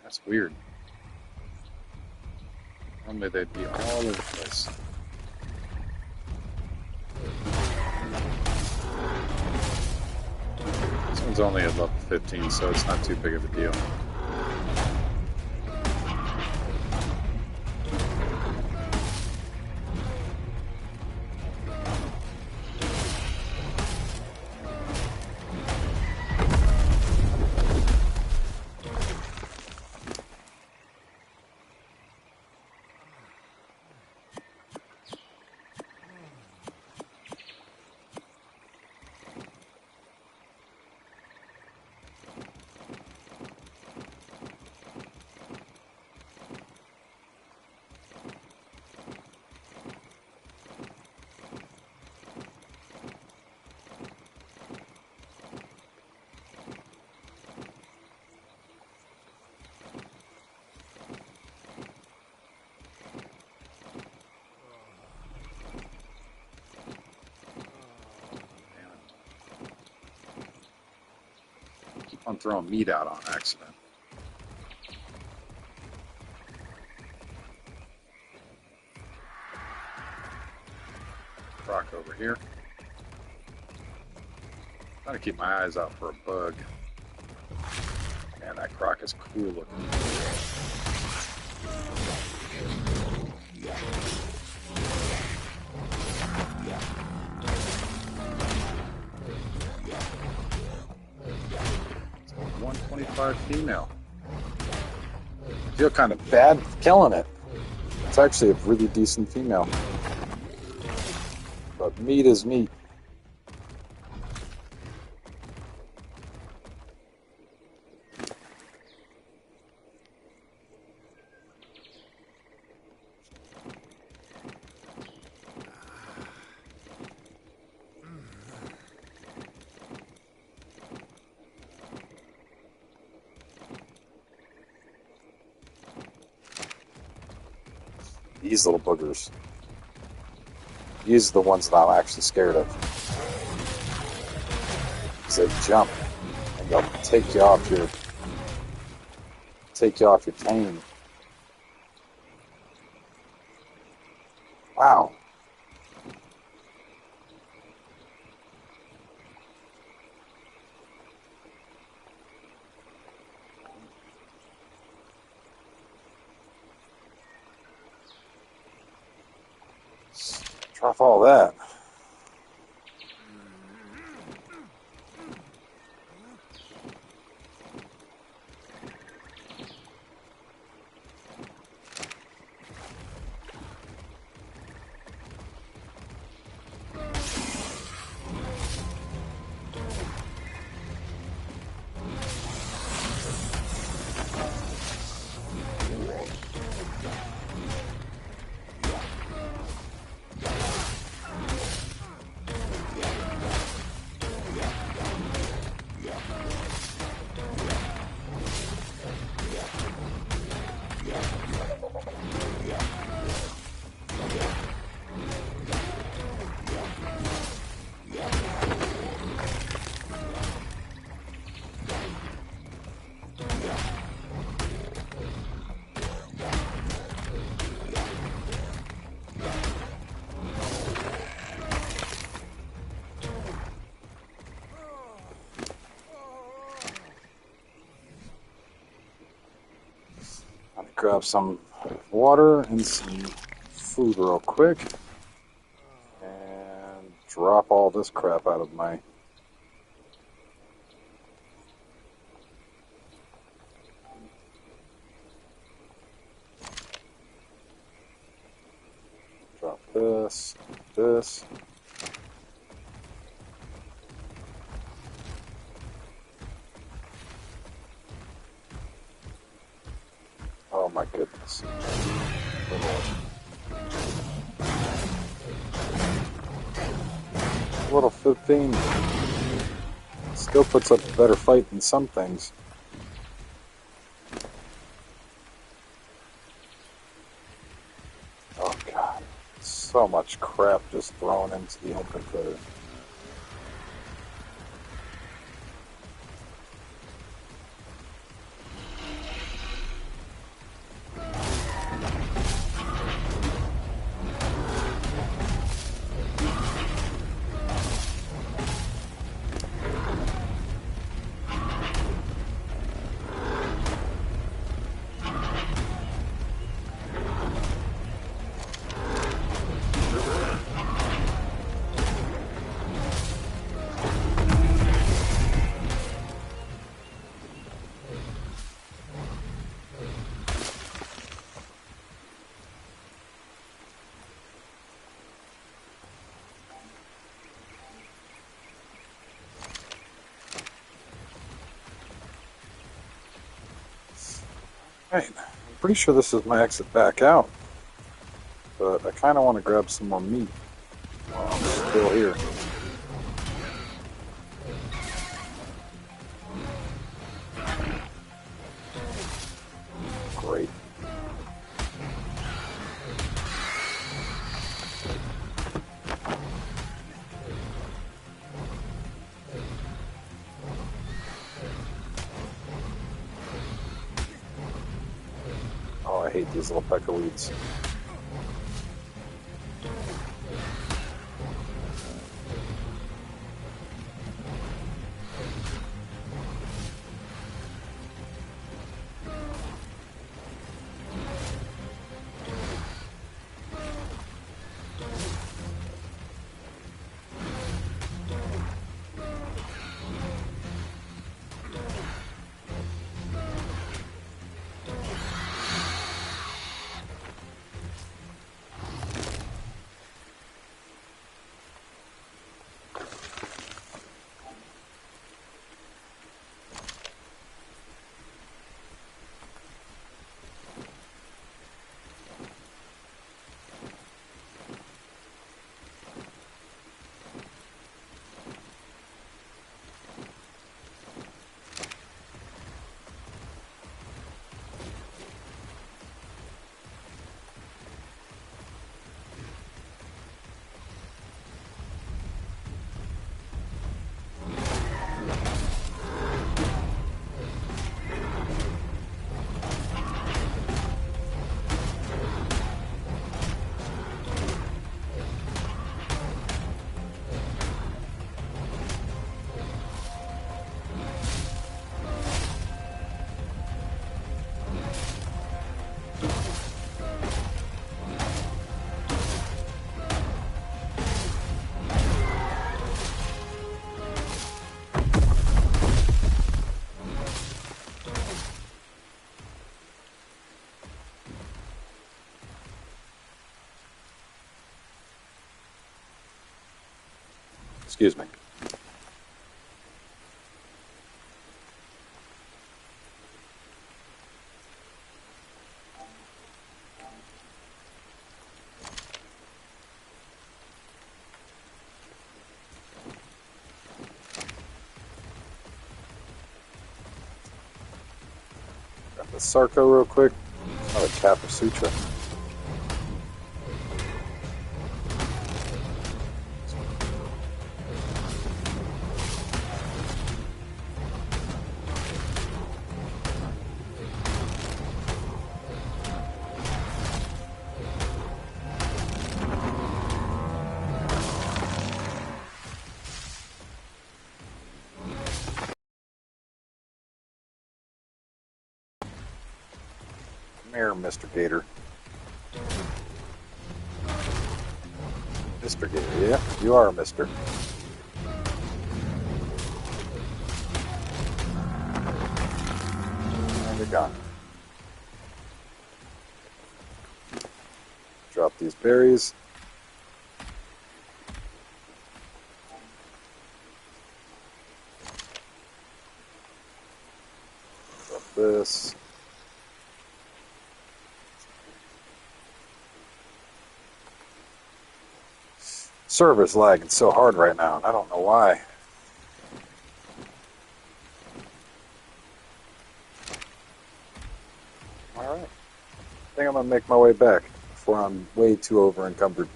That's weird. Normally they'd be all over the place. This one's only at level 15, so it's not too big of a deal. I'm throwing meat out on accident. Rock over here. Trying to keep my eyes out for a bug. Man, that croc is cool looking. It's a 125 female. I feel kind of bad killing it. It's actually a really decent female. But meat is meat. These little boogers. These are the ones that I'm actually scared of. Because they jump and they'll take you off your tame. Wow. Drop all that. Grab some water and some food real quick. And drop all this crap out of my... Drop this. Oh my goodness. Little 15 still puts up a better fight than some things. Oh god. So much crap just thrown into the open critter. Right, I'm pretty sure this is my exit back out, but I kind of want to grab some more meat while I'm still here. Great. Oh, I hate these little pecker weeds. Excuse me. Got the Sarco real quick. Another Kappa Sutra. Come here, Mr. Gator. Mr. Gator, yeah, you are a mister. And you're gone. Drop these berries. Drop this. Server's lagging so hard right now, and I don't know why. Alright. I think I'm going to make my way back before I'm way too over encumbered.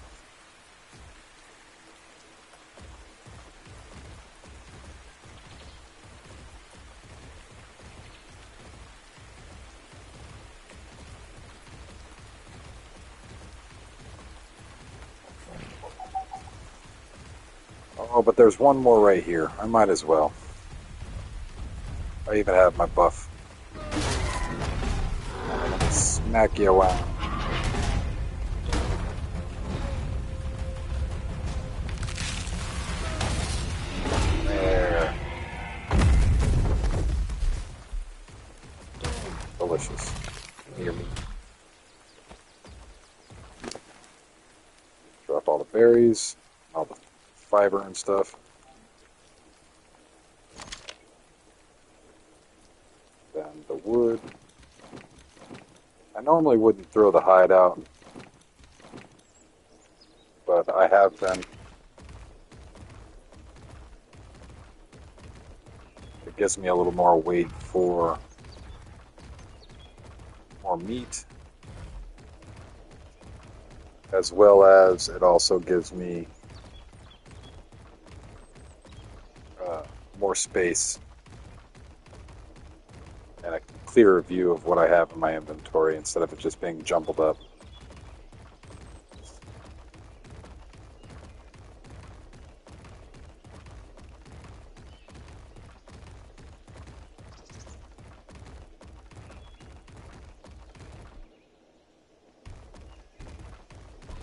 Oh, but there's one more right here. I might as well. I even have my buff. I'm gonna smack you around. There. Delicious. Hear me. Drop all the berries, all the fiber and stuff. Then the wood. I normally wouldn't throw the hide out, but I have been. It gives me a little more weight for more meat, as well as it also gives me more space and a clearer view of what I have in my inventory instead of it just being jumbled up.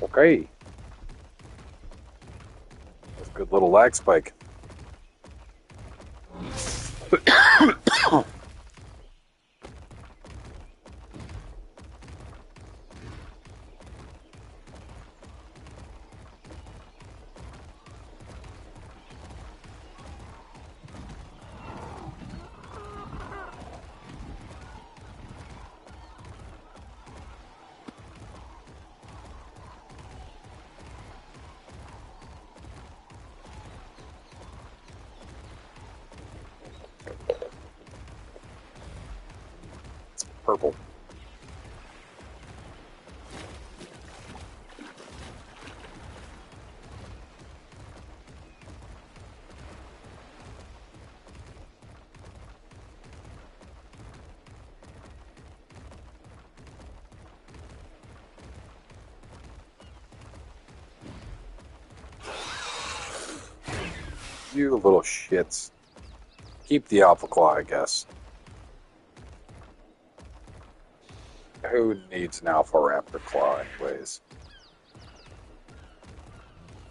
Okay. That's a good little lag spike. Purple. You little shits. Keep the alpha claw, I guess. Who needs an alpha raptor claw, anyways?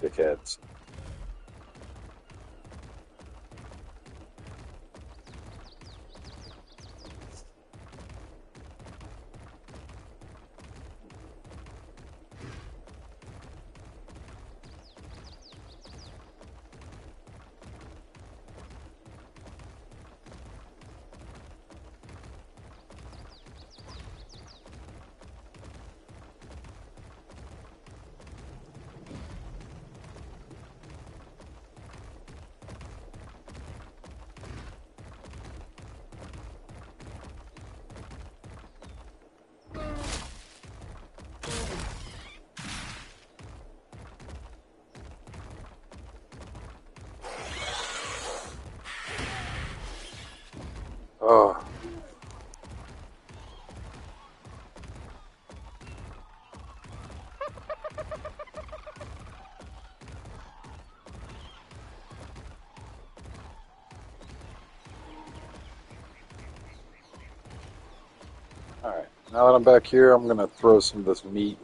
Dickheads. Oh. Alright, now that I'm back here, I'm going to throw some of this meat.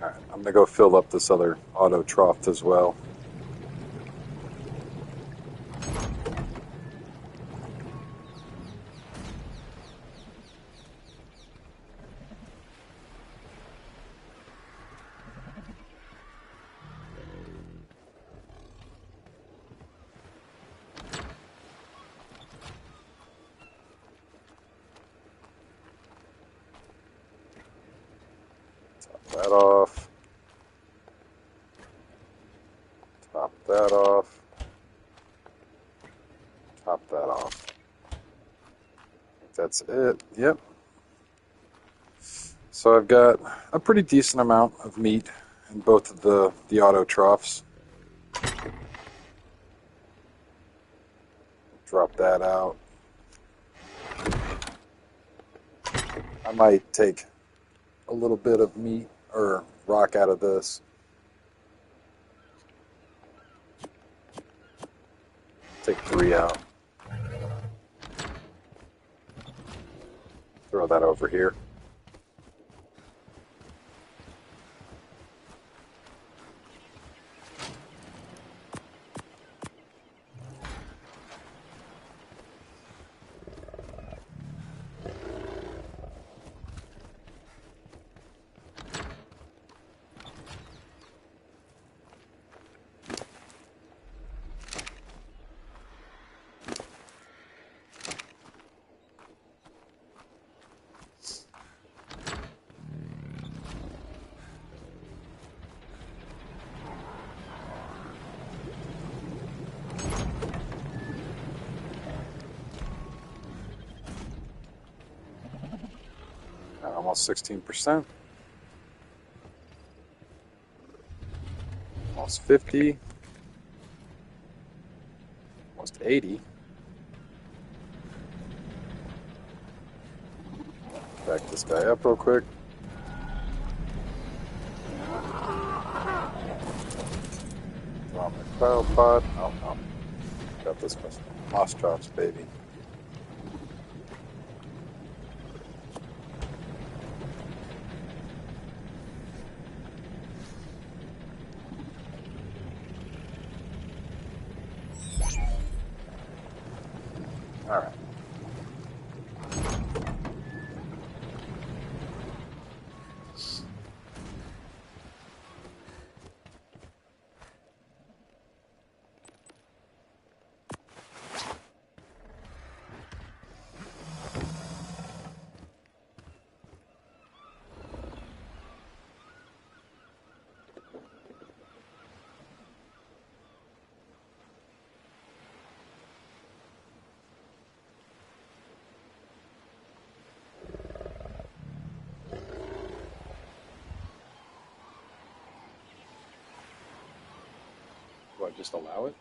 Alright, I'm going to go fill up this other auto trough as well. That off. Top that off. Top that off. I think that's it. Yep. So I've got a pretty decent amount of meat in both of the auto troughs. Drop that out. I might take a little bit of meat or rock out of this. Take 3 out. Throw that over here. Almost 16%. Almost 50. Almost 80. Back this guy up real quick. Draw my cryopod. Oh, no. Got this one. Moss drops, baby. All right. Do I just allow it?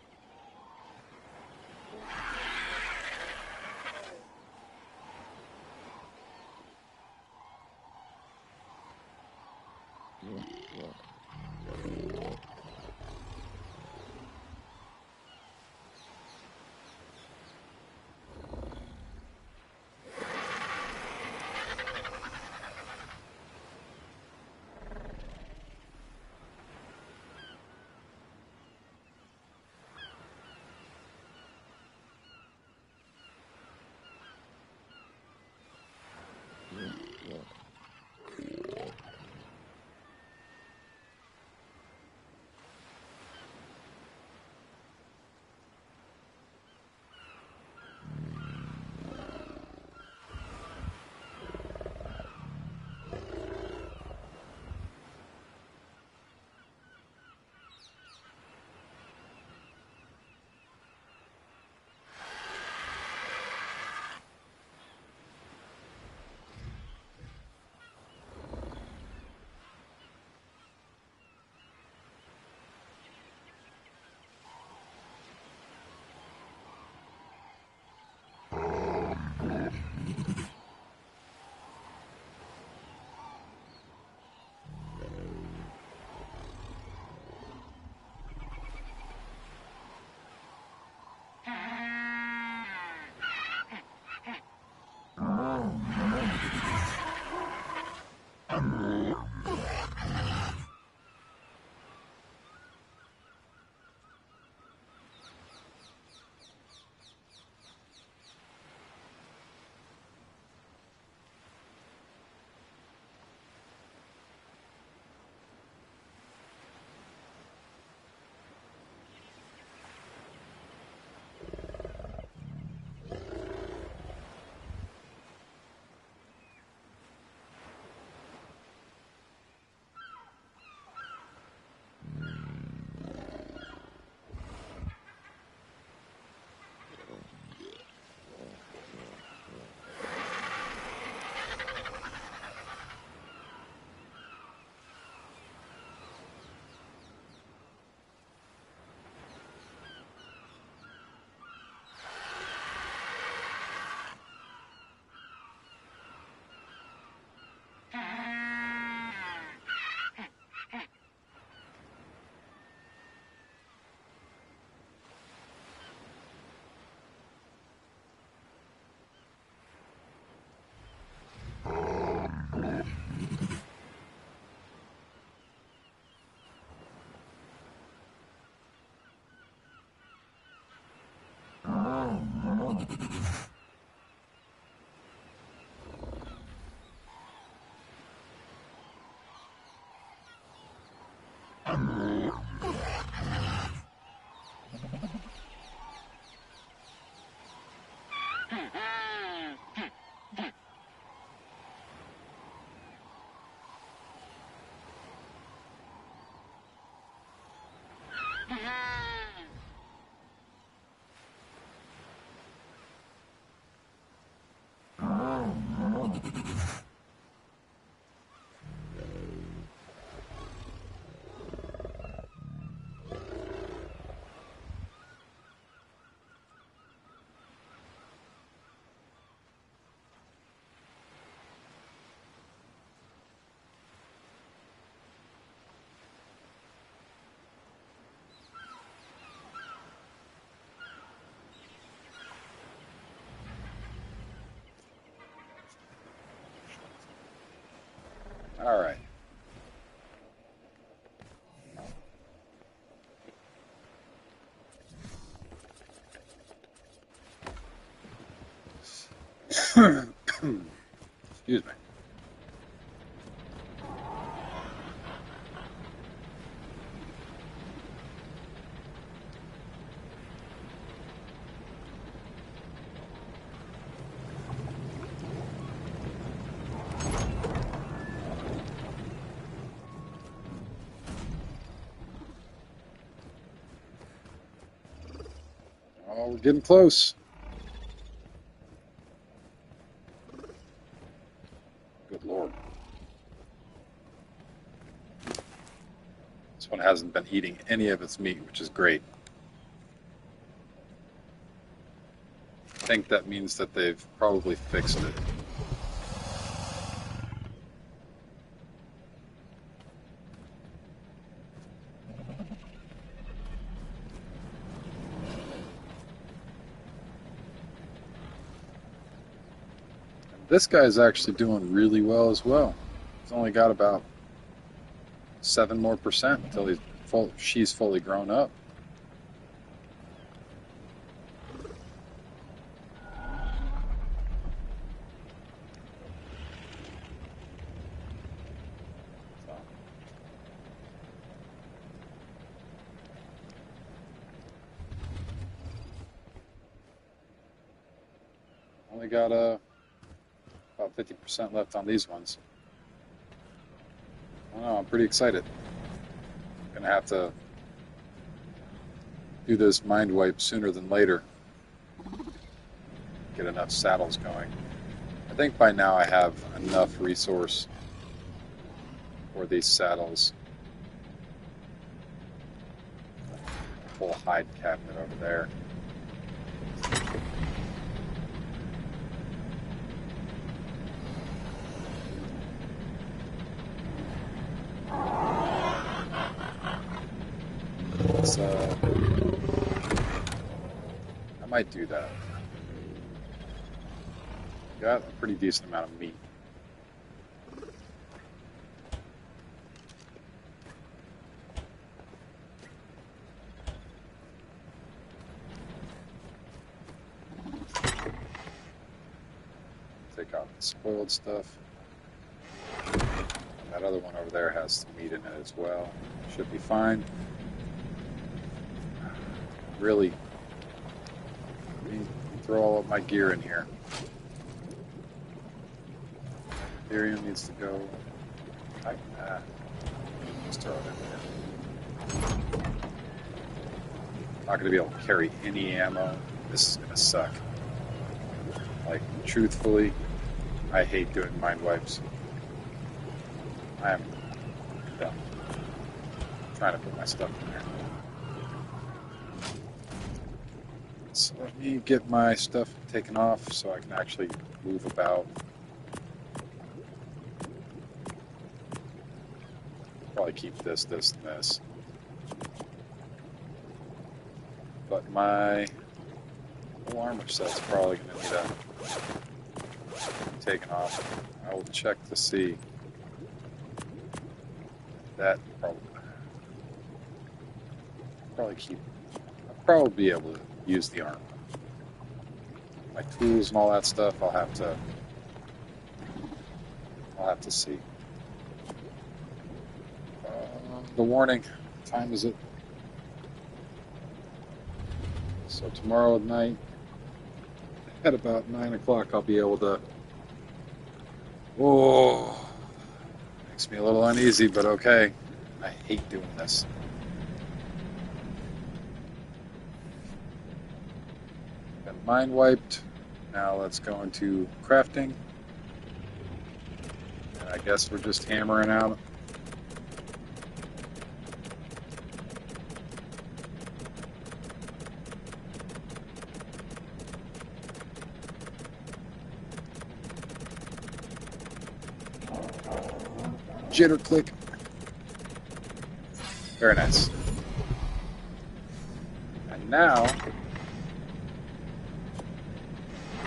All right. Excuse me. Oh, we're getting close. Good Lord. This one hasn't been eating any of its meat, which is great. I think that means that they've probably fixed it. This guy's actually doing really well as well. He's only got about 7% more until she's fully grown up. Only got about 50% left on these ones. I don't know, I'm pretty excited. I'm gonna have to do this mind wipe sooner than later. Get enough saddles going. I think by now I have enough resource for these saddles. Full hide cabinet over there. I might do that. Got a pretty decent amount of meat. Take out the spoiled stuff. And that other one over there has some meat in it as well. Should be fine. Really, let me throw all of my gear in here. Ethereum needs to go like that. Just throw it in there. Not going to be able to carry any ammo. This is going to suck. Like, truthfully, I hate doing mind wipes. I am done trying to put my stuff in there. So let me get my stuff taken off so I can actually move about. Probably keep this, and this. But my whole armor set's probably going to need to be taken off. I will check to see that probably keep. I'll probably be able to use the armor. My tools and all that stuff, I'll have to see. The warning, what time is it? So tomorrow night, at about 9 o'clock, I'll be able to. Oh, makes me a little uneasy, but okay. I hate doing this. Got mine wiped. Now let's go into crafting. And I guess we're just hammering out. Jitter click. Very nice. And now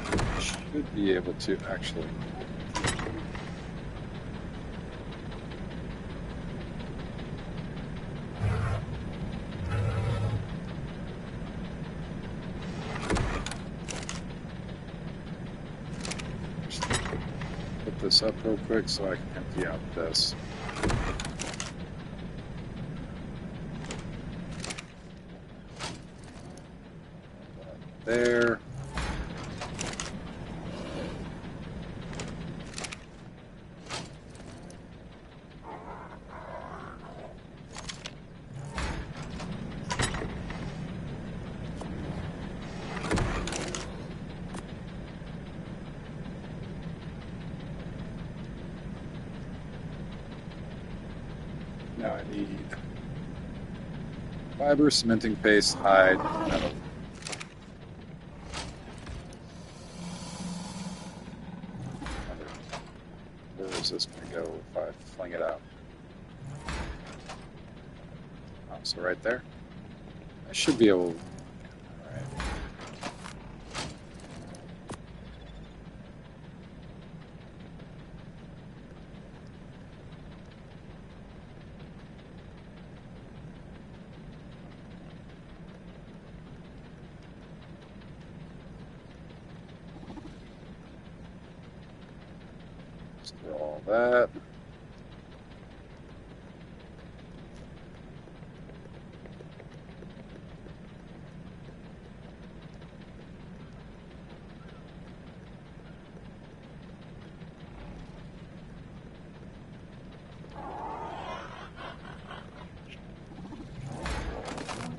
I should be able to actually this up real quick so I can empty out this. There. Now I need fiber, cementing paste, hide, metal. Where is this going to go if I fling it out? Oh, so right there. I should be able. All right. Let's do all that.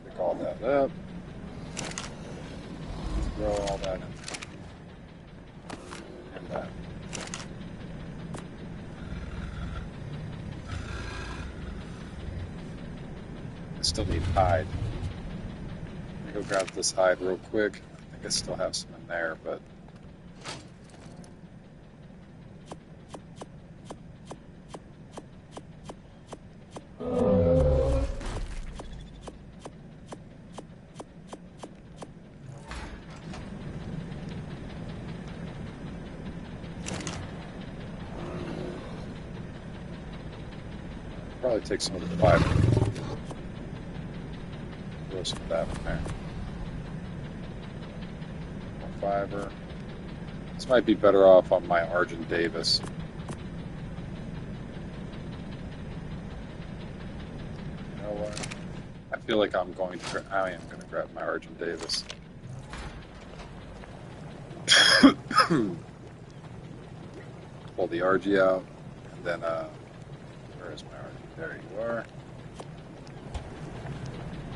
Pick all that up. Throw all that in there. And that. I still need hide. Let me go grab this hide real quick. I think I still have some in there, but probably take some of the fiber. Throw some of that in there. More fiber. This might be better off on my Argent Davis. You know what? I feel like I am going to grab my Argent Davis. Pull the RG out, and then where is my RG? There you are.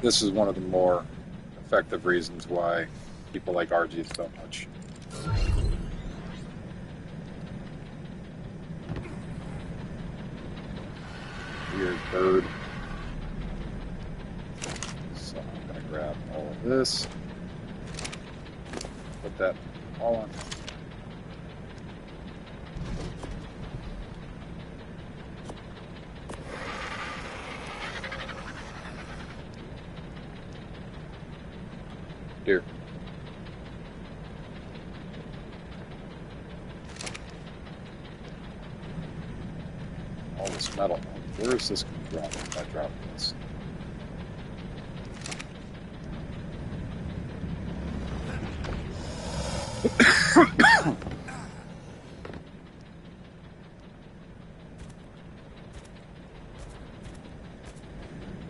This is one of the more effective reasons why people like RG so much. Weird bird. So I'm going to grab all of this. Put that all on. Here. All this metal. Where is this going to drop if I drop this?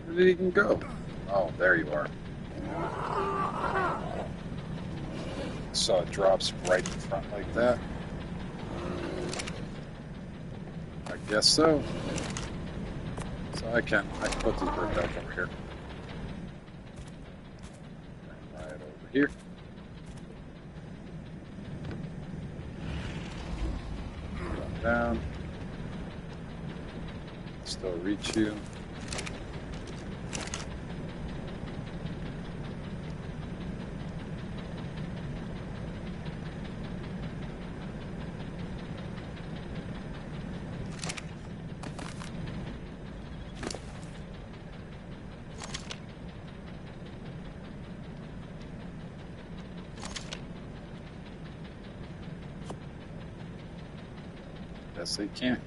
Where did he even go? Oh, there you are. So it drops right in front like that. I guess so. So I can put this bird back over here. Right over here. Drop down. Still reach you. Yes, they can.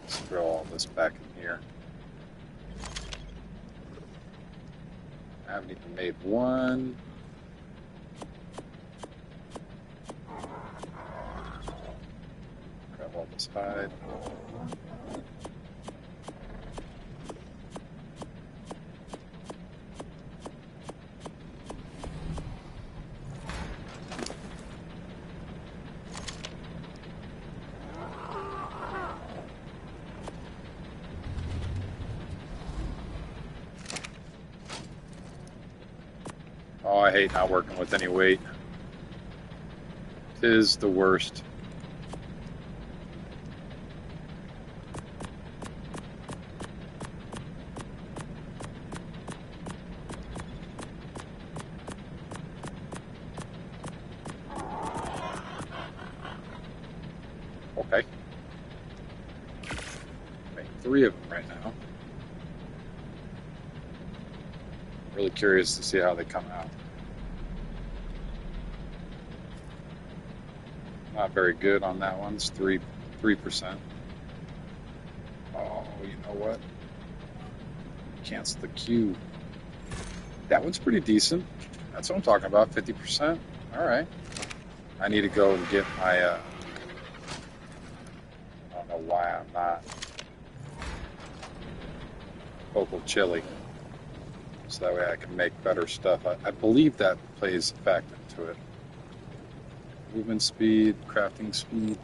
Let's throw all this back in here. I haven't even made one. Let's hide. Oh, I hate not working with any weight. Tis the worst. Okay. Make 3 of them right now. Really curious to see how they come out. Not very good on that one. It's 3%. Oh, you know what? Cancel the queue. That one's pretty decent. That's what I'm talking about. 50%. All right. I need to go and get my. I don't know why I'm not vocal chili, so that way I can make better stuff. I believe that plays a factor into it. Movement speed, crafting speed.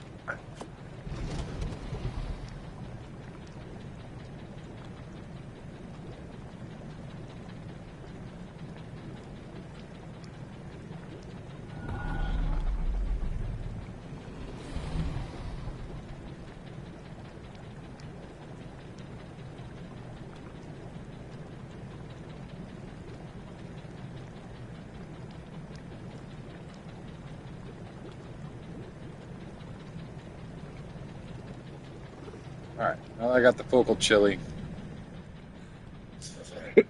Alright, now that I got the focal chili. My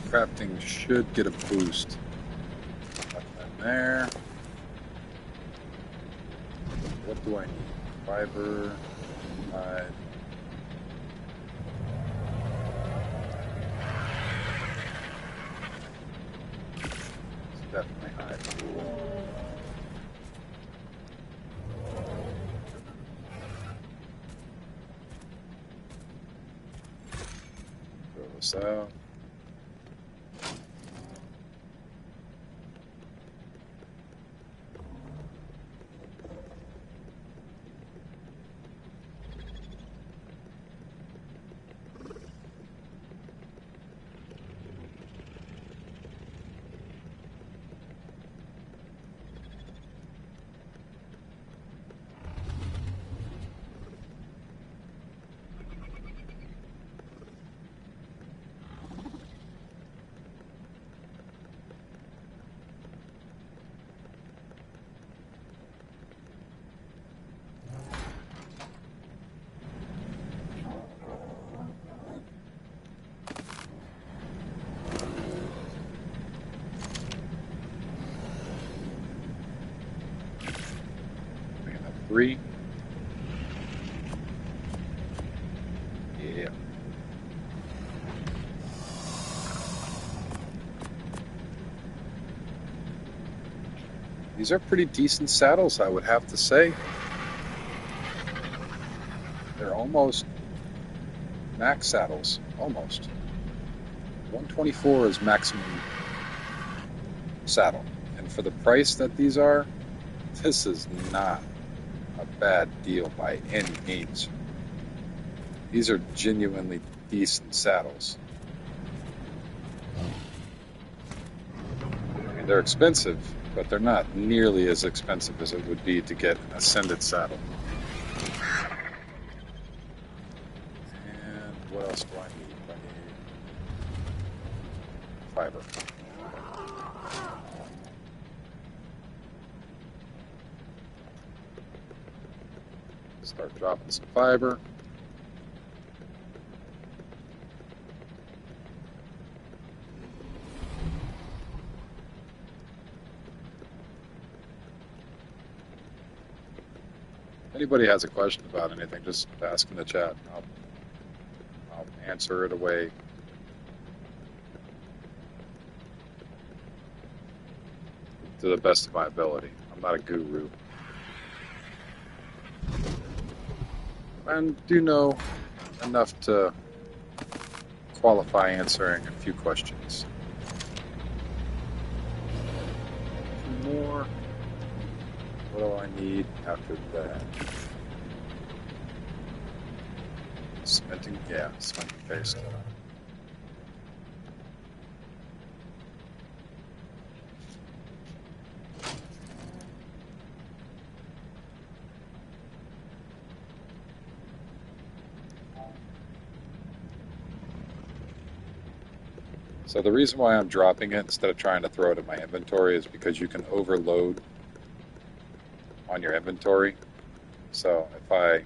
crafting should get a boost. Nothing in there. What do I need? Fiber, hide. It's definitely hide. Throw this out. Making that 3. Yeah. These are pretty decent saddles, I would have to say. They're almost max saddles. Almost. 124 is maximum saddle. And for the price that these are, this is not a bad deal by any means. These are genuinely decent saddles. I mean, they're expensive, but they're not nearly as expensive as it would be to get an Ascended saddle. And what else do I need? I need fiber. Start dropping some fiber. If anybody has a question about anything, just ask in the chat. I'll answer it away. to the best of my ability. I'm not a guru. And do know enough to qualify answering a few questions. More. What do I need after that? Cementing, yeah, cementing paste. So the reason why I'm dropping it instead of trying to throw it in my inventory is because you can overload on your inventory. So if I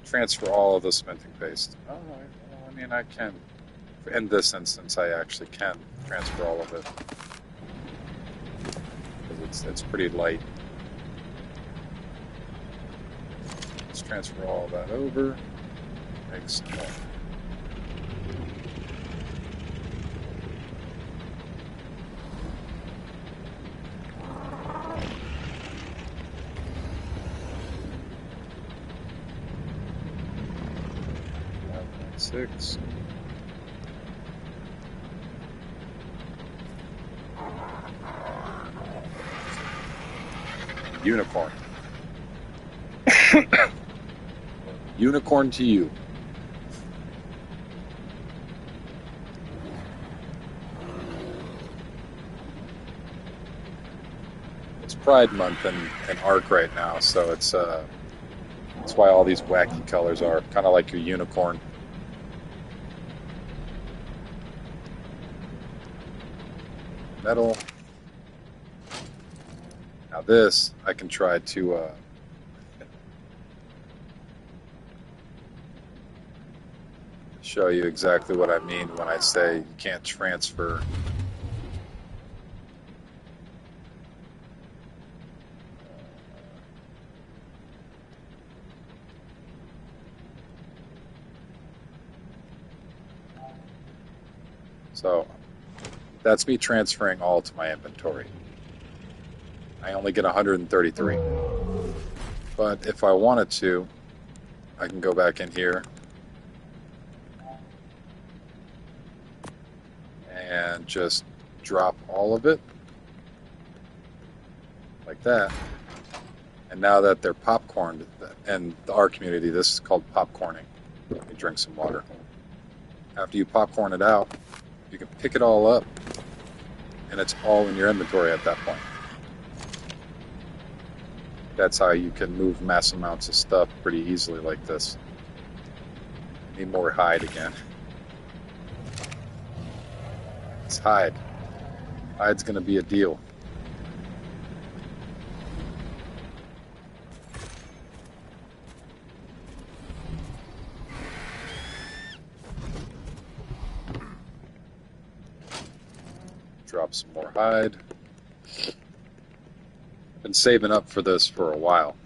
transfer all of the cementing paste, I mean I can. In this instance, I actually can transfer all of it because it's pretty light. Let's transfer all of that over. Make some more. Six. Unicorn. Unicorn to you. It's Pride Month in Ark right now, so that's why all these wacky colors are kind of like your unicorn. Metal. Now this, I can try to show you exactly what I mean when I say you can't transfer so that's me transferring all to my inventory. I only get 133. But if I wanted to, I can go back in here and just drop all of it like that. And now that they're popcorned, and our community, this is called popcorning. Let me drink some water. After you popcorn it out, you can pick it all up, and it's all in your inventory at that point. That's how you can move mass amounts of stuff pretty easily like this. Need more hide again. It's hide. Hide's gonna be a deal. Drop some more hide. Been saving up for this for a while.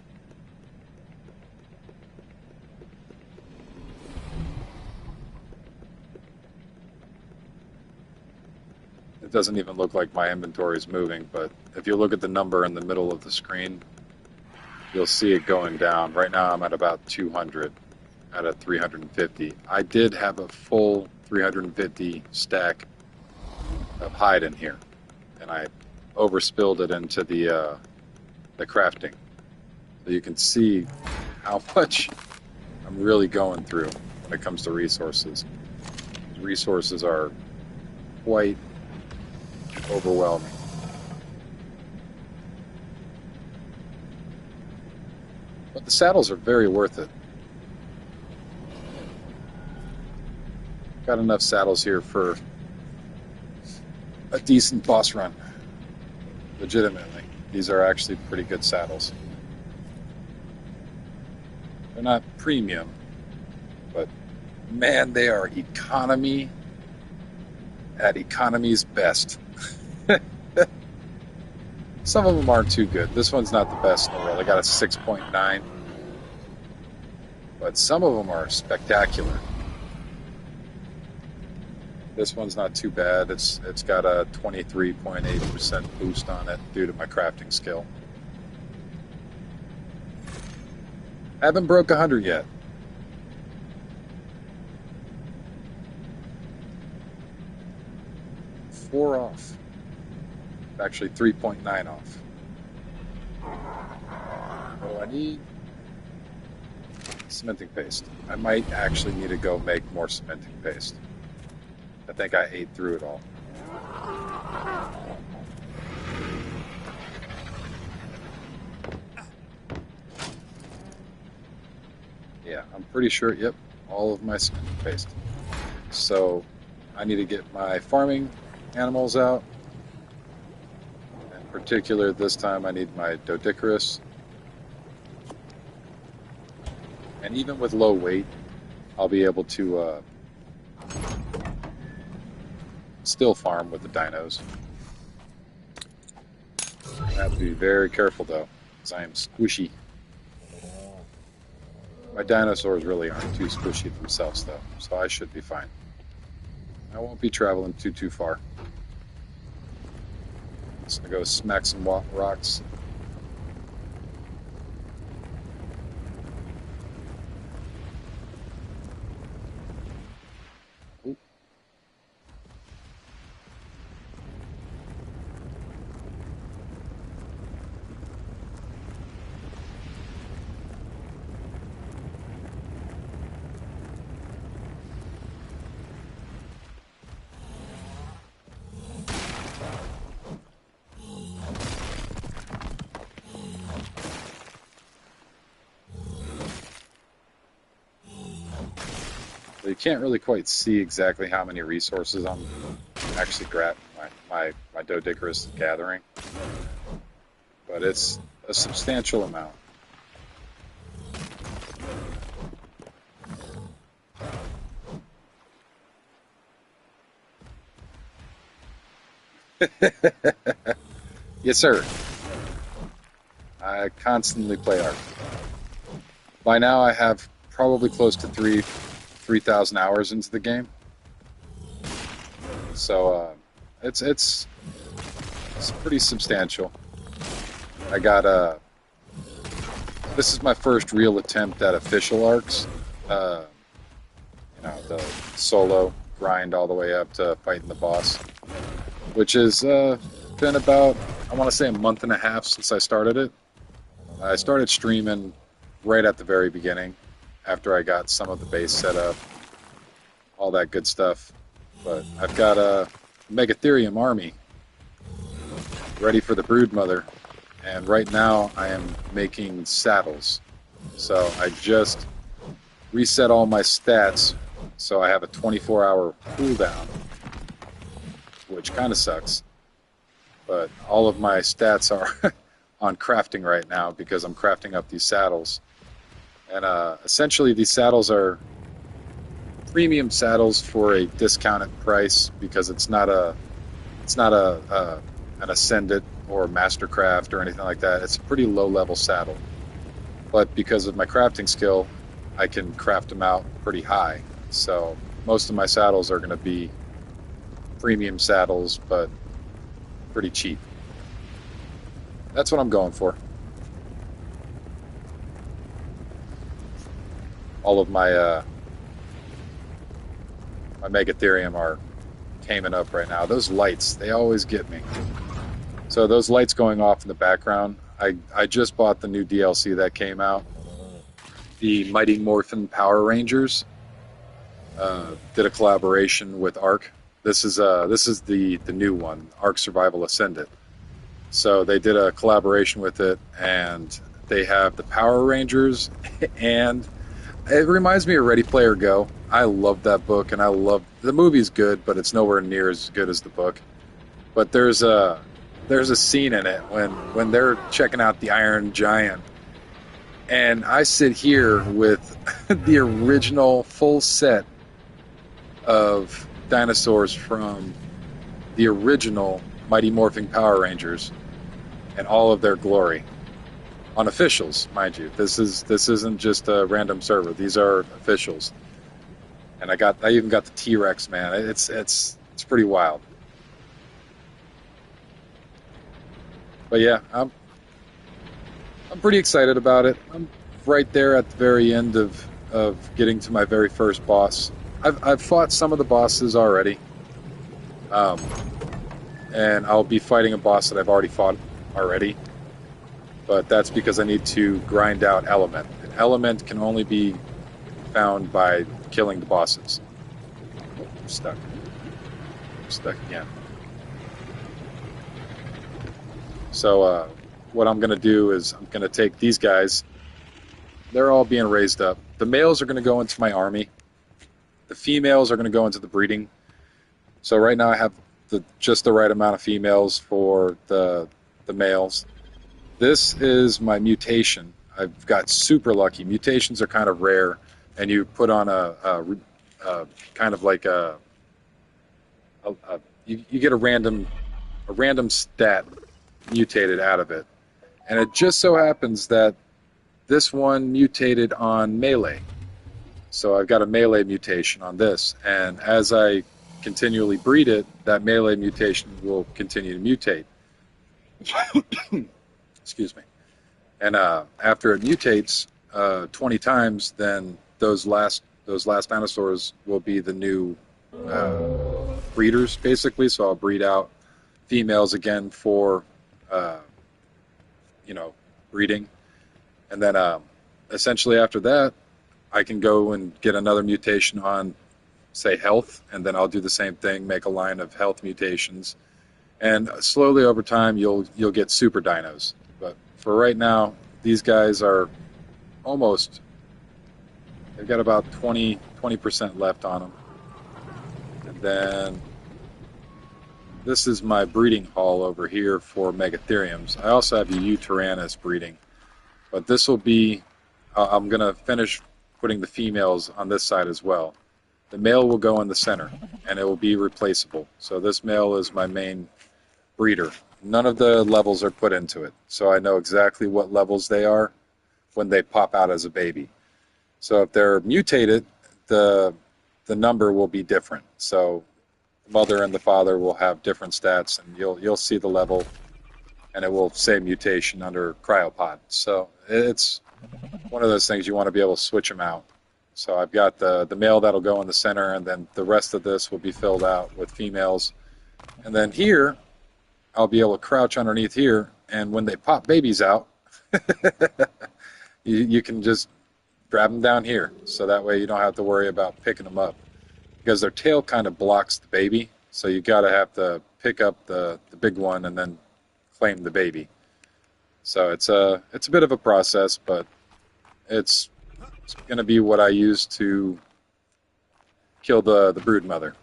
It doesn't even look like my inventory is moving, but if you look at the number in the middle of the screen, you'll see it going down. Right now I'm at about 200 out of 350. I did have a full 350 stack of hide in here, and I overspilled it into the crafting. So you can see how much I'm really going through when it comes to resources. Resources are quite overwhelming. But the saddles are very worth it. Got enough saddles here for a decent boss run. Legitimately. These are actually pretty good saddles. They're not premium, but man, they are economy at economy's best. Some of them aren't too good. This one's not the best in the world. I got a 6.9. But some of them are spectacular. This one's not too bad. It's got a 23.8% boost on it due to my crafting skill. Haven't broke 100 yet. Four off. Actually 3.9 off. What do I need? Cementing paste. I might actually need to go make more cementing paste. I think I ate through it all. Yeah, I'm pretty sure, yep, all of my cementing paste. So I need to get my farming animals out. In particular, this time I need my Doedicurus. And even with low weight, I'll be able to still farm with the dinos. I have to be very careful though, because I am squishy. My dinosaurs really aren't too squishy themselves though, so I should be fine. I won't be traveling too far. Just gonna go smack some rocks. Ooh. So you can't really quite see exactly how many resources I'm actually my Doedicurus is gathering, but it's a substantial amount. Yes, sir. I constantly play Ark. By now, I have probably close to 3,000 hours into the game. So it's pretty substantial. I got this is my first real attempt at official arcs. The solo grind all the way up to fighting the boss, which has been about, I want to say, a month and a half since I started it. I started streaming right at the very beginning, after I got some of the base set up, all that good stuff. But I've got a Megatherium army ready for the broodmother, and right now I am making saddles. So I just reset all my stats, so I have a 24-hour cooldown, which kind of sucks. But all of my stats are on crafting right now because I'm crafting up these saddles. And essentially these saddles are premium saddles for a discounted price because it's not an Ascendant or Mastercraft or anything like that. It's a pretty low level saddle. But because of my crafting skill, I can craft them out pretty high. So most of my saddles are going to be premium saddles, but pretty cheap. That's what I'm going for. All of my my Megatherium are taming up right now. Those lights, they always get me. So those lights going off in the background, I just bought the new DLC that came out. The Mighty Morphin Power Rangers did a collaboration with Ark. This is the new one, Ark Survival Ascended. So they did a collaboration with it, and they have the Power Rangers, and it reminds me of Ready Player Go. I love that book, and the movie's good, but it's nowhere near as good as the book. But there's a scene in it when they're checking out the Iron Giant, and I sit here with the original full set of dinosaurs from the original Mighty Morphing Power Rangers and all of their glory. On officials, mind you. This isn't just a random server. These are officials. And I even got the T-Rex, man. It's pretty wild. But yeah, I'm pretty excited about it. I'm right there at the very end of getting to my very first boss. I've fought some of the bosses already. And I'll be fighting a boss that I've already fought already. But that's because I need to grind out Element. And Element can only be found by killing the bosses. Oh, I'm stuck. I'm stuck again. So what I'm going to do is I'm going to take these guys. They're all being raised up. The males are going to go into my army. The females are going to go into the breeding. So right now I have just the right amount of females for the males. This is my mutation. I've got super lucky. Mutations are kind of rare, and you put on a kind of like you get a random stat mutated out of it, and it just so happens that this one mutated on melee. So I've got a melee mutation on this, and as I continually breed it, that melee mutation will continue to mutate. Excuse me. And after it mutates 20 times, then those last dinosaurs will be the new breeders, basically. So I'll breed out females again for breeding, and then essentially after that, I can go and get another mutation on, say, health, and then I'll do the same thing, make a line of health mutations, and slowly over time you'll get super dinos. But for right now, these guys are almost, they've got about 20% left on them. And then this is my breeding hall over here for Megatheriums. I also have a Utyrannus breeding, but this will be, I'm going to finish putting the females on this side as well. The male will go in the center, and it will be replaceable. So this male is my main breeder. None of the levels are put into it, so I know exactly what levels they are when they pop out as a baby. So if they're mutated, the number will be different. So the mother and the father will have different stats, and you'll see the level, and it will say mutation under cryopod. So it's one of those things you want to be able to switch them out. So I've got the male that'll go in the center, and then the rest of this will be filled out with females. And then here, I'll be able to crouch underneath here, and when they pop babies out, you can just grab them down here. So that way you don't have to worry about picking them up, because their tail kind of blocks the baby. So you got to have to pick up the big one and then claim the baby. So it's a bit of a process, but it's going to be what I use to kill the brood mother.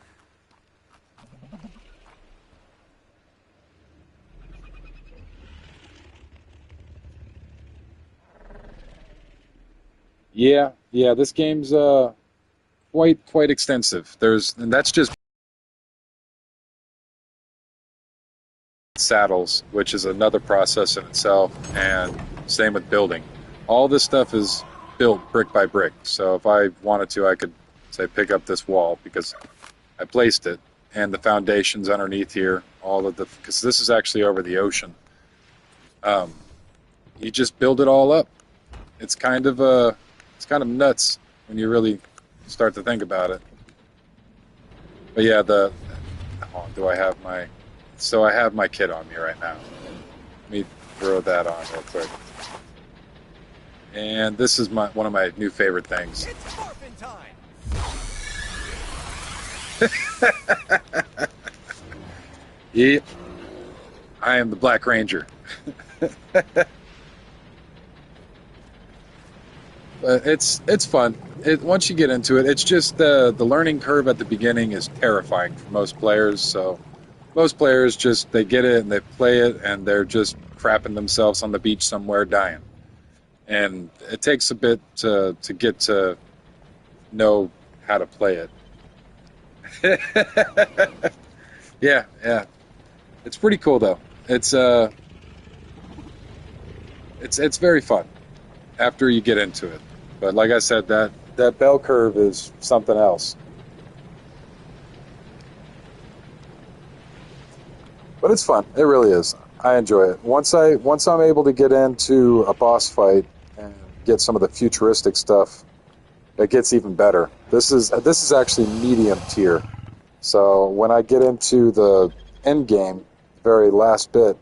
Yeah, this game's quite extensive. And that's just saddles, which is another process in itself, and same with building. All this stuff is built brick by brick. So if I wanted to, I could say pick up this wall because I placed it, and the foundations underneath here, because this is actually over the ocean. You just build it all up. It's kind of nuts when you really start to think about it. But yeah, I have my kit on me right now. Let me throw that on real quick. And this is one of my new favorite things. It's morphin' time. Yep. I am the Black Ranger. But it's fun. Once you get into it, it's just the learning curve at the beginning is terrifying for most players. So most players they get it and they play it, and they're just crapping themselves on the beach somewhere dying. And it takes a bit to get to know how to play it. Yeah. It's pretty cool though. It's very fun after you get into it. But like I said, that bell curve is something else. But it's fun. It really is. I enjoy it. Once I'm able to get into a boss fight and get some of the futuristic stuff, it gets even better. This is actually medium tier. So when I get into the end game, very last bit,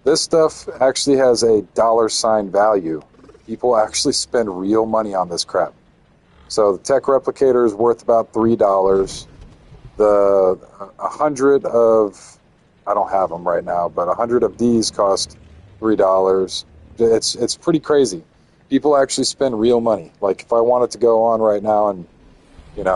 this stuff actually has a dollar sign value. People actually spend real money on this crap. So the tech replicator is worth about $3. The 100 of, I don't have them right now, but 100 of these cost $3. It's pretty crazy. People actually spend real money. Like if I wanted to go on right now and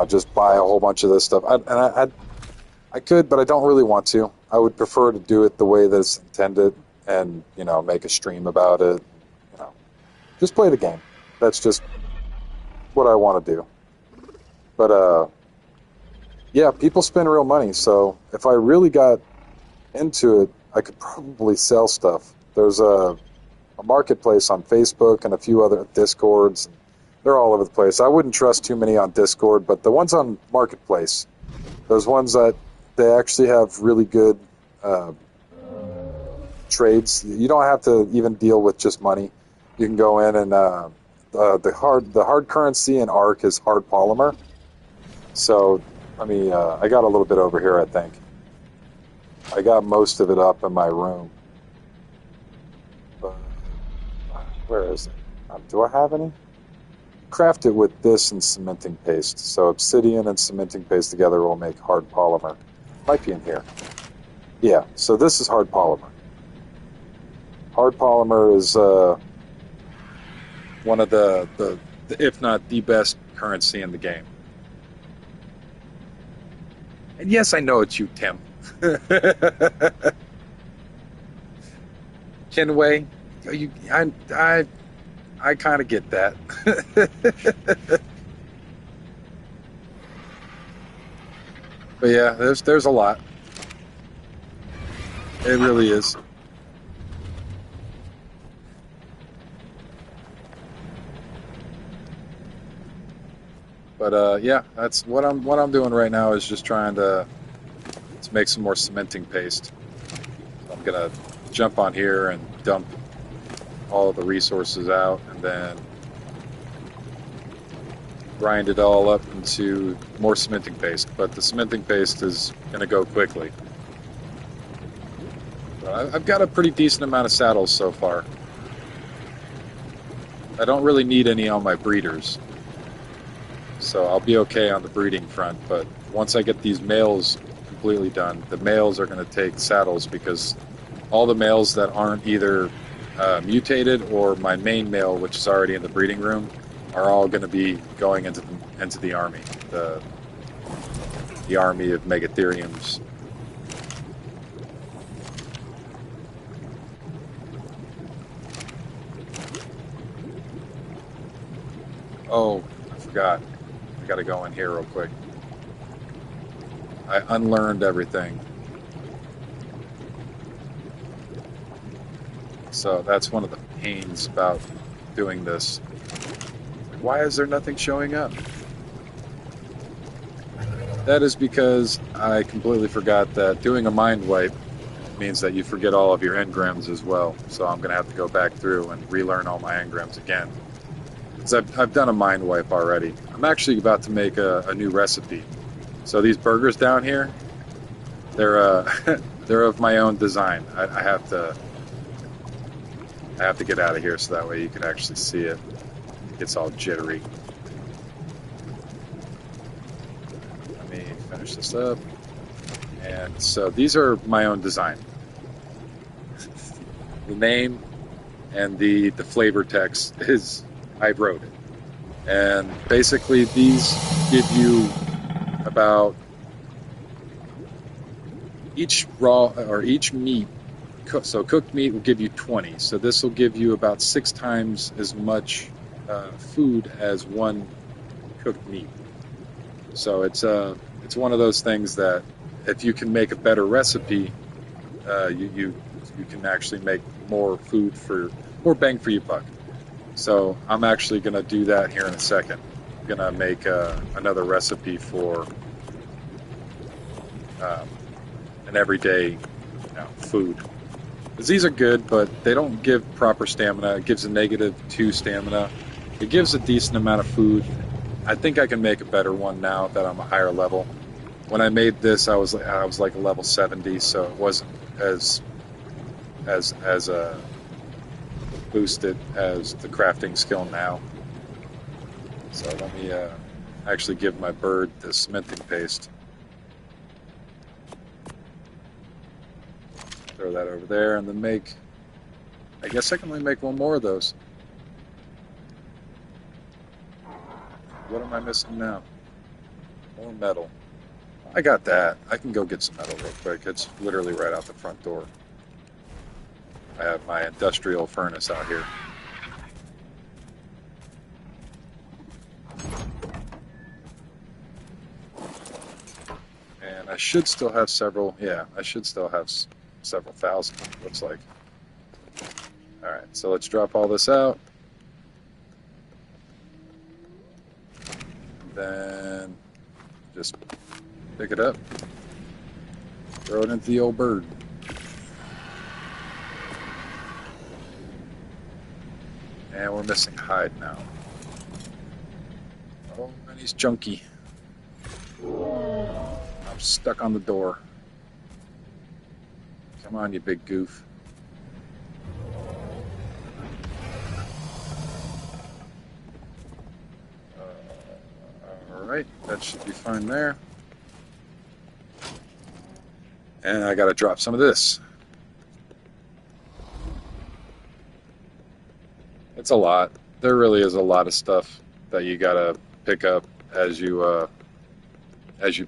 just buy a whole bunch of this stuff, I could, but I don't really want to. I would prefer to do it the way that it's intended, and make a stream about it. Just play the game. That's just what I want to do. But yeah, people spend real money. So if I really got into it, I could probably sell stuff. There's a marketplace on Facebook and a few other Discords. They're all over the place. I wouldn't trust too many on Discord, but the ones on Marketplace, those ones that they actually have really good trades. You don't have to even deal with just money. You can go in and the hard currency in Ark is hard polymer. So I got a little bit over here. I think I got most of it up in my room. But where is it? Do I have any? Craft it with this and cementing paste. So obsidian and cementing paste together will make hard polymer. Might be in here. Yeah, so this is hard polymer. Hard polymer is one of the, if not the best currency in the game. And yes, I know it's you, Tim. Kenway, I kind of get that. But yeah, there's a lot. It really is. But yeah, that's what I'm doing right now is just trying to make some more cementing paste. So I'm gonna jump on here and dump all of the resources out, and then grind it all up into more cementing paste. But the cementing paste is gonna go quickly. But I've got a pretty decent amount of saddles so far. I don't really need any on my breeders, so I'll be okay on the breeding front. But once I get these males completely done, the males are going to take saddles, because all the males that aren't either mutated or my main male, which is already in the breeding room, are all going to be going into the army, the army of Megatheriums. Oh, I forgot. I gotta go in here real quick. I unlearned everything. So that's one of the pains about doing this. Why is there nothing showing up? That is because I completely forgot that doing a mind wipe means that you forget all of your engrams as well. So I'm gonna have to go back through and relearn all my engrams again. I've done a mind wipe already. I'm actually about to make a new recipe. So these burgers down here, they're they're of my own design. I have to get out of here so that way you can actually see it. It's all jittery. Let me finish this up. And so these are my own design. The name and the flavor text is, I wrote it. And basically these give you about each raw or each meat. So cooked meat will give you 20. So this will give you about 6 times as much food as one cooked meat. So it's one of those things that if you can make a better recipe, you can actually make more food for more bang for your buck. So I'm actually going to do that here in a second. I'm going to make another recipe for an everyday food. Because these are good, but they don't give proper stamina. It gives a -2 stamina. It gives a decent amount of food. I think I can make a better one now that I'm a higher level. When I made this, I was like a level 70, so it wasn't as boosted as the crafting skill now. So let me actually give my bird the cementing paste. Throw that over there, and then make... I guess I can only make one more of those. What am I missing now? More metal. I got that. I can go get some metal real quick. It's literally right out the front door. I have my industrial furnace out here. And I should still have several... Yeah, I should still have several thousand, looks like. Alright, so let's drop all this out. Then just pick it up, throw it into the old bird. And we're missing hide now. Oh, and he's junky. I'm stuck on the door. Come on, you big goof. Alright, that should be fine there. And I gotta drop some of this. It's a lot. There really is a lot of stuff that you gotta pick up as you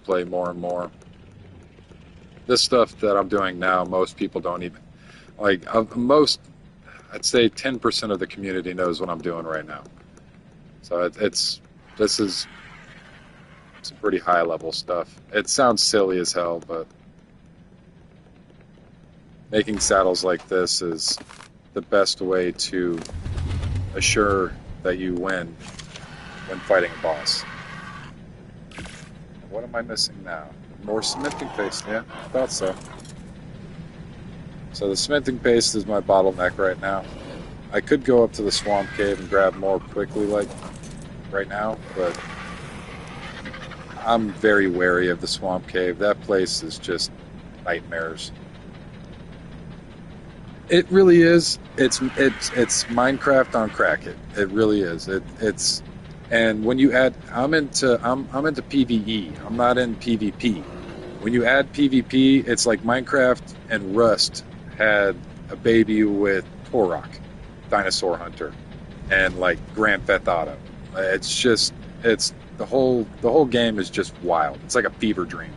play more and more. This stuff that I'm doing now, most people don't even like. I'd say 10% of the community knows what I'm doing right now. So this is some pretty high level stuff. It sounds silly as hell, but making saddles like this is the best way to assure that you win when fighting a boss. What am I missing now? More cementing paste, yeah, I thought so. So the cementing paste is my bottleneck right now. I could go up to the swamp cave and grab more quickly like right now, but I'm very wary of the swamp cave. That place is just nightmares. It really is. It's Minecraft on crack. It really is. It's and when you add, I'm into PvE. I'm not in PvP. When you add PvP, it's like Minecraft and Rust had a baby with Torok, Dinosaur Hunter, and like Grand Theft Auto. It's the whole game is just wild. It's like a fever dream.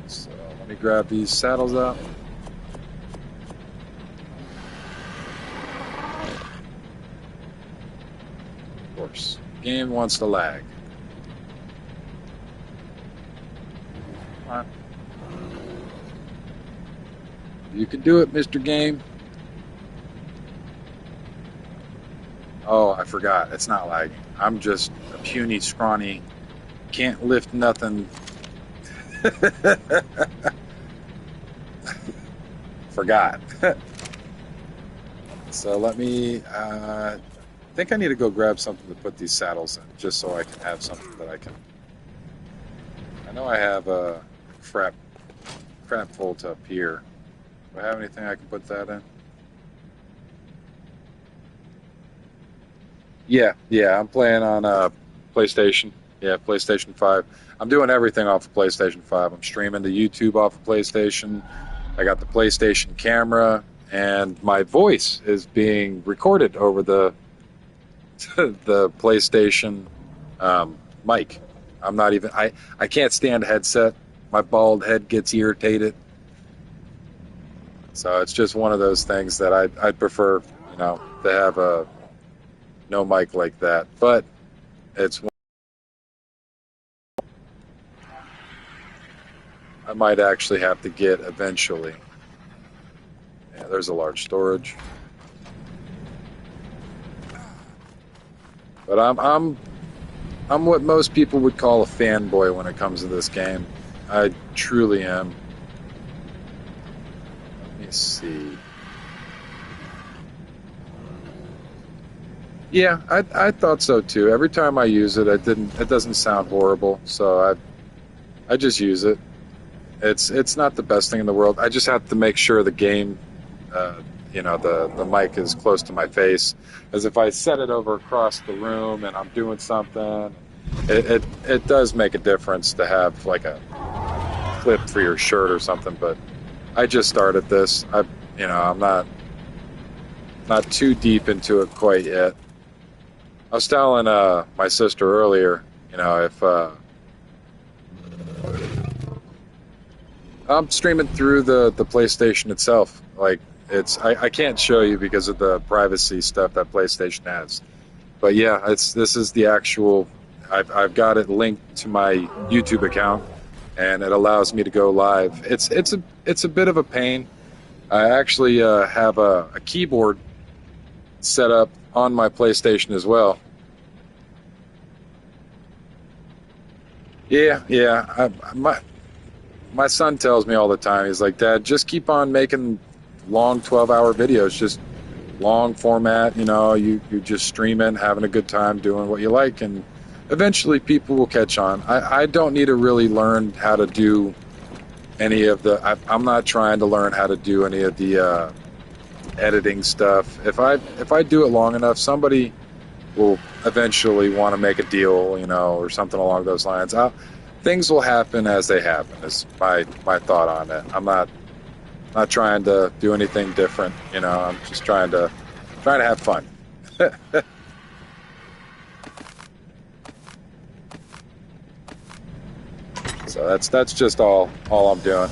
So let me grab these saddles out. Of course, game wants to lag. Come on. You can do it, Mr. Game. Oh, I forgot. It's not lagging. I'm just a puny, scrawny, can't lift nothing. Forgot. So let me... I think I need to go grab something to put these saddles in, just so I can have something that I can... I know I have a crap bolt up here. Do I have anything I can put that in? Yeah, I'm playing on PlayStation. Yeah, PlayStation 5. I'm doing everything off of PlayStation 5. I'm streaming to YouTube off of PlayStation. I got the PlayStation camera, and my voice is being recorded over the the PlayStation mic. I'm not even... I can't stand a headset. My bald head gets irritated. So it's just one of those things that I'd prefer, to have a no mic like that. But it's... I might actually have to get eventually. Yeah, there's a large storage. But I'm what most people would call a fanboy when it comes to this game. I truly am. Let me see. Yeah, I thought so too. Every time I use it, it doesn't sound horrible, so I just use it. It's not the best thing in the world. I just have to make sure the game, the mic is close to my face, as if I set it over across the room and I'm doing something, it does make a difference to have like a clip for your shirt or something. But I just started this. I'm not too deep into it quite yet. I was telling my sister earlier, if I'm streaming through the PlayStation itself. Like I can't show you because of the privacy stuff that PlayStation has. But yeah, this is the actual. I've got it linked to my YouTube account, and it allows me to go live. It's a bit of a pain. I actually have a keyboard set up on my PlayStation as well. Yeah. My son tells me all the time. He's like, "Dad, just keep on making long 12-hour videos, just long format. You just streaming, having a good time, doing what you like, and eventually people will catch on." I don't need to really learn how to do any of the. I'm not trying to learn how to do any of the editing stuff. If I do it long enough, somebody will eventually want to make a deal, or something along those lines. Things will happen as they happen. Is my thought on it. I'm not trying to do anything different. I'm just trying to have fun. So that's just all I'm doing.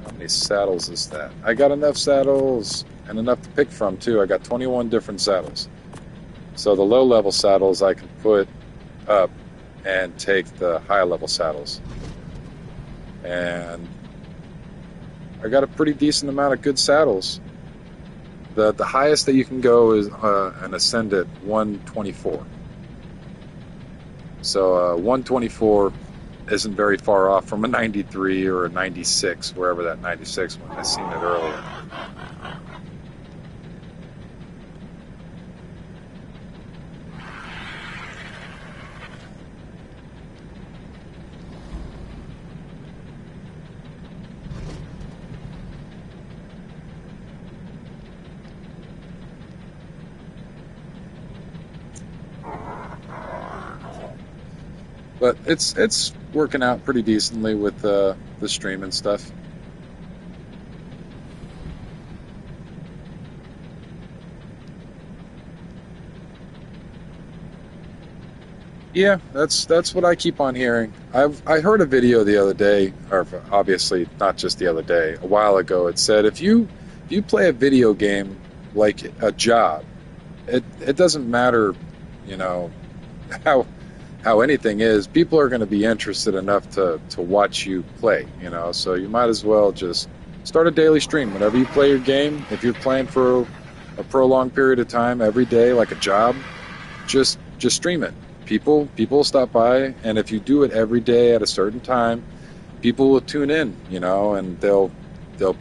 How many saddles is that? I got enough saddles and enough to pick from too. I got 21 different saddles. So the low level saddles I can put up and take the high level saddles. And I got a pretty decent amount of good saddles. The highest that you can go is an Ascendant 124. So 124 isn't very far off from a 93 or a 96, wherever that 96 went. I seen it earlier. But it's working out pretty decently with the stream and stuff. Yeah, that's what I keep on hearing. I heard a video the other day, or obviously not just the other day, a while ago. It said if you play a video game like a job, it doesn't matter, how anything is, people are going to be interested enough to watch you play, so you might as well just start a daily stream whenever you play your game. If you're playing for a prolonged period of time every day like a job, just stream it. People will stop by, and if you do it every day at a certain time, people will tune in, and they'll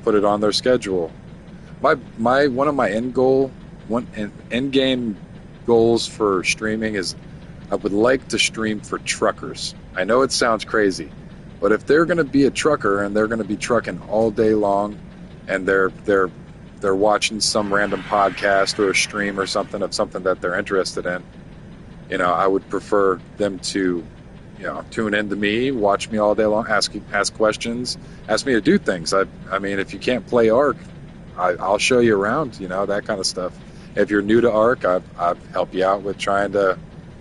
put it on their schedule. One of my end game goals for streaming is I would like to stream for truckers. I know it sounds crazy, but if they're going to be a trucker and they're going to be trucking all day long, and they're watching some random podcast or a stream or something of something that they're interested in, I would prefer them to, tune into me, watch me all day long, ask questions, ask me to do things. I mean, if you can't play Ark, I'll show you around, that kind of stuff. If you're new to Ark, I'll help you out with trying to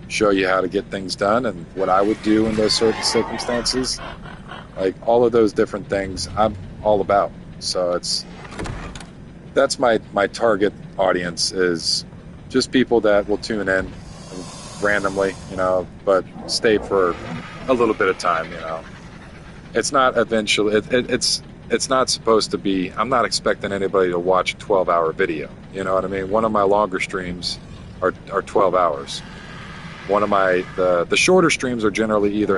show you how to get things done and what I would do in those certain circumstances. Like all of those different things I'm all about. So that's my target audience, is just people that will tune in randomly, but stay for a little bit of time, It's not eventually, it's not supposed to be. I'm not expecting anybody to watch a 12-hour video. You know what I mean? One of my longer streams are 12 hours. One of the shorter streams are generally either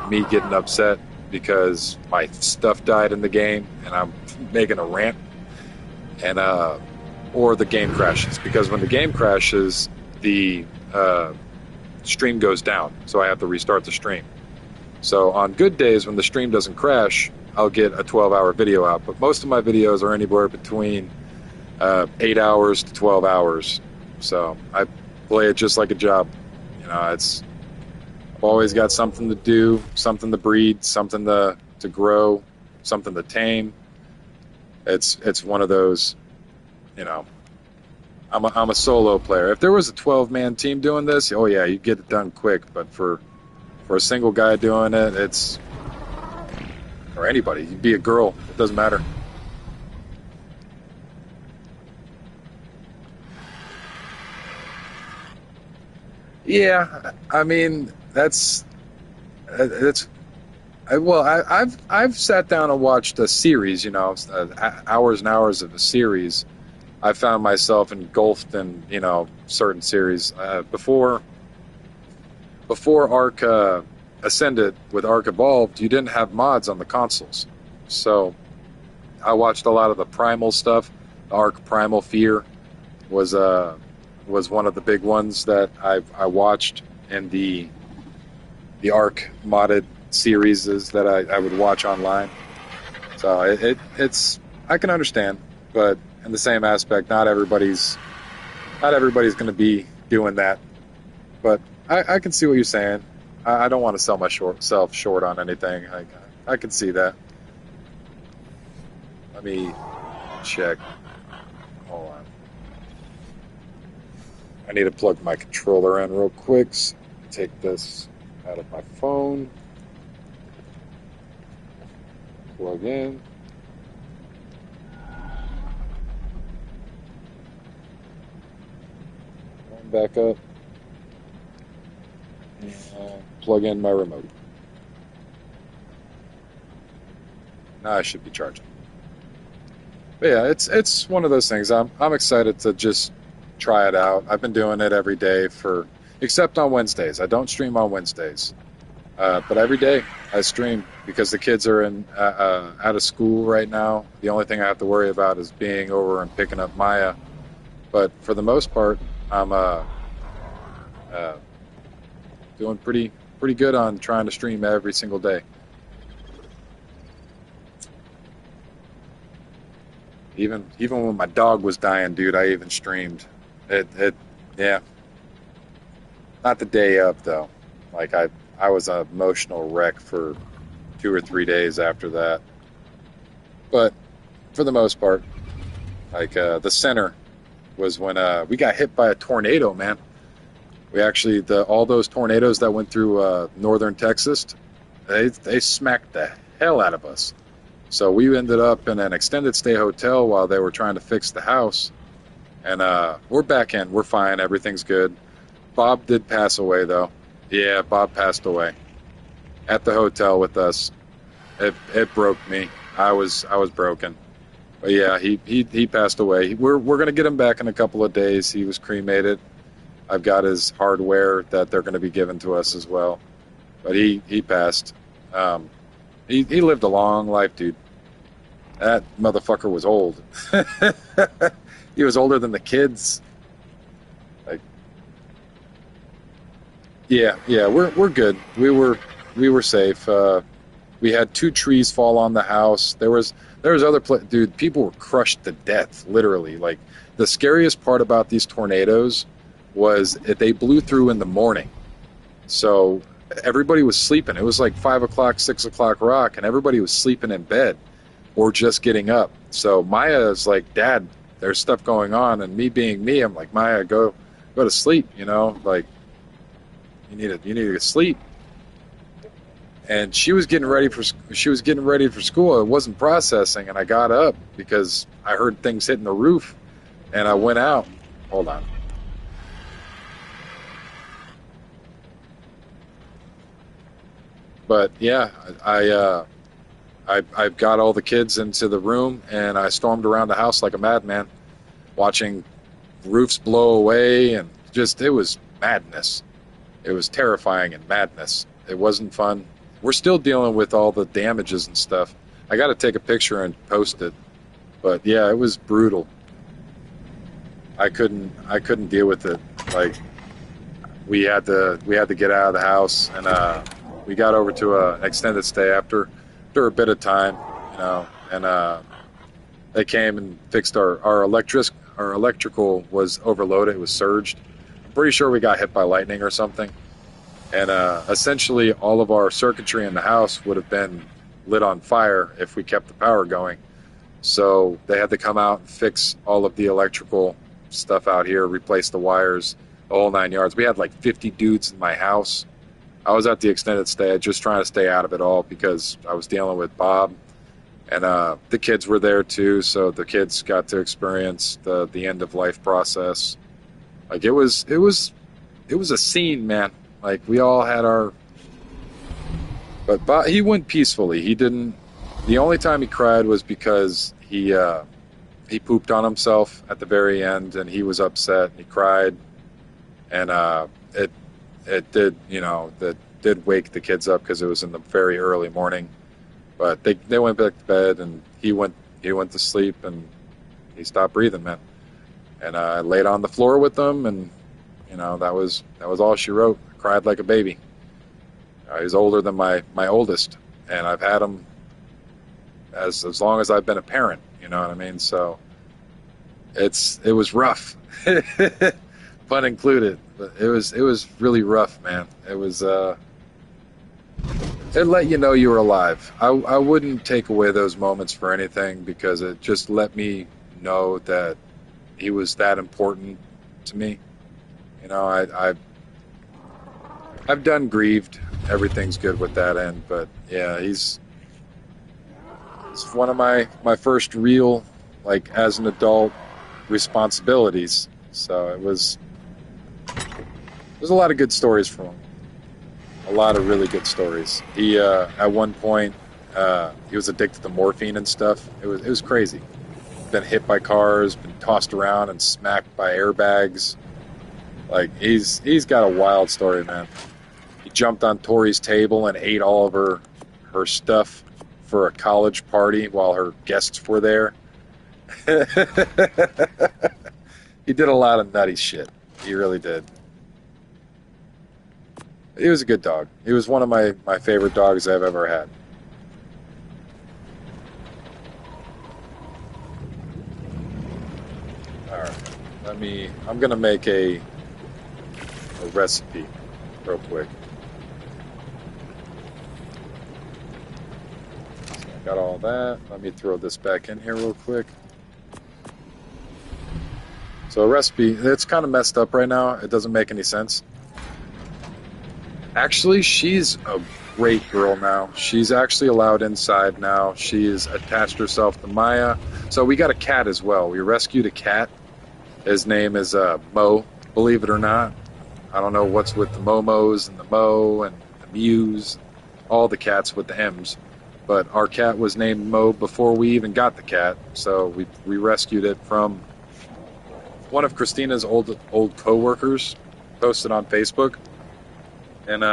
me getting upset because my stuff died in the game and I'm making a rant, and or the game crashes, because when the game crashes, the stream goes down, so I have to restart the stream. So on good days when the stream doesn't crash, I'll get a 12-hour video out, but most of my videos are anywhere between 8 hours to 12 hours. So I play it just like a job. You know, I've always got something to do, something to breed, something to grow, something to tame. It's one of those, you know, I'm a solo player. If there was a 12-man team doing this, oh yeah, you'd get it done quick. But for a single guy doing it, or anybody, you'd be a girl, it doesn't matter. Yeah, I mean I've sat down and watched a series, you know, hours and hours of a series. I found myself engulfed in, you know, certain series before Ark Ascended with Ark Evolved. You didn't have mods on the consoles, so I watched a lot of the Primal stuff. Ark Primal Fear was one of the big ones that I watched, and the Ark modded series that I would watch online. So it's I can understand, but in the same aspect, not everybody's going to be doing that. But I can see what you're saying. I don't want to sell myself short on anything. I can see that. Let me check. Hold on. I need to plug my controller in real quick. Take this out of my phone. Plug in. Back up. And plug in my remote. Now I should be charging. But yeah, it's one of those things. I'm excited to just try it out. I've been doing it every day except on Wednesdays. I don't stream on Wednesdays, but every day I stream because the kids are out of school right now. The only thing I have to worry about is being over and picking up Maya. But for the most part, I'm doing pretty good on trying to stream every single day. Even when my dog was dying, dude, I even streamed. Yeah. Not the day of, though. Like, I was an emotional wreck for 2 or 3 days after that. But for the most part, like, the center was when we got hit by a tornado, man. We actually, all those tornadoes that went through northern Texas, they smacked the hell out of us. So we ended up in an extended stay hotel while they were trying to fix the house. And we're back in. We're fine. Everything's good. Bob did pass away, though. Yeah, Bob passed away at the hotel with us. It broke me. I was broken. But yeah, he passed away. We're gonna get him back in a couple of days. He was cremated. I've got his hardware that they're going to be given to us as well. But he passed. He lived a long life, dude. That motherfucker was old. He was older than the kids. Like, yeah, we're good. We were safe. We had 2 trees fall on the house. There was dude. People were crushed to death, literally. Like, the scariest part about these tornadoes was that they blew through in the morning. So everybody was sleeping. It was like 5 o'clock, 6 o'clock rock, and everybody was sleeping in bed or just getting up. So Maya is like, Dad, there's stuff going on. And me being me, I'm like, Maya, go to sleep, you know, like, you need to sleep. And she was getting ready for school. It wasn't processing, and I got up because I heard things hitting the roof, and I went out. Hold on. But yeah, I got all the kids into the room, and I stormed around the house like a madman, watching roofs blow away, and just, it was madness. It was terrifying and madness. It wasn't fun. We're still dealing with all the damages and stuff. I got to take a picture and post it. But yeah, it was brutal. I couldn't deal with it. Like, we had to get out of the house, and we got over to an extended stay after a bit of time, you know, and they came and fixed our electrical was overloaded. It was surged. I'm pretty sure we got hit by lightning or something. And essentially all of our circuitry in the house would have been lit on fire if we kept the power going. So they had to come out and fix all of the electrical stuff out here, replace the wires, the whole 9 yards. We had like 50 dudes in my house. I was at the extended stay, just trying to stay out of it all because I was dealing with Bob. And the kids were there too, so the kids got to experience the end of life process. Like, it was a scene, man. Like, we all had our, but Bob, he went peacefully. He didn't. The only time he cried was because he pooped on himself at the very end, and he was upset. And he cried, and it did, you know, that did wake the kids up because it was in the very early morning. But they went back to bed, and he went to sleep, and he stopped breathing, man. And I laid on the floor with them, and you know, that was all she wrote. I cried like a baby. He's older than my oldest, and I've had him as long as I've been a parent. You know what I mean? So it was rough, pun included. But it was really rough, man. It was it let you know you were alive. I wouldn't take away those moments for anything, because it just let me know that he was that important to me. You know, I've done grieved. Everything's good with that end, but yeah, he's one of my first real, like, as an adult, responsibilities. So there's a lot of good stories from him. A lot of really good stories. He at one point he was addicted to morphine and stuff. It was crazy. Been hit by cars, been tossed around and smacked by airbags. Like, he's got a wild story, man. He jumped on Tori's table and ate all of her stuff for a college party while her guests were there. He did a lot of nutty shit. He really did. He was a good dog. He was one of my favorite dogs I've ever had. Alright, I'm gonna make a recipe real quick. So I got all that. Let me throw this back in here real quick. So a recipe, it's kind of messed up right now. It doesn't make any sense. Actually, she's a great girl now. She's actually allowed inside now. She's attached herself to Maya. So we got a cat as well. We rescued a cat. His name is Mo, believe it or not. I don't know what's with the Momos and the Mo and the Mews, all the cats with the M's. But our cat was named Mo before we even got the cat. So we rescued it from one of Christina's old co-workers, posted on Facebook. And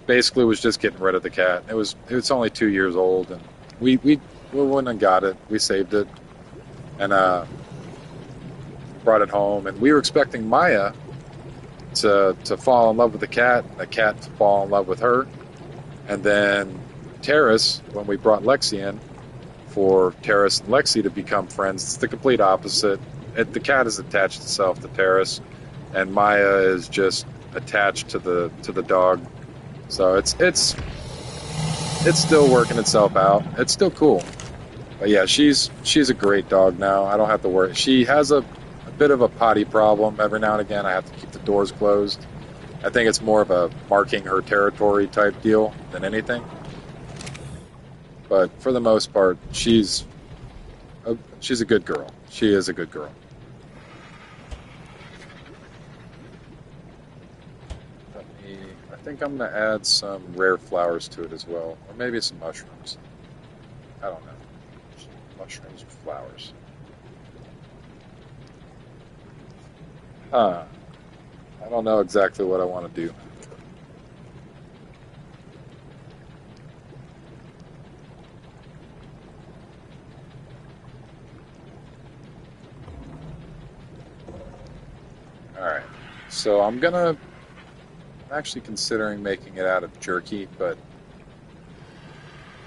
basically was just getting rid of the cat. It's only 2 years old, and we went and got it. We saved it, and brought it home. And we were expecting Maya to fall in love with the cat, and the cat to fall in love with her. And then Terrace, when we brought Lexi in, for Terrace and Lexi to become friends, it's the complete opposite. The cat has attached itself to Terrace, and Maya is just attached to the dog. So it's still working itself out. It's still cool. But yeah, she's a great dog now. I don't have to worry. She has a bit of a potty problem. Every now and again I have to keep the doors closed. I think it's more of a marking her territory type deal than anything. But for the most part, she's a good girl. She is a good girl. I think I'm going to add some rare flowers to it as well. Or maybe some mushrooms. I don't know. Mushrooms or flowers. Huh. I don't know exactly what I want to do. Alright. So I'm actually considering making it out of jerky, but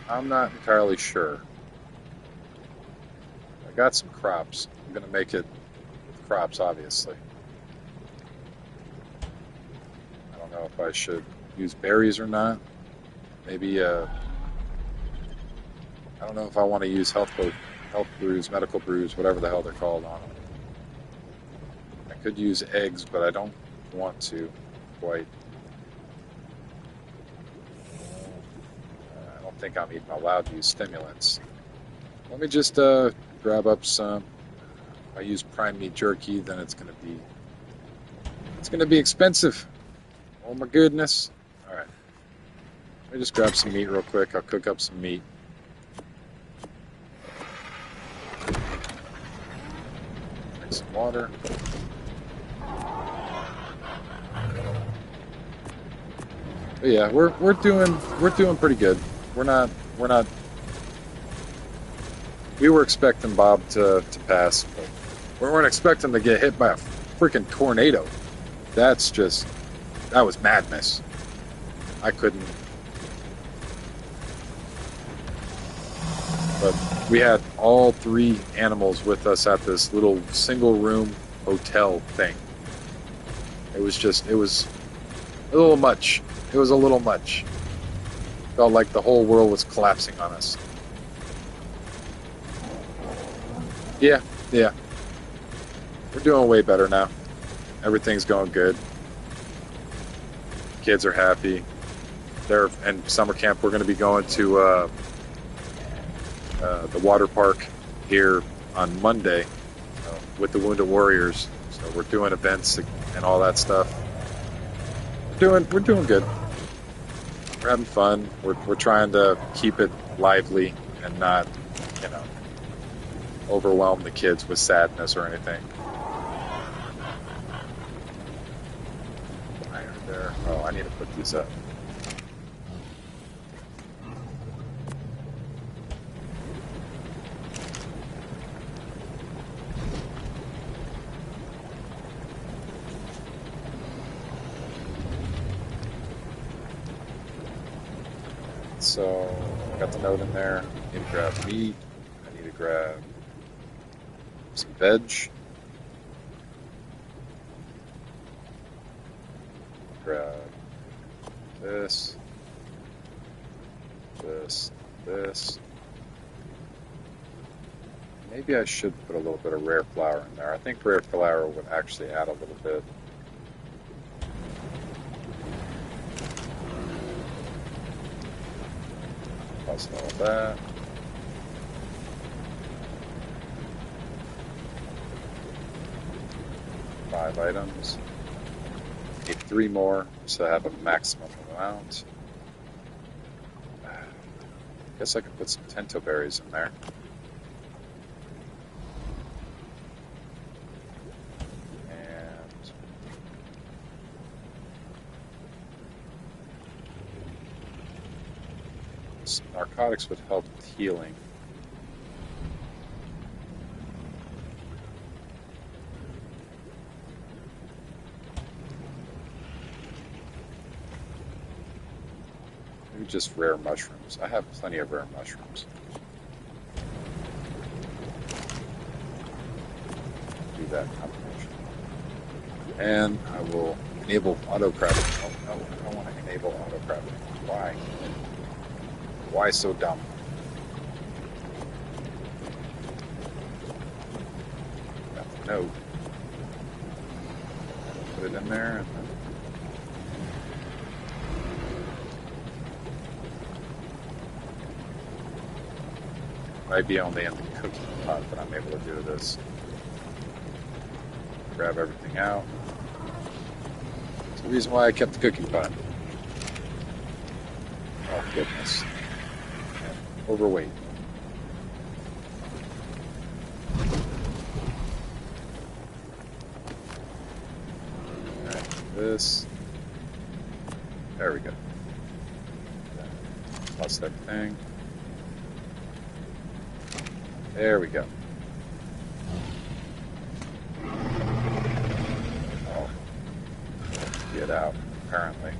I'm not entirely sure. I got some crops. I'm going to make it with crops, obviously. I don't know if I should use berries or not. Maybe, I don't know if I want to use health brews, medical brews, whatever the hell they're called on them. I could use eggs, but I don't want to quite. I don't think I'm even allowed to use stimulants. Let me just grab up some. If I use prime meat jerky, then it's gonna be expensive. Oh my goodness! All right, let me just grab some meat real quick. I'll cook up some meat. Drink some water. But yeah, we're doing pretty good. We're not. We were expecting Bob to pass, but we weren't expecting to get hit by a freaking tornado. That was madness. I couldn't. But we had all 3 animals with us at this little single room hotel thing. It was a little much. It was a little much. Felt like the whole world was collapsing on us. Yeah. We're doing way better now. Everything's going good. Kids are happy. In summer camp, we're going to be going to the water park here on Monday with the Wounded Warriors. So we're doing events and all that stuff. We're doing good. We're having fun. We're trying to keep it lively and not, overwhelm the kids with sadness or anything. Iron there. Oh, I need to put these up. So, got the note in there. I need to grab meat. I need to grab some veg. Grab this. Maybe I should put a little bit of rare flour in there. I think rare flour would actually add a little bit. Plus all of that. Five items. Need 3 more, so I have a maximum amount. I guess I could put some tento berries in there. And some narcotics would help with healing. Just rare mushrooms. I have plenty of rare mushrooms. Do that combination. And I will enable auto crafting. Oh no, I don't want to enable auto crafting. Why? Why so dumb? Got the note. Put it in there and then might be only in the cooking pot that I'm able to do this. Grab everything out. It's the reason why I kept the cooking pot. Oh, goodness. And overweight. Alright, this. There we go. Plus everything. There we go. Oh. Get out, apparently.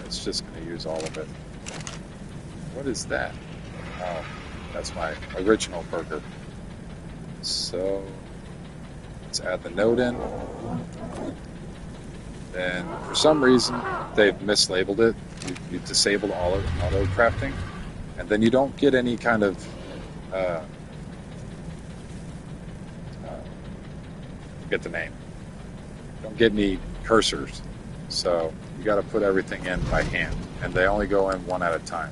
It's just going to use all of it. What is that? Oh, that's my original burger. So, let's add the note in. And for some reason, they've mislabeled it. You disabled auto crafting, and then you don't get any kind of get the name. Don't get any cursors. So you got to put everything in by hand, and they only go in one at a time.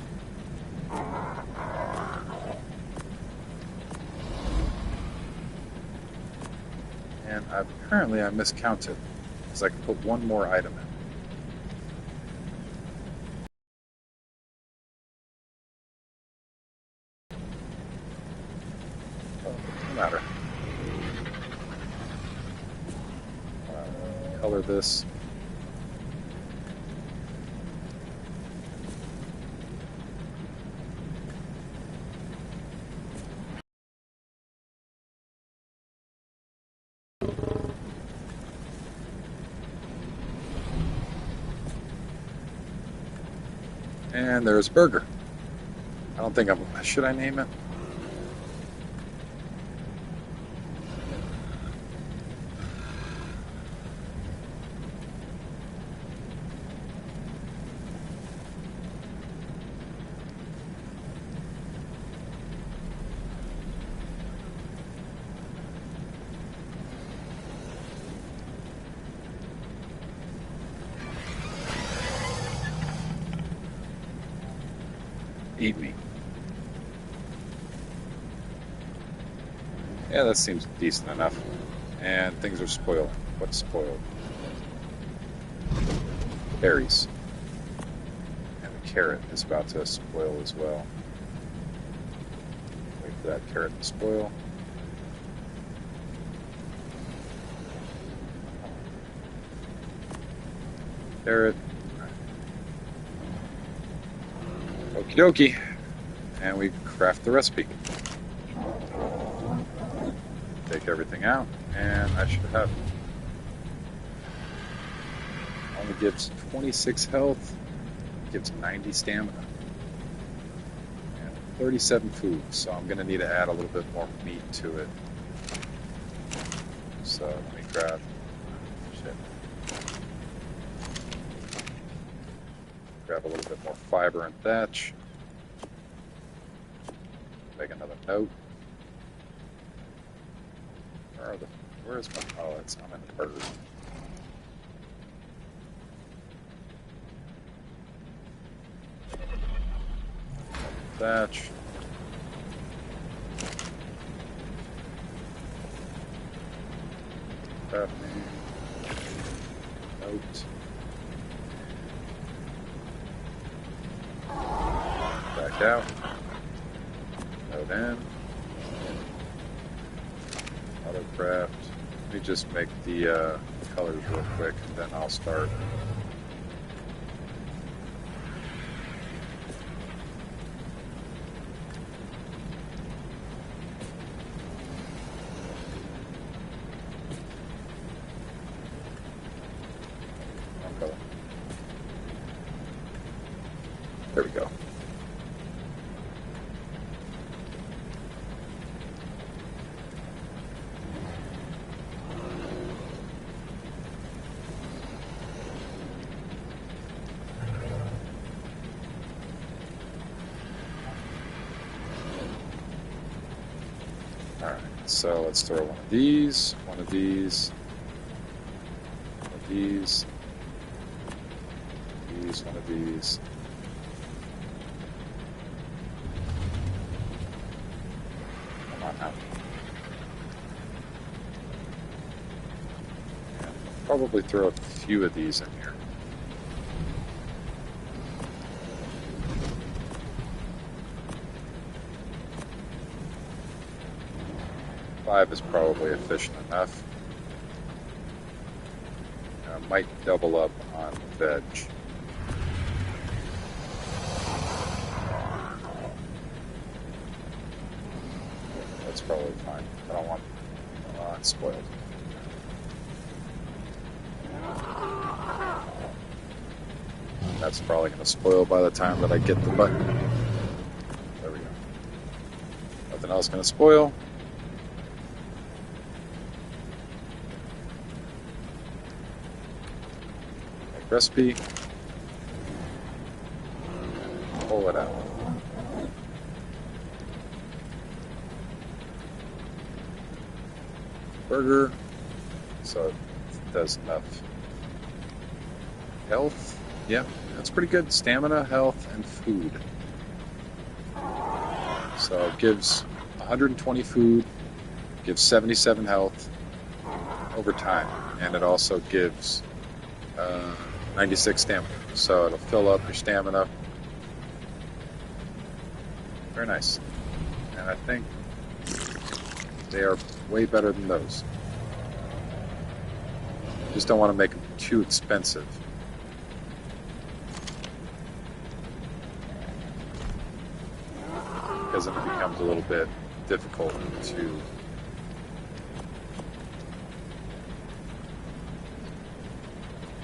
And apparently I miscounted, because I can put one more item in. No matter. Color this. And there's burger. I don't think should I name it? Eat me. Yeah, that seems decent enough. And things are spoiling. What's spoiled? Berries. And the carrot is about to spoil as well. Wait for that carrot to spoil. Carrot. Okie dokie. And we craft the recipe. Take everything out, and I should have. Only gives 26 health, gives 90 stamina, and 37 food, so I'm going to need to add a little bit more meat to it. So let me grab. Grab a little bit more fiber and thatch. Make another note. Where's my, oh, I'm in the bird. Thatch. Crafting. Note. Back out. Note in. Autocraft. Let me just make the colors real quick, and then I'll start. Okay. There we go. Alright, so let's throw one of these, one of these, one of these, one of these. Come on now. And probably throw a few of these in here. 5 is probably efficient enough. I might double up on veg. That's probably fine. I don't want it spoiled. That's probably going to spoil by the time that I get the button. There we go. Nothing else going to spoil. Make recipe. Pull it out. Burger. So it does enough health. Yep, that's pretty good. Stamina, health, and food. So it gives 120 food, gives 77 health over time, and it also gives 96 stamina. So it'll fill up your stamina. Very nice. And I think they are way better than those. Just don't want to make them too expensive. Because then it becomes a little bit difficult to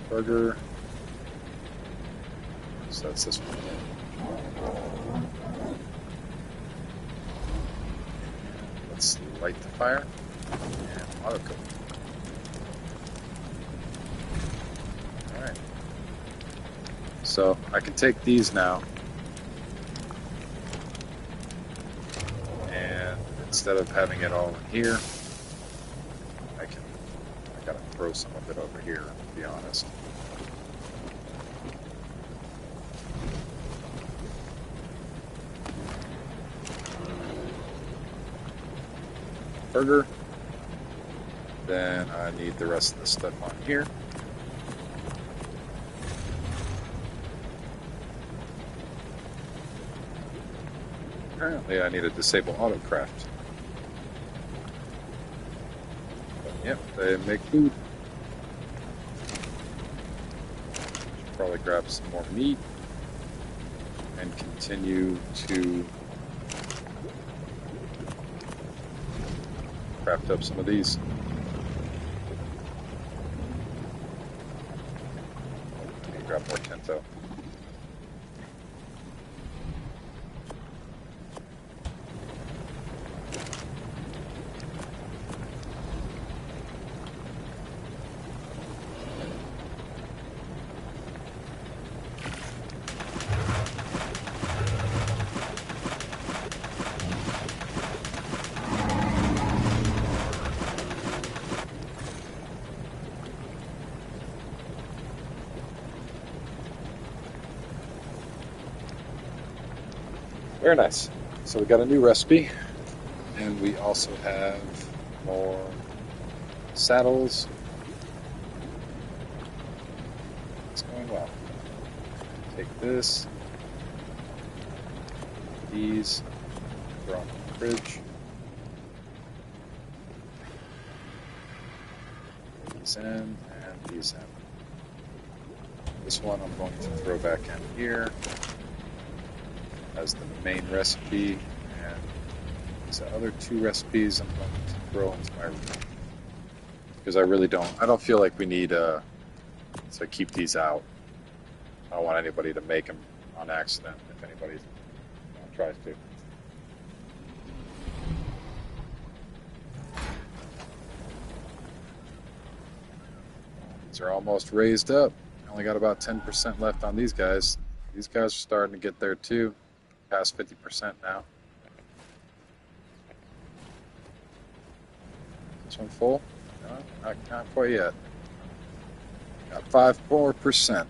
burger. So that's this one. Let's light the fire and auto cook. Alright. So I can take these now. Instead of having it all in here, I gotta throw some of it over here, to be honest. Burger. Then I need the rest of the stuff on here. Apparently I need to disable autocraft. Yep, they make food. Should probably grab some more meat and continue to craft up some of these. Let me grab more Tento. Very nice. So we got a new recipe, and we also have more saddles. It's going well. Take this, these, throw them in the fridge. These in and these in. This one I'm going to throw back in here as the main recipe, and these other 2 recipes I'm going to throw into my room, because I don't feel like we need to keep these out. I don't want anybody to make them on accident if anybody tries to. These are almost raised up. Only got about 10% left on these guys. These guys are starting to get there too. Past 50% now. This one full? No, not quite yet. Got 5 more percent.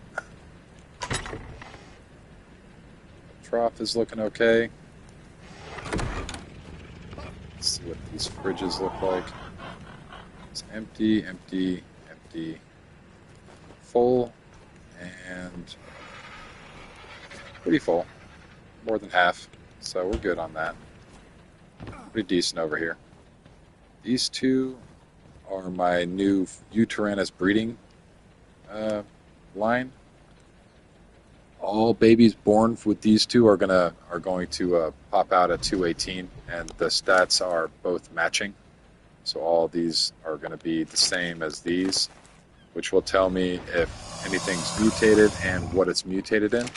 Trough is looking okay. Let's see what these fridges look like. It's empty, empty, empty, full, and pretty full. More than half, so we're good on that. Pretty decent over here. These two are my new Utyrannus breeding line. All babies born with these two are going to pop out at 218, and the stats are both matching. So all these are going to be the same as these, which will tell me if anything's mutated and what it's mutated in.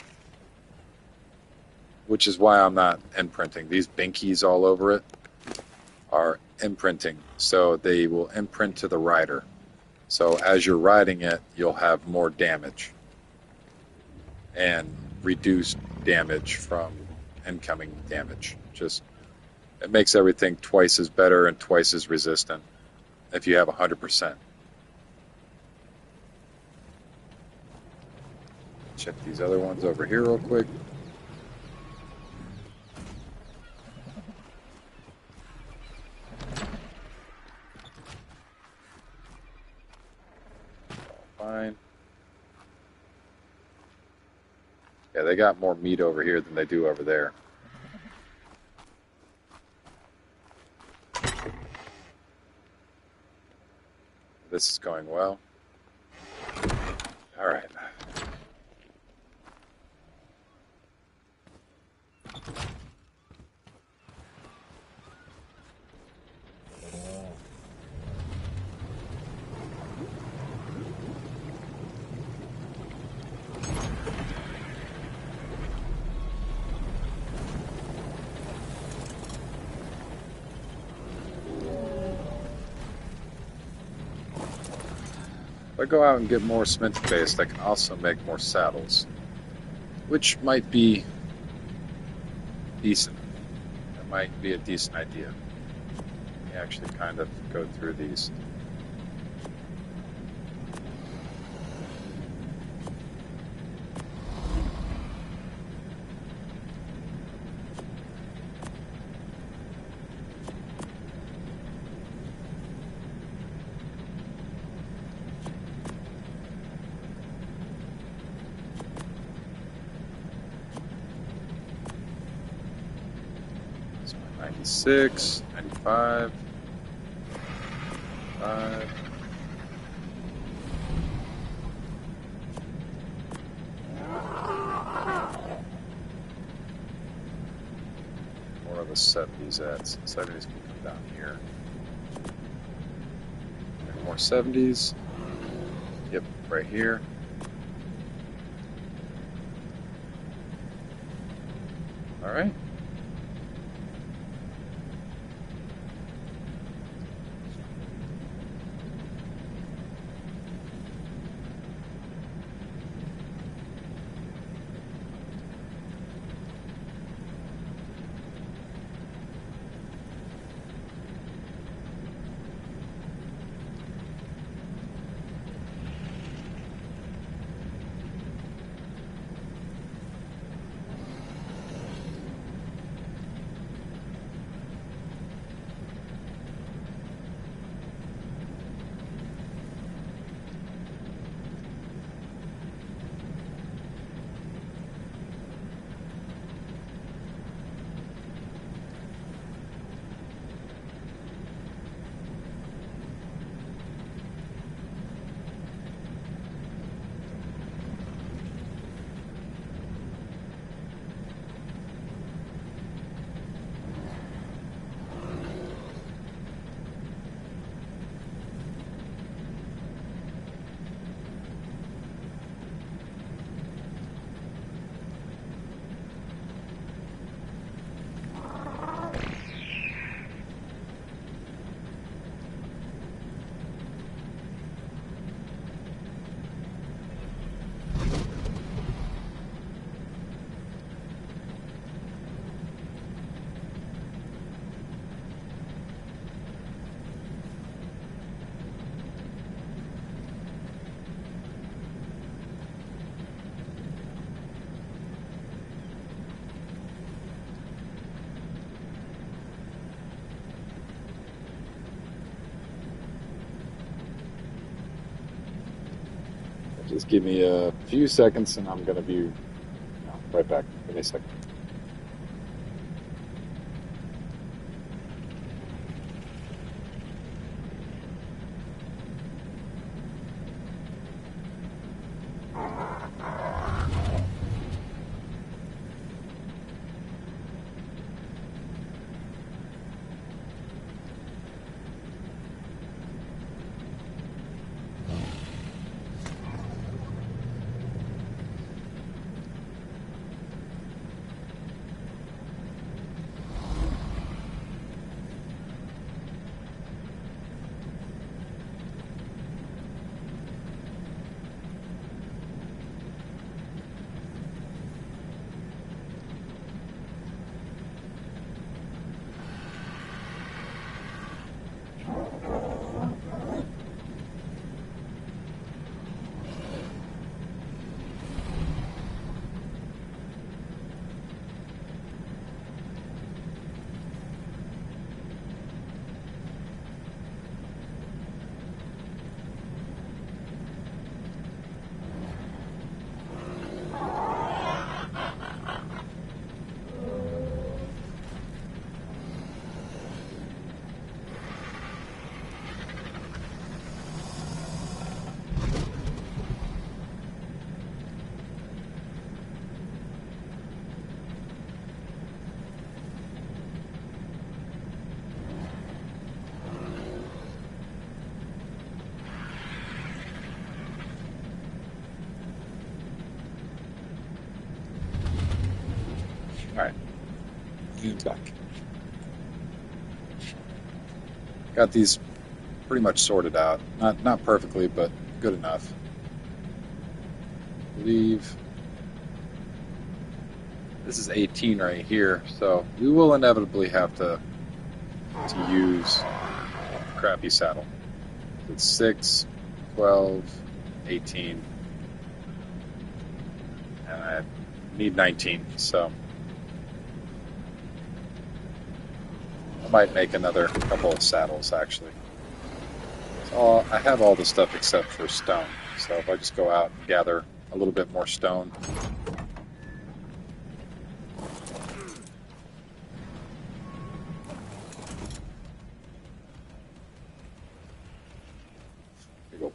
Which is why I'm not imprinting. These binkies all over it are imprinting, so they will imprint to the rider. So as you're riding it, you'll have more damage and reduced damage from incoming damage. Just it makes everything twice as better and twice as resistant if you have 100%. Check these other ones over here real quick. Fine. Yeah, they got more meat over here than they do over there. This is going well. All right. If I go out and get more cement paste, I can also make more saddles, which might be decent. That might be a decent idea. Let me actually kind of go through these. So 96, 95, 5. More of the 70s at. 70s can come down here. More 70s. Yep, right here. All right. Just give me a few seconds and I'm going to be right back. Give me a second. duck. Got these pretty much sorted out. Not perfectly, but good enough. I believe this is 18 right here, so we will inevitably have to use a crappy saddle. It's 6, 12, 18, and I need 19, so I might make another couple of saddles, actually. So I have all the stuff except for stone, so if I just go out and gather a little bit more stone. Here you go.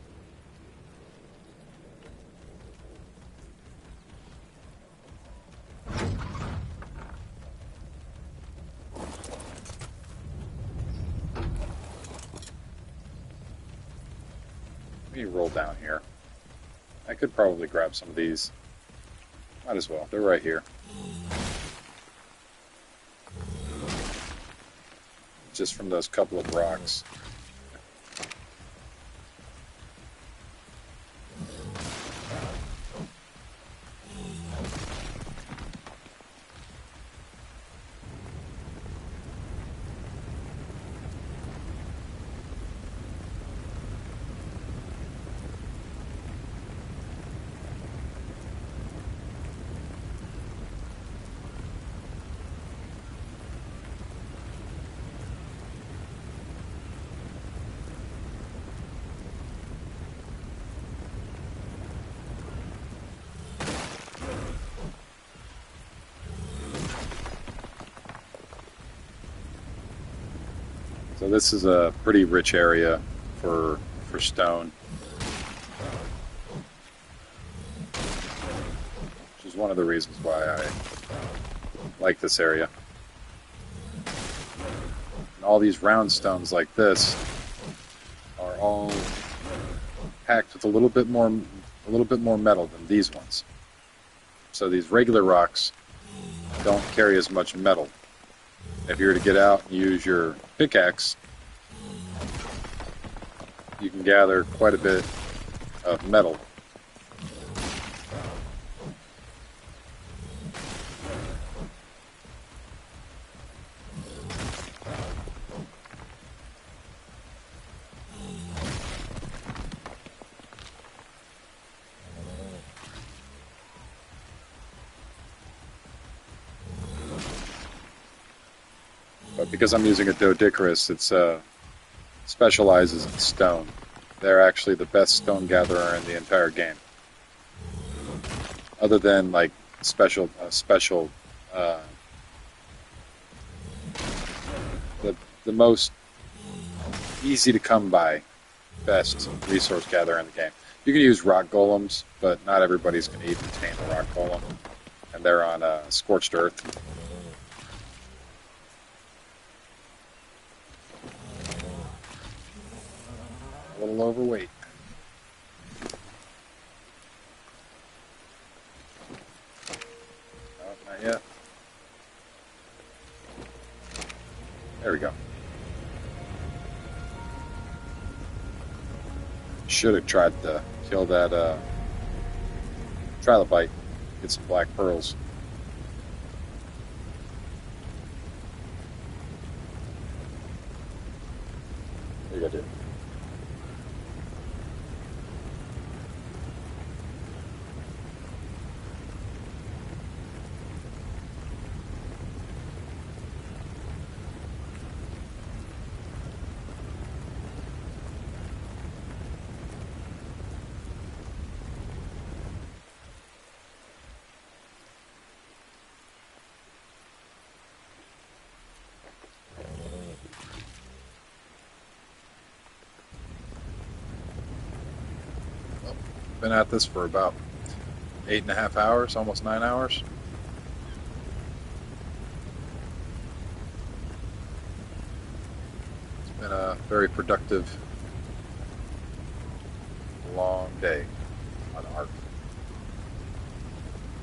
Let me roll down here. I could probably grab some of these. Might as well. They're right here. Just from those couple of rocks. So this is a pretty rich area for stone, which is one of the reasons why I like this area. And all these round stones like this are all packed with a little bit more metal than these ones. So these regular rocks don't carry as much metal. If you were to get out and use your pickaxe, you can gather quite a bit of metal. But because I'm using a Doedicurus, it's specializes in stone. They're actually the best stone gatherer in the entire game. Other than like special the most easy to come by best resource gatherer in the game. You can use rock golems, but not everybody's going to even tame a rock golem, and they're on scorched earth. A little overweight. No, not yet. There we go. Should have tried to kill that trilobite. Get some black pearls. What do you gotta do? Been at this for about 8.5 hours, almost 9 hours. It's been a very productive, long day on Ark.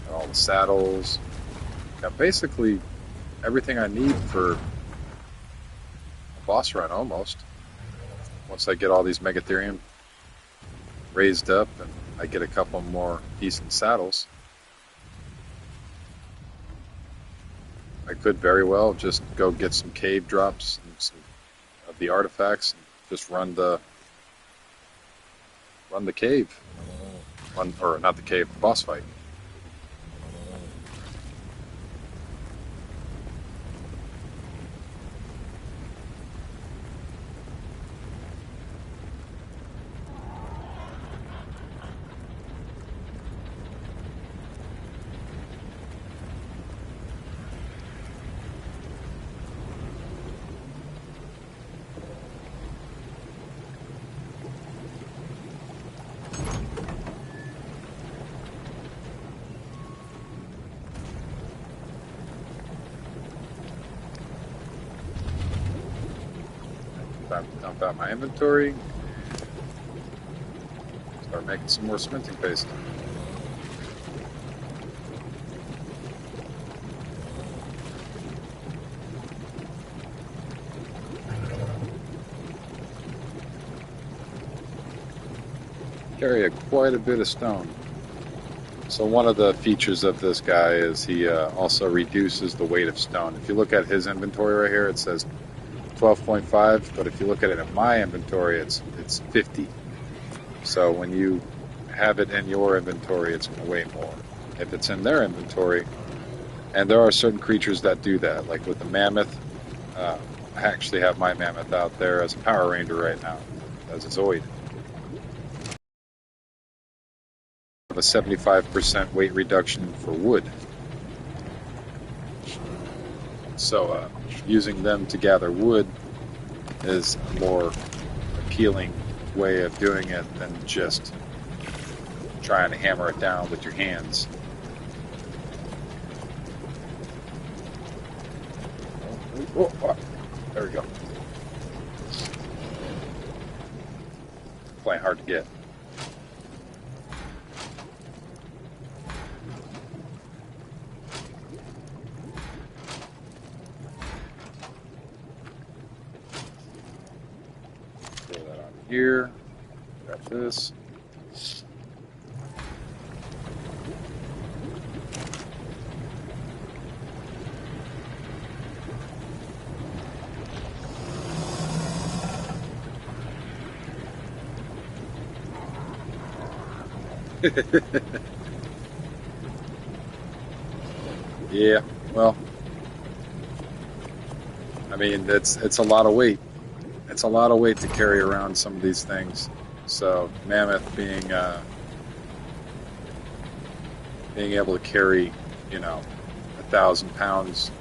Got all the saddles. Got basically everything I need for a boss run almost. Once I get all these Megatherium raised up and I get a couple more decent saddles, I could very well just go get some cave drops and some of the artifacts and just run the cave. Or not the cave, the boss fight. Dump out my inventory. Start making some more cementing paste. Carry quite a bit of stone. So one of the features of this guy is he also reduces the weight of stone. If you look at his inventory right here, it says 12.5, but if you look at it in my inventory, it's 50. So when you have it in your inventory, it's going to weigh more. If it's in their inventory, and there are certain creatures that do that, like with the mammoth, I actually have my mammoth out there as a Power Ranger right now, as a Zoid. A 75% weight reduction for wood. So using them to gather wood is a more appealing way of doing it than just trying to hammer it down with your hands. Oh, there we go. Playing hard to get. Here, grab this. Yeah, well, I mean, it's a lot of weight. It's a lot of weight to carry around some of these things. So mammoth being able to carry, 1,000 pounds,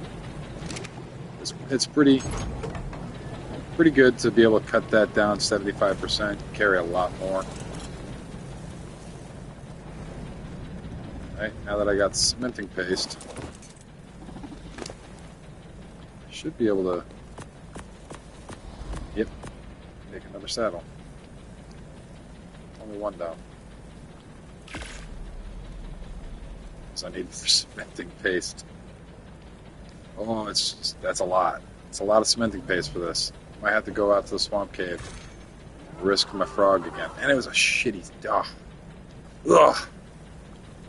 it's pretty good to be able to cut that down 75%, carry a lot more. Right, now that I got cementing paste, I should be able to, yep, make another saddle. Only one though. Because I need cementing paste. Oh, that's a lot. It's a lot of cementing paste for this. Might have to go out to the swamp cave, risk my frog again. And it was a shitty, ugh.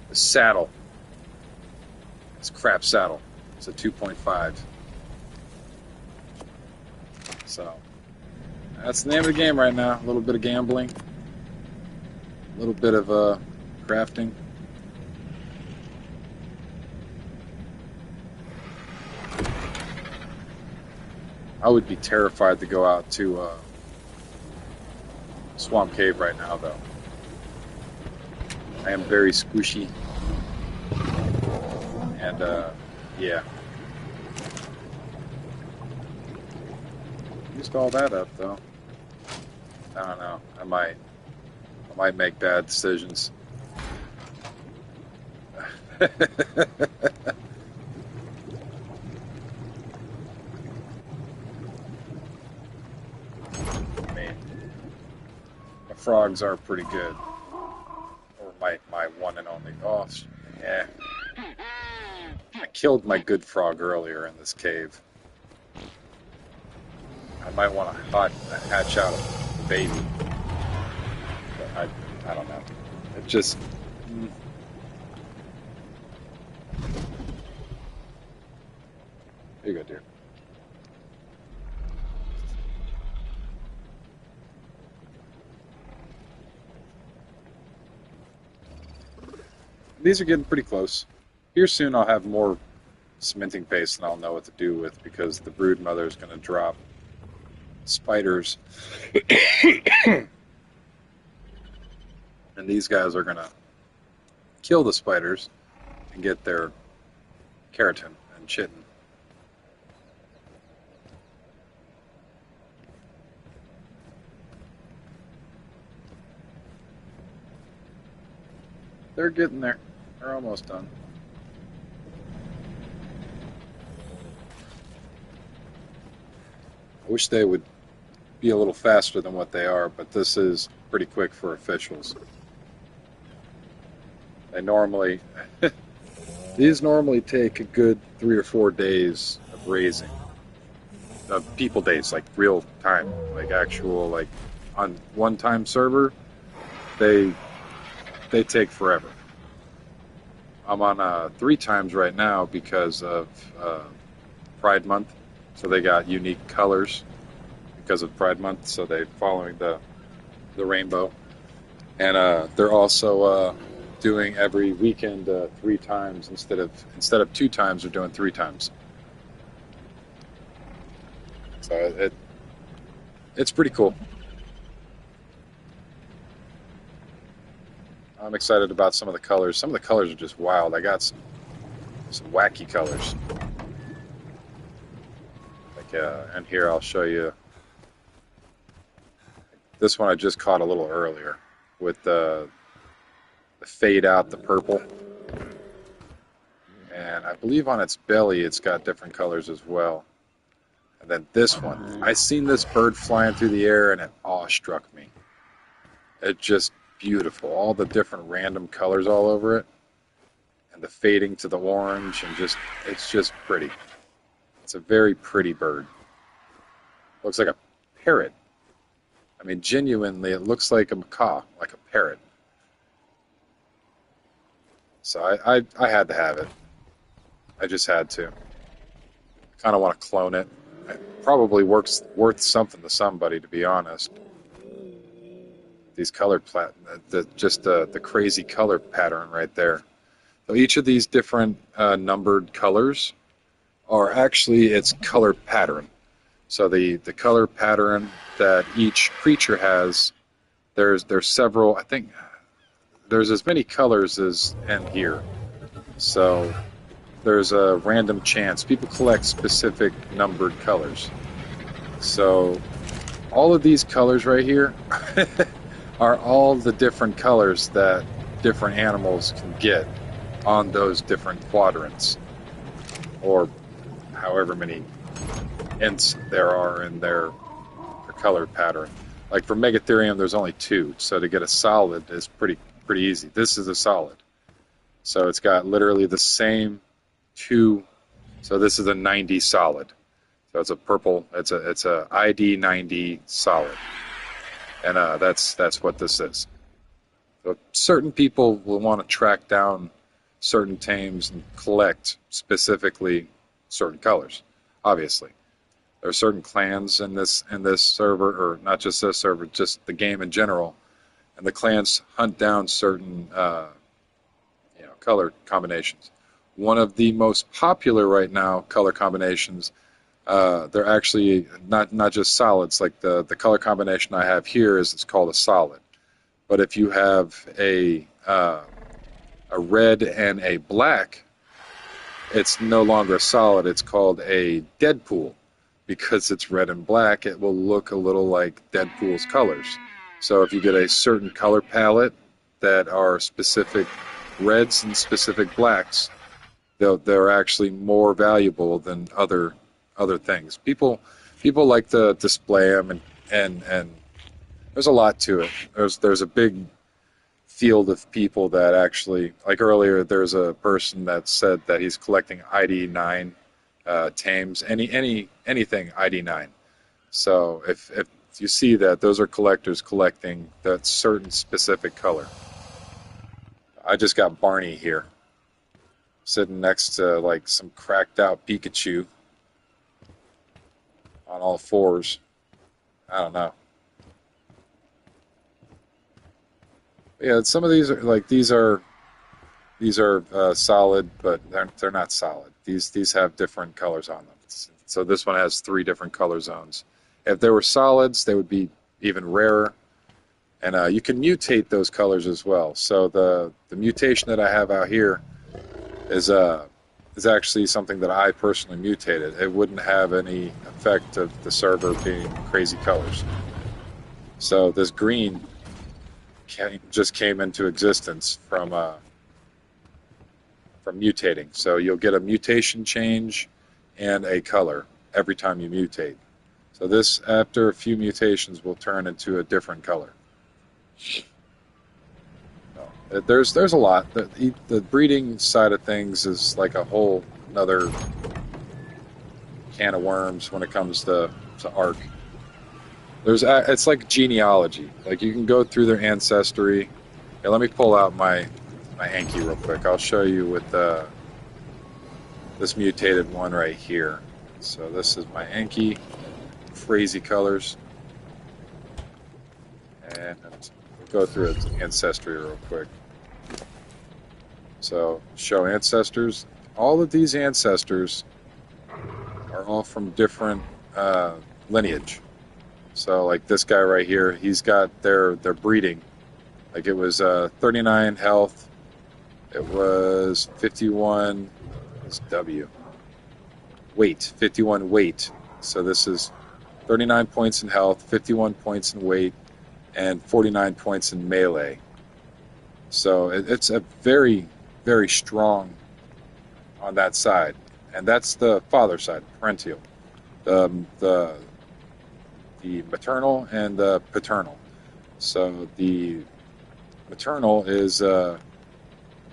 The saddle. It's a crap saddle. It's a 2.5. So, that's the name of the game right now. A little bit of gambling. A little bit of crafting. I would be terrified to go out to Swamp Cave right now, though. I am very squishy. And, yeah. Used all that up, though. I don't know. I might make bad decisions. I mean, my frogs are pretty good. Or my one and only. Oh, yeah. I killed my good frog earlier in this cave. I might want to hatch out a baby. But I don't know. It just... Here you go, dear. These are getting pretty close. Here soon I'll have more cementing paste and I'll know what to do with, because the brood mother is going to drop spiders. And these guys are going to kill the spiders and get their keratin and chitin. They're getting there. They're almost done. I wish they would be a little faster than what they are, but this is pretty quick for officials. They normally, these normally take a good 3 or 4 days of raising. People days, like real time, like actual, like on one-time server, they take forever. I'm on 3 times right now because of Pride Month. So they got unique colors because of Pride Month. So they're following the rainbow. And they're also doing every weekend 3 times instead of 2 times. They're doing 3 times. So it's pretty cool. I'm excited about some of the colors. Some of the colors are just wild. I got some wacky colors. Like, and here I'll show you. This one I just caught a little earlier with the fade out, the purple. And I believe on its belly it's got different colors as well. And then this one, I seen this bird flying through the air and it awestruck me. It just beautiful. All the different random colors all over it. And the fading to the orange and it's just pretty. It's a very pretty bird. Looks like a parrot. I mean, genuinely, it looks like a macaw, like a parrot. So I had to have it. I just had to. I kind of want to clone it. It probably worth something to somebody, to be honest. These color the crazy color pattern right there. So each of these different numbered colors are actually its color pattern. So the color pattern that each creature has, there's several. I think there's as many colors as in here. So there's a random chance. People collect specific numbered colors. So all of these colors right here are all the different colors that different animals can get on those different quadrants, or however many ints there are in their color pattern. Like for Megatherium, there's only 2, so to get a solid is pretty easy. This is a solid, so it's got literally the same 2. So this is a 90 solid. So it's a purple. It's a ID 90 solid. And that's what this is. So certain people will want to track down certain tames and collect specifically certain colors. Obviously, there are certain clans in this server, or not just this server, just the game in general, and the clans hunt down certain color combinations. One of the most popular right now color combinations. They're actually not just solids. Like the color combination I have here it's called a solid. But if you have a red and a black, it's no longer a solid. It's called a Deadpool. Because it's red and black, it will look a little like Deadpool's colors. So if you get a certain color palette that are specific reds and specific blacks, they're actually more valuable than other things. People like to display them, and there's a lot to it. There's a big field of people that actually, like earlier, there's a person that said that he's collecting ID9 tames, anything ID9. So if you see that, those are collectors collecting that certain specific color. I just got Barney here, sitting next to like some cracked out Pikachu on all fours. I don't know. Yeah, some of these are like these are solid, but they're not solid. These have different colors on them. So this one has 3 different color zones. If they were solids, they would be even rarer. And you can mutate those colors as well. So the mutation that I have out here is actually something that I personally mutated. It wouldn't have any effect of the server being crazy colors. So this green just came into existence from mutating. So you'll get a mutation change and a color every time you mutate. So this, after a few mutations, will turn into a different color. There's a lot. The breeding side of things is like a whole another can of worms when it comes to Ark. It's like genealogy. Like you can go through their ancestry. Here, let me pull out my Anki real quick. I'll show you with this mutated one right here. So this is my Anki, crazy colors, and go through its ancestry real quick. So show ancestors. All of these ancestors are all from different lineage. So like this guy right here, he's got their breeding. Like it was 39 health. It was 51. It's W. Weight, 51 weight. So this is 39 points in health, 51 points in weight, and 49 points in melee. So it's a very, very strong on that side. And that's the father side, parental. The maternal and the paternal. So the maternal is the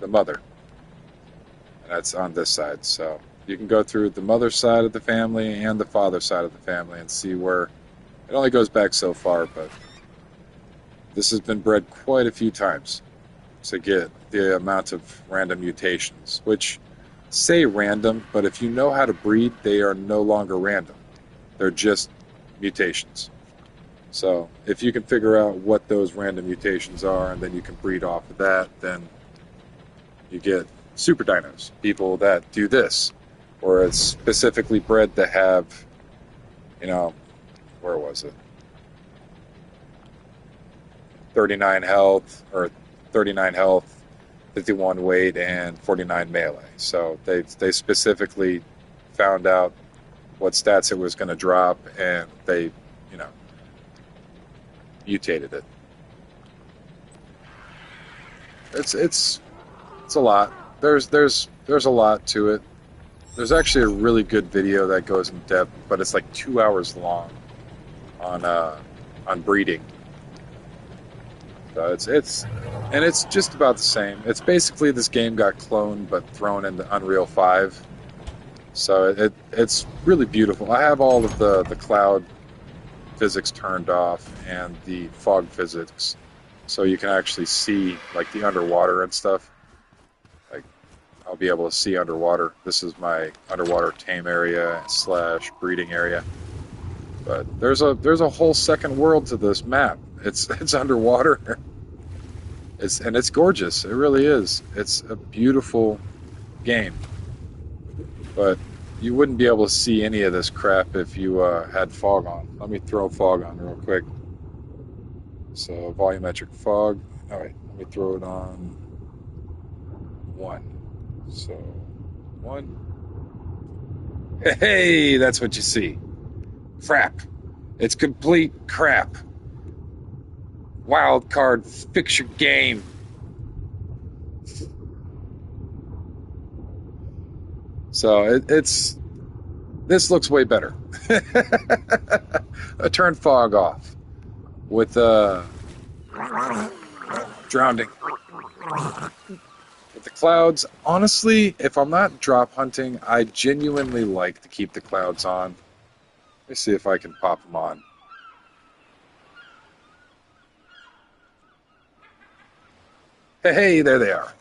mother. And that's on this side. So you can go through the mother side of the family and the father side of the family and see where it only goes back so far, but this has been bred quite a few times to get the amount of random mutations, which say random, but if you know how to breed, they are no longer random. They're just mutations. So if you can figure out what those random mutations are and then you can breed off of that, then you get super dinos, people that do this, or it's specifically bred to have, where was it? 39 health, 51 weight, and 49 melee. So they specifically found out what stats it was going to drop, and they, mutated it. It's a lot. There's a lot to it. There's actually a really good video that goes in depth, but it's like 2 hours long on breeding. So it's just about the same. It's basically this game got cloned but thrown into Unreal 5. So it's really beautiful. I have all of the cloud physics turned off and the fog physics, so you can actually see like the underwater and stuff. Like I'll be able to see underwater. This is my underwater tame area / breeding area. But there's a whole second world to this map. It's underwater. It's gorgeous. It really is. It's a beautiful game. But you wouldn't be able to see any of this crap if you had fog on. Let me throw fog on real quick. So volumetric fog. All right, let me throw it on 1. So 1. Hey, that's what you see. Crap. It's complete crap. Wild card, fix your game. So this looks way better. I turned fog off with drowning. With the clouds, honestly, if I'm not drop hunting, I genuinely like to keep the clouds on. Let me see if I can pop them on. Hey, there they are.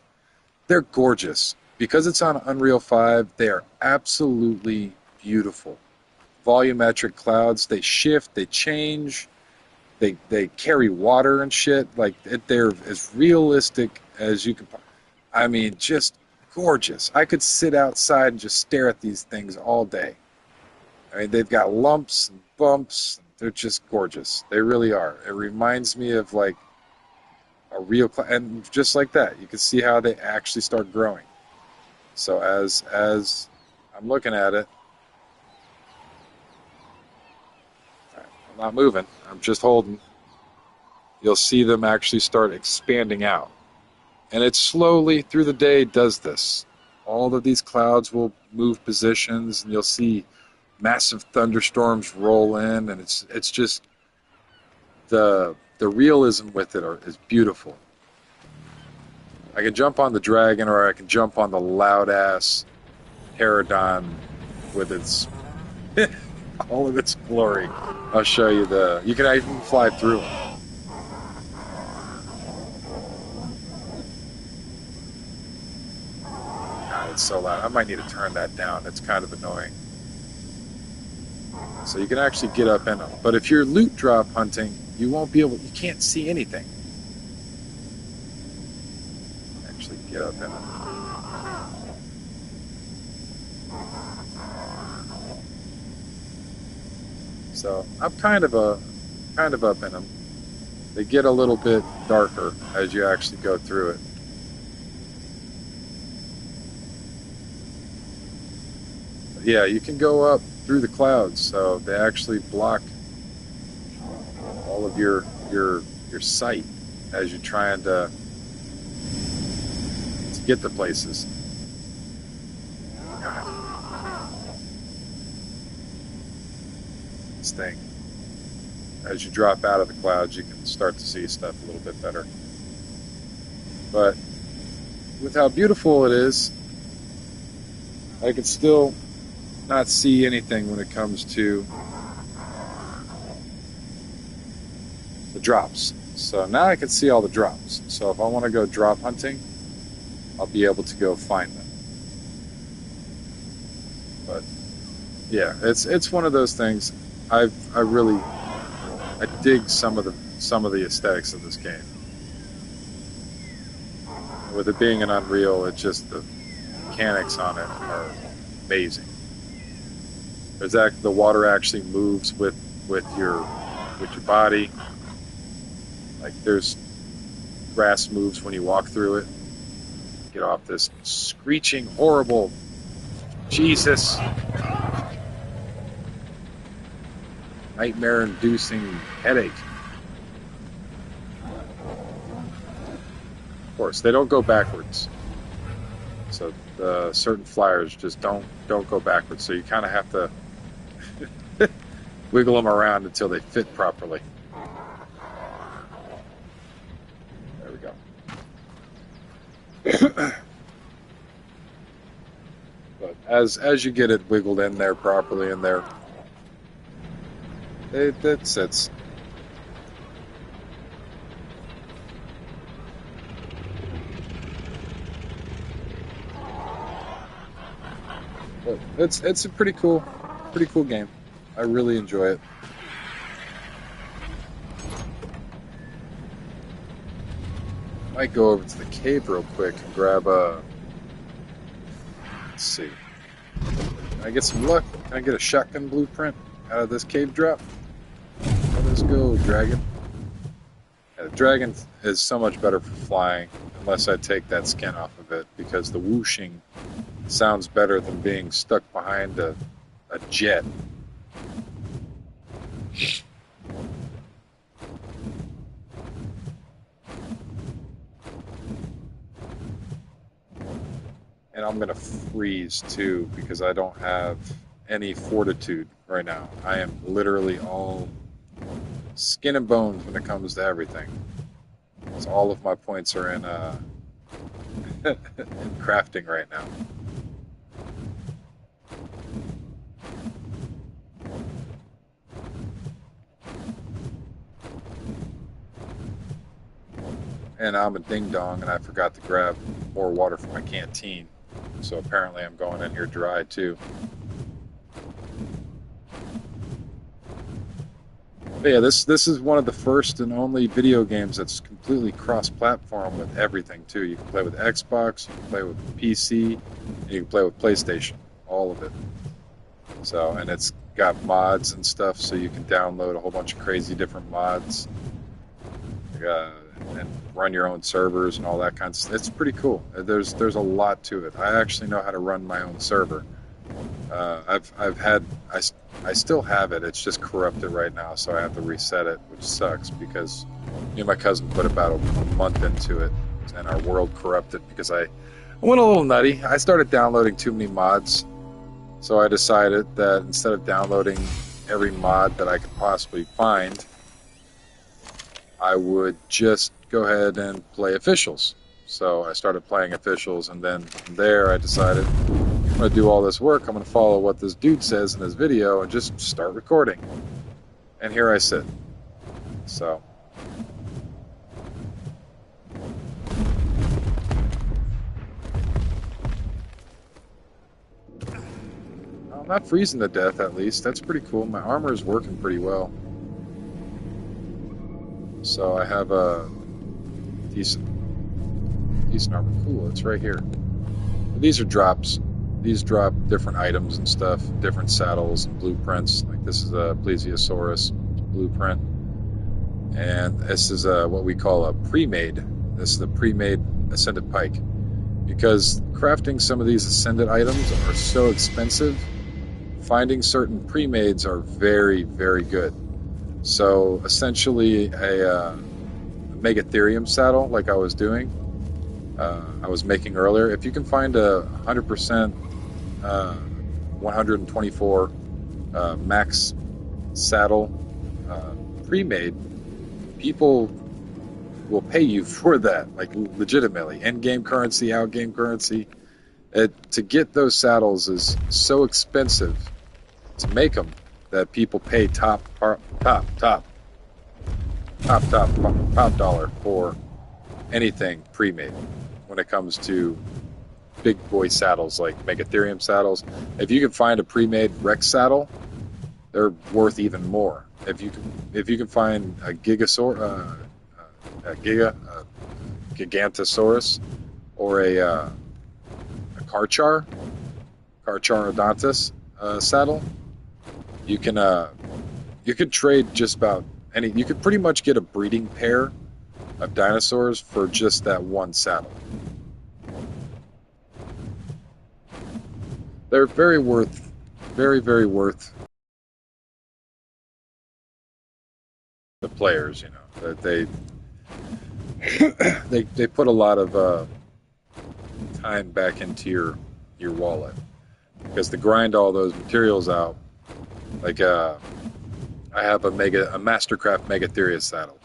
They're gorgeous. Because it's on Unreal 5, they are absolutely beautiful. Volumetric clouds, they shift, they change, they carry water and shit. Like, they're as realistic as you can. I mean, just gorgeous. I could sit outside and just stare at these things all day. I mean, they've got lumps and bumps. They're just gorgeous. They really are. It reminds me of, like, a real cloud. And just like that, you can see how they actually start growing. So as I'm looking at it, I'm not moving. I'm just holding. You'll see them actually start expanding out. And it slowly, through the day, does this. All of these clouds will move positions, and you'll see massive thunderstorms roll in, and it's just the realism with it is beautiful. I can jump on the dragon, or I can jump on the loud-ass Pterodon with its all of its glory. I'll show you you can even fly through them. It's so loud. I might need to turn that down. It's kind of annoying. So you can actually get up in them. But if you're loot drop hunting, you can't see anything. Actually get up in them. So I'm kind of up in them. They get a little bit darker as you actually go through it. Yeah, you can go up through the clouds, so they actually block all of your sight as you're trying to get to places. This thing, as you drop out of the clouds, you can start to see stuff a little bit better. But with how beautiful it is, I can still not see anything when it comes to the drops. So now I can see all the drops. So if I want to go drop hunting, I'll be able to go find them. But yeah, it's one of those things. I dig some of the aesthetics of this game. With it being an Unreal, it's just the mechanics on it are amazing. The water actually moves with your body. Like there's grass moves when you walk through it. Get off this screeching, horrible Jesus, nightmare-inducing headache. Of course, they don't go backwards. So certain flyers just don't go backwards. So you kind of have to wiggle them around until they fit properly. There we go. But as you get it wiggled in there properly in there, it sits. But it's a pretty cool game. I really enjoy it. Might go over to the cave real quick and grab a. Let's see. Can I get some luck? Can I get a shotgun blueprint out of this cave drop? Let's go, dragon. Yeah, the dragon is so much better for flying, unless I take that skin off of it, because the whooshing sounds better than being stuck behind a jet. And I'm gonna freeze too, because I don't have any fortitude right now. I am literally all skin and bones when it comes to everything. So all of my points are in, in crafting right now. And I'm a ding-dong, and I forgot to grab more water from my canteen. So apparently I'm going in here dry, too. But yeah, this is one of the first and only video games that's completely cross-platform with everything, too. You can play with Xbox, you can play with PC, and you can play with PlayStation. All of it. So, and it's got mods and stuff, so you can download a whole bunch of crazy different mods. And run your own servers and all that kind of stuff. It's pretty cool. There's a lot to it. I actually know how to run my own server. I still have it. It's just corrupted right now, so I have to reset it, which sucks because me and my cousin put about a month into it, and our world corrupted because I went a little nutty. I started downloading too many mods, so I decided that instead of downloading every mod that I could possibly find, I would just go ahead and play officials. So I started playing officials, and then from there I decided I'm going to do all this work. I'm going to follow what this dude says in his video and just start recording. And here I sit. So I'm not freezing to death, at least. That's pretty cool. My armor is working pretty well. So I have a decent armor. Cool, it's right here. These are drops. These drop different items and stuff, different saddles and blueprints. Like this is a plesiosaurus blueprint. And this is what we call a pre-made. This is the pre-made ascended pike. Because crafting some of these ascended items are so expensive, finding certain pre-mades are very, very good. So essentially a Megatherium saddle like I was doing, I was making earlier. If you can find a 100% 124 max saddle pre-made, people will pay you for that, like legitimately. In-game currency, out-game currency. To get those saddles is so expensive to make them that people pay top dollar for anything pre-made when it comes to big boy saddles like Megatherium saddles. If you can find a pre-made Rex saddle, they're worth even more. If you can find a Gigantosaurus or a Carcharodontus saddle, you could trade just about any. You could pretty much get a breeding pair of dinosaurs for just that one saddle. They're very very worth the players. You know that they put a lot of time back into your wallet, because to grind all those materials out, like I have a Mastercraft Megatherium saddle.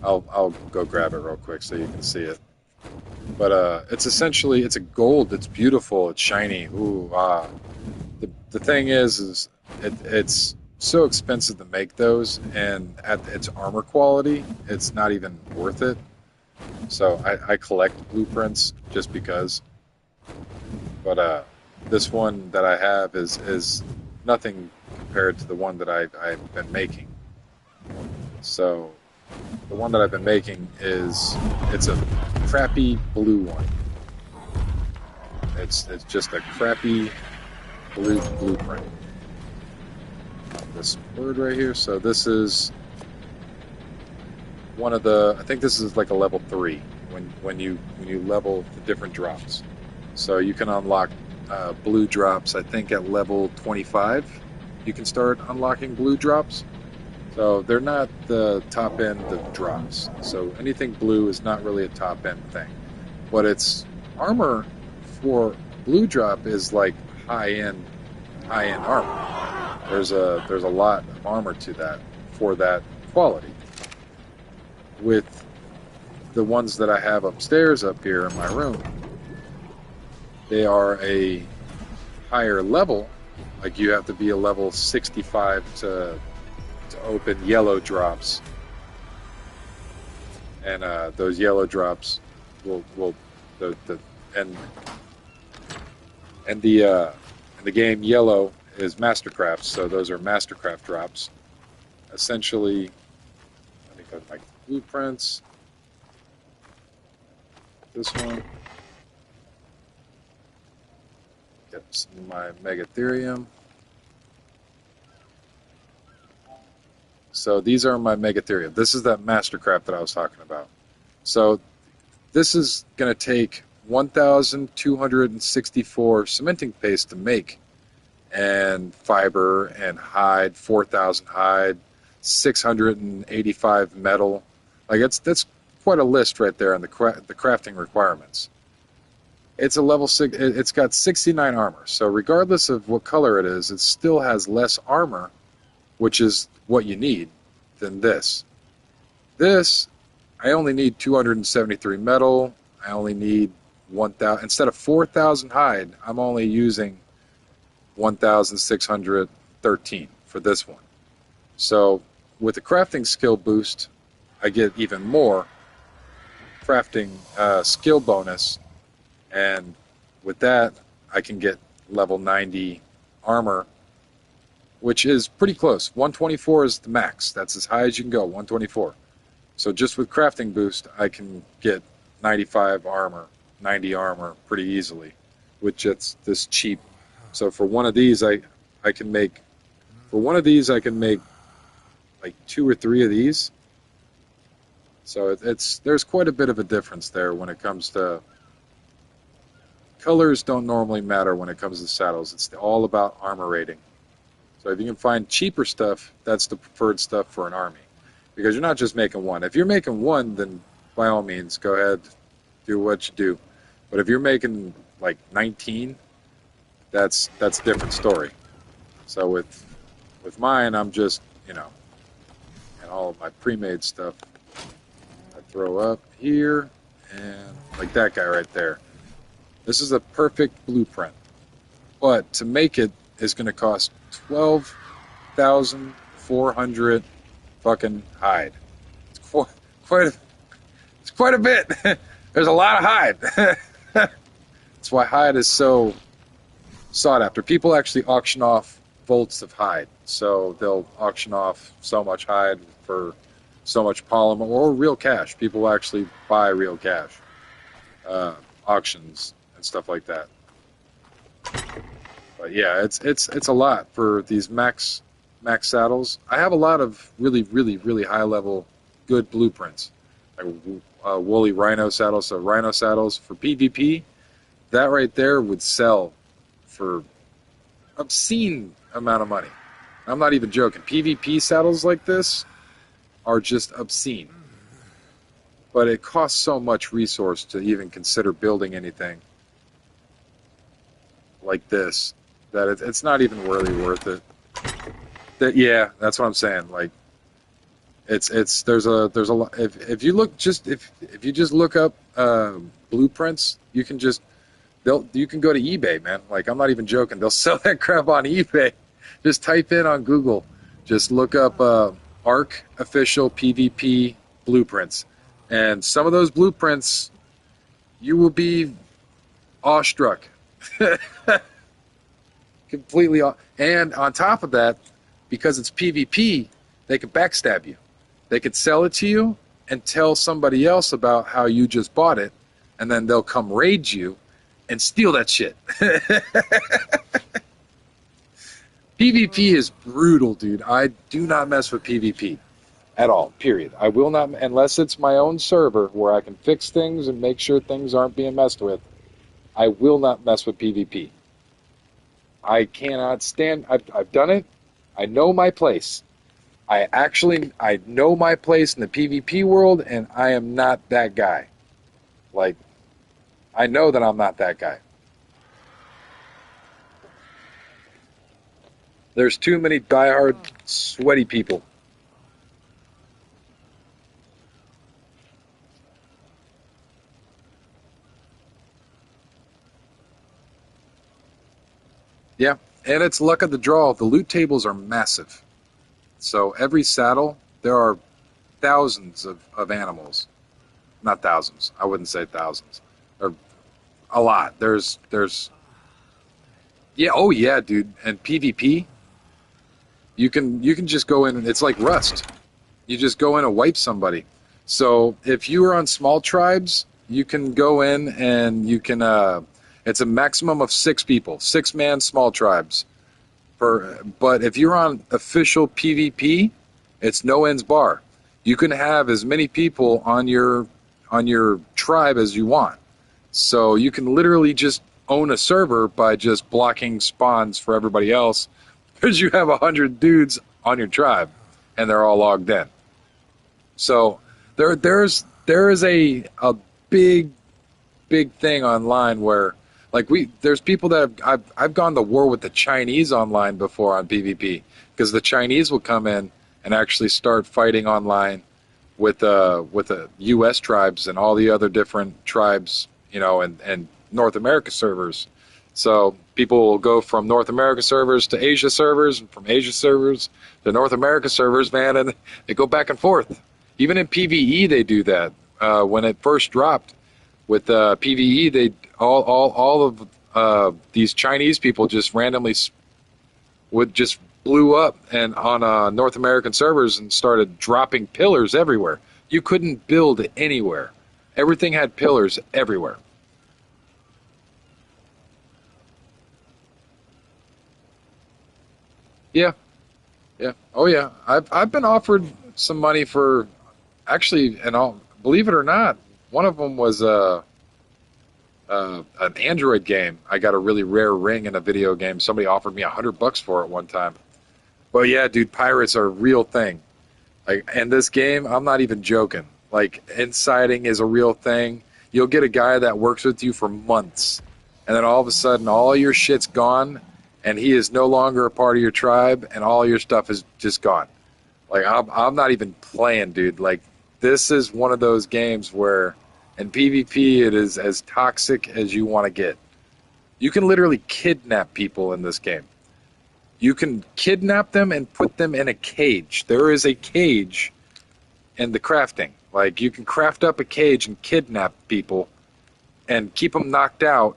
I'll go grab it real quick so you can see it. But it's a gold. It's beautiful. It's shiny. Ooh, ah. The thing is it's so expensive to make those, and at its armor quality, it's not even worth it. So I collect blueprints just because. But this one that I have is nothing compared to the one that I've been making. So the one that I've been making it's a crappy blue one. It's just a crappy blue blueprint. This bird right here. So this is one of the. I think this is like a level 3 when you level the different drops. So you can unlock blue drops. I think at level 25, you can start unlocking blue drops. So they're not the top end of drops. So anything blue is not really a top end thing. But its armor for blue drop is like high end armor. There's a lot of armor to that for that quality. With the ones that I have upstairs up here in my room, they are a higher level. Like you have to be a level 65 to open yellow drops. And those yellow drops will the and the game yellow is Mastercraft, so those are Mastercraft drops. Essentially, let me go to my blueprints. This one. Get some of my Megatherium. So these are my Megatherium. This is that Mastercraft that I was talking about. So this is going to take 1,264 cementing paste to make, and fiber and hide, 4,000 hide, 685 metal. Like that's quite a list right there on the crafting requirements. It's a level 6. It's got 69 armor. So regardless of what color it is, it still has less armor, which is what you need, than this. This, I only need 273 metal. I only need 1,000. Instead of 4,000 hide, I'm only using 1,613 for this one. So with the crafting skill boost, I get even more crafting skill bonus, and with that, I can get level 90 armor, which is pretty close. 124 is the max. That's as high as you can go, 124. So just with crafting boost, I can get 95 armor, 90 armor pretty easily with just this cheap. So for one of these, I can make like 2 or 3 of these. So there's quite a bit of a difference there when it comes to colors. Don't normally matter when it comes to saddles. It's all about armor rating. So if you can find cheaper stuff, that's the preferred stuff for an army, because you're not just making one. If you're making one, then by all means go ahead, do what you do. But if you're making like 19, that's a different story. So with mine, I'm just, and all of my pre-made stuff I throw up here, and like that guy right there. This is a perfect blueprint, but to make it is going to cost 12,400 fucking hide. It's quite a bit. There's a lot of hide. That's why hide is so sought after. People actually auction off volts of hide. So they'll auction off so much hide for so much polymer or real cash. People actually buy real cash. Auctions and stuff like that. But yeah, it's a lot for these max saddles. I have a lot of really high level good blueprints, like woolly rhino saddles. So rhino saddles for PvP, that right there would sell for obscene amount of money. I'm not even joking. PvP saddles like this are just obscene, but it costs so much resource to even consider building anything like this that it's not even really worth it. Yeah, that's what I'm saying. Like, there's a lot. If you just look up blueprints, you can go to eBay, man. Like, I'm not even joking. They'll sell that crap on eBay. Just type in on Google. Just look up Ark official PvP blueprints, and some of those blueprints, you will be awestruck. Completely. And on top of that, because it's PvP, they can backstab you. They could sell it to you and tell somebody else about how you just bought it, and then they'll come raid you and steal that shit. PvP is brutal, dude. I do not mess with PvP at all, period. I will not, unless it's my own server where I can fix things and make sure things aren't being messed with. I will not mess with PvP. I cannot stand. I've done it. I know my place. I know my place in the PvP world, and I am not that guy. Like, I know that I'm not that guy. There's too many diehard, sweaty people. Yeah, and it's luck of the draw. The loot tables are massive. So every saddle, there are thousands of animals. Not thousands. I wouldn't say thousands. Or a lot. Yeah, oh yeah, dude. And PvP, you can just go in and it's like Rust. You just go in and wipe somebody. So if you are on small tribes, you can go in and you can it's a maximum of 6 people, 6-man small tribes. But if you're on official PvP, it's no ends bar. You can have as many people on your tribe as you want. So you can literally just own a server by just blocking spawns for everybody else because you have 100 dudes on your tribe and they're all logged in. So there is a big thing online where like there's people that I've gone to war with the Chinese online before on PvP because the Chinese will come in and actually start fighting online with the U.S. tribes and all the other different tribes, and North America servers. So people will go from North America servers to Asia servers, and from Asia servers to North America servers, man, and they go back and forth. Even in PvE, they do that. When it first dropped with PvE, they all of these Chinese people just randomly just blew up and on North American servers and started dropping pillars everywhere. You couldn't build anywhere. Everything had pillars everywhere. Yeah, yeah. Oh yeah. I've been offered some money for actually, and I'll believe it or not, one of them was an Android game. I got a really rare ring in a video game. Somebody offered me $100 for it one time. Well, yeah, dude, pirates are a real thing. Like, and this game, I'm not even joking. Like, inciting is a real thing. You'll get a guy that works with you for months, and then all of a sudden, all your shit's gone, and he is no longer a part of your tribe, and all your stuff is just gone. Like, I'm not even playing, dude. Like, this is one of those games where, in PvP, it is as toxic as you want to get. You can literally kidnap people in this game. You can kidnap them and put them in a cage. There is a cage in the crafting. Like, you can craft up a cage and kidnap people and keep them knocked out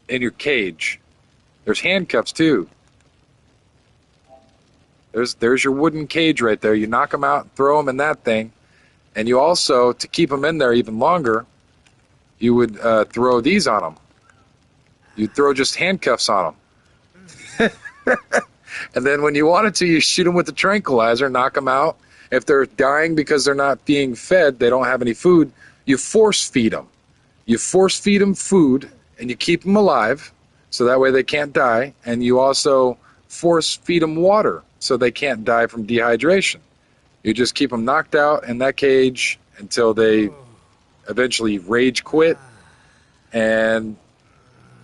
in your cage. There's handcuffs, too. There's your wooden cage right there. You knock them out, throw them in that thing. And you also, to keep them in there even longer, you would throw these on them. You'd throw just handcuffs on them. And then when you wanted to, you shoot them with the tranquilizer, knock them out. If they're dying because they're not being fed, they don't have any food, you force feed them. You force feed them food, and you keep them alive, so that way they can't die. And you also force feed them water, so they can't die from dehydration. You just keep them knocked out in that cage until they eventually rage quit, and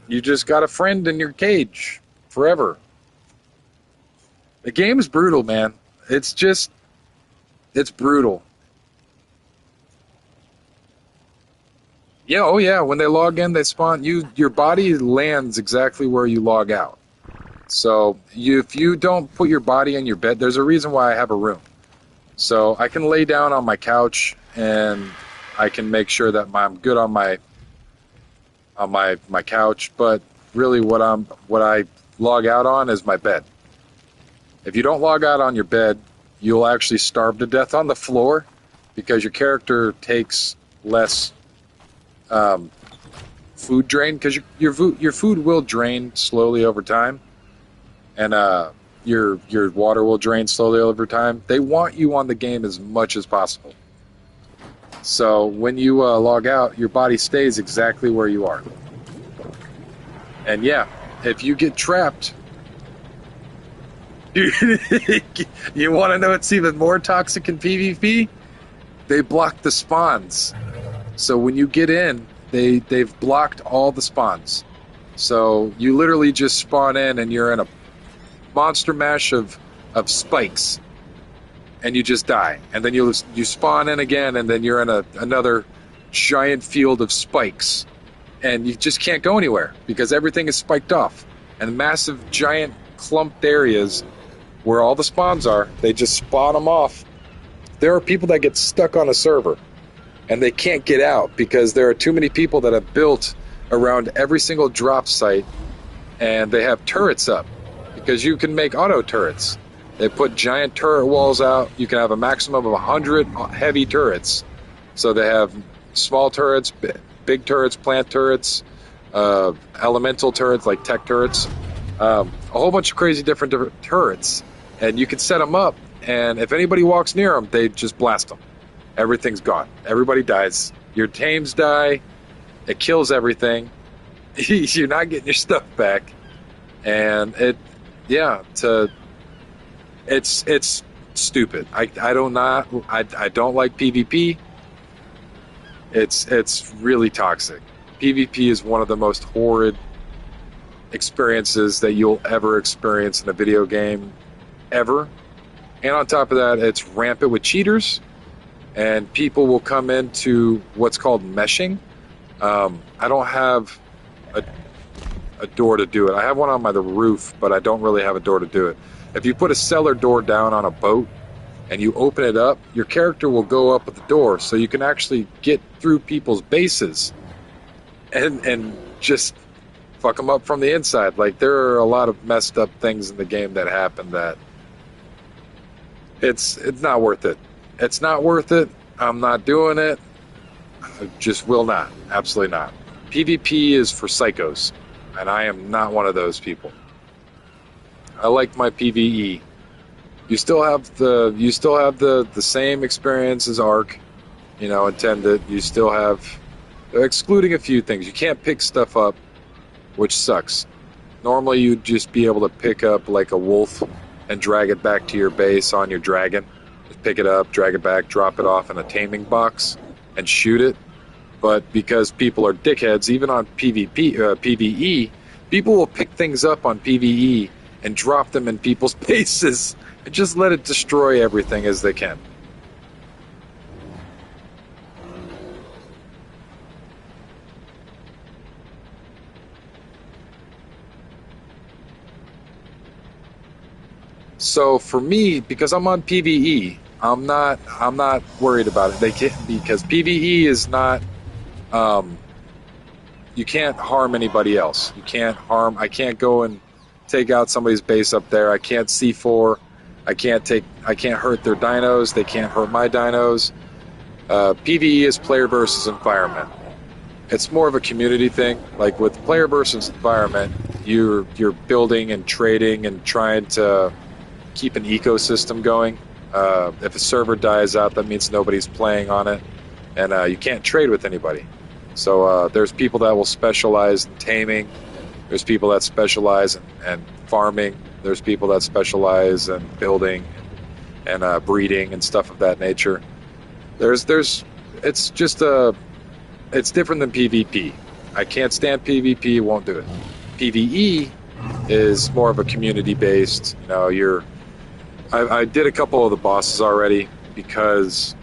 you just got a friend in your cage forever. The game's brutal, man. It's brutal. Yeah, oh yeah, when they log in, they spawn. Your body lands exactly where you log out. So if you don't put your body in your bed, there's a reason why I have a room. So I can lay down on my couch and I can make sure that I'm good on my couch, but really what I log out on is my bed. If you don't log out on your bed, you'll actually starve to death on the floor because your character takes less food drain, because your food will drain slowly over time, and your water will drain slowly over time. They want you on the game as much as possible. So when you log out, your body stays exactly where you are. And yeah, if you get trapped, you want to know what's even more toxic in PvP? They block the spawns. So when you get in, they've blocked all the spawns. So you literally just spawn in and you're in a monster mash of spikes, and you just die. And then you spawn in again, and then you're in another giant field of spikes, and you just can't go anywhere because everything is spiked off. and massive, giant, clumped areas where all the spawns are. They just spawn them off. There are people that get stuck on a server, and they can't get out because there are too many people that have built around every single drop site, and they have turrets up because you can make auto turrets. They put giant turret walls out. You can have a maximum of 100 heavy turrets. So they have small turrets, big turrets, plant turrets, elemental turrets like tech turrets, a whole bunch of crazy different turrets, and you can set them up, and if anybody walks near them, they just blast them. Everything's gone. Everybody dies. Your tames die. It kills everything. You're not getting your stuff back, and it's stupid. I don't like PvP. It's really toxic. PvP is one of the most horrid experiences that you'll ever experience in a video game ever. And on top of that, it's rampant with cheaters, and people will come into what's called meshing. I don't have a door to do it. I have one on the roof, but I don't really have a door to do it. If you put a cellar door down on a boat and you open it up, your character will go up at the door, so you can actually get through people's bases and just fuck them up from the inside. Like, there are a lot of messed up things in the game that happen that it's not worth it. It's not worth it. I'm not doing it. I just will not. Absolutely not. PvP is for psychos, and I am not one of those people. I like my PvE. You still have the same experience as Ark, intended. You still have, excluding a few things. You can't pick stuff up, which sucks. Normally you'd just be able to pick up like a wolf and drag it back to your base on your dragon. Just pick it up, drag it back, drop it off in a taming box, and shoot it. But because people are dickheads, even on PvE, people will pick things up on PvE and drop them in people's bases and just let it destroy everything as they can. So for me, because I'm on PvE, I'm not worried about it. Because PvE is not. You can't harm anybody else. I can't go and take out somebody's base up there. I can't C4. I can't hurt their dinos. They can't hurt my dinos. PvE is player versus environment. It's more of a community thing. Like with player versus environment, you're building and trading and trying to keep an ecosystem going. If a server dies out, that means nobody's playing on it, and you can't trade with anybody. So there's people that will specialize in taming. There's people that specialize in farming. There's people that specialize in building and breeding and stuff of that nature. It's different than PvP. I can't stand PvP, won't do it. PvE is more of a community-based, I did a couple of the bosses already because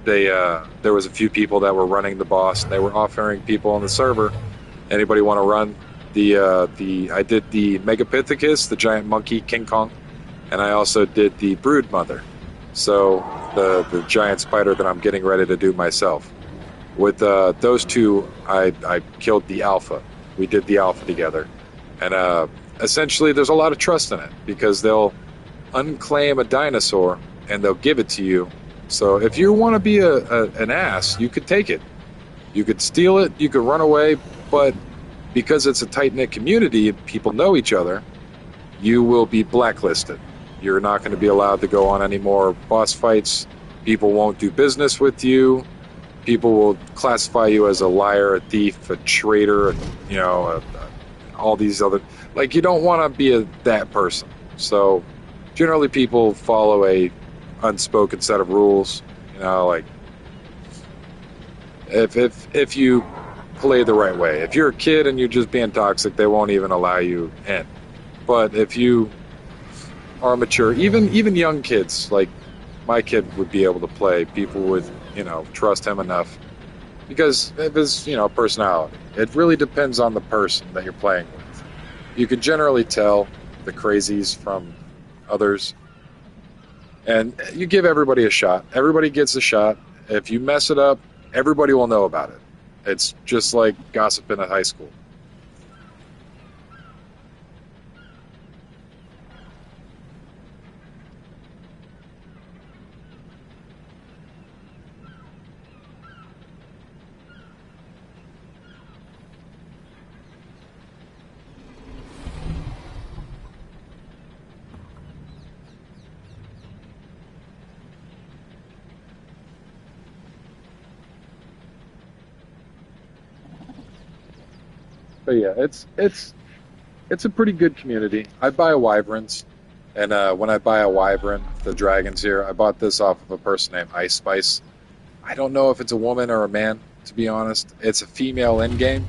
there was a few people that were running the boss, and they were offering people on the server, anybody want to run I did the Megapithecus, the giant monkey, King Kong, and I also did the Brood Mother, so the giant spider that I'm getting ready to do myself. With those two, I killed the alpha. We did the alpha together, and essentially there's a lot of trust in it because they'll unclaim a dinosaur and they'll give it to you. So if you want to be an ass, you could take it. You could steal it, you could run away, but because it's a tight-knit community and people know each other, you will be blacklisted. You're not going to be allowed to go on any more boss fights. People won't do business with you. People will classify you as a liar, a thief, a traitor, all these other... Like, you don't want to be that person. So generally people follow a unspoken set of rules, like if you play the right way. If you're a kid and you're just being toxic, they won't even allow you in. But if you are mature, even young kids, like my kid would be able to play, people would, trust him enough because of his, personality. It really depends on the person that you're playing with. you can generally tell the crazies from others. And you give everybody a shot. Everybody gets a shot. If you mess it up, everybody will know about it. It's just like gossip in a high school. But yeah, it's a pretty good community. I buy wyverns, and when I buy a wyvern, the dragons here, I bought this off of a person named Ice Spice. I don't know if it's a woman or a man, to be honest. It's a female in game,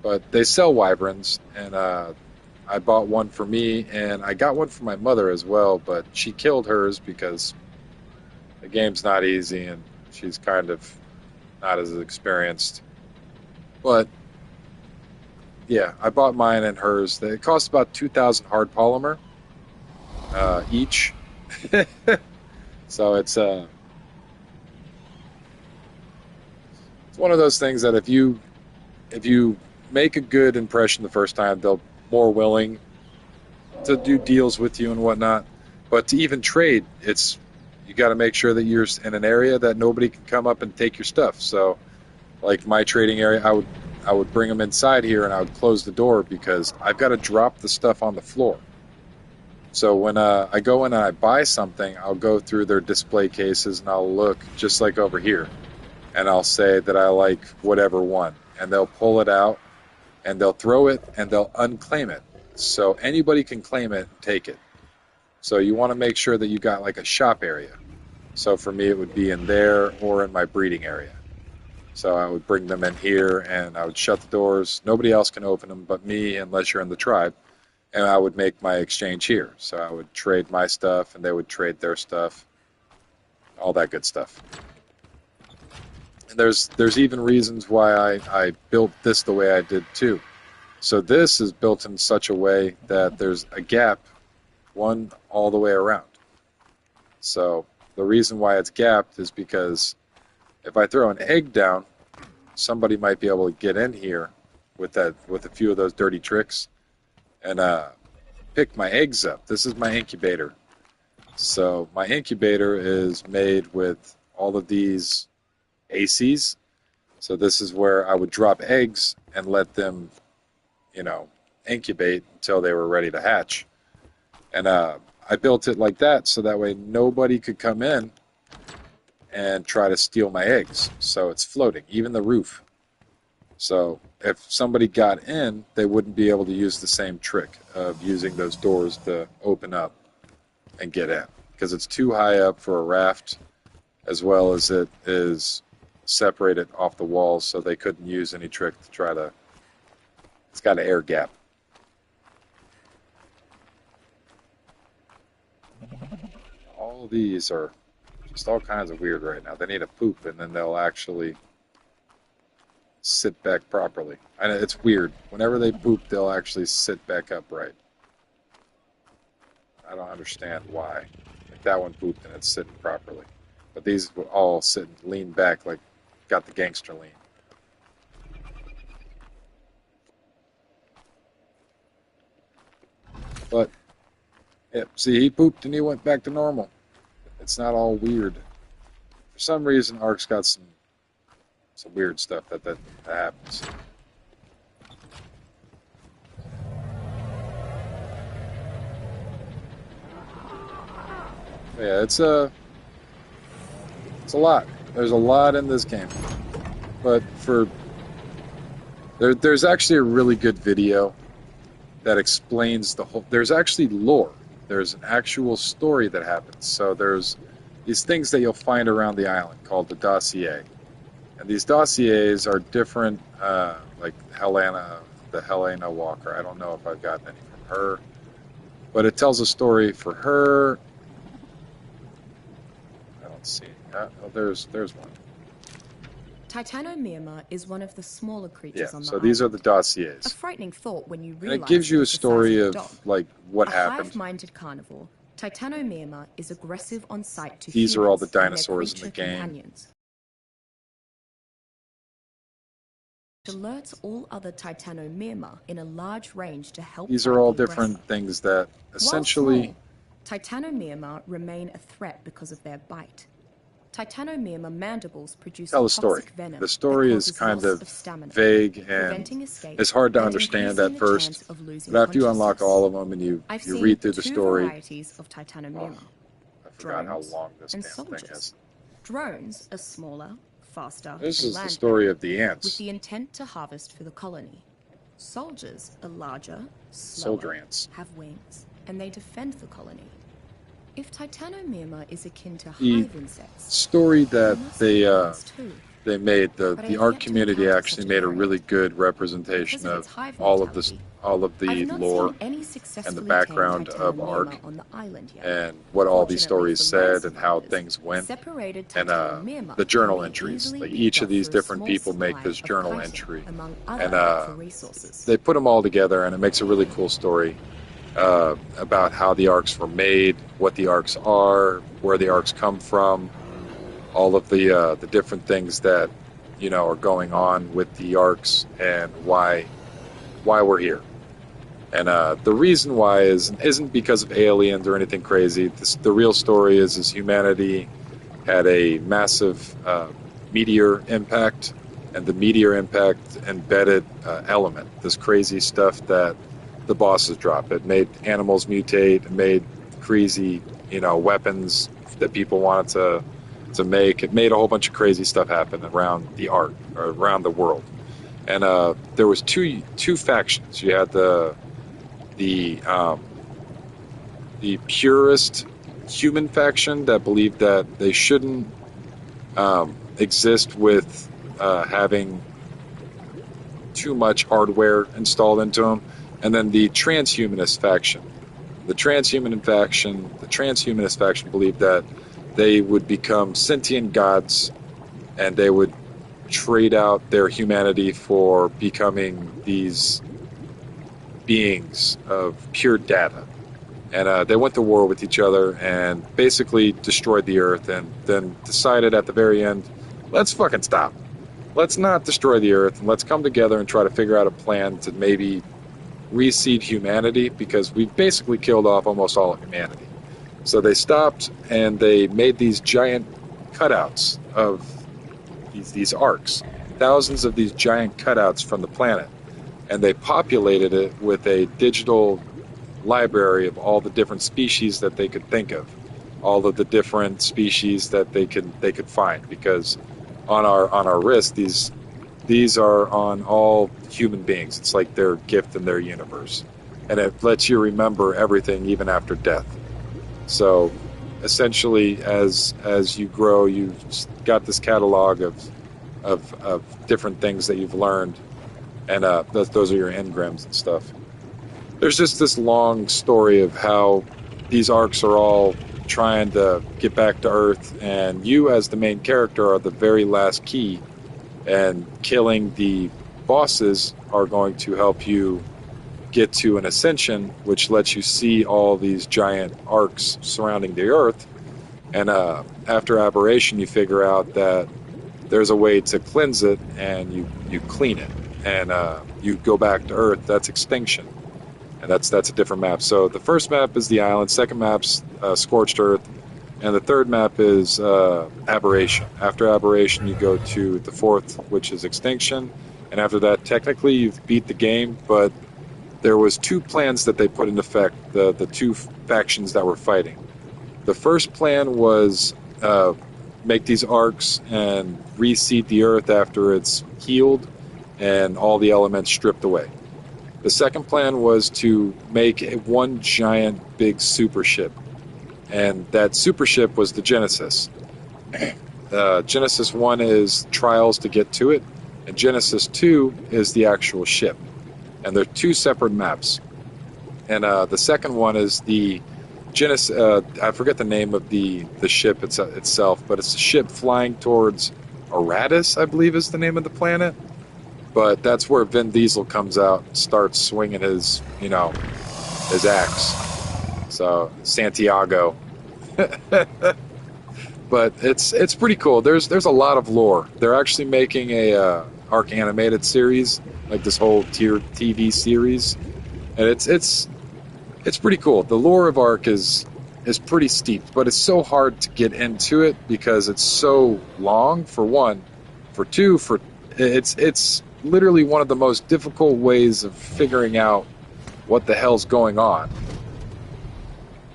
but they sell wyverns, and I bought one for me, and I got one for my mother as well. But she killed hers because the game's not easy, and she's kind of not as experienced. But yeah, I bought mine and hers. It cost about 2,000 hard polymer each. So it's one of those things that if you make a good impression the first time, they'll more willing to do deals with you and whatnot. But to even trade, you got to make sure that you're in an area that nobody can come up and take your stuff. So, like my trading area, I would bring them inside here and I would close the door because I've got to drop the stuff on the floor. So when I go in and I buy something, I'll go through their display cases and I'll look just like over here, and I'll say that I like whatever one, and they'll pull it out and they'll throw it and they'll unclaim it. So anybody can claim it and take it. So you want to make sure that you got like a shop area. So for me, it would be in there or in my breeding area. So I would bring them in here and I would shut the doors. Nobody else can open them but me unless you're in the tribe. And I would make my exchange here. So I would trade my stuff and they would trade their stuff. All that good stuff. And there's even reasons why I built this the way I did too. So this is built in such a way that there's a gap, one all the way around. So the reason why it's gapped is because if I throw an egg down, somebody might be able to get in here with a few of those dirty tricks and pick my eggs up. This is my incubator. So my incubator is made with all of these ACs. So this is where I would drop eggs and let them, incubate until they were ready to hatch. And I built it like that so that way nobody could come in and try to steal my eggs. So it's floating, even the roof. So if somebody got in, they wouldn't be able to use the same trick of using those doors to open up and get in, because it's too high up for a raft, as well as it is separated off the walls, so they couldn't use any trick to try to. It's got an air gap. All these are just all kinds of weird right now. They need a poop, and then they'll actually sit back properly. I know it's weird. Whenever they poop, they'll actually sit back upright. I don't understand why. Like that one pooped and it's sitting properly. But these will all sit and lean back like got the gangster lean. But, yeah, see, he pooped and he went back to normal. It's not all weird. For some reason, Ark's got some weird stuff that happens. Yeah, it's a lot. There's a lot in this game, but there's actually a really good video that explains the whole. There's actually lore. There's an actual story that happens. So there's these things that you'll find around the island called the dossier, and these dossiers are different. Like the Helena Walker. I don't know if I've gotten any from her, but it tells a story for her. I don't see. Oh, there's one. Titanomyrma is one of the smaller creatures Yeah, on the so island. these are the A dossiers. frightening thought when you And realize it gives you a it's the size story a of, dog. like, what a happened. hive-minded carnivore, Titanomyrma is aggressive on sight to These humans are all the and their dinosaurs in the creature game. companions. It alerts all other Titanomyrma in a large range to help These fight are all the different aggressor. things that While essentially small, Titanomyrma remain a threat because of their bite. Titanomyrma mandibles produce tell a a story. toxic venom The story that is causes kind loss of stamina, vague and preventing escape, it's hard to and understand increasing at the first. chance of losing But after you unlock consciousness. all of them and you I've seen read through the two story, varieties of Titanomyrma. I forgot how Drones long this and damn soldiers. thing is. Drones are smaller, faster, This and is the land story bound, of the with ants. the intent to harvest for the colony. Soldiers are larger, slower, Soldier ants. have wings, and they defend the colony. If Titanomyrma is akin to The hive insects, story that must they be ants too. they made, But the I've art yet to community encounter actually such a made a variant. really good representation Because of of its hive all of this, mentality, all of the I've not lore seen any successfully and the background tamed of Titanomyrma Ark on the island yet. and what all these Fortunately stories for my said and how survivors, things went. separated And Titanomyrma the journal can be entries. easily Like picked each of off these through a different small people make supply this of journal chitin, entry, among other and natural resources. they put them all together, and it makes a really cool story about how the arks were made, what the arks are, where the arks come from, all of the different things that are going on with the arks, and why we're here. And the reason why isn't because of aliens or anything crazy. The real story is humanity had a massive meteor impact, and the meteor impact embedded element, this crazy stuff that the bosses drop. It made animals mutate, it made crazy, weapons that people wanted to make. It made a whole bunch of crazy stuff happen around the Ark, or around the world. And there was two factions. You had the purest human faction that believed that they shouldn't exist with having too much hardware installed into them, and then the transhumanist faction. The transhumanist faction believed that they would become sentient gods, and they would trade out their humanity for becoming these beings of pure data. And they went to war with each other and basically destroyed the Earth, and then decided at the very end, let's fucking stop. Let's not destroy the Earth, and let's come together and try to figure out a plan to maybe reseed humanity, because we've basically killed off almost all of humanity. So they stopped, and they made these giant cutouts of these arks, thousands of these giant cutouts from the planet, and they populated it with a digital library of all the different species that they could think of, all of the different species that they could find, because on our wrist, these are on all human beings. It's like their gift in their universe, and it lets you remember everything even after death. So essentially, as you grow, you've got this catalog of different things that you've learned, and those are your engrams and stuff. There's just this long story of how these arcs are all trying to get back to Earth, and you as the main character are the very last key, and killing the bosses are going to help you get to an ascension, which lets you see all these giant arcs surrounding the Earth. And after aberration, you figure out that there's a way to cleanse it, and you clean it, and you go back to Earth. That's extinction. And that's a different map. So the first map is the island, second map's Scorched Earth, and the third map is Aberration. After Aberration, you go to the fourth, which is Extinction, and after that, technically, you've beat the game, but there was two plans that they put into effect, the two factions that were fighting. The first plan was make these arcs and reseed the Earth after it's healed and all the elements stripped away. The second plan was to make one giant big super ship, and that super ship was the Genesis. Genesis 1 is trials to get to it, and Genesis 2 is the actual ship. And they're two separate maps. And the second one is the Genesis. I forget the name of the ship itself, but it's a ship flying towards Aratus, I believe is the name of the planet. But that's where Vin Diesel comes out and starts swinging his, his axe. So, Santiago. But it's pretty cool. There's a lot of lore. They're actually making a Ark animated series, like this whole tier TV series, and it's pretty cool. The lore of Ark is pretty steep, but it's so hard to get into it because it's so long. For one, for two, for it's literally one of the most difficult ways of figuring out what the hell's going on.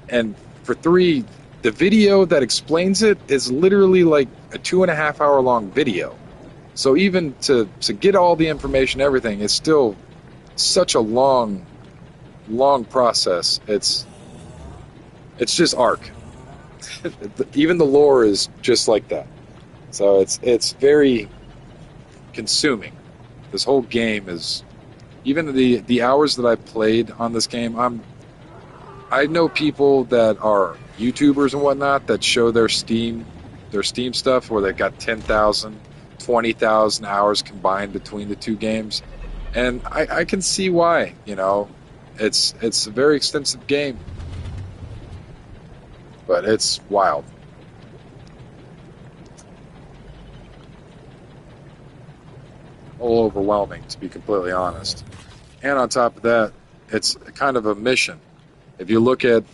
And for three, the video that explains it is literally like a 2.5 hour long video. So even to get all the information, everything, is still such a long process. It's just Ark. Even the lore is just like that. So it's very consuming. This whole game is, even the hours that I've played on this game, I know people that are YouTubers and whatnot that show their Steam stuff where they've got 10,000, 20,000 hours combined between the two games, and I can see why. It's a very extensive game, but it's wild. All overwhelming, to be completely honest. And on top of that, it's kind of a mission. If you look at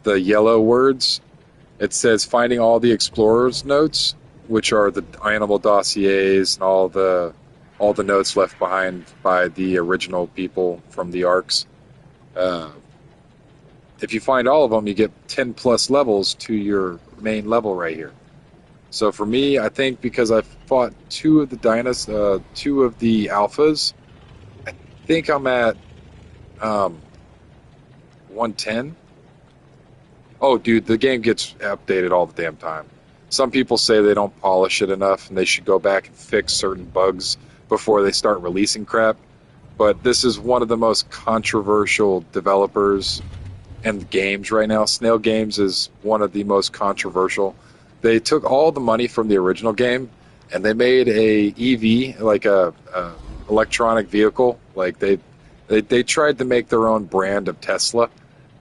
the yellow words, it says finding all the explorers' notes, which are the animal dossiers and all the notes left behind by the original people from the arks. If you find all of them, you get 10 plus levels to your main level right here. So for me, I think because I fought two of the alphas, I think I'm at 110. Oh, dude, the game gets updated all the damn time. Some people say they don't polish it enough and they should go back and fix certain bugs before they start releasing crap. But this is one of the most controversial developers in the games right now. Snail Games is one of the most controversial. They took all the money from the original game and they made a EV, like a electronic vehicle. Like they tried to make their own brand of Tesla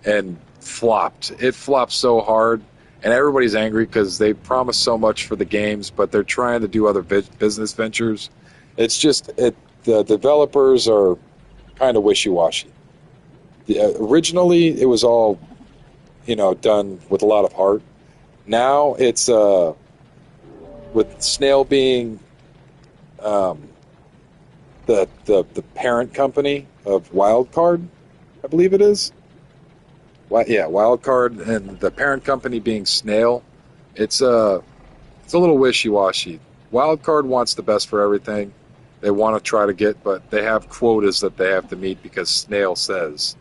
and flopped. It flopped so hard, and everybody's angry because they promised so much for the games, but they're trying to do other business ventures. It's just the developers are kind of wishy-washy. Originally, it was all done with a lot of heart. Now it's with Snail being the parent company of Wildcard, I believe it is. Yeah, Wildcard, and the parent company being Snail. It's a little wishy-washy. Wildcard wants the best for everything. They want to try to get, but they have quotas that they have to meet because Snail says.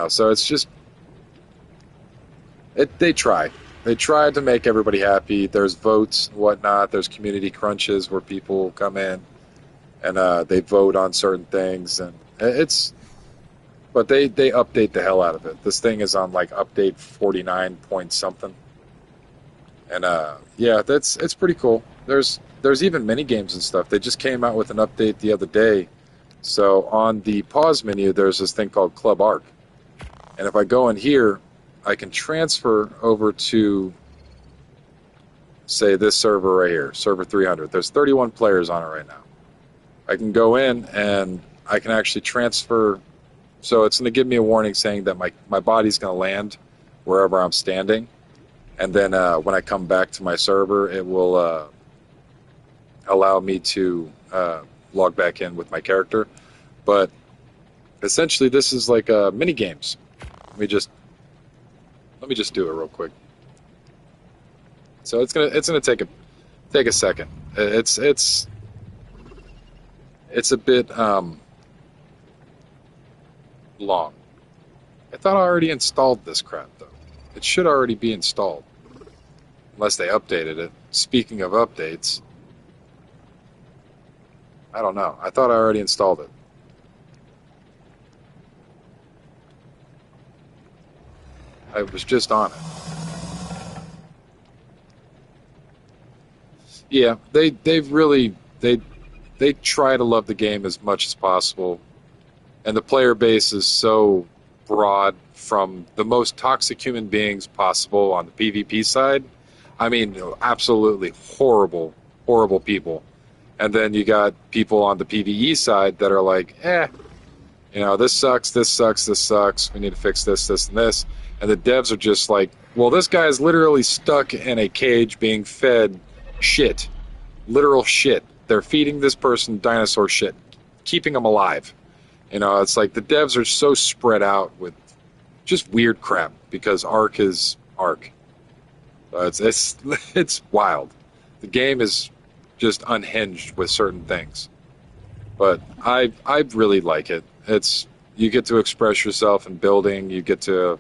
So it's just they try. They try to make everybody happy. There's votes and whatnot. There's community crunches where people come in and they vote on certain things, and but they update the hell out of it. This thing is on like update 49 point something, and yeah, it's pretty cool. There's even mini games and stuff. They just came out with an update the other day. So on the pause menu, there's this thing called Club Ark, and if I go in here, I can transfer over to, say, this server right here, server 300. There's 31 players on it right now. I can go in and I can actually transfer. So it's going to give me a warning saying that my body's going to land wherever I'm standing. And then when I come back to my server, it will allow me to log back in with my character. But essentially, this is like mini games. Let me just do it real quick. So it's gonna take a second. It's a bit long. I thought I already installed this crap though. It should already be installed, unless they updated it. Speaking of updates, I don't know. I thought I already installed it. I was just on it. Yeah, they've really they try to love the game as much as possible, and the player base is so broad from the most toxic human beings possible on the PvP side. I mean, absolutely horrible, horrible people. And then you got people on the PvE side that are like, this sucks, this sucks, this sucks. We need to fix this, this, and this. And the devs are just like, well, this guy is literally stuck in a cage being fed shit, literal shit. They're feeding this person dinosaur shit, keeping him alive. It's like the devs are so spread out with just weird crap because Ark is Ark. It's wild. The game is just unhinged with certain things, but I really like it. You get to express yourself in building. You get to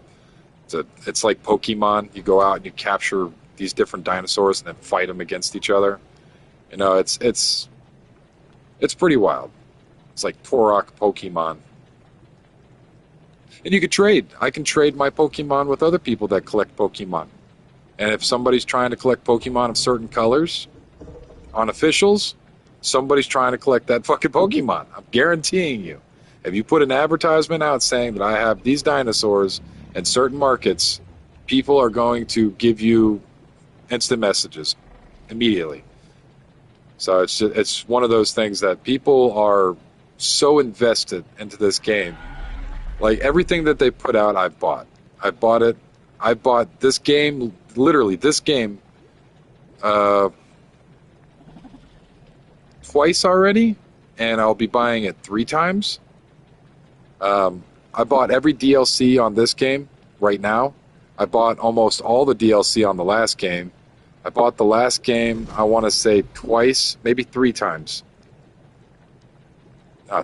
it's like Pokemon. You go out and you capture these different dinosaurs and then fight them against each other. It's pretty wild. It's like Torok Pokemon. And you could trade. I can trade my Pokemon with other people that collect Pokemon. And if somebody's trying to collect Pokemon of certain colors on officials, somebody's trying to collect that fucking Pokemon. I'm guaranteeing you. If you put an advertisement out saying that I have these dinosaurs in certain markets, people are going to give you instant messages immediately. So it's one of those things that people are so invested into this game. Like everything that they put out, I've bought. I bought it. I bought this game, literally this game, twice already, and I'll be buying it 3 times. I bought every DLC on this game right now. I bought almost all the DLC on the last game. I bought the last game, I want to say twice, maybe 3 times.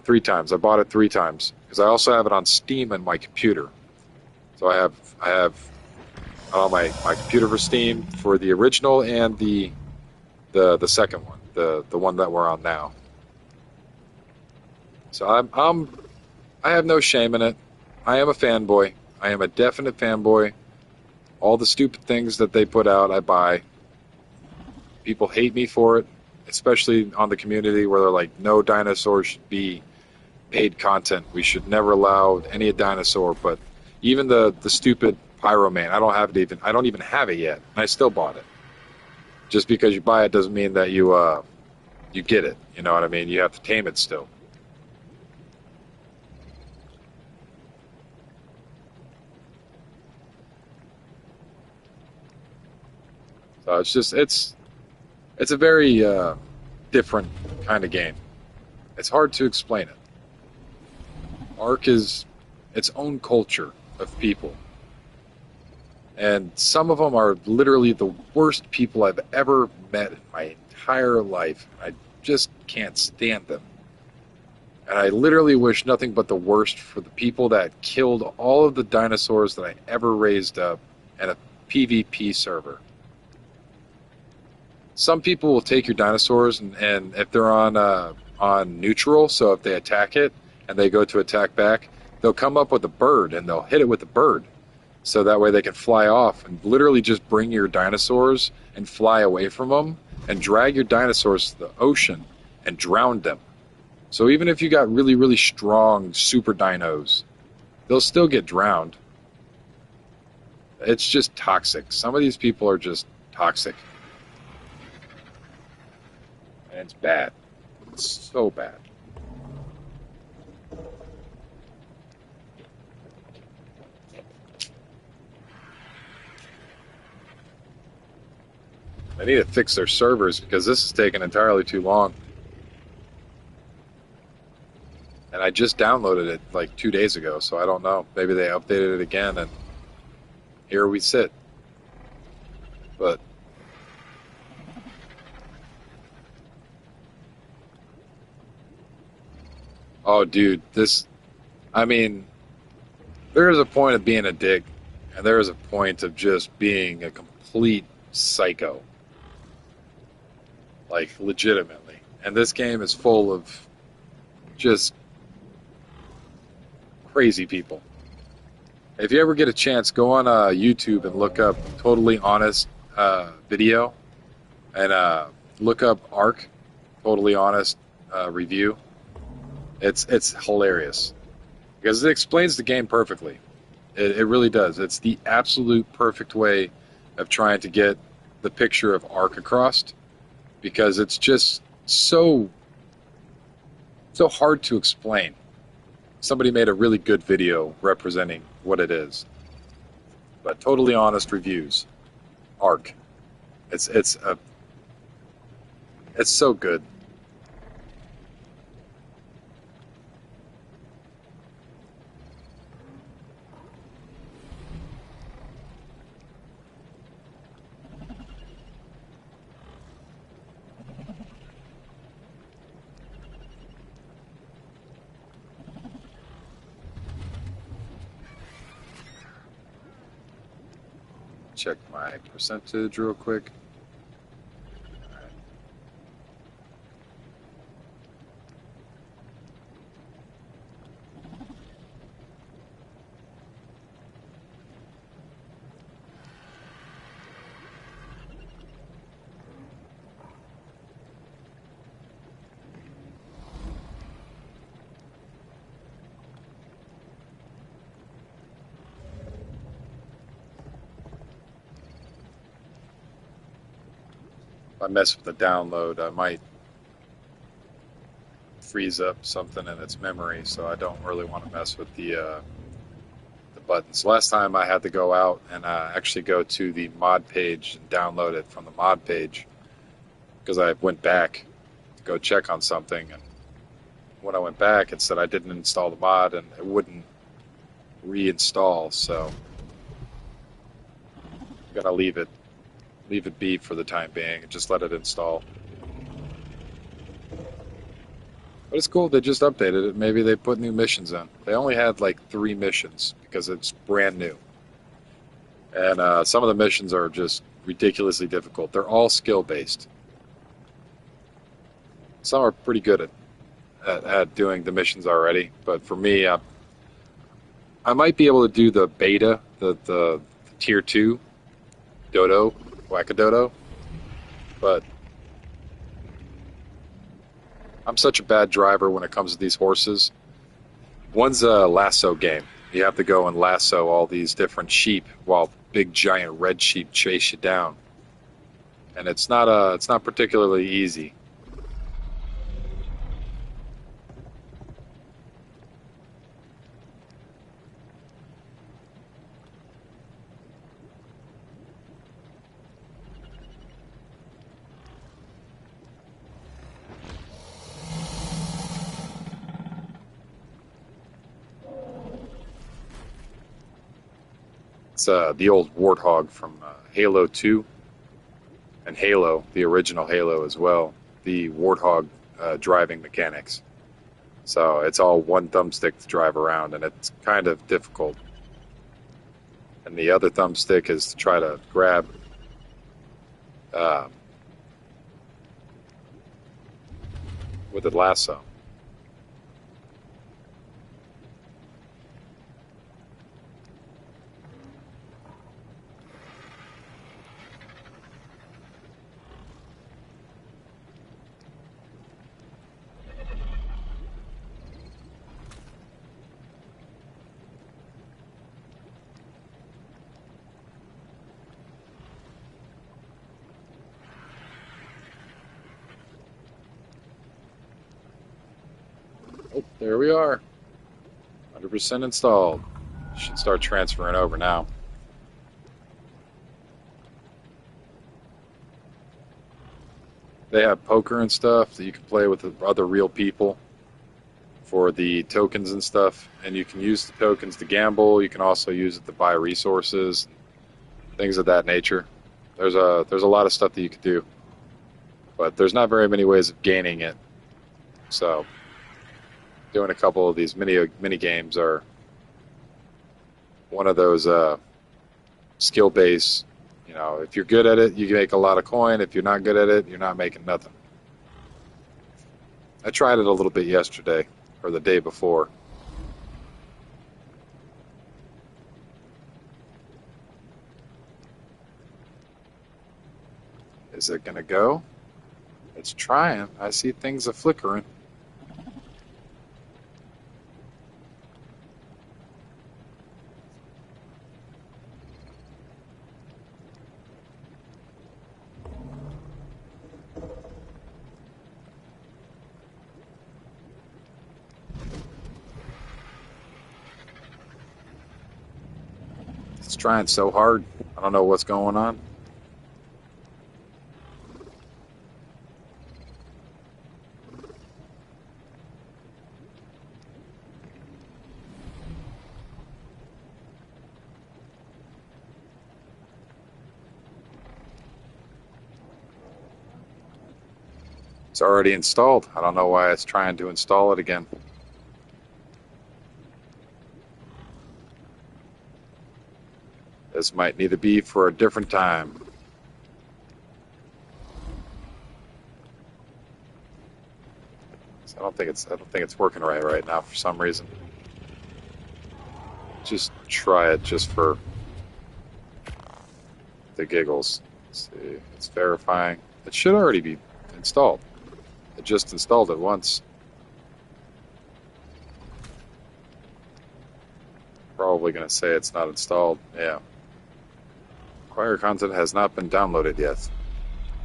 3 times. I bought it 3 times because I also have it on Steam and my computer. So I have my computer for Steam for the original and the second one, the one that we're on now. So I have no shame in it. I am a fanboy. I am a definite fanboy. All the stupid things that they put out, I buy. People hate me for it, especially on the community where they're like, no dinosaurs should be paid content. We should never allow any dinosaur. But even the stupid Pyroman, I don't even have it yet, and I still bought it. Just because you buy it doesn't mean that you get it. You know what I mean? You have to tame it still. So it's a very different kind of game. It's hard to explain it. Ark is its own culture of people. And some of them are literally the worst people I've ever met in my entire life. I just can't stand them. And I literally wish nothing but the worst for the people that killed all of the dinosaurs that I ever raised up in a PvP server. Some people will take your dinosaurs and if they're on neutral, so if they attack it and they go to attack back, they'll come up with a bird and they'll hit it with a bird. So that way they can fly off and literally just bring your dinosaurs and fly away from them and drag your dinosaurs to the ocean and drown them. So even if you got really, really strong super dinos, they'll still get drowned. It's just toxic. Some of these people are just toxic. And it's bad. It's so bad. They need to fix their servers because this is taking entirely too long. And I just downloaded it like 2 days ago, so I don't know. Maybe they updated it again and here we sit. But oh, dude, there is a point of being a dick, and there is a point of just being a complete psycho. Like, legitimately. And this game is full of just crazy people. If you ever get a chance, go on YouTube and look up Totally Honest video, and look up Ark, totally honest review. It's hilarious because it explains the game perfectly. It really does. It's the absolute perfect way of trying to get the picture of Ark across because it's just so hard to explain. Somebody made a really good video representing what it is. But totally honest reviews. Ark. It's so good. Check my percentage real quick. If I mess with the download, I might freeze up something in its memory, so I don't really want to mess with the buttons. Last time I had to go out and actually go to the mod page and download it from the mod page because I went back to go check on something, and when I went back, it said I didn't install the mod and it wouldn't reinstall, so I'm gonna leave it be for the time being and just let it install. But it's cool, they just updated it. Maybe they put new missions in. They only had like 3 missions because it's brand new. And some of the missions are just ridiculously difficult. They're all skill-based. Some are pretty good at doing the missions already, but for me, I might be able to do the beta, the tier 2 dodo, wackadodo, but I'm such a bad driver when it comes to these horses. One's a lasso game. You have to go and lasso all these different sheep while big giant red sheep chase you down. And it's not particularly easy. It's the old Warthog from Halo 2 and Halo, the original Halo as well. The Warthog driving mechanics. So it's all one thumbstick to drive around, and it's kind of difficult. And the other thumbstick is to try to grab with a lasso. Oh, there we are. 100% installed. Should start transferring over now. They have poker and stuff that you can play with other real people for the tokens and stuff. And you can use the tokens to gamble. You can also use it to buy resources, things of that nature. There's a lot of stuff that you could do. But there's not very many ways of gaining it. So doing a couple of these mini games are one of those skill-based. You know, if you're good at it, you can make a lot of coin. If you're not good at it, you're not making nothing. I tried it a little bit yesterday or the day before. Is it gonna go? It's trying. I see things are flickering. It's trying so hard. I don't know what's going on. It's already installed. I don't know why it's trying to install it again. This might need to be for a different time. I don't think it's working right now for some reason. Just try it just for the giggles. Let's see, it's verifying. It should already be installed. It just installed it once. Probably going to say it's not installed. Yeah. Acquire content has not been downloaded yet.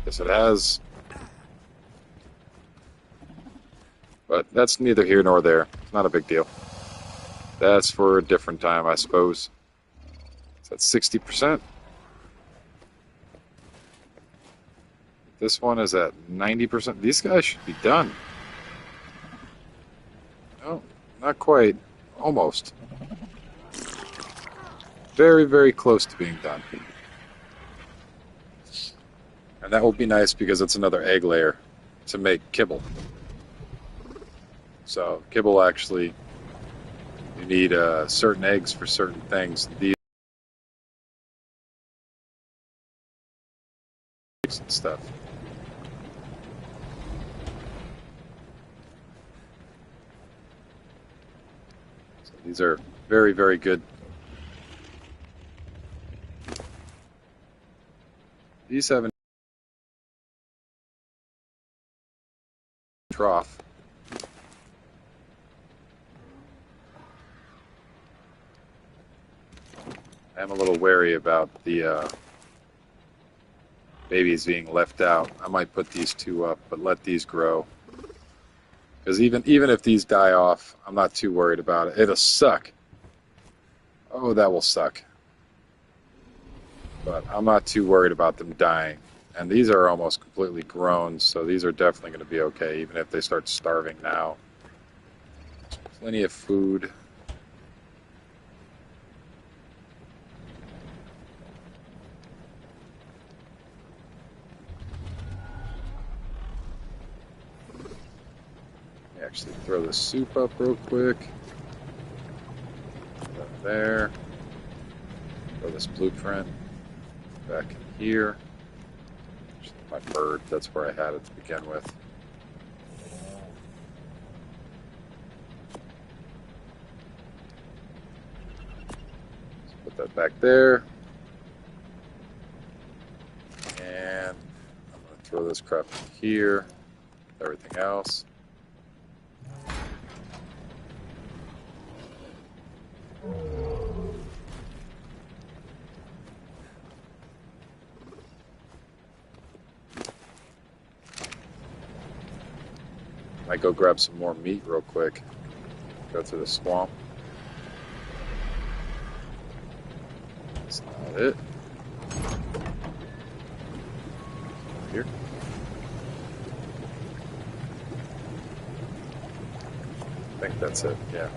Yes, it has. But that's neither here nor there. It's not a big deal. That's for a different time, I suppose. It's at 60%. This one is at 90%. These guys should be done. No, not quite. Almost. Very, very close to being done. And that will be nice because it's another egg layer to make kibble. So kibble actually, you need certain eggs for certain things. These and stuff. So these are very, very good. These have a trough. I'm a little wary about the babies being left out. I might put these two up, but let these grow. Because even if these die off, I'm not too worried about it. It'll suck. Oh, that will suck. But I'm not too worried about them dying. And these are almost completely grown, so these are definitely going to be okay, even if they start starving now. There's plenty of food. Actually throw the soup up real quick. Right there. Throw this blueprint back in here. My bird, that's where I had it to begin with. Let's put that back there. And I'm going to throw this crap in here. Everything else. Might go grab some more meat real quick. Go through the swamp. That's not it. Here. I think that's it, yeah.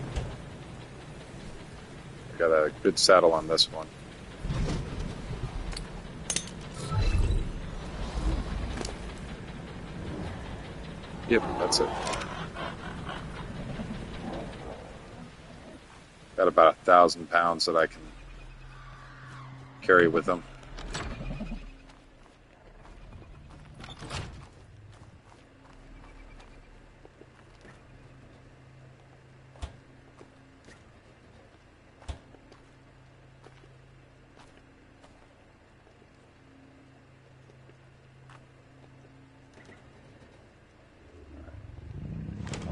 Got a good saddle on this one. Yep, that's it. Got about 1,000 pounds that I can carry with them.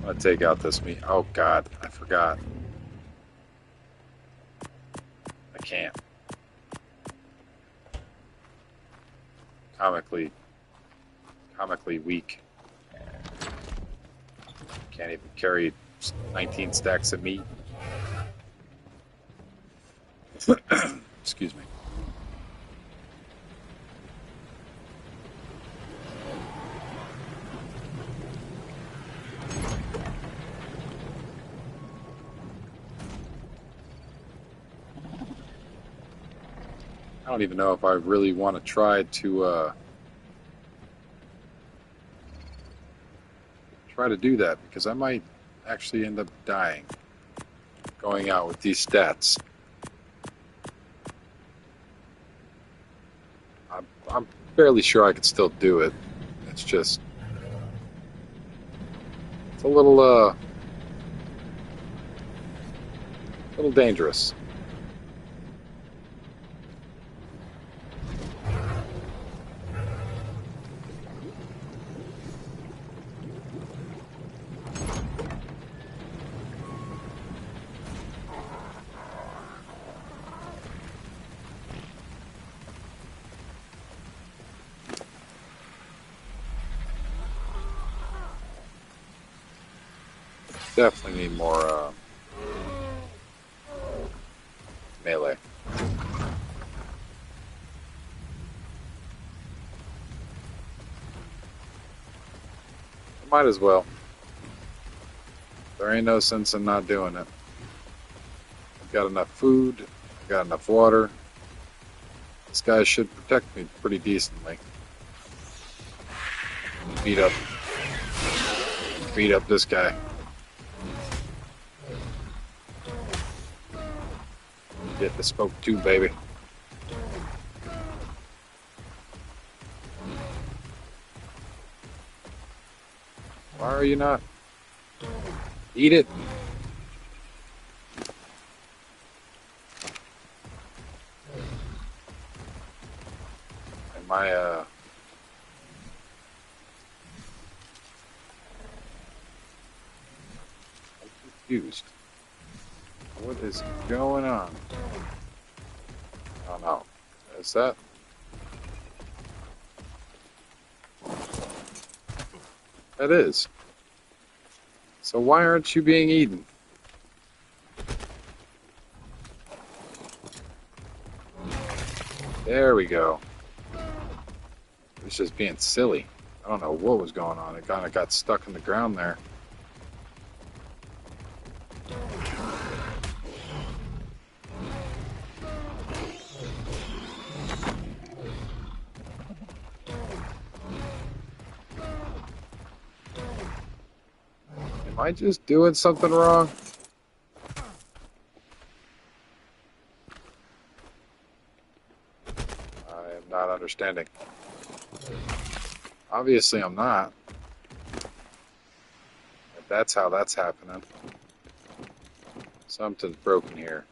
I'm gonna take out this meat. Oh God, I forgot. I can't. Comically weak. Can't even carry 19 stacks of meat. Excuse me. I don't even know if I really want to try to do that, because I might actually end up dying going out with these stats. I'm fairly sure I could still do it. It's just it's a little dangerous. Definitely need more melee. Might as well. There ain't no sense in not doing it. I've got enough food. I've got enough water. This guy should protect me pretty decently. Beat up this guy. Get the smoke too, baby. Why are you not? Eat it. Am I I'm confused. What is going on? I don't know. Is that? That is. So why aren't you being eaten? There we go. It's just being silly. I don't know what was going on. It kind of got stuck in the ground there. Am I just doing something wrong? I am not understanding. Obviously, I'm not. If that's how that's happening. Something's broken here.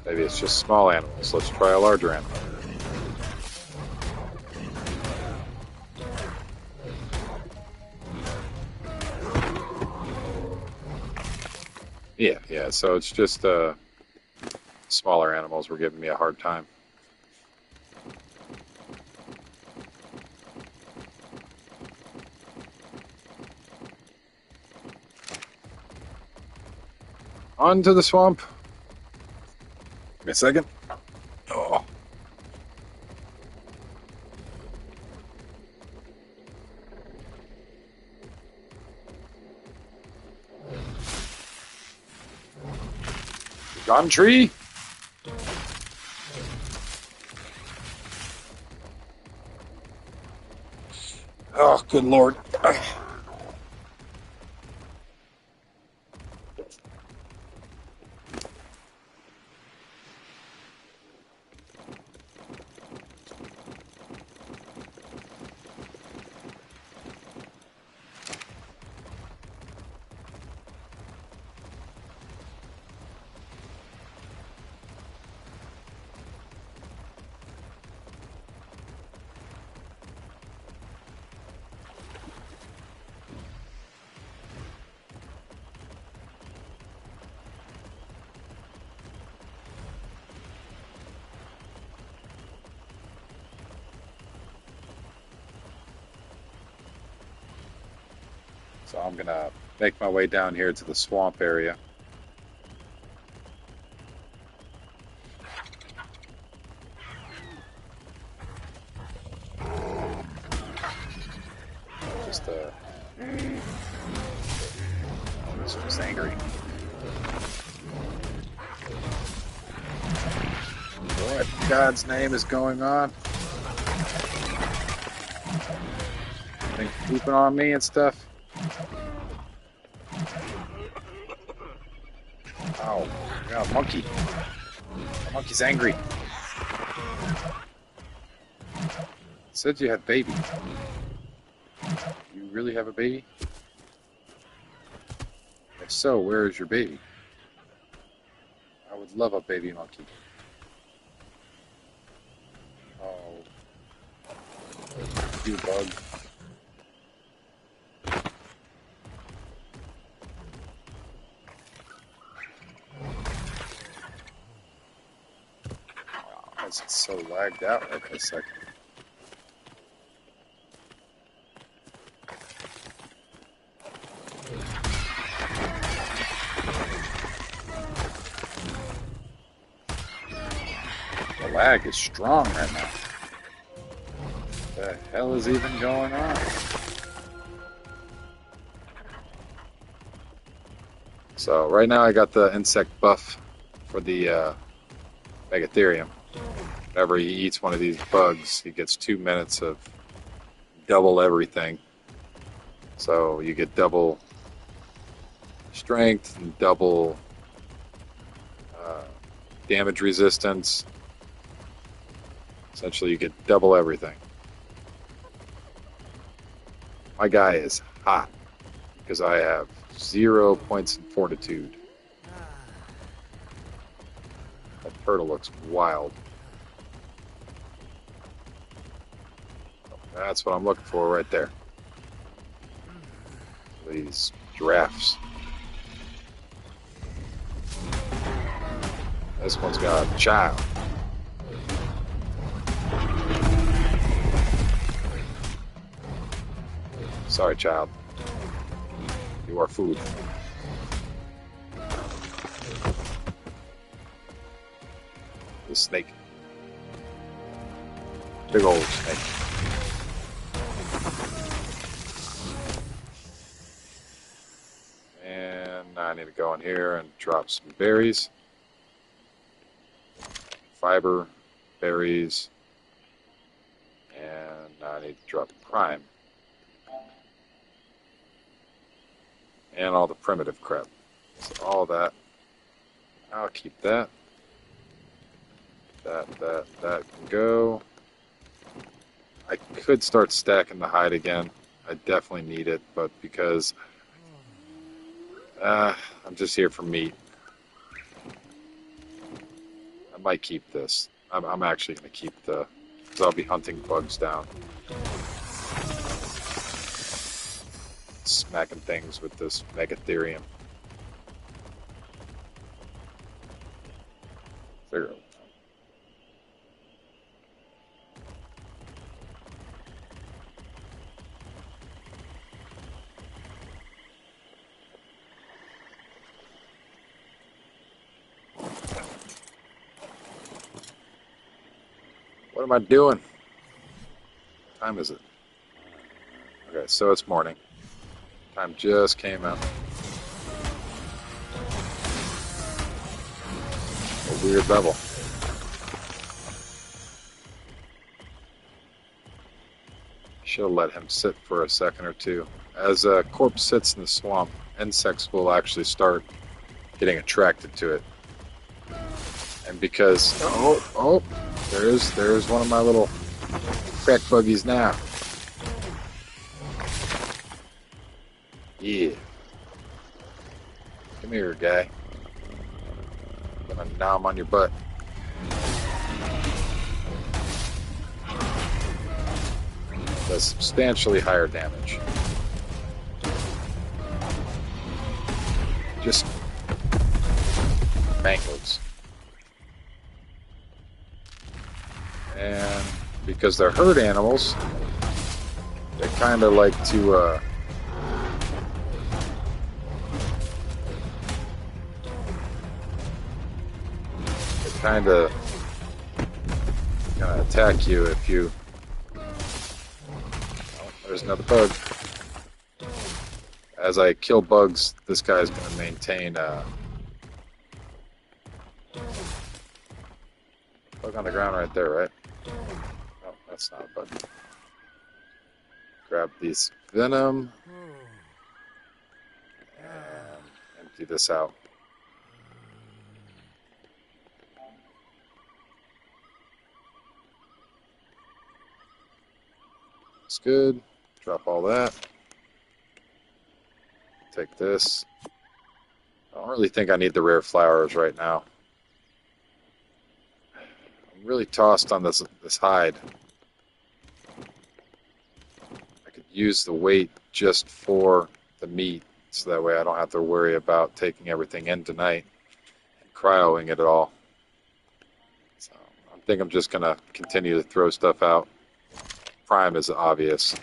Maybe it's just small animals. Let's try a larger animal. Yeah, so it's just smaller animals were giving me a hard time. On to the swamp. Give me a second. Oh. Gone tree? Oh, good lord. So I'm gonna make my way down here to the swamp area. Just this was angry. What in God's name is going on? Been pooping on me and stuff. Oh, I got a monkey. The monkey's angry. It said you had baby. You really have a baby? If so, where is your baby? I would love a baby monkey. Oh, you bug. Wow, it's so lagged out right this second. The lag is strong right now. What the hell is even going on? So right now I got the insect buff for the Megatherium. Whenever he eats one of these bugs, he gets 2 minutes of double everything. So you get double strength and double damage resistance. Essentially, you get double everything. My guy is hot because I have 0 points in fortitude. That turtle looks wild. That's what I'm looking for right there. These giraffes. This one's got a child. Sorry, child. You are food. The snake. Big old snake. And I need to go in here and drop some berries. Fiber, berries, and I need to drop prime. And all the primitive crap. So all that. I'll keep that. That can go. I could start stacking the hide again. I definitely need it, but because I'm just here for meat. I might keep this. I'm actually going to keep because I'll be hunting bugs down. Smacking things with this Megatherium. Zero. What am I doing? What time is it? Okay, so it's morning. Time just came out. A weird level. Should have let him sit for a second or two. As a corpse sits in the swamp, insects will actually start getting attracted to it. And because there's one of my little crack buggies now. Yeah. Come here, guy. I'm gonna nom on your butt. Does substantially higher damage. Just mangleds. And because they're herd animals, they kind of like to kind of gonna attack you if you... Oh, there's another bug. As I kill bugs, this guy's gonna maintain bug on the ground right there, right? Oh, that's not a bug. Grab these venom and empty this out. It's good. Drop all that. Take this. I don't really think I need the rare flowers right now. I'm really tossed on this hide. I could use the weight just for the meat, so that way I don't have to worry about taking everything in tonight and cryoing it all. So I think I'm just gonna continue to throw stuff out. Prime is obvious.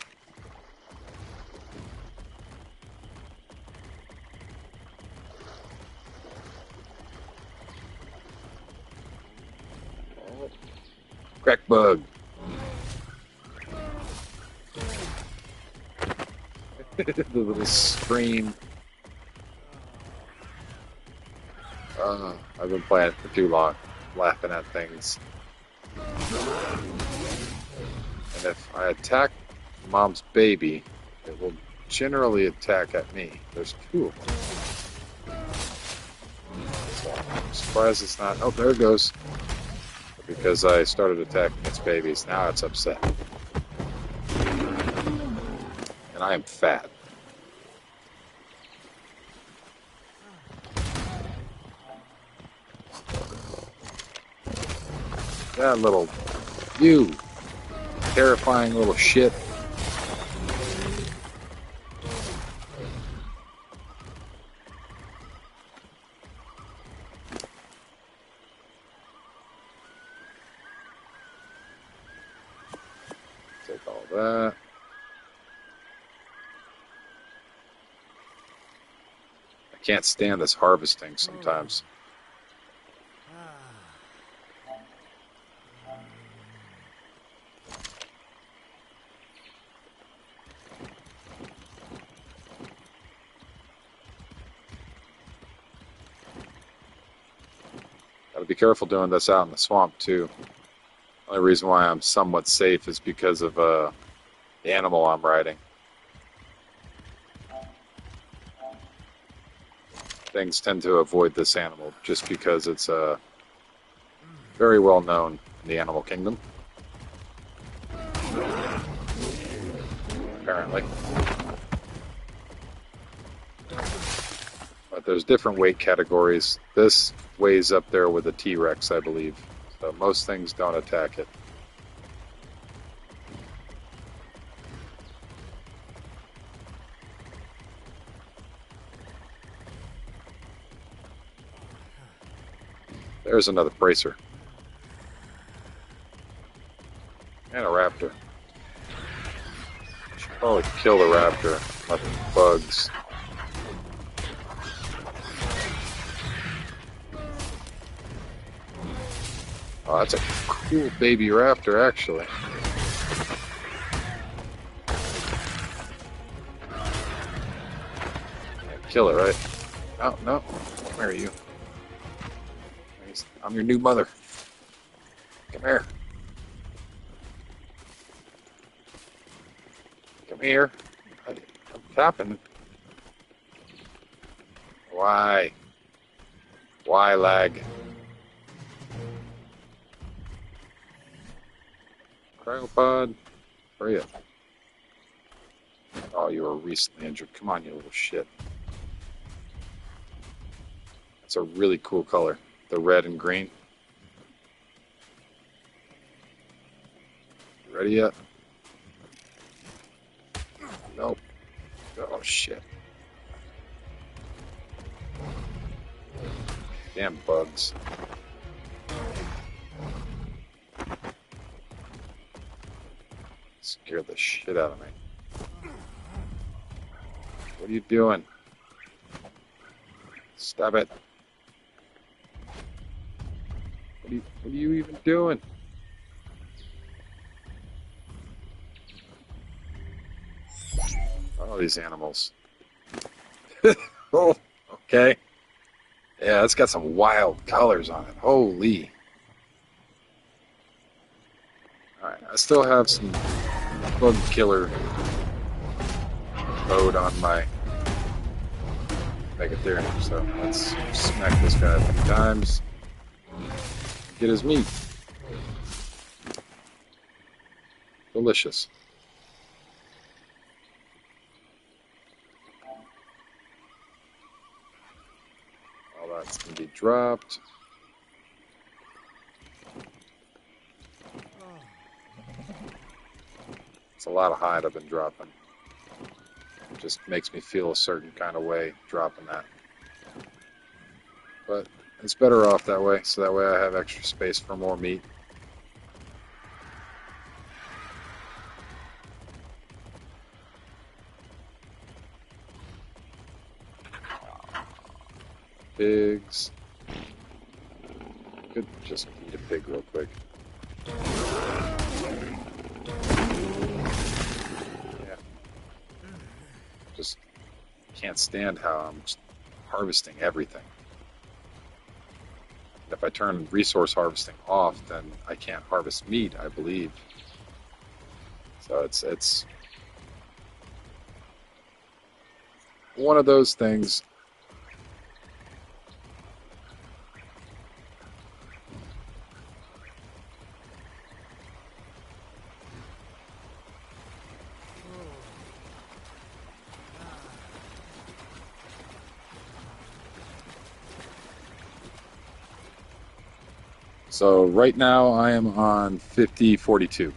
Oh, crack bug. The little scream. I've been playing it for too long, laughing at things. And if I attack mom's baby, it will generally attack at me. There's two of them. So I'm surprised it's not... Oh, there it goes. Because I started attacking its babies. Now it's upset. And I am fat. That little... You! Terrifying little shit. Take all that. I can't stand this harvesting sometimes. Gotta be careful doing this out in the swamp too. The only reason why I'm somewhat safe is because of the animal I'm riding. Things tend to avoid this animal just because it's very well known in the animal kingdom. Apparently. But there's different weight categories. This weighs up there with a T-Rex, I believe. So most things don't attack it. There's another bracer. And a raptor. Should probably kill the raptor. Let the bugs. Oh, that's a cool baby raptor, actually. Kill it, right? Oh, no. Where are you? I'm your new mother. Come here. Come here. I'm tapping. Why? Why lag? Cryopod. Hurry up. Oh, you were recently injured. Come on, you little shit. That's a really cool color. The red and green. You ready yet? Nope. Oh, shit. Damn bugs. Scared the shit out of me. What are you doing? Stop it. What are you even doing? Oh, these animals. Oh, okay. Yeah, it's got some wild colors on it. Holy. Alright, I still have some bug killer mode on my Megatherium, so let's smack this guy a few times. Get his meat. Delicious. All that's going to be dropped. It's a lot of hide I've been dropping. It just makes me feel a certain kind of way dropping that. But it's better off that way, so that way I have extra space for more meat. Pigs. Could just eat a pig real quick. Yeah. Just can't stand how I'm just harvesting everything. If I turn resource harvesting off, then I can't harvest meat, I believe. So it's one of those things. So right now I am on 5042.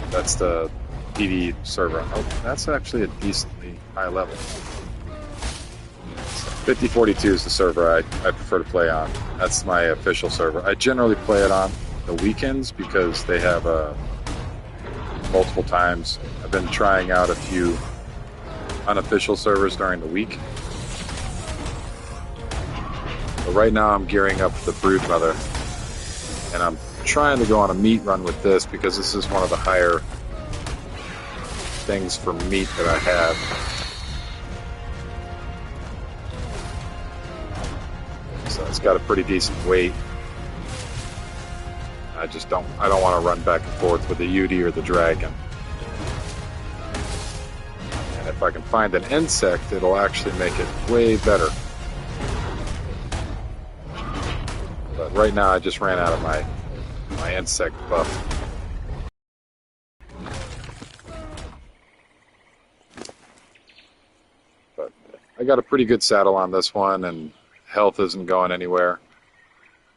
That's the PD server. Oh, that's actually a decently high level. 5042 is the server I prefer to play on. That's my official server. I generally play it on the weekends because they have multiple times. I've been trying out a few unofficial servers during the week. But right now I'm gearing up for the Broodmother, and I'm trying to go on a meat run with this because this is one of the higher things for meat that I have. So it's got a pretty decent weight. I don't want to run back and forth with the Yudi or the Dragon. And if I can find an insect, it'll actually make it way better. But right now I just ran out of my insect buff. But I got a pretty good saddle on this one, and health isn't going anywhere.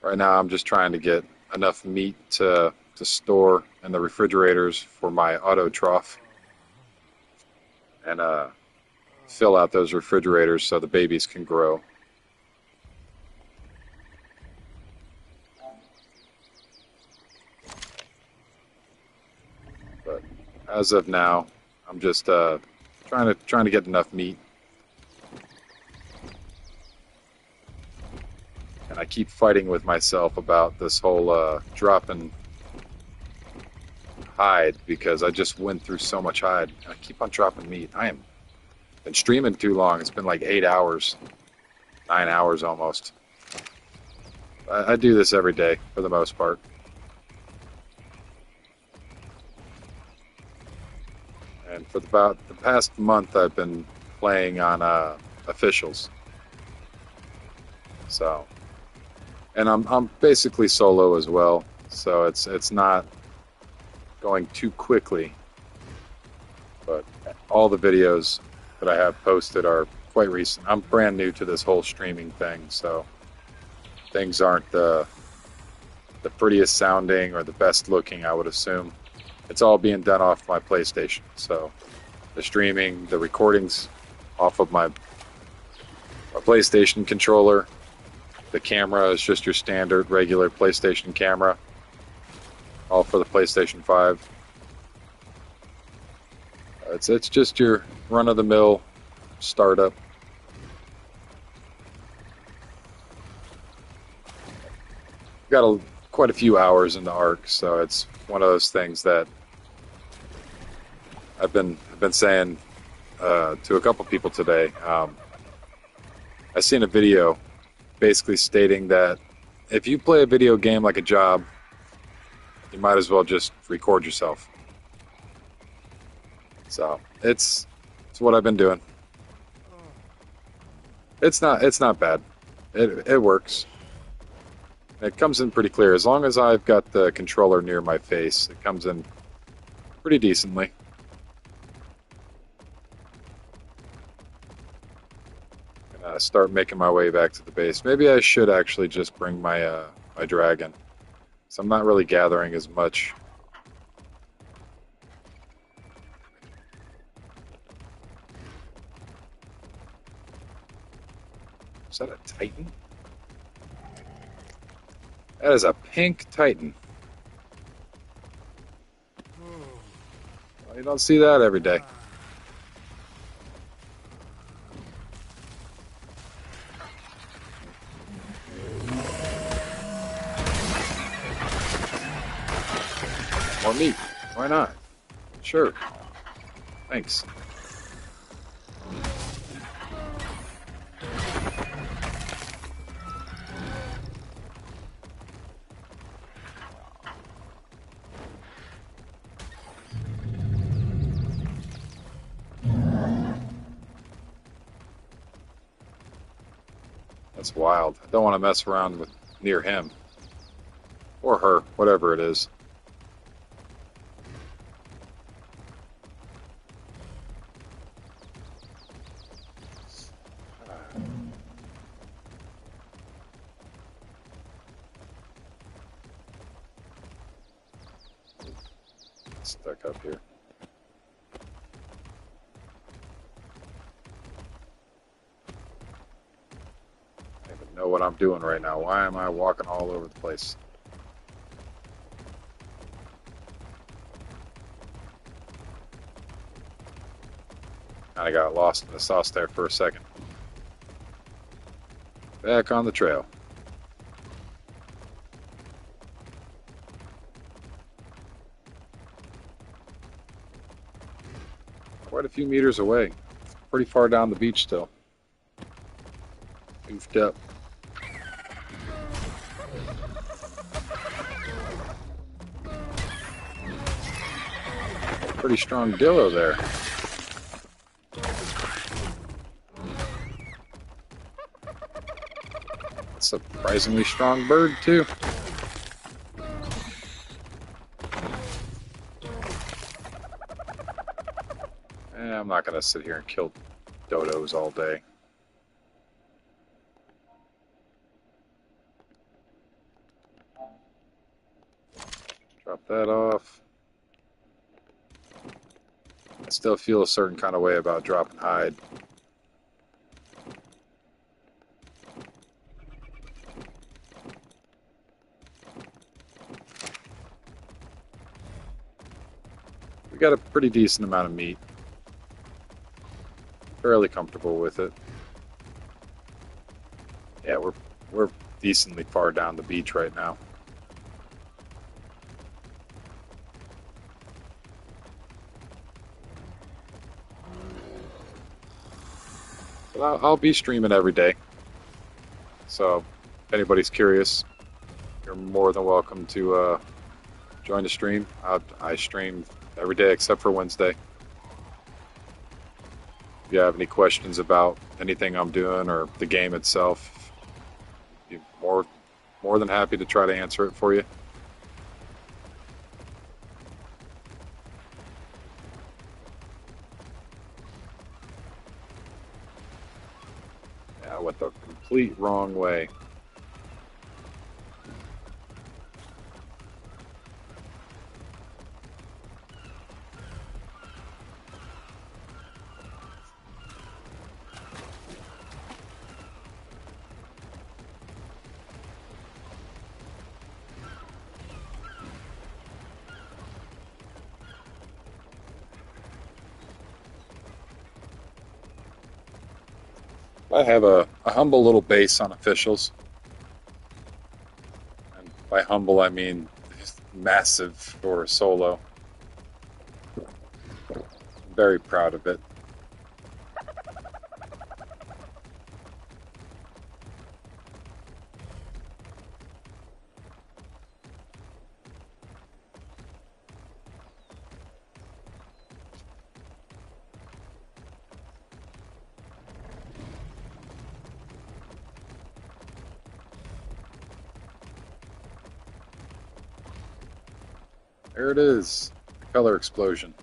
Right now I'm just trying to get enough meat to store in the refrigerators for my auto trough, and fill out those refrigerators so the babies can grow. But as of now, I'm just trying to get enough meat. And I keep fighting with myself about this whole dropping hide, because I just went through so much hide. And I keep on dropping meat. I am been streaming too long. It's been like 8 hours, 9 hours almost. I do this every day for the most part. And for about the past month, I've been playing on officials. So, and I'm basically solo as well. So it's not going too quickly. But all the videos that I have posted are quite recent. I'm brand new to this whole streaming thing, so things aren't the prettiest sounding or the best looking, I would assume. It's all being done off my PlayStation. So the streaming, the recordings off of my PlayStation controller. The camera is just your standard regular PlayStation camera. All for the PlayStation 5. It's just your run-of-the-mill startup quite a few hours into Ark, so it's one of those things that I've been saying to a couple people today. I seen a video basically stating that if you play a video game like a job, you might as well just record yourself. So it's what I've been doing. It's not bad. It works. It comes in pretty clear. As long as I've got the controller near my face, it comes in pretty decently. Gonna start making my way back to the base. Maybe I should actually just bring my my dragon. So I'm not really gathering as much. Is that a Titan? That is a pink Titan. Well, you don't see that every day. More meat. Why not? Sure. Thanks. That's wild. I don't want to mess around with near him. Or her, whatever it is. Stuck up here. I don't even know what I'm doing right now. Why am I walking all over the place? I got lost in the sauce there for a second. Back on the trail. Quite a few meters away. Pretty far down the beach still. Goofed up. Pretty strong dillo there. Surprisingly strong bird too. I'm not gonna sit here and kill dodos all day. Drop that off. I still feel a certain kind of way about dropping hide. We got a pretty decent amount of meat. Fairly comfortable with it. Yeah, we're decently far down the beach right now. But I'll be streaming every day. So if anybody's curious, you're more than welcome to join the stream. I stream every day except for Wednesday. If you have any questions about anything I'm doing or the game itself, I'm more than happy to try to answer it for you. Yeah, I went the complete wrong way. I have a humble little base on officials. And By humble, I mean massive for solo. Very proud of it. There it is. The color explosion.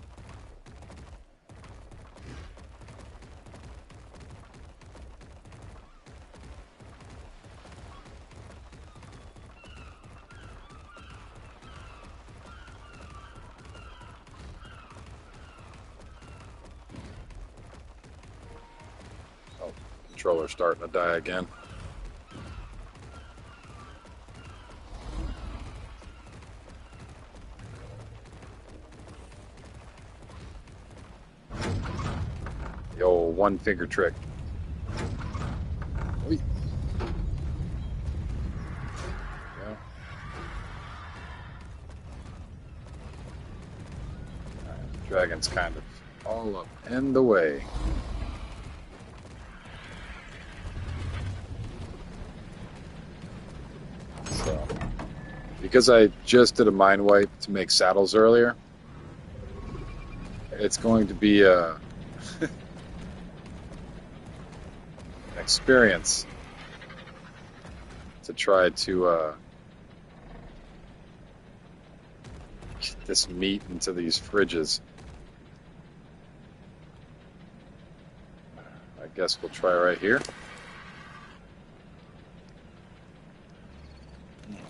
Oh, controller's starting to die again. The old one finger trick. Oy. Yeah. Dragon's kind of all up in the way. So, because I just did a mind wipe to make saddles earlier, it's going to be an experience to try to get this meat into these fridges. I guess we'll try right here.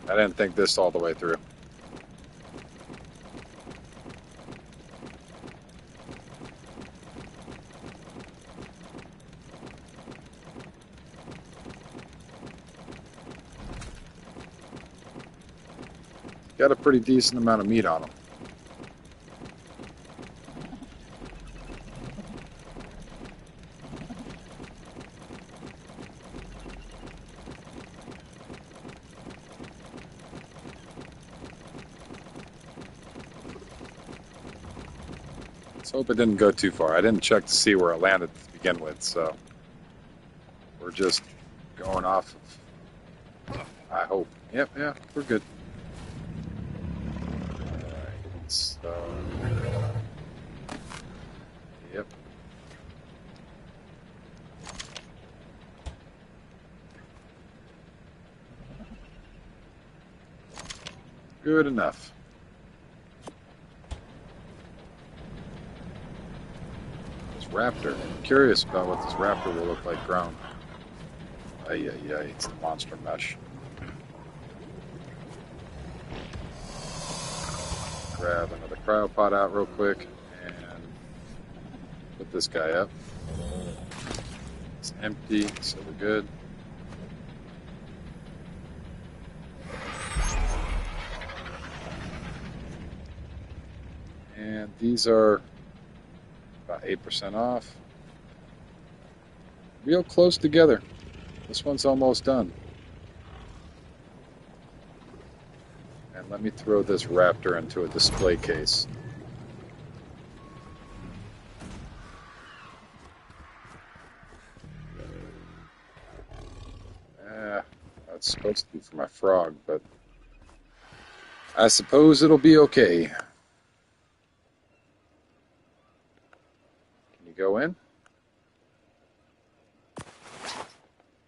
I didn't think this all the way through. Got a pretty decent amount of meat on them. Let's hope it didn't go too far. I didn't check to see where it landed to begin with, so we're just going off of, I hope. Yep, yeah, we're good. Alright, so, yep. Good enough. Raptor. I'm curious about what this raptor will look like grown. Ay, it's the monster mesh. Grab another cryopod out real quick and put this guy up. It's empty, so we're good. And these are about 8% off. Real close together. This one's almost done. And let me throw this raptor into a display case. That's supposed to be for my frog, but I suppose it'll be okay. Go in.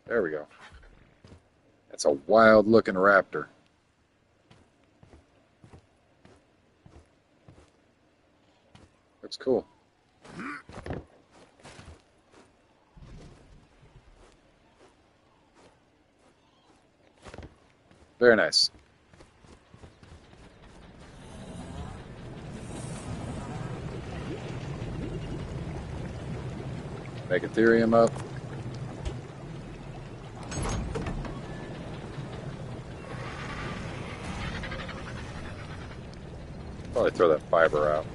There we go. That's a wild looking raptor. Looks cool. Very nice. Make Ethereum up. Probably throw that fiber out.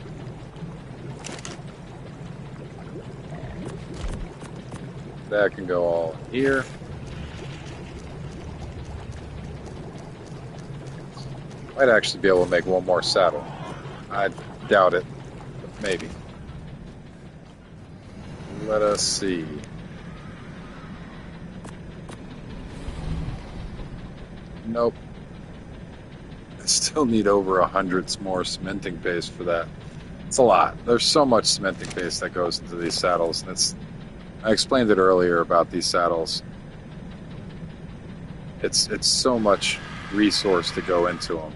That can go all here. Might actually be able to make one more saddle. I doubt it, but maybe. Let us see. Nope. I still need over 100 more cementing paste for that. It's a lot. There's so much cementing paste that goes into these saddles, and I explained it earlier about these saddles. It's so much resource to go into them,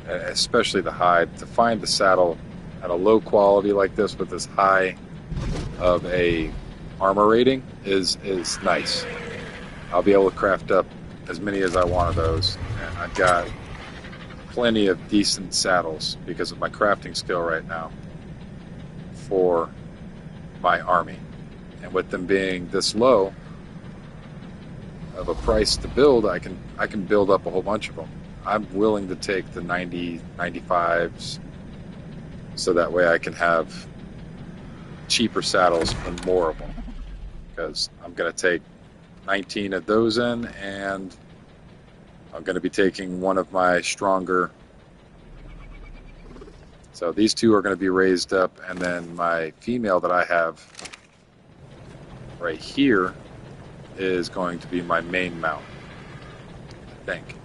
especially the hide. To find the saddle at a low quality like this with this high of a armor rating is nice. I'll be able to craft up as many as I want of those, and I've got plenty of decent saddles because of my crafting skill right now for my army. And with them being this low of a price to build, I can build up a whole bunch of them. I'm willing to take the 90, 95s so that way I can have cheaper saddles and more of them, because I'm going to take 19 of those in, and I'm going to be taking one of my stronger. So these two are going to be raised up, and then my female that I have right here is going to be my main mount, I think.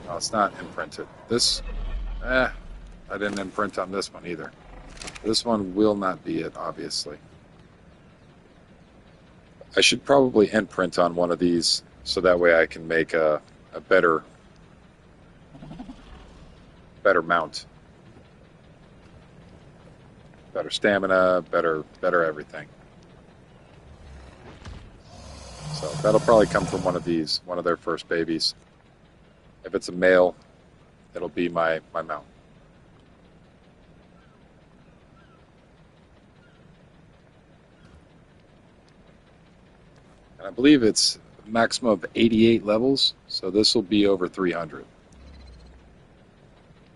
No, it's not imprinted. This, I didn't imprint on this one either. This one will not be it, obviously. I should probably imprint on one of these so that way I can make a better mount. Better stamina, better everything. So that'll probably come from one of these, one of their first babies. If it's a male, it'll be my mount. And I believe it's a maximum of 88 levels, so this will be over 300,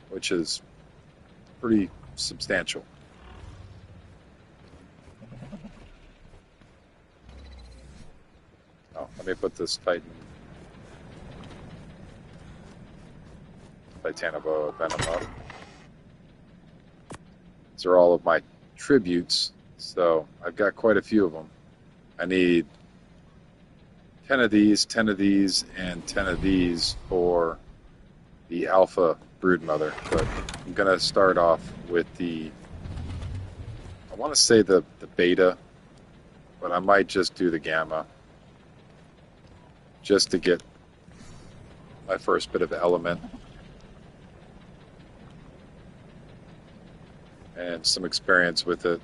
which is pretty substantial. Oh, let me put this Titanoboa Venom up. These are all of my tributes, so I've got quite a few of them. I need 10 of these, 10 of these, and 10 of these for the alpha broodmother. But I'm going to start off with I want to say the beta, but I might just do the gamma, just to get my first bit of element and some experience with it.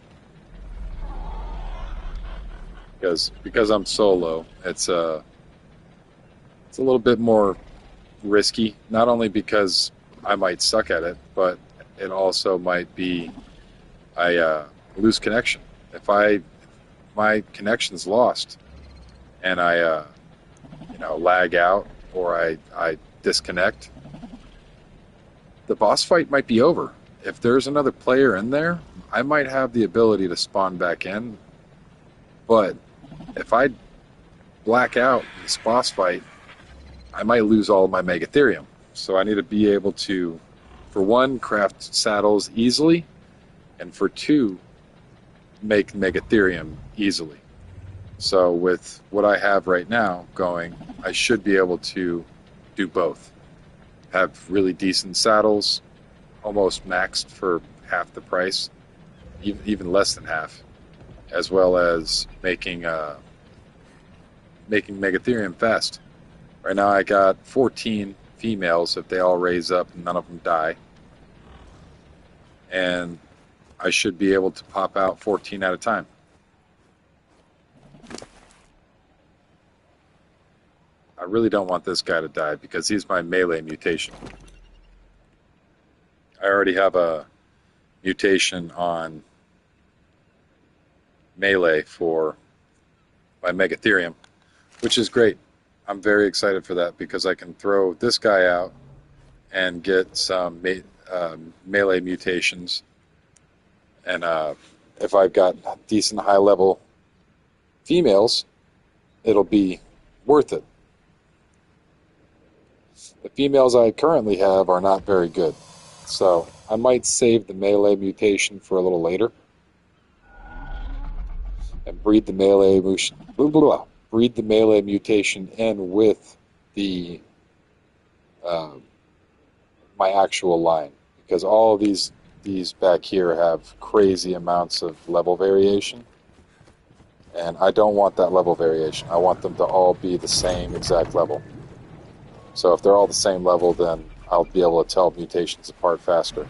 Because I'm solo, it's a little bit more risky. Not only because I might suck at it, but it also might be I lose connection. If my connection's lost and I lag out or I disconnect, the boss fight might be over. If there's another player in there, I might have the ability to spawn back in, but if I black out in this boss fight, I might lose all of my Megatherium. So I need to be able to, for one, craft saddles easily, and for two, make Megatherium easily. So with what I have right now going, I should be able to do both. Have really decent saddles, almost maxed for half the price, even less than half, as well as making Megatherium fast. Right now I got 14 females if they all raise up and none of them die. And I should be able to pop out 14 at a time. I really don't want this guy to die because he's my melee mutation. I already have a mutation on melee for my Megatherium, which is great. I'm very excited for that because I can throw this guy out and get some melee mutations. And if I've got decent high-level females, it'll be worth it. The females I currently have are not very good. So I might save the melee mutation for a little later and breed the melee mutation in with the my actual line, because all of these back here have crazy amounts of level variation, and I don't want that level variation. I want them to all be the same exact level. So if they're all the same level, then I'll be able to tell mutations apart faster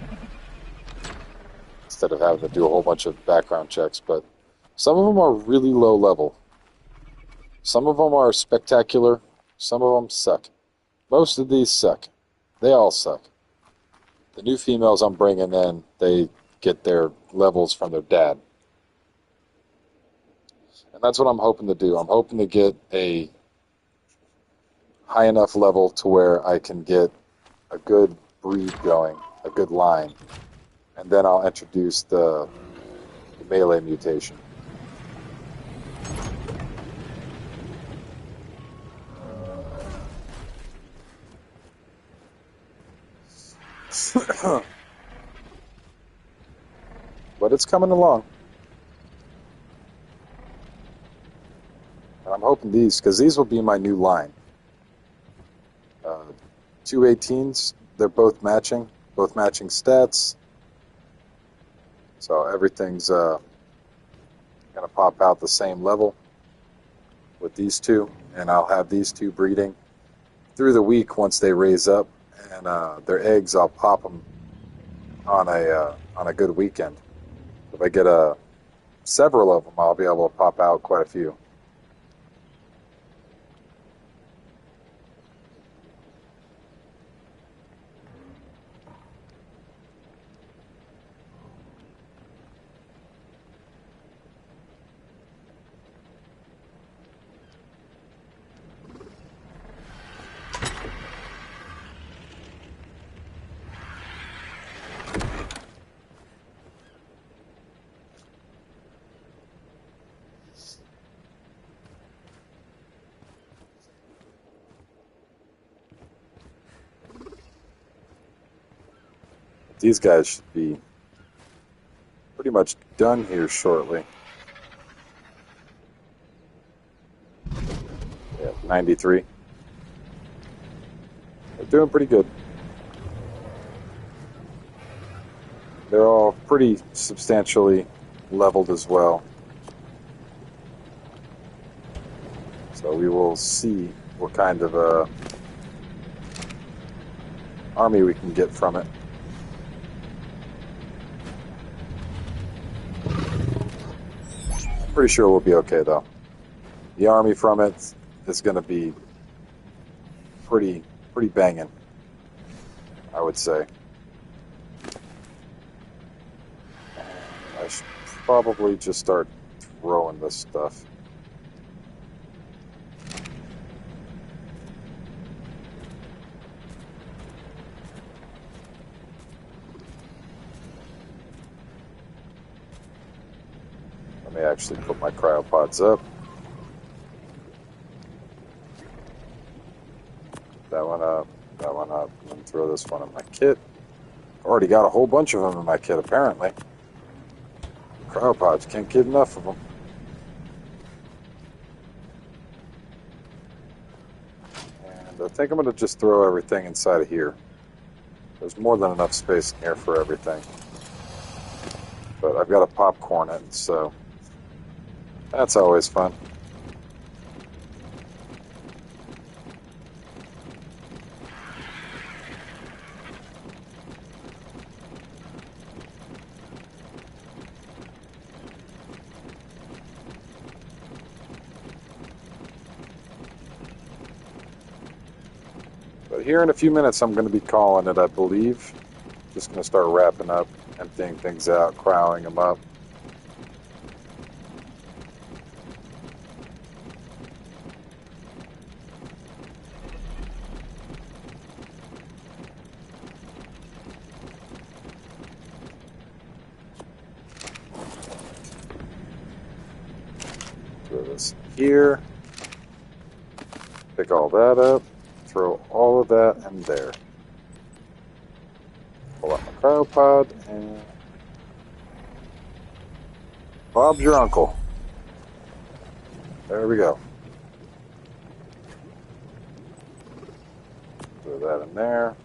instead of having to do a whole bunch of background checks. But some of them are really low level. Some of them are spectacular. Some of them suck. Most of these suck. They all suck. The new females I'm bringing in, they get their levels from their dad. And that's what I'm hoping to do. I'm hoping to get a high enough level to where I can get a good breed going, a good line. And then I'll introduce the melee mutation. But it's coming along. And I'm hoping because these will be my new line. 218s, they're both matching stats. So everything's going to pop out the same level with these two. And I'll have these two breeding through the week once they raise up. And their eggs, I'll pop them on a good weekend. If I get several of them, I'll be able to pop out quite a few. These guys should be pretty much done here shortly. Yeah, 93. They're doing pretty good. They're all pretty substantially leveled as well. So we will see what kind of army we can get from it. Pretty sure we'll be okay though. The army from it is going to be pretty banging, I would say. I should probably just start throwing this stuff. Let me actually put my cryopods up. That one up, that one up, and then throw this one in my kit. Already got a whole bunch of them in my kit, apparently. Cryopods, can't get enough of them. And I think I'm going to just throw everything inside of here. There's more than enough space in here for everything. But I've got to popcorn it, so that's always fun. But here in a few minutes, I'm going to be calling it, I believe. Just going to start wrapping up, emptying things out, cryoing them up. Throw this here. Pick all that up. throw all of that in there. Pull out my cryopod and Bob's your uncle. There we go. Throw that in there.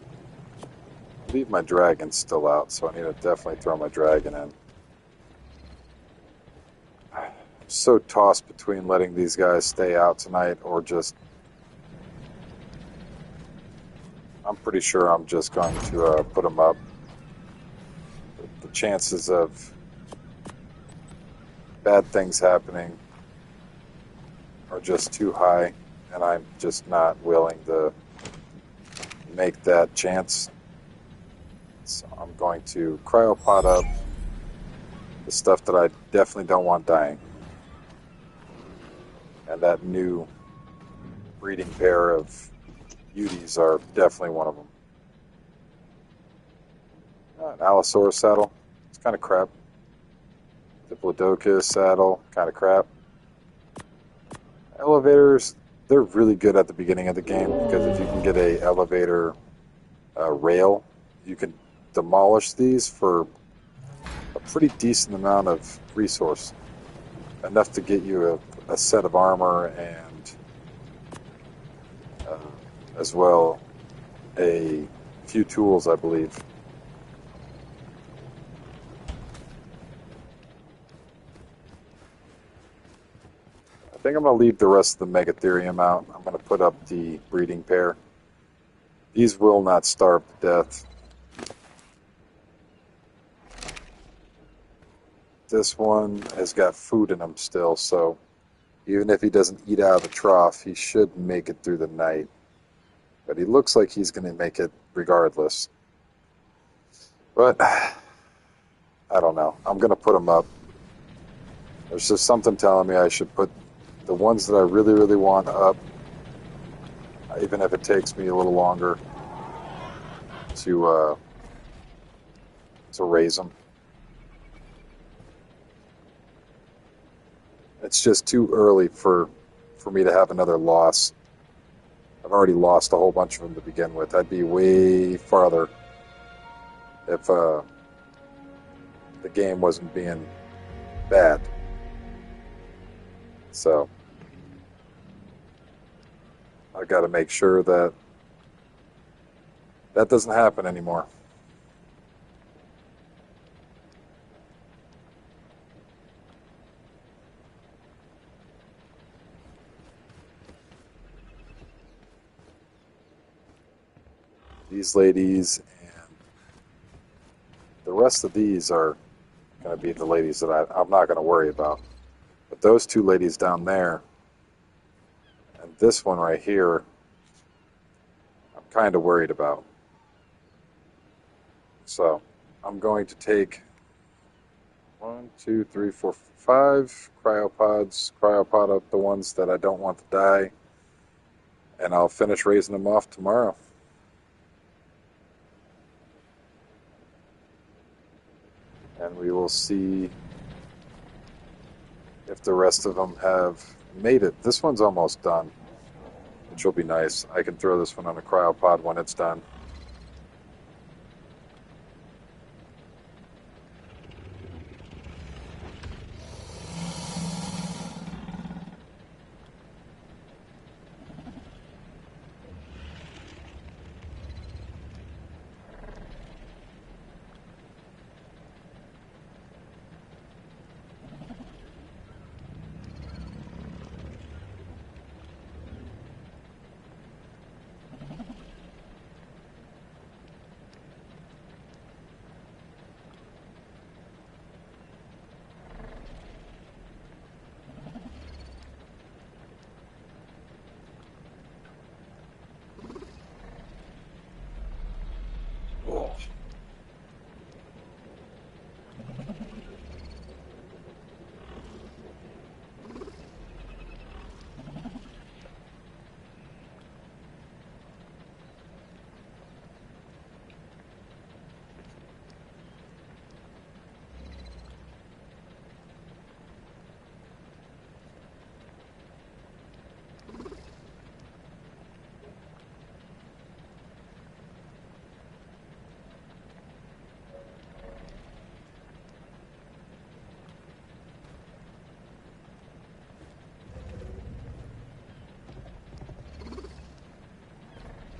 Leave my dragon still out, so I need to definitely throw my dragon in. I'm so tossed between letting these guys stay out tonight or just... I'm pretty sure I'm just going to put them up. The chances of bad things happening are just too high, and I'm just not willing to make that chance. So I'm going to cryopod up the stuff that I definitely don't want dying. And that new breeding pair of beauties are definitely one of them. An Allosaurus saddle, it's kind of crap. Diplodocus saddle, kind of crap. Elevators, they're really good at the beginning of the game because if you can get a elevator rail, you can demolish these for a pretty decent amount of resource. Enough to get you a set of armor and as well a few tools, I believe. I think I'm going to leave the rest of the Megatherium out. I'm going to put up the breeding pair. These will not starve to death. This one has got food in him still, so even if he doesn't eat out of the trough, he should make it through the night. But he looks like he's going to make it regardless. But, I don't know. I'm going to put him up. There's just something telling me I should put the ones that I really, really want up, even if it takes me a little longer to raise them. It's just too early for me to have another loss. I've already lost a whole bunch of them to begin with. I'd be way farther if the game wasn't being bad. So I got to make sure that that doesn't happen anymore. These ladies and the rest of these are going to be the ladies that I'm not going to worry about. But those two ladies down there and this one right here, I'm kind of worried about. So I'm going to take 1, 2, 3, 4, 5 cryopods, cryopod up the ones that I don't want to die, and I'll finish raising them off tomorrow. And we will see if the rest of them have made it. This one's almost done, which will be nice. I can throw this one on a cryopod when it's done.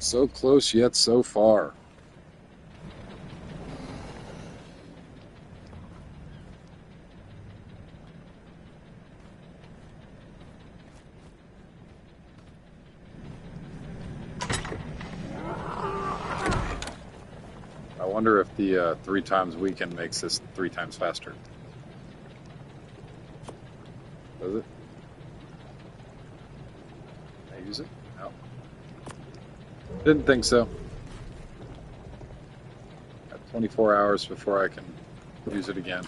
So close yet so far. I wonder if the 3 times weekend makes this 3 times faster. Does it? Can I use it? No. Didn't think so. Got 24 hours before I can use it again.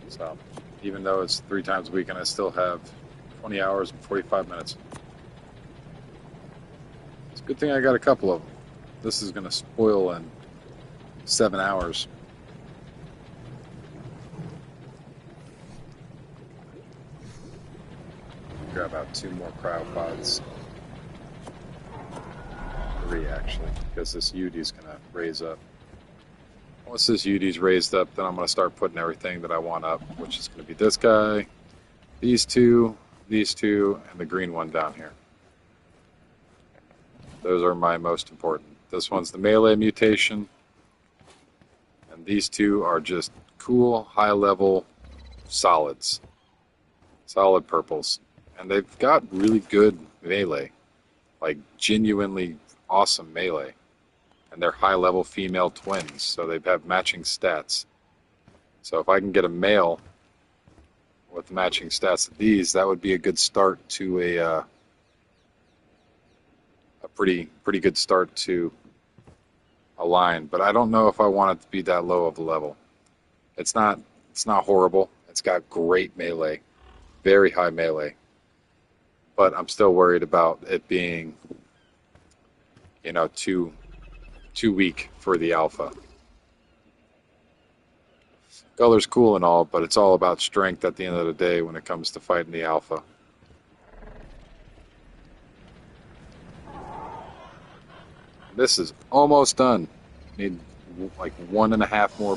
So, even though it's 3 times a weekend, I still have 20 hours and 45 minutes. It's a good thing I got a couple of them. This is going to spoil in 7 hours. Grab out 2 more cryopods. 3 actually, because this UD's going to raise up. Once this UD's raised up, then I'm going to start putting everything that I want up, which is going to be this guy, these two, and the green one down here. Those are my most important. This one's the melee mutation, and these 2 are just cool, high-level solids. Solid purples. And they've got really good melee, like genuinely awesome melee. And they're high-level female twins, so they have matching stats. So if I can get a male with matching stats of these, that would be a good start to a pretty good start to a line. But I don't know if I want it to be that low of a level. It's not horrible. It's got great melee, very high melee. But I'm still worried about it being, too weak for the alpha. Color's cool and all, but it's all about strength at the end of the day when it comes to fighting the alpha. This is almost done. Need like 1.5% more.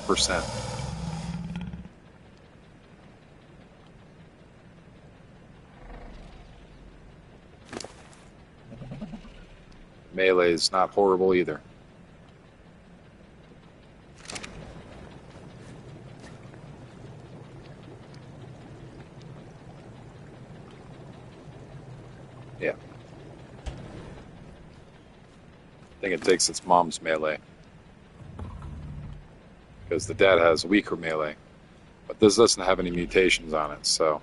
Melee is not horrible either. Yeah. I think it takes its mom's melee. Because the dad has weaker melee. But this doesn't have any mutations on it, so...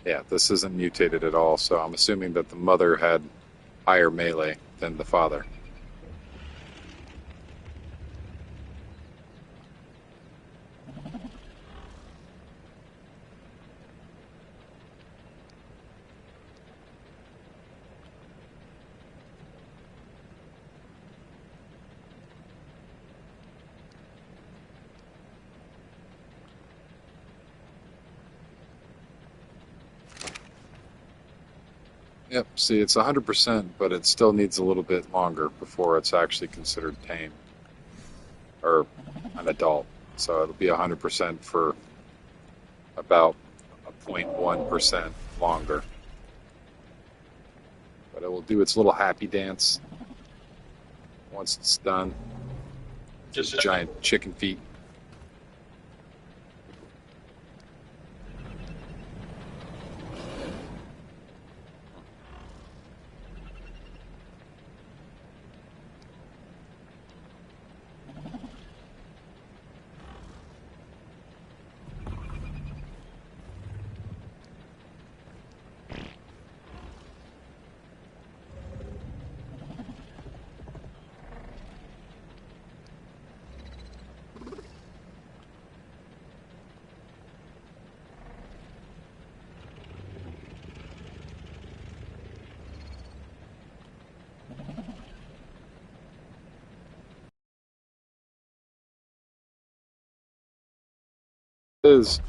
Yeah, this isn't mutated at all, so I'm assuming that the mother had higher melee than the father. Yep, see, it's 100%, but it still needs a little bit longer before it's actually considered tame. Or an adult. So it'll be 100% for about a 0.1% longer. But it will do its little happy dance once it's done. Just giant chicken feet. Is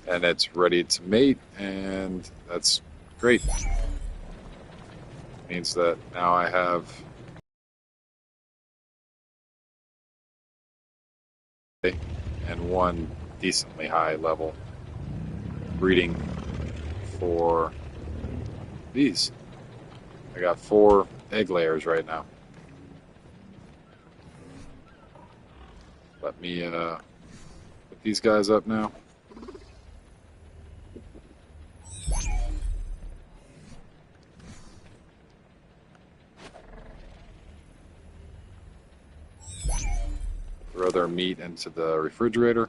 and it's ready to mate, and that's great. Means that now I have and one decently high level breeding for these. I got 4 egg layers right now. Let me put these guys up now. Throw their meat into the refrigerator.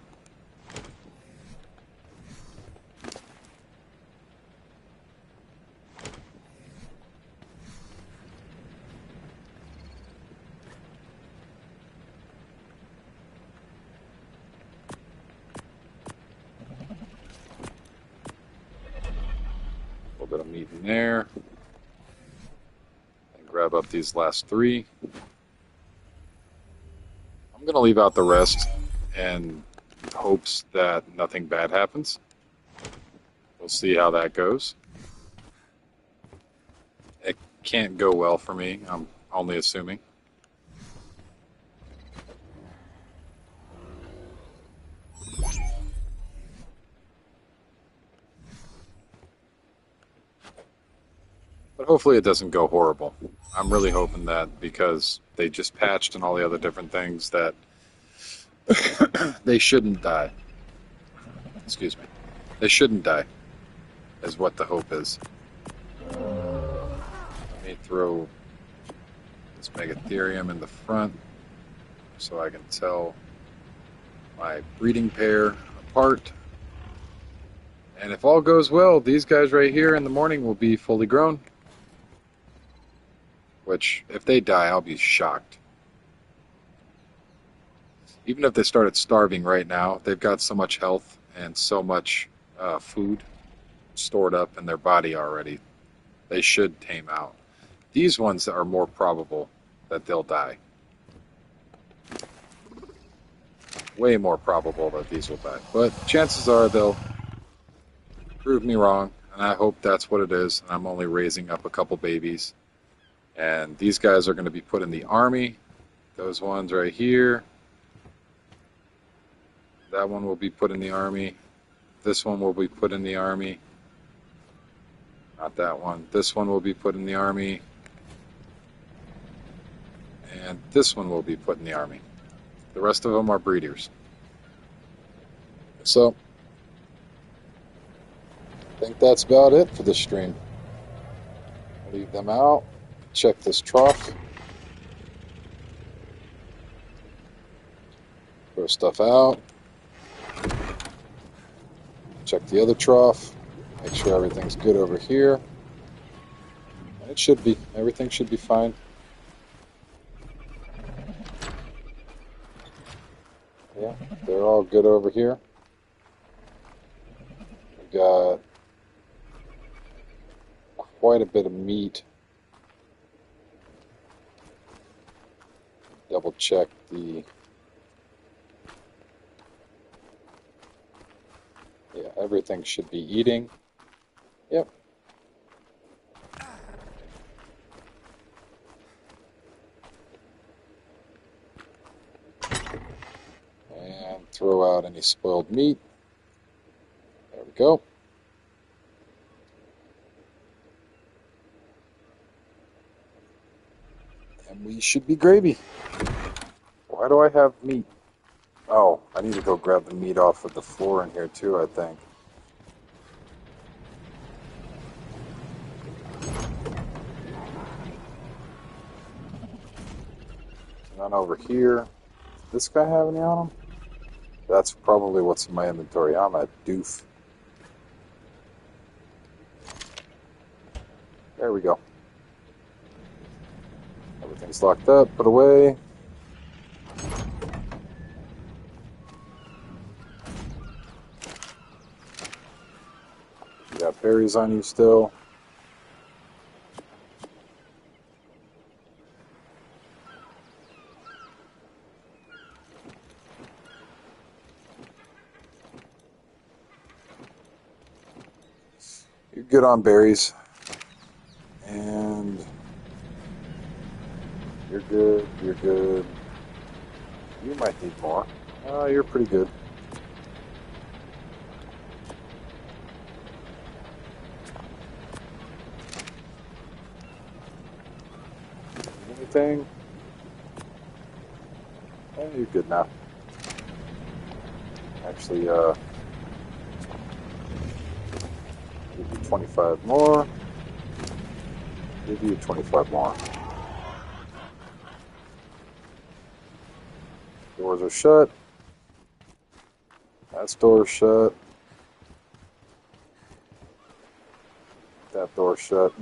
A little bit of meat in there. And grab up these last 3. I'm going to leave out the rest in hopes that nothing bad happens. We'll see how that goes. It can't go well for me, I'm only assuming. But hopefully it doesn't go horrible. I'm really hoping that because they just patched and all the other different things that they shouldn't die. Excuse me. They shouldn't die, is what the hope is. Let me throw this Megatherium in the front so I can tell my breeding pair apart. And if all goes well, these guys right here in the morning will be fully grown. Which, if they die, I'll be shocked. Even if they started starving right now, they've got so much health and so much food stored up in their body already. They should tame out. These ones are more probable that they'll die. Way more probable that these will die. But chances are they'll prove me wrong, and I hope that's what it is, and I'm only raising up a couple babies. And these guys are going to be put in the army. Those ones right here. That one will be put in the army. This one will be put in the army. Not that one. This one will be put in the army. And this one will be put in the army. The rest of them are breeders. So, I think that's about it for this stream. Leave them out. Check this trough. Throw stuff out. Check the other trough. Make sure everything's good over here. And it should be. Everything should be fine. Yeah, they're all good over here. We got quite a bit of meat. Double check the... Yeah, everything should be eating. Yep. And throw out any spoiled meat. There we go. And we should be gravy. Why do I have meat? Oh, I need to go grab the meat off of the floor in here too, I think. None over here. Does this guy have any on him? That's probably what's in my inventory. I'm a doof. There we go. Everything's locked up, put away. You got berries on you still. You're good on berries. And you're good, you're good. You might need more. You're pretty good. anything. Yeah, you're good now. Actually, give you 25 more. Give you 25 more. Doors are shut. That door's shut. That door's shut.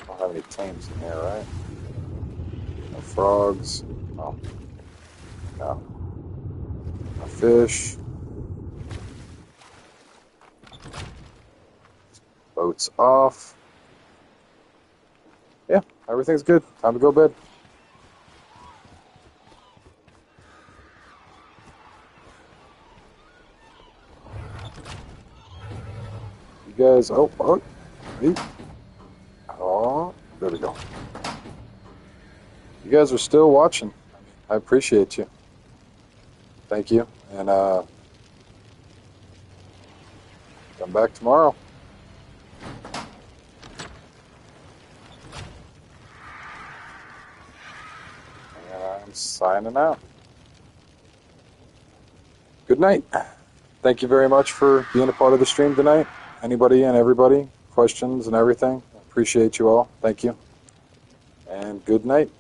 Don't have any tames in here, right? No frogs. Oh. No. No fish. Boat's off. Yeah, everything's good. Time to go to bed. You guys, oh, there we go. You guys are still watching. I appreciate you. Thank you. And come back tomorrow. And I'm signing out. Good night. Thank you very much for being a part of the stream tonight. Anybody and everybody, questions and everything. Appreciate you all. Thank you. And good night.